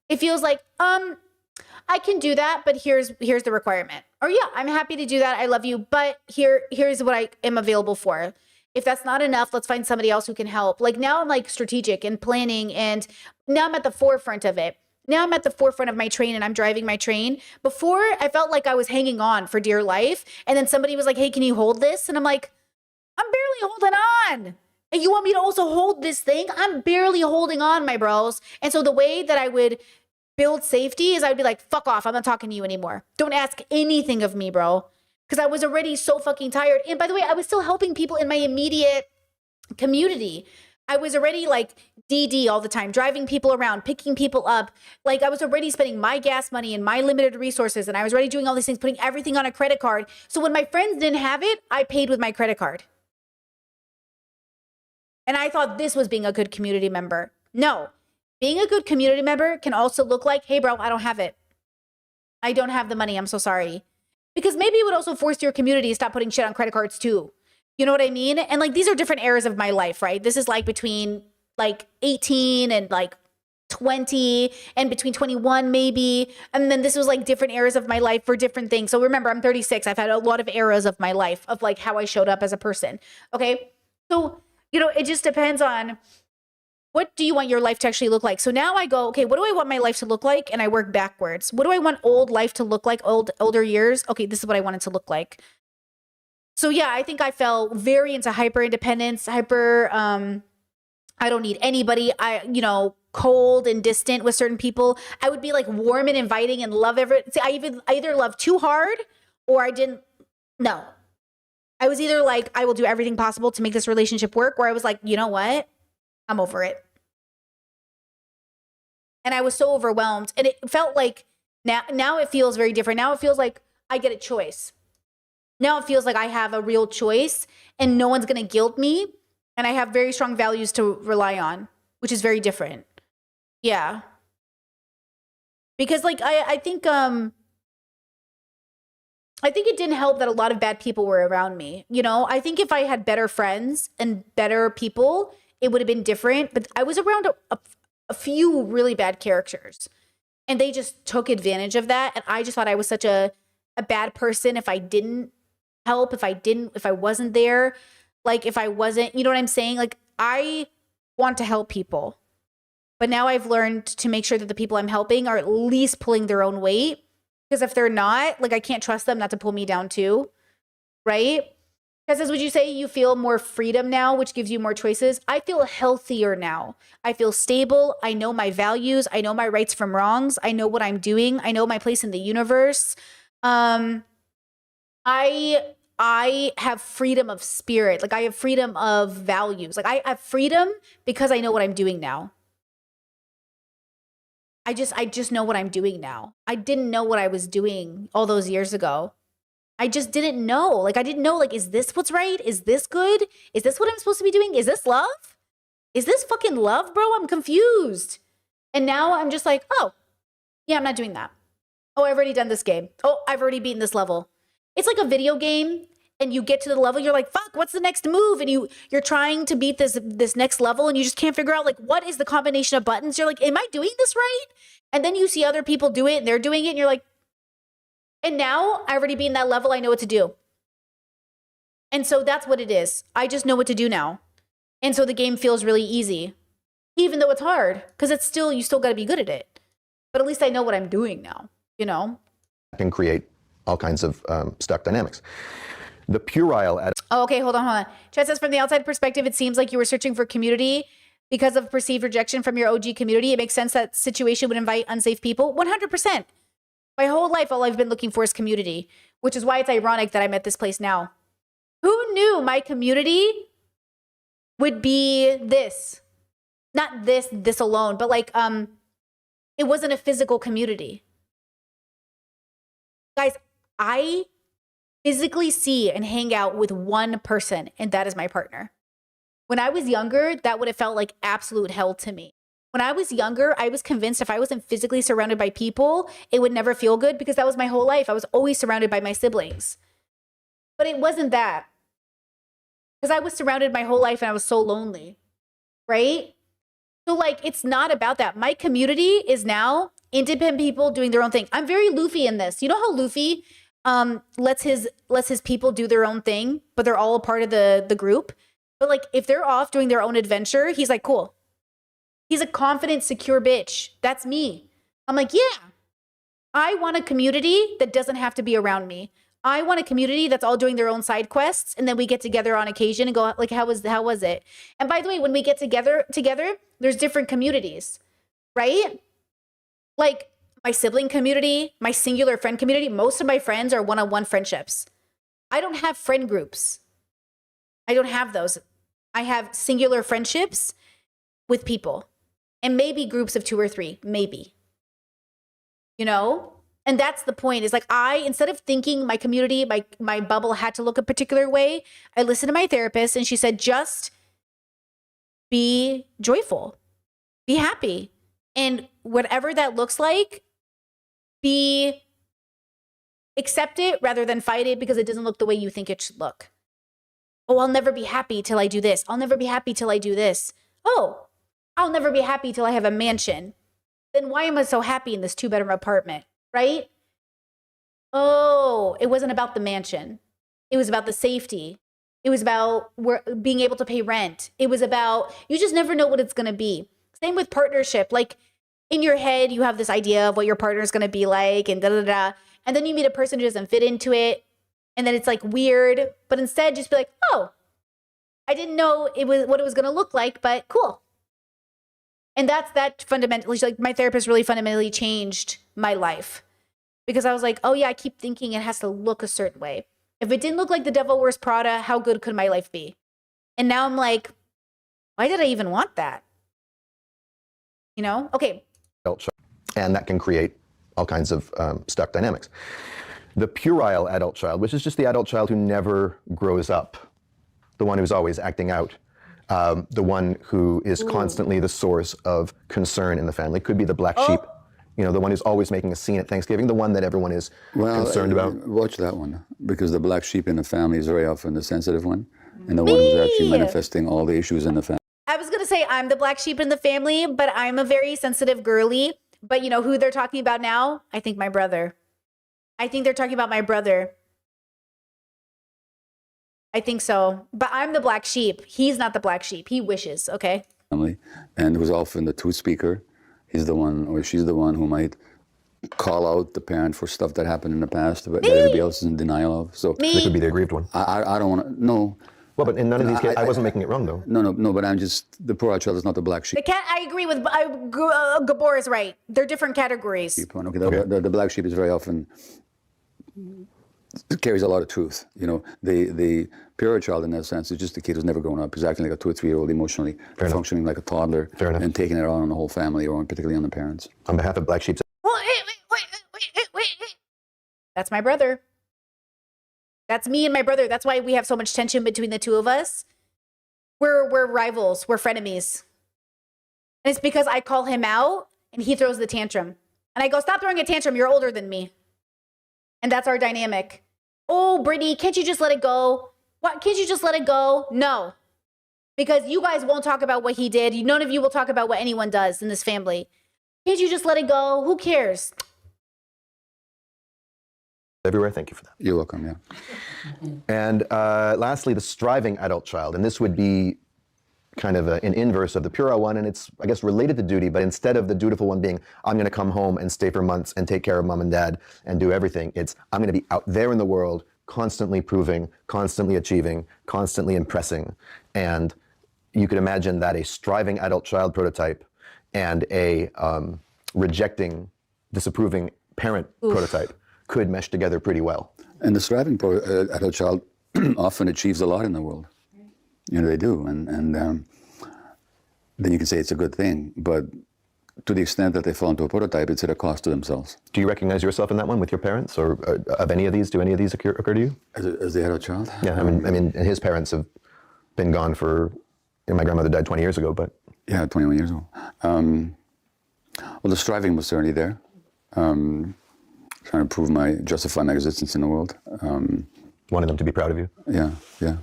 it feels like, I can do that, but here's the requirement. Or yeah, I'm happy to do that. I love you, but here's what I am available for. If that's not enough, let's find somebody else who can help. Like now I'm like strategic and planning, and now I'm at the forefront of it. Now I'm at the forefront of my train and I'm driving my train. Before I felt like I was hanging on for dear life. And then somebody was like, hey, can you hold this? And I'm like, I'm barely holding on. And you want me to also hold this thing? I'm barely holding on, my bros. And so the way that I would build safety is I would be like, fuck off. I'm not talking to you anymore. Don't ask anything of me, bro. Because I was already so fucking tired. And by the way, I was still helping people in my immediate community. I was already like DD all the time, driving people around, picking people up. Like I was already spending my gas money and my limited resources. And I was already doing all these things, putting everything on a credit card. So when my friends didn't have it, I paid with my credit card. And I thought this was being a good community member. No, being a good community member can also look like, hey, bro, I don't have it. I don't have the money. I'm so sorry. Because maybe it would also force your community to stop putting shit on credit cards too. You know what I mean? And like, these are different eras of my life, right? This is like between like 18 and like 20 and between 21 maybe. And then this was like different eras of my life for different things. So remember, I'm 36. I've had a lot of eras of my life of like how I showed up as a person. Okay. So, it just depends on what do you want your life to actually look like? So now I go, okay, what do I want my life to look like? And I work backwards. What do I want old life to look like, older years? Okay, this is what I want it to look like. So yeah, I think I fell very into hyper independence, I don't need anybody. Cold and distant with certain people. I would be like warm and inviting and love everyone. See, I either loved too hard or I didn't. No, I was either like, I will do everything possible to make this relationship work, or I was like, you know what? I'm over it. And I was so overwhelmed, and it felt like now it feels very different. Now it feels like I get a choice. Now it feels like I have a real choice and no one's going to guilt me. And I have very strong values to rely on, which is very different. Yeah. Because like, I think it didn't help that a lot of bad people were around me. I think if I had better friends and better people, it would have been different. But I was around a few really bad characters, and they just took advantage of that. And I just thought I was such a bad person if I didn't help, if I wasn't there, like if I wasn't, you know what I'm saying? Like I want to help people, but now I've learned to make sure that the people I'm helping are at least pulling their own weight. Because if they're not, like I can't trust them not to pull me down too, right? Because would you say you feel more freedom now, which gives you more choices? I feel healthier now. I feel stable. I know my values. I know my rights from wrongs. I know what I'm doing. I know my place in the universe. I have freedom of spirit. Like I have freedom of values. Like I have freedom because I know what I'm doing now. I just know what I'm doing now. I didn't know what I was doing all those years ago. I just didn't know. Like I didn't know, like, is this what's right? Is this good? Is this what I'm supposed to be doing? Is this love? Is this fucking love, bro? I'm confused. And now I'm just like, oh, yeah, I'm not doing that. Oh, I've already done this game. Oh, I've already beaten this level. It's like a video game, and you get to the level, you're like, fuck, what's the next move? And you're trying to beat this next level, and you just can't figure out, like, what is the combination of buttons? You're like, am I doing this right? And then you see other people do it, and they're doing it, and you're like, and now I've already beaten that level, I know what to do. And so that's what it is. I just know what to do now. And so the game feels really easy, even though it's hard, because you still got to be good at it. But at least I know what I'm doing now, Can create all kinds of stuck dynamics. The puerile Oh, okay, hold on. Chat says, from the outside perspective, it seems like you were searching for community because of perceived rejection from your OG community. It makes sense that situation would invite unsafe people. 100%. My whole life, all I've been looking for is community, which is why it's ironic that I'm at this place now. Who knew my community would be this? Not this alone, but like, it wasn't a physical community. Guys, I physically see and hang out with one person, and that is my partner. When I was younger, that would have felt like absolute hell to me. When I was younger, I was convinced if I wasn't physically surrounded by people, it would never feel good, because that was my whole life. I was always surrounded by my siblings. But it wasn't that. Because I was surrounded my whole life and I was so lonely, right? So like, it's not about that. My community is now independent people doing their own thing. I'm very Luffy in this. You know how Luffy lets his people do their own thing, but they're all a part of the group? But like, if they're off doing their own adventure, he's like, cool. He's a confident, secure bitch. That's me. I'm like, yeah, I want a community that doesn't have to be around me. I want a community that's all doing their own side quests, and then we get together on occasion and go like, how was it? And by the way, when we get together, there's different communities, right? Like my sibling community, my singular friend community, most of my friends are one-on-one friendships. I don't have friend groups. I don't have those. I have singular friendships with people. And maybe groups of 2 or 3, maybe. And that's the point, is like, instead of thinking my community, my bubble had to look a particular way, I listened to my therapist, and she said, just be joyful, be happy. And whatever that looks like, accept it rather than fight it because it doesn't look the way you think it should look. Oh, I'll never be happy till I do this. I'll never be happy till I do this. Oh, I'll never be happy till I have a mansion. then why am I so happy in this 2-bedroom apartment, right? Oh, it wasn't about the mansion. It was about the safety. It was about being able to pay rent. It was about, you just never know what it's going to be. Same with partnership. Like in your head, you have this idea of what your partner is going to be like and da-da-da. And then you meet a person who doesn't fit into it. And then it's like weird. But instead, just be like, oh, I didn't know what it was going to look like, but cool. And that fundamentally, like my therapist really fundamentally changed my life. Because I was like, oh yeah, I keep thinking it has to look a certain way. If it didn't look like The Devil Wears Prada, how good could my life be? And now I'm like, why did I even want that? You know? Okay. And that can create all kinds of stuck dynamics. The puerile adult child, which is just the adult child who never grows up, the one who's always acting out, the one who is constantly the source of concern in the family, could be the black sheep. You know, the one who's always making a scene at Thanksgiving, the one that everyone is concerned about. Watch that one, because the black sheep in the family is very often the sensitive one, and the one who's actually manifesting all the issues in the family. I was going to say I'm the black sheep in the family, but I'm a very sensitive girly. But you know who they're talking about now? I think my brother. I think they're talking about my brother. I think so. But I'm the black sheep. He's not the black sheep. He wishes, okay? Family, and who's often the truth speaker. He's the one, or she's the one who might call out the parent for stuff that happened in the past that everybody else is in denial of. So they could be the aggrieved one. I don't want to. No. Well, but in none of these cases, I wasn't making it wrong though. No. But I'm just the poor child is not the black sheep. I agree with Gabor is right. They're different categories. Okay. The black sheep is very often carries a lot of truth. You know, the pure child in that sense is just a kid who's never grown up. He's acting like a 2 or 3-year-old emotionally, functioning like a toddler, and taking it on the whole family or particularly on the parents. On behalf of Black Sheep. Wait. That's my brother. That's me and my brother. That's why we have so much tension between the two of us. We're rivals. We're frenemies. And it's because I call him out and he throws the tantrum. And I go, stop throwing a tantrum. You're older than me. And that's our dynamic. Oh, Brittany, can't you just let it go? What? Can't you just let it go? No. Because you guys won't talk about what he did. None of you will talk about what anyone does in this family. Can't you just let it go? Who cares? Everywhere, thank you for that. You're welcome, yeah. And lastly, the striving adult child. And this would be kind of an inverse of the puerile one, and it's, I guess, related to duty, but instead of the dutiful one being, I'm going to come home and stay for months and take care of mom and dad and do everything, it's, I'm going to be out there in the world, constantly proving, constantly achieving, constantly impressing. And you could imagine that a striving adult child prototype and a rejecting, disapproving parent prototype could mesh together pretty well. And the striving adult child often achieves a lot in the world. You know, they do, and then you can say it's a good thing, but to the extent that they fall into a prototype, it's at a cost to themselves. Do you recognize yourself in that one with your parents, or of any of these? Do any of these occur to you? As the adult child? Yeah, I mean, his parents have been gone for. My grandmother died 20 years ago, but yeah, 21 years ago. Well, the striving was certainly there. Trying to justify my existence in the world. Wanted them to be proud of you. Yeah.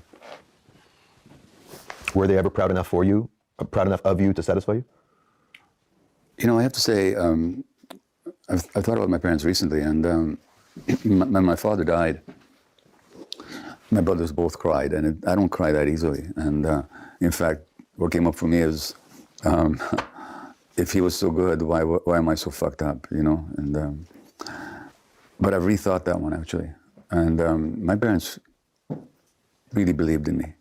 Were they ever proud enough for you, proud enough of you to satisfy you? You know, I have to say, I've thought about my parents recently, and when my father died, my brothers both cried, and I don't cry that easily. And in fact, what came up for me is, if he was so good, why am I so fucked up, you know? And but I've rethought that one, actually. And my parents really believed in me.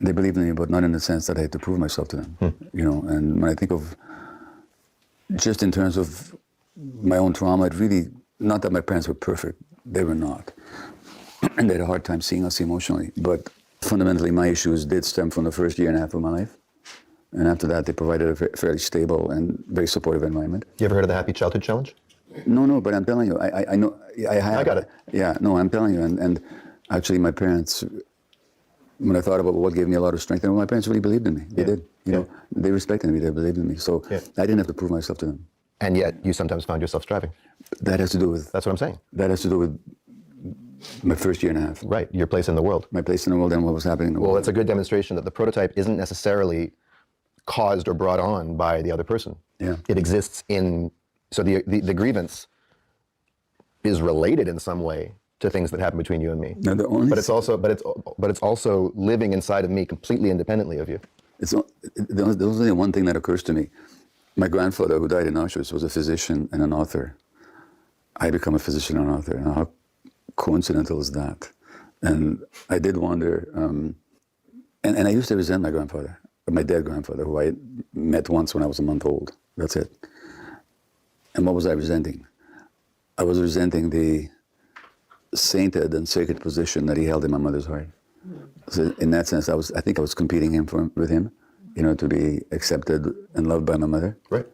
They believed in me, but not in the sense that I had to prove myself to them, you know. And when I think of, just in terms of my own trauma, it really, not that my parents were perfect, they were not. And they had a hard time seeing us emotionally. But fundamentally, my issues did stem from the first year and a half of my life. And after that, they provided a fairly stable and very supportive environment. You ever heard of the Happy Childhood Challenge? No, but I'm telling you, I know, I have. I got it. Yeah, no, I'm telling you, and actually my parents, when I thought about what gave me a lot of strength, and my parents really believed in me. They did. You know, they respected me. They believed in me. So I didn't have to prove myself to them. And yet, you sometimes found yourself striving. That has to do with. That's what I'm saying. That has to do with my first year and a half. Right. Your place in the world. My place in the world and what was happening in the world. Well, it's a good demonstration that the prototype isn't necessarily caused or brought on by the other person. Yeah. It exists in, so the grievance is related in some way to things that happen between you and me. No, the only but it's also living inside of me completely independently of you. There's only one thing that occurs to me. My grandfather, who died in Auschwitz, was a physician and an author. I become a physician and an author. And how coincidental is that? And I did wonder, and I used to resent my grandfather, my dead grandfather, who I met once when I was a month old. That's it. And what was I resenting? I was resenting the sainted and sacred position that he held in my mother's heart. So in that sense, I think I was competing with him, to be accepted and loved by my mother. Right.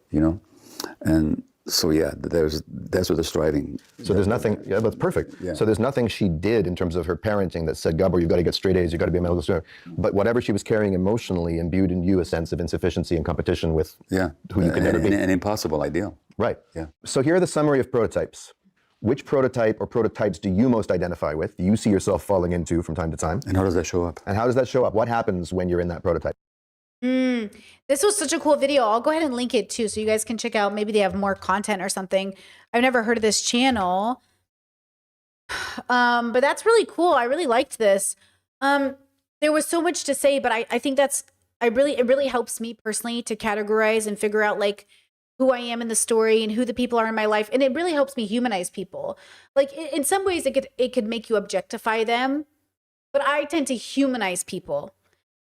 And so yeah, that's what the striving. So there's nothing. Yeah, that's perfect. Yeah. So there's nothing she did in terms of her parenting that said, Gabor, you've got to get straight A's, you've got to be a medical student. But whatever she was carrying emotionally imbued in you a sense of insufficiency and competition with who you could never be. An impossible ideal. Right. Yeah. So here are the summary of prototypes. Which prototype or prototypes do you most identify with? Do you see yourself falling into from time to time? And how does that show up? And how does that show up? What happens when you're in that prototype? This was such a cool video. I'll go ahead and link it too, so you guys can check out. Maybe they have more content or something. I've never heard of this channel, but that's really cool. I really liked this. There was so much to say, but I think it really helps me personally to categorize and figure out like who I am in the story and who the people are in my life, and it really helps me humanize people. Like in some ways, it could make you objectify them, but I tend to humanize people.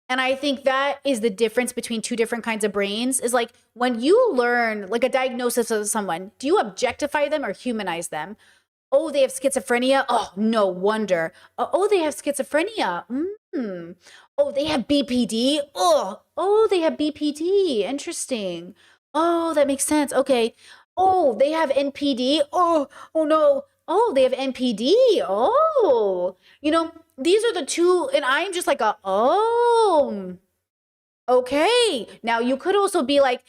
And I think that is the difference between two different kinds of brains, is like when you learn like a diagnosis of someone, do you objectify them or humanize them? Oh, they have schizophrenia. Oh, no wonder. Oh, they have schizophrenia. Oh, they have BPD. Oh, they have BPD. Interesting. Oh, that makes sense. Okay. Oh, they have NPD. Oh no. Oh, they have NPD. Oh, these are the two, and I'm just like, okay. Now you could also be like,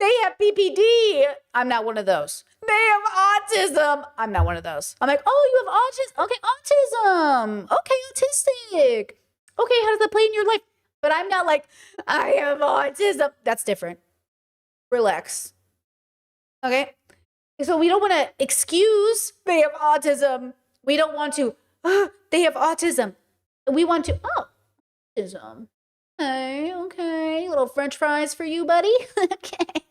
they have BPD. I'm not one of those. They have autism. I'm not one of those. I'm like, oh, you have autism. Okay, autism. Okay, autistic. Okay, how does that play in your life? But I'm not like, I have autism. That's different. Relax. Okay? So we don't want to excuse they have autism. We don't want to, they have autism. We want to, autism. Okay. Little French fries for you, buddy. Okay.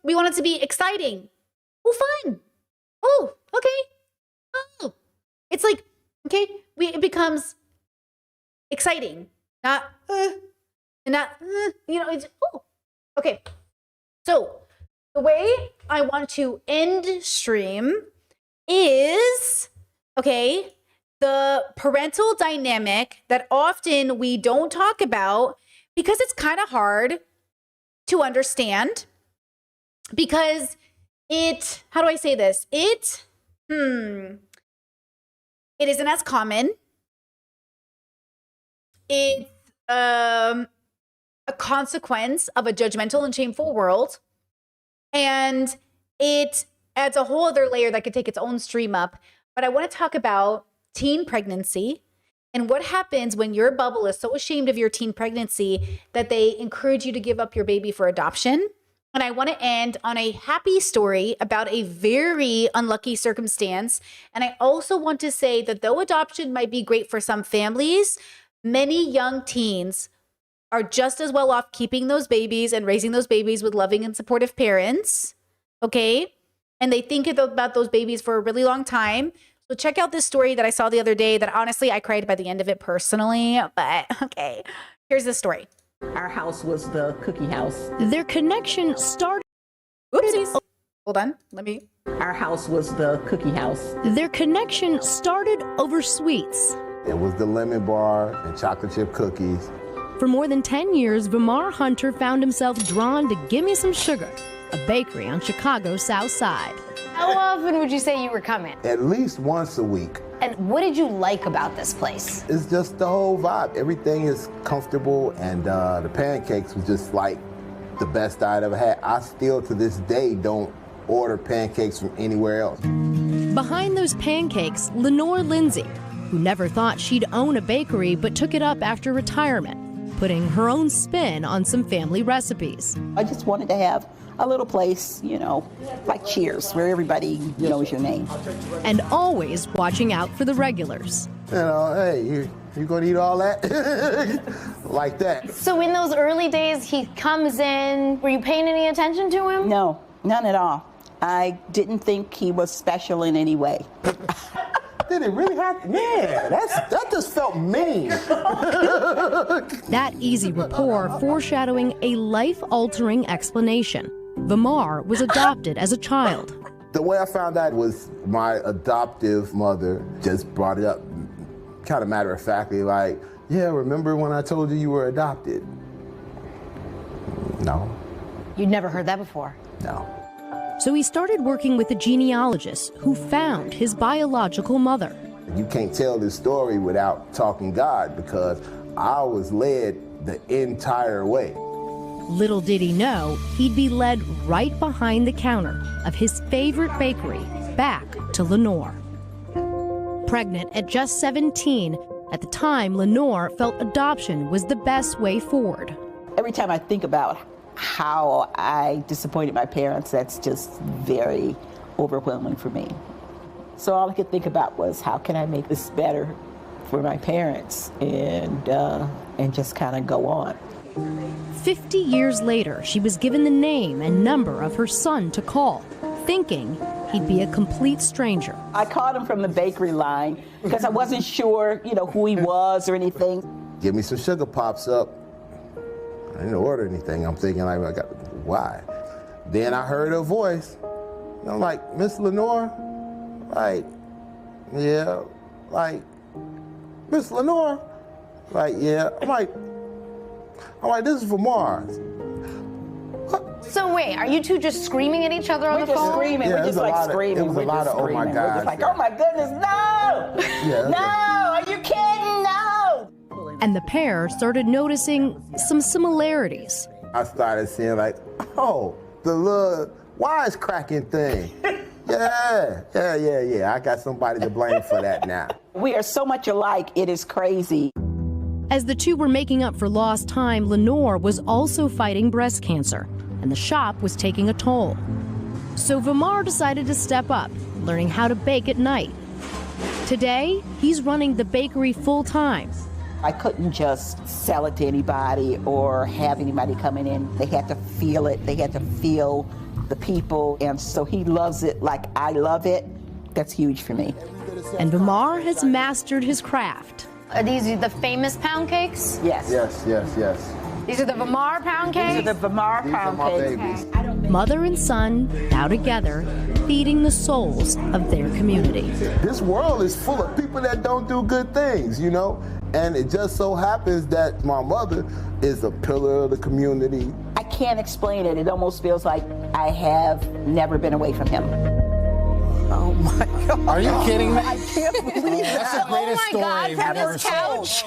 We want it to be exciting. Oh, fun. Oh, okay. Oh. It's like, okay, it becomes exciting. Not, it's, oh. Okay. So the way I want to end stream is, okay, the parental dynamic that often we don't talk about because it's kind of hard to understand, because how do I say this? It isn't as common. It's a consequence of a judgmental and shameful world. And it adds a whole other layer that could take its own stream up. But I want to talk about teen pregnancy and what happens when your bubble is so ashamed of your teen pregnancy that they encourage you to give up your baby for adoption. And I want to end on a happy story about a very unlucky circumstance. And I also want to say that though adoption might be great for some families, many young teens are just as well off keeping those babies and raising those babies with loving and supportive parents, okay? And they think about those babies for a really long time. So check out this story that I saw the other day that honestly, I cried by the end of it personally, but okay. Here's the story. Our house was the cookie house. Their connection started... Oopsies. Hold on, Our house was the cookie house. Their connection started over sweets. It was the lemon bar and chocolate chip cookies. For more than 10 years, Vamar Hunter found himself drawn to Gimme Some Sugar, a bakery on Chicago's South Side. How often would you say you were coming? At least once a week. And what did you like about this place? It's just the whole vibe. Everything is comfortable, and the pancakes was just like the best I'd ever had. I still, to this day, don't order pancakes from anywhere else. Behind those pancakes, Lenore Lindsay, who never thought she'd own a bakery but took it up after retirement, putting her own spin on some family recipes. I just wanted to have a little place, you know, like Cheers, where everybody knows your name. And always watching out for the regulars. You know, hey, you gonna eat all that? Like that. So in those early days, he comes in. Were you paying any attention to him? No, none at all. I didn't think he was special in any way. Did it really happen? Man, that just felt mean. That easy rapport foreshadowing a life-altering explanation. Vamar was adopted as a child. The way I found out was my adoptive mother just brought it up kind of matter-of-factly, like, yeah, remember when I told you you were adopted? No. You'd never heard that before. No. So he started working with a genealogist who found his biological mother. You can't tell this story without talking God, because I was led the entire way. Little did he know, he'd be led right behind the counter of his favorite bakery, back to Lenore. Pregnant at just 17, at the time, Lenore felt adoption was the best way forward. Every time I think about how I disappointed my parents, that's just very overwhelming for me. So all I could think about was, how can I make this better for my parents, and just kind of go on. 50 years later, she was given the name and number of her son to call, thinking he'd be a complete stranger. I called him from the bakery line because I wasn't sure, who he was or anything. Give me some sugar pops up. I didn't order anything. I'm thinking, like, why? Then I heard her voice. And I'm like, Miss Lenore? Like, yeah. Like, Miss Lenore? Like, yeah. I'm like, this is for Mars. So wait, are you two just screaming at each other on the phone? We're just screaming. Yeah, We're just like screaming. It was a lot of, oh my God. We're just like, oh my goodness, no! Yeah, no! Are you kidding? No! And the pair started noticing some similarities. I started seeing, like, oh, the little wisecracking thing. Yeah. I got somebody to blame for that now. We are so much alike, it is crazy. As the two were making up for lost time, Lenore was also fighting breast cancer, and the shop was taking a toll. So Vamar decided to step up, learning how to bake at night. Today, he's running the bakery full-time. I couldn't just sell it to anybody or have anybody coming in. They had to feel it. They had to feel the people. And so he loves it like I love it. That's huge for me. And Vamar has mastered his craft. Are these the famous pound cakes? Yes. Yes. These are the Vamar pound cakes? These are the Vamar pound cakes. Mother and son, now together, feeding the souls of their community. This world is full of people that don't do good things, And it just so happens that my mother is a pillar of the community. I can't explain it. It almost feels like I have never been away from him. Oh my God. Are you kidding me? I can't believe That's the greatest story from I've ever this seen. couch.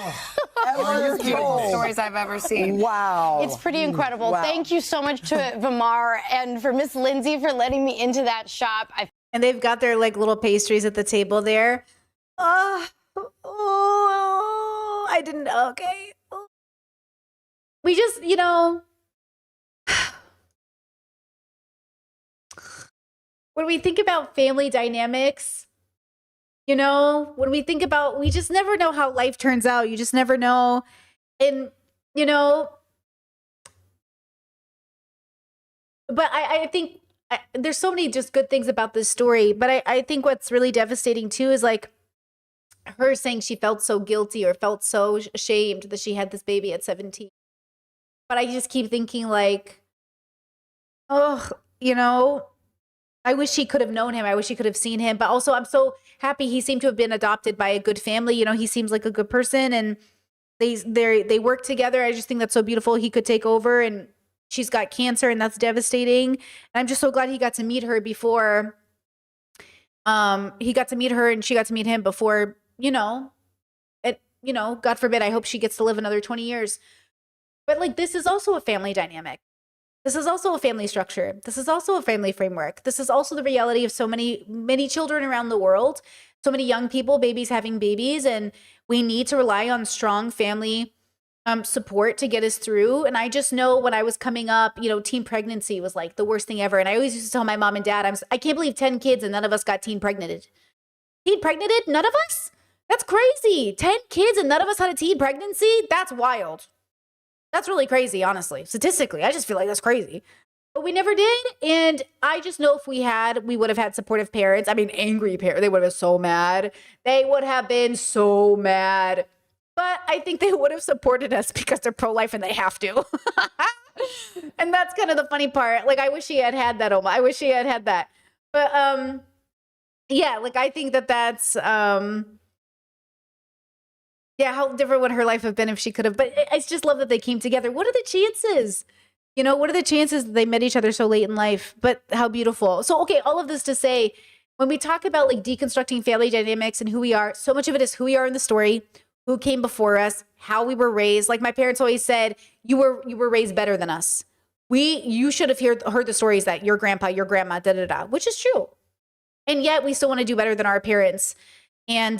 One of the stories I've ever seen. Wow. It's pretty incredible. Wow. Thank you so much to Vamar and for Miss Lindsay for letting me into that shop. And they've got their little pastries at the table there. I didn't. Okay. We just, when we think about family dynamics, when we think about, we just never know how life turns out. You just never know. And, but I think there's so many just good things about this story. But I think what's really devastating too is like her saying she felt so guilty or felt so ashamed that she had this baby at 17. But I just keep thinking like, I wish he could have known him. I wish he could have seen him. But also, I'm so happy he seemed to have been adopted by a good family. He seems like a good person, and they work together. I just think that's so beautiful. He could take over, and she's got cancer, and that's devastating. And I'm just so glad he got to meet her before. He got to meet her, and she got to meet him before. God forbid, I hope she gets to live another 20 years. But like, this is also a family dynamic. This is also a family structure. This is also a family framework. This is also the reality of so many children around the world, so many young people, babies having babies, and we need to rely on strong family support to get us through. And I just know when I was coming up, teen pregnancy was like the worst thing ever. And I always used to tell my mom and dad, I can't believe 10 kids and none of us got teen pregnanted. Teen pregnanted? None of us? That's crazy. 10 kids and none of us had a teen pregnancy? That's wild. That's really crazy, honestly. Statistically, I just feel like that's crazy. But we never did. And I just know if we had, we would have had supportive parents. I mean, angry parents. They would have been so mad. They would have been so mad. But I think they would have supported us because they're pro-life and they have to. And that's kind of the funny part. Like, I wish he had had that, Oma. I wish he had had that. But, yeah, like, I think that's, yeah, how different would her life have been if she could have. But I just love that they came together. What are the chances? What are the chances that they met each other so late in life? But how beautiful. So, okay, all of this to say, when we talk about like deconstructing family dynamics and who we are, so much of it is who we are in the story, who came before us, how we were raised. Like my parents always said, you were raised better than us. You should have heard the stories that your grandpa, your grandma, da-da-da, which is true. And yet we still want to do better than our parents. And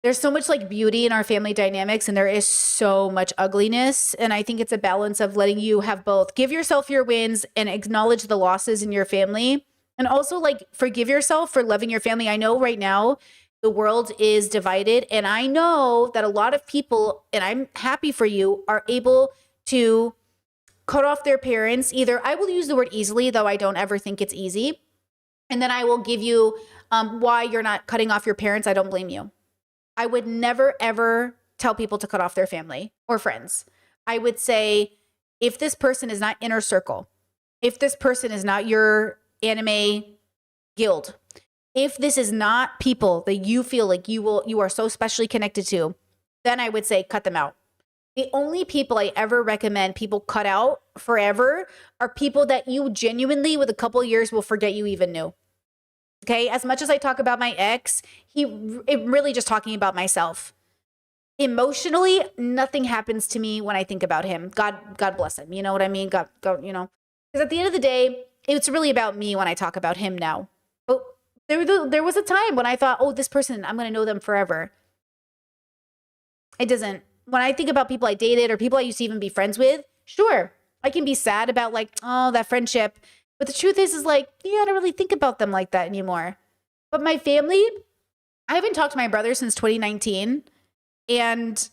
there's so much like beauty in our family dynamics, and there is so much ugliness. And I think it's a balance of letting you have both. Give yourself your wins and acknowledge the losses in your family. And also like forgive yourself for loving your family. I know right now the world is divided. And I know that a lot of people, and I'm happy for you, are able to cut off their parents. Either, I will use the word easily, though I don't ever think it's easy. And then I will give you why you're not cutting off your parents. I don't blame you. I would never, ever tell people to cut off their family or friends. I would say, if this person is not inner circle, if this person is not your anime guild, if this is not people that you feel like you are so specially connected to, then I would say cut them out. The only people I ever recommend people cut out forever are people that you genuinely, with a couple of years, will forget you even knew. Okay, as much as I talk about my ex, it really just talking about myself. Emotionally, nothing happens to me when I think about him. God bless him. You know what I mean? God, because at the end of the day, it's really about me when I talk about him now. But there was a time when I thought, oh, this person, I'm going to know them forever. It doesn't. When I think about people I dated or people I used to even be friends with, sure, I can be sad about like, oh, that friendship. But the truth is like, yeah, I don't really think about them like that anymore. But my family, I haven't talked to my brother since 2019. And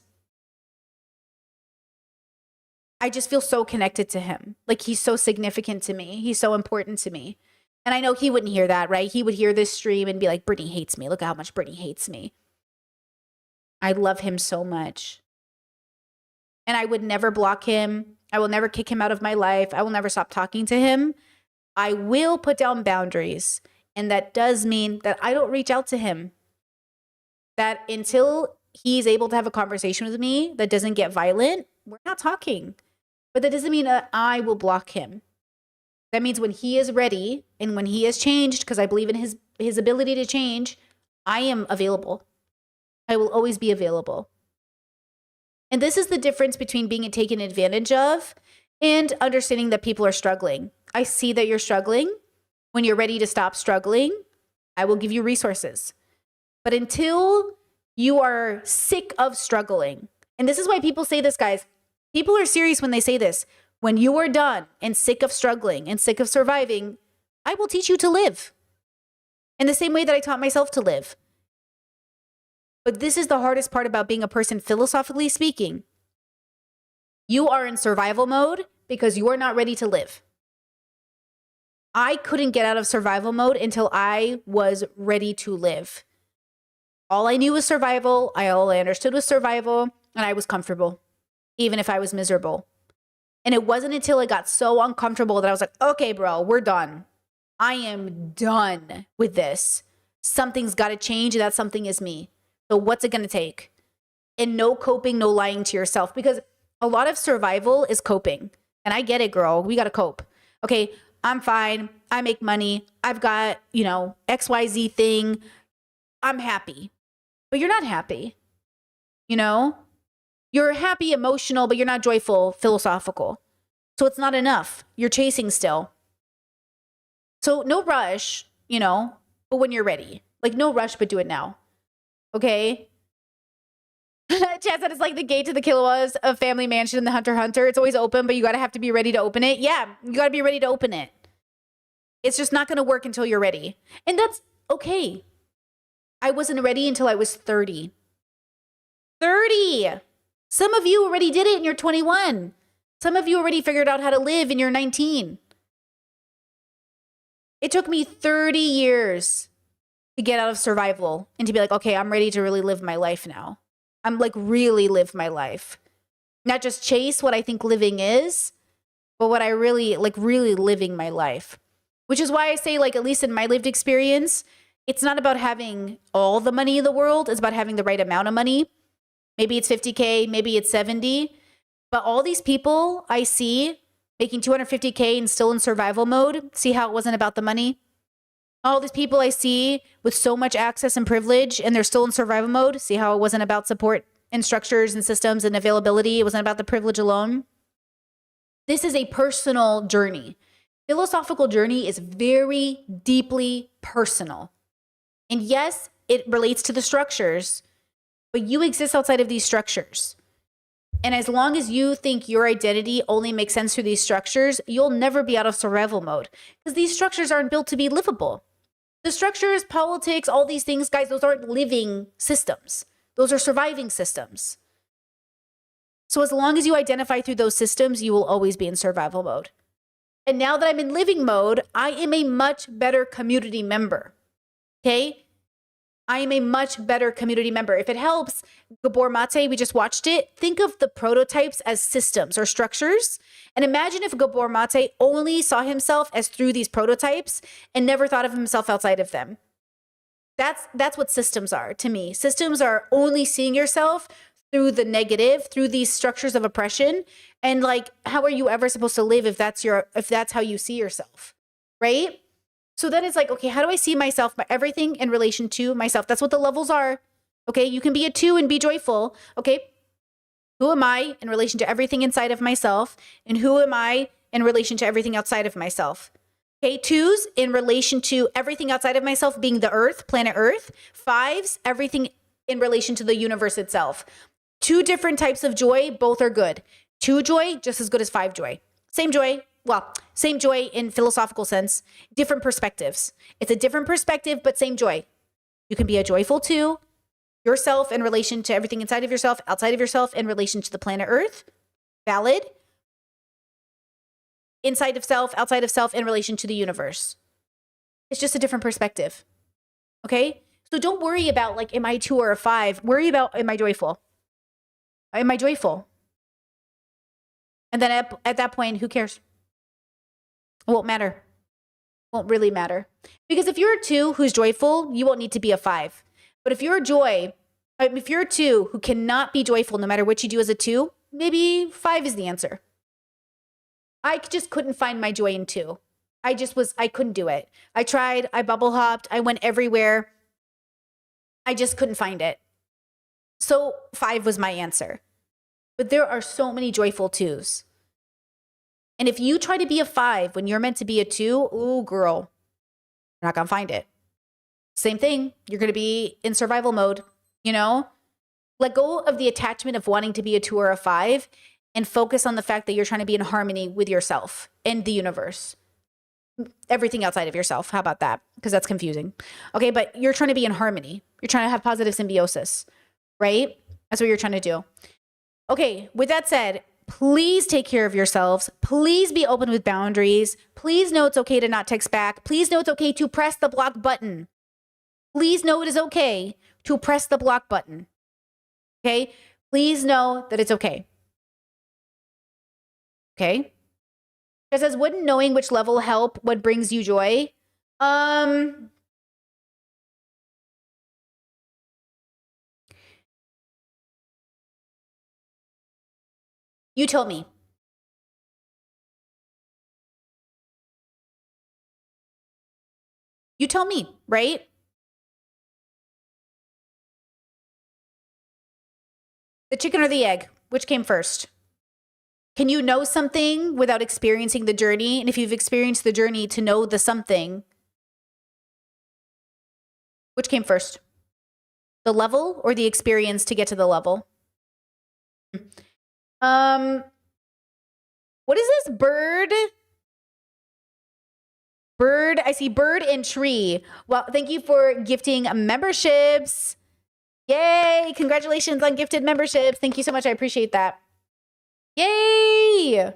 I just feel so connected to him. Like, he's so significant to me. He's so important to me. And I know he wouldn't hear that, right? He would hear this stream and be like, Brittany hates me. Look at how much Brittany hates me. I love him so much. And I would never block him. I will never kick him out of my life. I will never stop talking to him. I will put down boundaries. And that does mean that I don't reach out to him. That until he's able to have a conversation with me that doesn't get violent, we're not talking. But that doesn't mean that I will block him. That means when he is ready and when he has changed, because I believe in his ability to change, I am available. I will always be available. And this is the difference between being taken advantage of and understanding that people are struggling. I see that you're struggling. When you're ready to stop struggling, I will give you resources. But until you are sick of struggling, and this is why people say this, guys, people are serious when they say this. When you are done and sick of struggling and sick of surviving, I will teach you to live in the same way that I taught myself to live. But this is the hardest part about being a person, philosophically speaking. You are in survival mode because you are not ready to live. I couldn't get out of survival mode until I was ready to live. All I knew was survival. All I understood was survival, and I was comfortable, even if I was miserable. And it wasn't until I got so uncomfortable that I was like, okay, bro, we're done. I am done with this. Something's got to change, and that something is me. So what's it going to take? And no coping, no lying to yourself, because a lot of survival is coping. And I get it, girl. We got to cope. Okay, I'm fine. I make money. I've got, XYZ thing. I'm happy. But you're not happy. You're happy, emotional, but you're not joyful, philosophical. So it's not enough. You're chasing still. So no rush, but when you're ready. Like, no rush, but do it now. Okay? Chad said it's like the gate to the Kilaueas of Family Mansion in the Hunter x Hunter. It's always open, but you gotta have to be ready to open it. Yeah, you gotta be ready to open it. It's just not gonna work until you're ready. And that's okay. I wasn't ready until I was 30. 30! Some of you already did it and you're 21. Some of you already figured out how to live and you're 19. It took me 30 years to get out of survival and to be like, okay, I'm ready to really live my life now. I'm like really live my life. Not just chase what I think living is, but what I really living my life. Which is why I say, like, at least in my lived experience, it's not about having all the money in the world. It's about having the right amount of money. Maybe it's 50K, maybe it's 70. But all these people I see making 250K and still in survival mode, see how it wasn't about the money? All these people I see with so much access and privilege and they're still in survival mode. See how it wasn't about support and structures and systems and availability. It wasn't about the privilege alone. This is a personal journey. Philosophical journey is very deeply personal. And yes, it relates to the structures, but you exist outside of these structures. And as long as you think your identity only makes sense through these structures, you'll never be out of survival mode because these structures aren't built to be livable. The structures, politics, all these things, guys, those aren't living systems. Those are surviving systems. So as long as you identify through those systems, you will always be in survival mode. And now that I'm in living mode, I am a much better community member. Okay? I am a much better community member. If it helps, Gabor Mate, we just watched it. Think of the prototypes as systems or structures. And imagine if Gabor Mate only saw himself as through these prototypes and never thought of himself outside of them. That's what systems are to me. Systems are only seeing yourself through the negative, through these structures of oppression. And like, how are you ever supposed to live if that's how you see yourself, right? So then it's like, okay, how do I see myself, everything in relation to myself? That's what the levels are. Okay, you can be a 2 and be joyful. Okay, who am I in relation to everything inside of myself? And who am I in relation to everything outside of myself? Okay, 2s in relation to everything outside of myself being the earth, planet Earth. 5s, everything in relation to the universe itself. 2 different types of joy, both are good. 2 joy, just as good as 5 joy. Same joy. Well, same joy in philosophical sense, different perspectives. It's a different perspective, but same joy. You can be a joyful 2, yourself in relation to everything inside of yourself, outside of yourself in relation to the planet Earth. Valid. Inside of self, outside of self in relation to the universe. It's just a different perspective. Okay? So don't worry about like, am I a 2 or a 5? Worry about, am I joyful? Am I joyful? And then at that point, who cares? It won't matter. Won't really matter. Because if you're a 2 who's joyful, you won't need to be a 5. But if you're a 2 who cannot be joyful no matter what you do as a 2, maybe 5 is the answer. I just couldn't find my joy in 2. I couldn't do it. I tried, I bubble hopped, I went everywhere. I just couldn't find it. So 5 was my answer. But there are so many joyful 2s. And if you try to be a 5 when you're meant to be a 2, ooh, girl, you're not going to find it. Same thing. You're going to be in survival mode, you know? Let go of the attachment of wanting to be a 2 or a 5 and focus on the fact that you're trying to be in harmony with yourself and the universe. Everything outside of yourself. How about that? Because that's confusing. Okay, but you're trying to be in harmony. You're trying to have positive symbiosis, right? That's what you're trying to do. Okay, with that said, please take care of yourselves. Please be open with boundaries. Please know it's okay to not text back. Please know it's okay to press the block button. Please know it is okay to press the block button. Okay? Please know that it's okay. Okay? It says, wouldn't knowing which level help what brings you joy? You tell me. You tell me, right? The chicken or the egg? Which came first? Can you know something without experiencing the journey? And if you've experienced the journey to know the something, which came first? The level or the experience to get to the level? What is this? Bird? I see bird and tree. Well, thank you for gifting memberships. Yay! Congratulations on gifted memberships. Thank you so much. I appreciate that. Yay!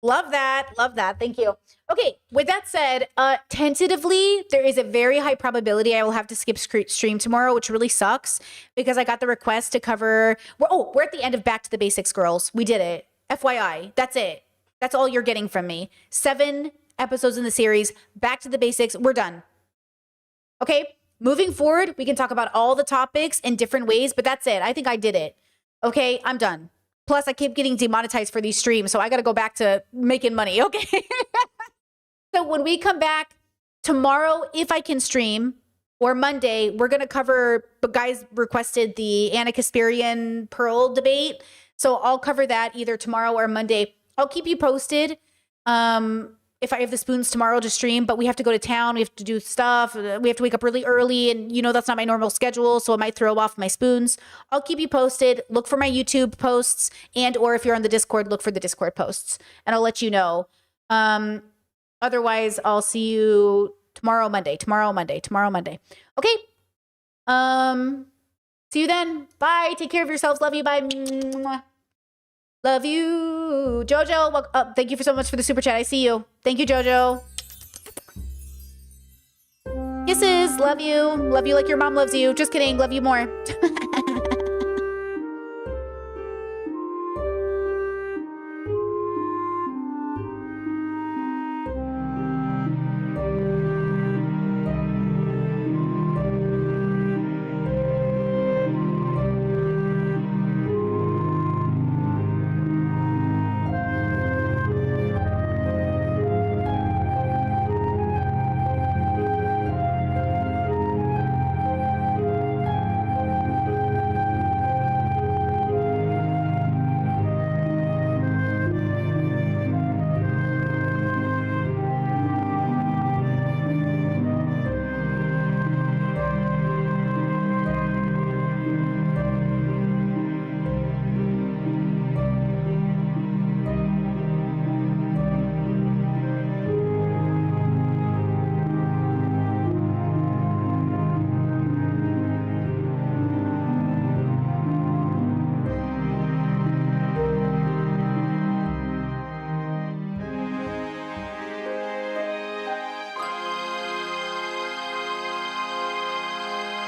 Love that. Love that. Thank you. Okay, with that said, tentatively, there is a very high probability I will have to skip stream tomorrow, which really sucks because I got the request to cover. We're at the end of Back to the Basics, girls. We did it. FYI, that's it. That's all you're getting from me. 7 episodes in the series. Back to the Basics. We're done. Okay, moving forward, we can talk about all the topics in different ways, but that's it. I think I did it. Okay, I'm done. Plus, I keep getting demonetized for these streams, so I got to go back to making money. Okay. So when we come back tomorrow, if I can stream, or Monday, we're going to cover, but guys requested the Anna Kasparian Pearl debate. So I'll cover that either tomorrow or Monday. I'll keep you posted if I have the spoons tomorrow to stream, but we have to go to town. We have to do stuff. We have to wake up really early, and you know that's not my normal schedule, so it might throw off my spoons. I'll keep you posted. Look for my YouTube posts, and or if you're on the Discord, look for the Discord posts, and I'll let you know. Otherwise, I'll see you tomorrow, Monday. Okay. See you then. Bye. Take care of yourselves. Love you. Bye. Mwah. Love you. Jojo, thank you so much for the super chat. I see you. Thank you, Jojo. Kisses. Love you. Love you like your mom loves you. Just kidding. Love you more.